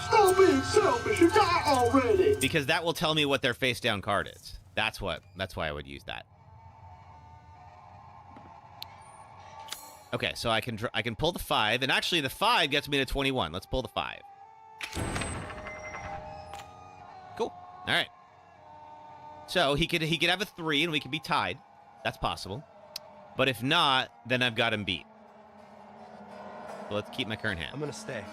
Stop being selfish. You die already. Because that will tell me what their face down card is. That's why I would use that. Okay, so I can pull the 5, and actually the 5 gets me to 21. Let's pull the 5. Cool. All right. So he could have a 3, and we could be tied. That's possible. But if not, then I've got him beat. So let's keep my current hand. I'm gonna stay.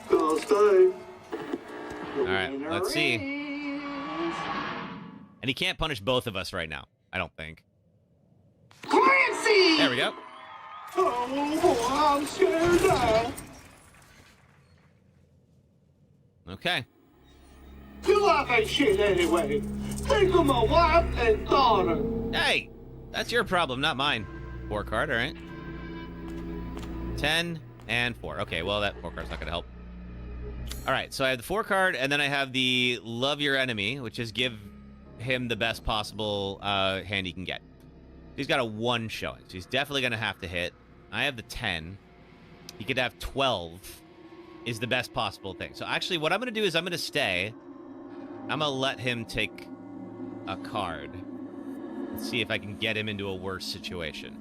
Go stay. All right, let's see. And he can't punish both of us right now, I don't think. Clancy! There we go. Oh boy, I'm scared now. Okay. Your life ain't shit anyway. Think of my wife and daughter. Hey, that's your problem, not mine. 4 card, all right. 10 and 4. Okay, well, that 4 card's not going to help. All right, so I have the 4 card, and then I have the Love Your Enemy, which is give him the best possible hand he can get. He's got a 1 showing, so he's definitely going to have to hit. I have the 10. He could have 12 is the best possible thing. So actually, what I'm going to do is I'm going to stay. I'm going to let him take a card. Let's see if I can get him into a worse situation.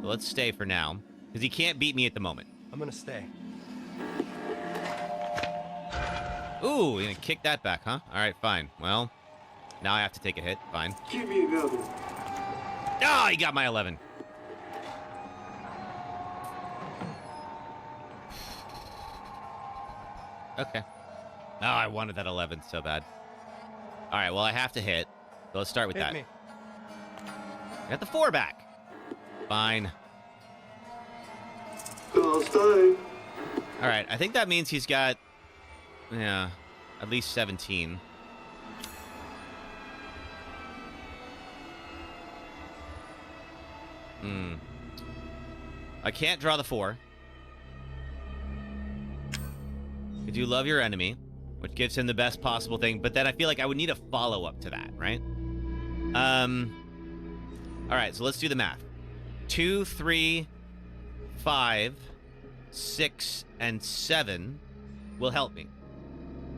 So let's stay for now, because he can't beat me at the moment. I'm going to stay. Ooh, you're going to kick that back, huh? All right, fine. Well, now I have to take a hit. Fine. Give me another. Oh, he got my 11. Okay. Oh, I wanted that 11 so bad. All right, well, I have to hit. So let's start with that. Me. I got the 4 back. Fine. Go stay. All right, I think that means he's got, yeah, at least 17. I can't draw the 4. Could you Love Your Enemy, which gives him the best possible thing. But then I feel like I would need a follow-up to that, right? All right, so let's do the math. 2, 3, 5, 6, and 7 will help me.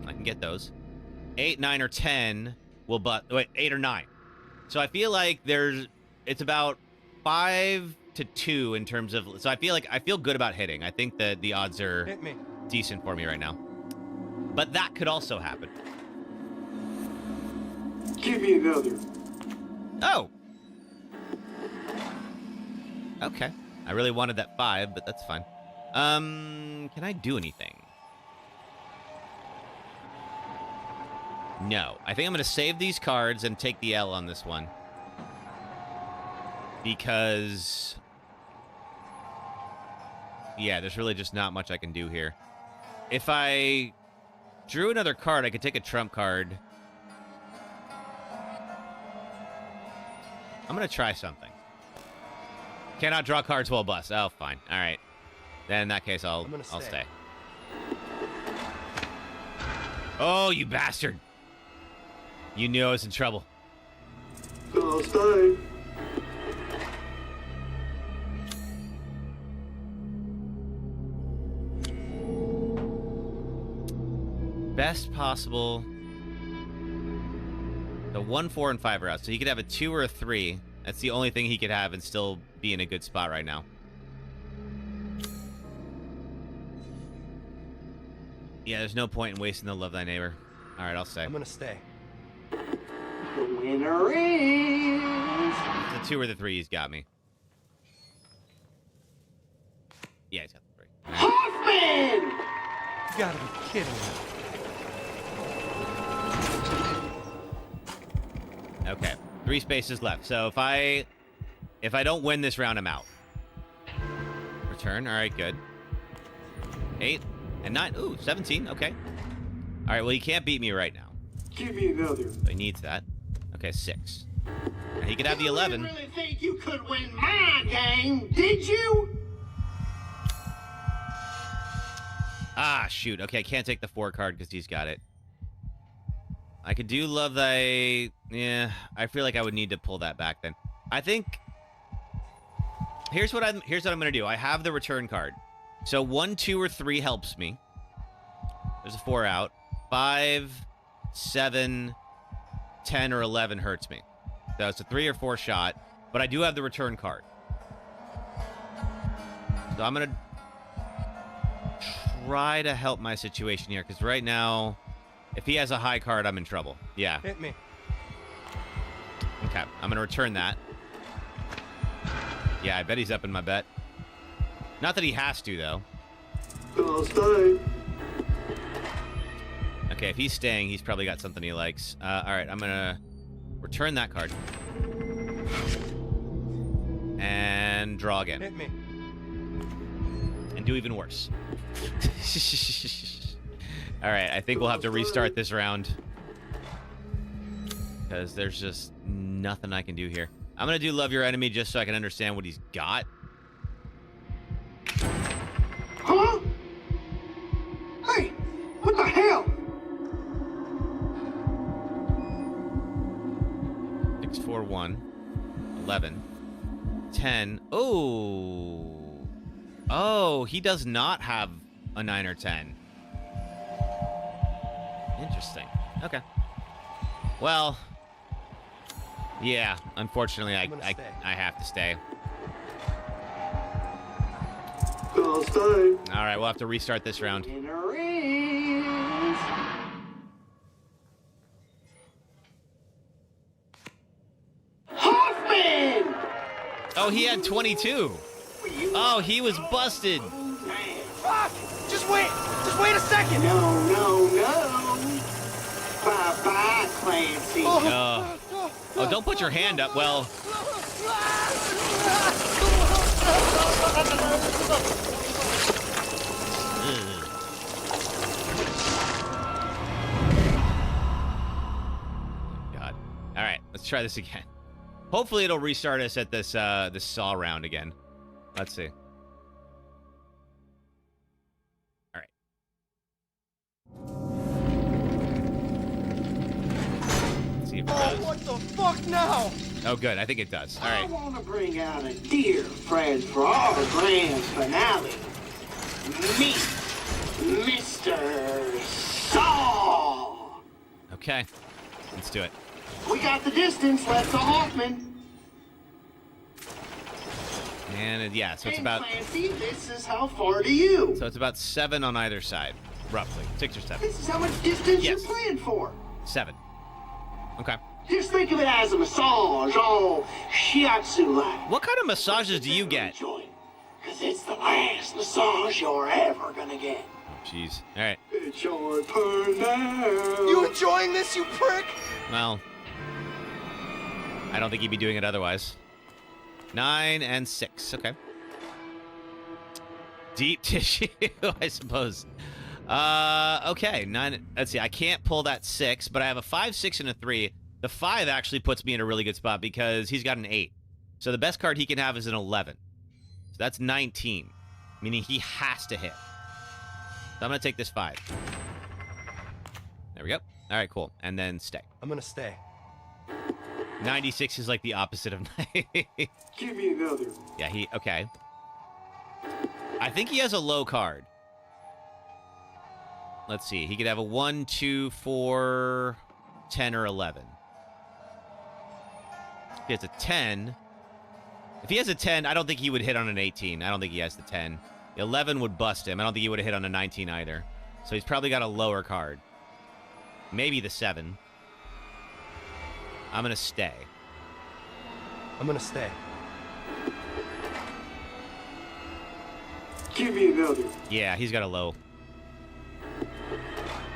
I can get those. 8, 9, or 10 will wait, 8 or 9. So I feel like it's about 5 to 2 in terms of, so I feel good about hitting. I think that the odds are decent for me right now. But that could also happen. Give me another. Oh. Okay. I really wanted that 5, but that's fine. Can I do anything? No. I think I'm going to save these cards and take the L on this one. Because... yeah, there's really just not much I can do here. If I drew another card, I could take a trump card. I'm going to try something. Cannot draw cards while bust. Oh, fine. All right. Then in that case, I'll stay. Oh, you bastard. You knew I was in trouble. I'll stay. Best possible. The 1, 4, and 5 are out. So he could have a 2 or a 3. That's the only thing he could have and still be in a good spot right now. Yeah, there's no point in wasting the love thy neighbor. All right, I'll stay. I'm gonna stay. The winner is... the 2 or the 3 he's got me. Yeah, he's got the 3. Hoffman! You gotta be kidding me. Okay, 3 spaces left. So if I don't win this round, I'm out. Return. All right, good. 8 and 9. Ooh, 17. Okay. All right. Well, he can't beat me right now. Give me another. So he needs that. Okay, 6. Now he could have the 11. You really think you could win my game, did you? Ah, shoot. Okay, I can't take the 4 card because he's got it. I could do love thy... yeah, I feel like I would need to pull that back then. I think... Here's what I'm going to do. I have the return card. So 1, 2, or 3 helps me. There's a 4 out. 5, 7, 10, or 11 hurts me. So it's a 3 or 4 shot. But I do have the return card. So I'm going to try to help my situation here. Because right now... if he has a high card, I'm in trouble. Yeah. Hit me. Okay, I'm going to return that. Yeah, I bet he's up in my bet. Not that he has to, though. I'll stay. Okay, if he's staying, he's probably got something he likes. All right, I'm going to return that card. And draw again. Hit me. And do even worse. All right, I think we'll have to restart this round. Because there's just nothing I can do here. I'm going to do Love Your Enemy just so I can understand what he's got. Huh? Hey, what the hell? 6, 4, 1. 11. 10. Oh. Oh, he does not have a 9 or 10. Interesting. Okay. Well, yeah, unfortunately, I have to stay. I'll stay. All right, we'll have to restart this round. Winner is... Hoffman! Oh, he had 22. Oh, he was busted. Fuck! Just wait a second! No. Bye-bye, Clancy. Oh, don't put your hand up. Well... God. All right, let's try this again. Hopefully it'll restart us at this this saw round again. Let's see. All right. if it Oh, does. what the fuck now? Oh, good. I think it does. All I right. want to bring out a dear friend for our grand finale. Meet Mr. Saw. Okay. Let's do it. We got the distance left to Hoffman. And yeah, so it's And about Clancy, this is how far to you. so it's about 7 on either side, roughly 6 or 7. This is how much distance Yes. you're playing for. 7. Okay. Just think of it as a massage, all shiatsu-like. What kind of massages do you get? Because it's the last massage you're ever gonna get. Oh, jeez. All right. It's your turn now. You enjoying this, you prick? Well, I don't think he'd be doing it otherwise. 9 and 6. Okay. Deep tissue, I suppose. Okay. 9. Let's see. I can't pull that 6, but I have a 5, 6, and a 3. The 5 actually puts me in a really good spot because he's got an 8. So the best card he can have is an 11. So that's 19, meaning he has to hit. So I'm going to take this 5. There we go. All right, cool. And then stay. I'm gonna stay. 96 is like the opposite of 90. Give me another. Yeah, okay. I think he has a low card. Let's see. He could have a 1, 2, 4, 10, or 11. If he has a 10. If he has a 10, I don't think he would hit on an 18. I don't think he has the 10. The 11 would bust him. I don't think he would have hit on a 19 either. So he's probably got a lower card. Maybe the 7. I'm going to stay. I'm gonna stay. Give me another. Yeah, he's got a low.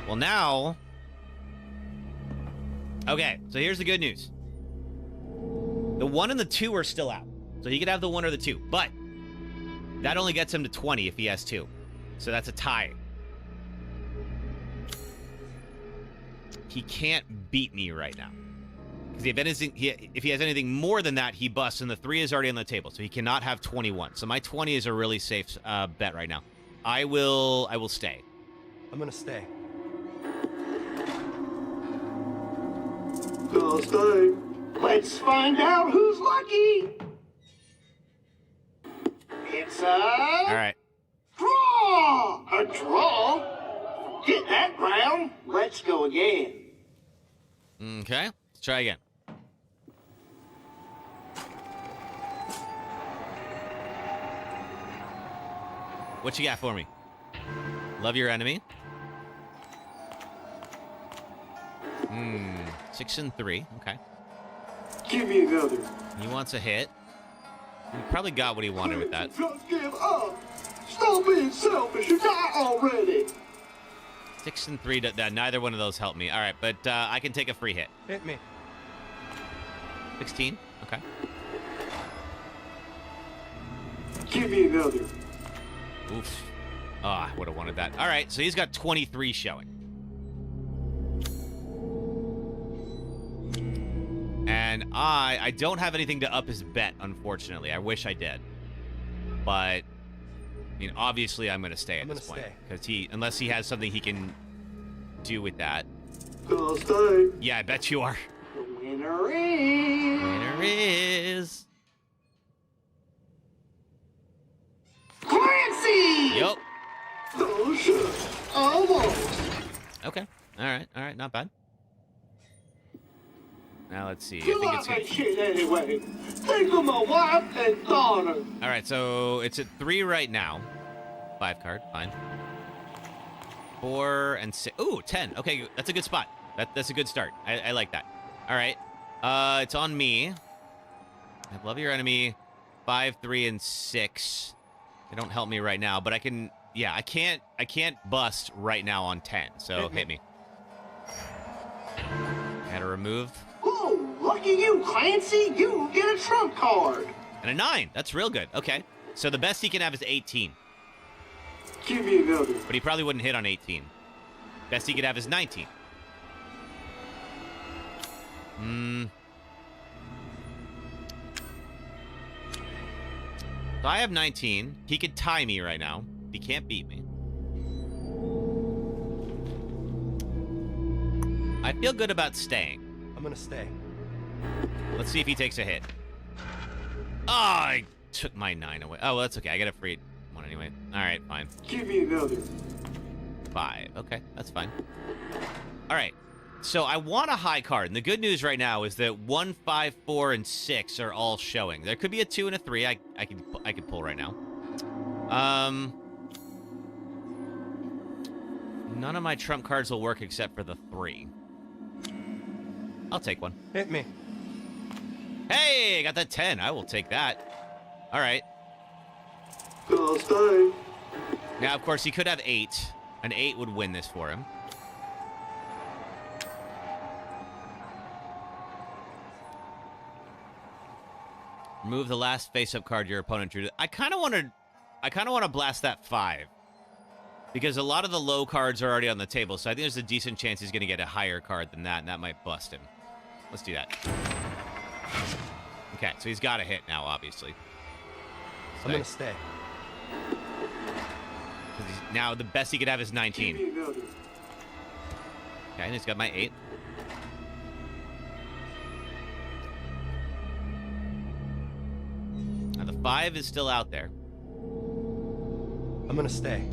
Well, now... Okay, so here's the good news. The 1 and the 2 are still out. So he could have the 1 or the 2. But that only gets him to 20 if he has 2. So that's a tie. He can't beat me right now. Because if he has anything more than that, he busts, and the 3 is already on the table. So he cannot have 21. So my 20 is a really safe bet right now. I will stay. I'm gonna stay. I'll stay. Let's find out who's lucky. It's a... All right. Draw! A draw? Get that round. Let's go again. Okay, let's try again. What you got for me? Love your enemy. 6 and 3. Okay. Give me another. He wants a hit. He probably got what he wanted with that. Just give up. Stop being selfish and die already. 6 and 3. Neither one of those helped me. All right, but I can take a free hit. Hit me. 16. Okay. Give me another. Oof. Oh, I would have wanted that. All right, so he's got 23 showing. And I don't have anything to up his bet, unfortunately. I wish I did. But, I mean, obviously I'm going to stay at this point. Because unless he has something he can do with that. I'll stay. Yeah, I bet you are. The winner is... Winner is... Clancy! Yup. Oh, shit. Almost. Okay. All right. Not bad. Now, let's see. I You think like it's that shit anyway. Think of my wife and daughter. All right, so it's at 3 right now. 5 card, fine. 4 and 6. Ooh, 10. Okay, that's a good spot. That's a good start. I like that. All right. It's on me. I love your enemy. 5, 3, and 6. They don't help me right now, but I can. Yeah, I can't bust right now on 10. So hit me. Gotta remove. Ooh, lucky you, Clancy. You get a trump card. And a 9. That's real good. Okay. So the best he can have is 18. Give me another. But he probably wouldn't hit on 18. Best he could have is 19. So I have 19. He could tie me right now. He can't beat me. I feel good about staying. I'm gonna stay. Let's see if he takes a hit. Oh, I took my 9 away. Oh, well, that's okay. I got a free one anyway. All right, fine. Give me another. 5. Okay, that's fine. All right. So I want a high card. And the good news right now is that 1, 5, 4, and 6 are all showing. There could be a 2 and a 3. I can pull right now. None of my trump cards will work except for the 3. I'll take one. Hit me. Hey, got that 10. I will take that. All right. I'll stay. Now, of course, he could have 8. An 8 would win this for him. Remove the last face-up card your opponent drew. I kind of want to blast that 5. Because a lot of the low cards are already on the table, so I think there's a decent chance he's going to get a higher card than that, and that might bust him. Let's do that. Okay, so he's got a hit now, obviously. I'm going to stay. Now the best he could have is 19. Okay, and he's got my 8. Now the 5 is still out there. I'm going to stay.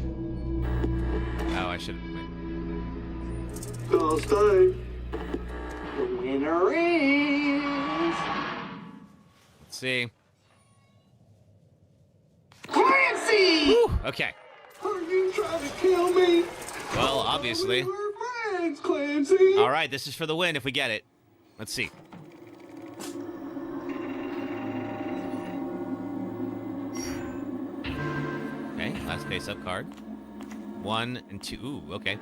Oh, I should have. I'll stay. The winner is... Let's see. Clancy! Woo, okay. Are you trying to kill me? Well, obviously. We were friends, Clancy. All right, this is for the win if we get it. Let's see. Okay, last face-up card. 1 and 2. Ooh, okay.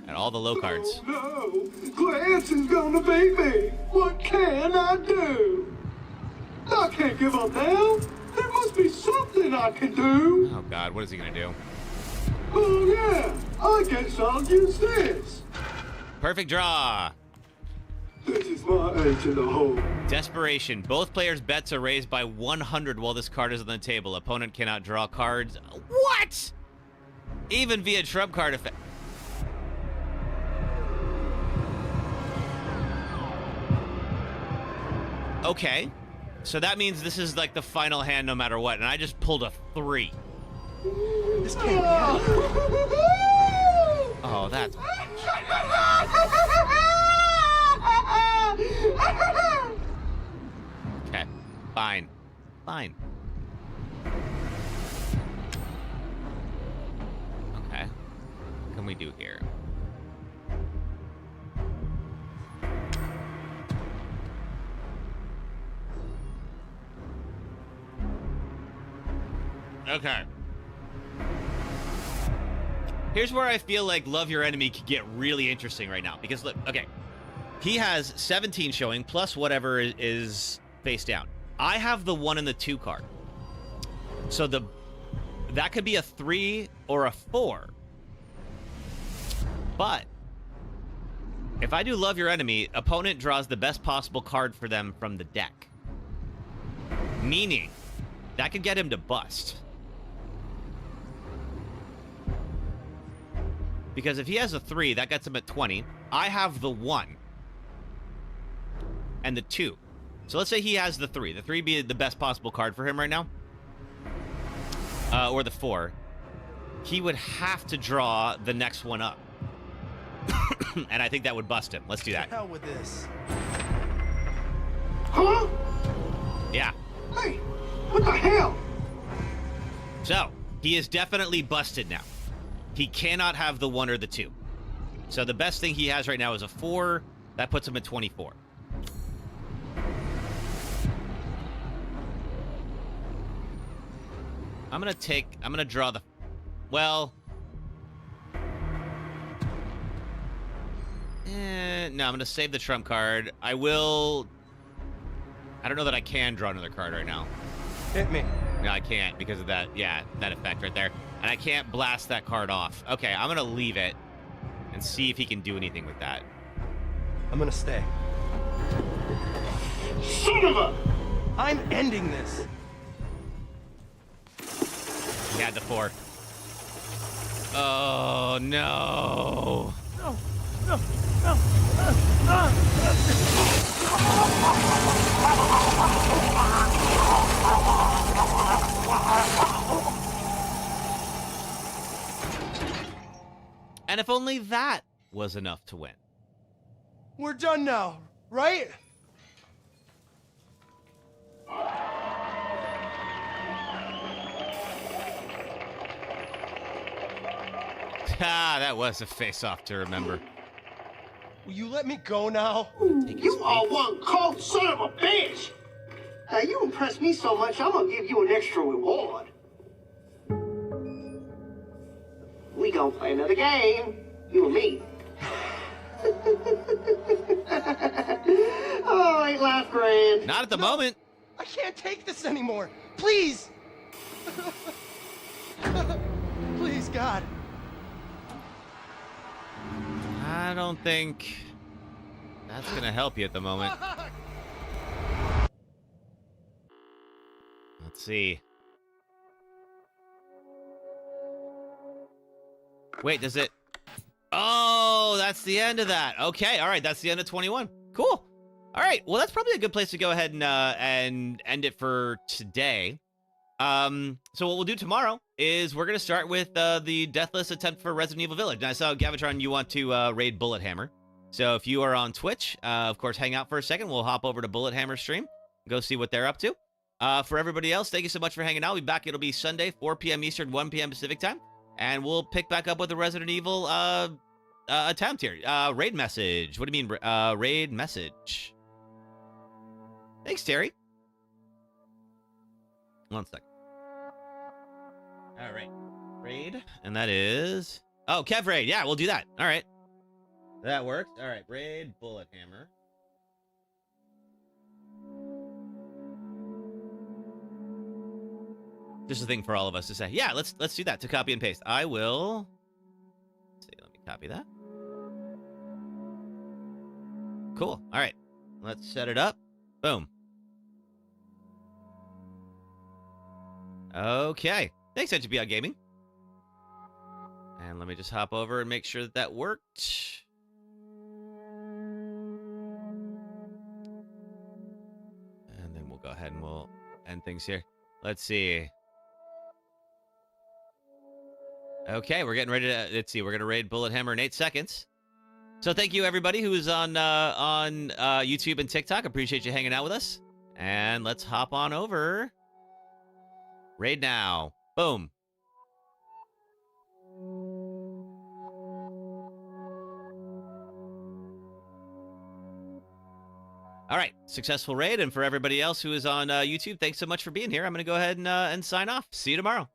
And all the low cards. Oh, no. Clancy's gonna beat me. What can I do? I can't give up now. There must be something I can do. Oh, God. What is he going to do? Oh, yeah. I guess I'll use this. Perfect draw. This is my edge in the hole. Desperation. Both players' bets are raised by 100 while this card is on the table. Opponent cannot draw cards. What? Even via trump card effect. Okay. So that means this is like the final hand no matter what, and I just pulled a 3. This can't be happening. Oh, that's... Okay. Fine. Fine. Okay. What can we do here? Okay. Here's where I feel like Love Your Enemy could get really interesting right now. Because, look, okay. He has 17 showing, plus whatever is face down. I have the 1 and the 2 card. So that could be a 3 or a 4. But if I do Love Your Enemy, opponent draws the best possible card for them from the deck. Meaning, that could get him to bust. Because if he has a 3, that gets him at 20. I have the 1. And the 2. So let's say he has the 3. The 3 be the best possible card for him right now. Or the 4. He would have to draw the next one up. And I think that would bust him. Let's do that. Hell with this. Huh? Yeah. Hey, what the hell? So, he is definitely busted now. He cannot have the 1 or the 2. So the best thing he has right now is a 4. That puts him at 24. I'm gonna draw the... Well... No, I'm gonna save the trump card. I will... I don't know that I can draw another card right now. Hit me. No, I can't because of that, yeah, that effect right there. And I can't blast that card off. Okay, I'm gonna leave it and see if he can do anything with that. I'm gonna stay. Son of a... I'm ending this. He had the 4. Oh, no. No, no. And if only that was enough to win. We're done now, right? Ah, that was a face-off to remember. Will you let me go now? You are one cold son of a bitch! You impressed me so much, I'm gonna give you an extra reward. We gonna play another game, you and me. Oh, ain't life grand? Not at the moment. I can't take this anymore. Please! Please, God. I don't think that's going to help you at the moment. Let's see. Wait, does it? Oh, that's the end of that. Okay, all right, that's the end of 21. Cool. All right, well, that's probably a good place to go ahead and end it for today. So what we'll do tomorrow is we're going to start with the Deathless attempt for Resident Evil Village. And I saw, Gavitron, you want to raid Bullet Hammer. So if you are on Twitch, of course, hang out for a second. We'll hop over to Bullet Hammer stream, go see what they're up to. For everybody else, thank you so much for hanging out. We'll be back. It'll be Sunday, 4 p.m. Eastern, 1 p.m. Pacific time. And we'll pick back up with the Resident Evil attempt here. Raid message. What do you mean, raid message? Thanks, Terry. 1 second. All right. Raid. And that is... Oh, Kev Raid. Yeah, we'll do that. All right. That works. All right. Raid Bullet Hammer. Just a thing for all of us to say. Yeah, let's do that to copy and paste. I will... Let's see, let me copy that. Cool. All right. Let's set it up. Boom. Okay. Thanks, HBI Gaming. And let me just hop over and make sure that that worked. And then we'll go ahead and we'll end things here. Let's see. Okay, we're getting ready to, let's see, we're going to raid Bullet Hammer in 8 seconds. So thank you, everybody who's on YouTube and TikTok. Appreciate you hanging out with us. And let's hop on over. Raid now. Boom. All right, successful raid. And for everybody else who is on YouTube, thanks so much for being here. I'm going to go ahead and sign off. See you tomorrow.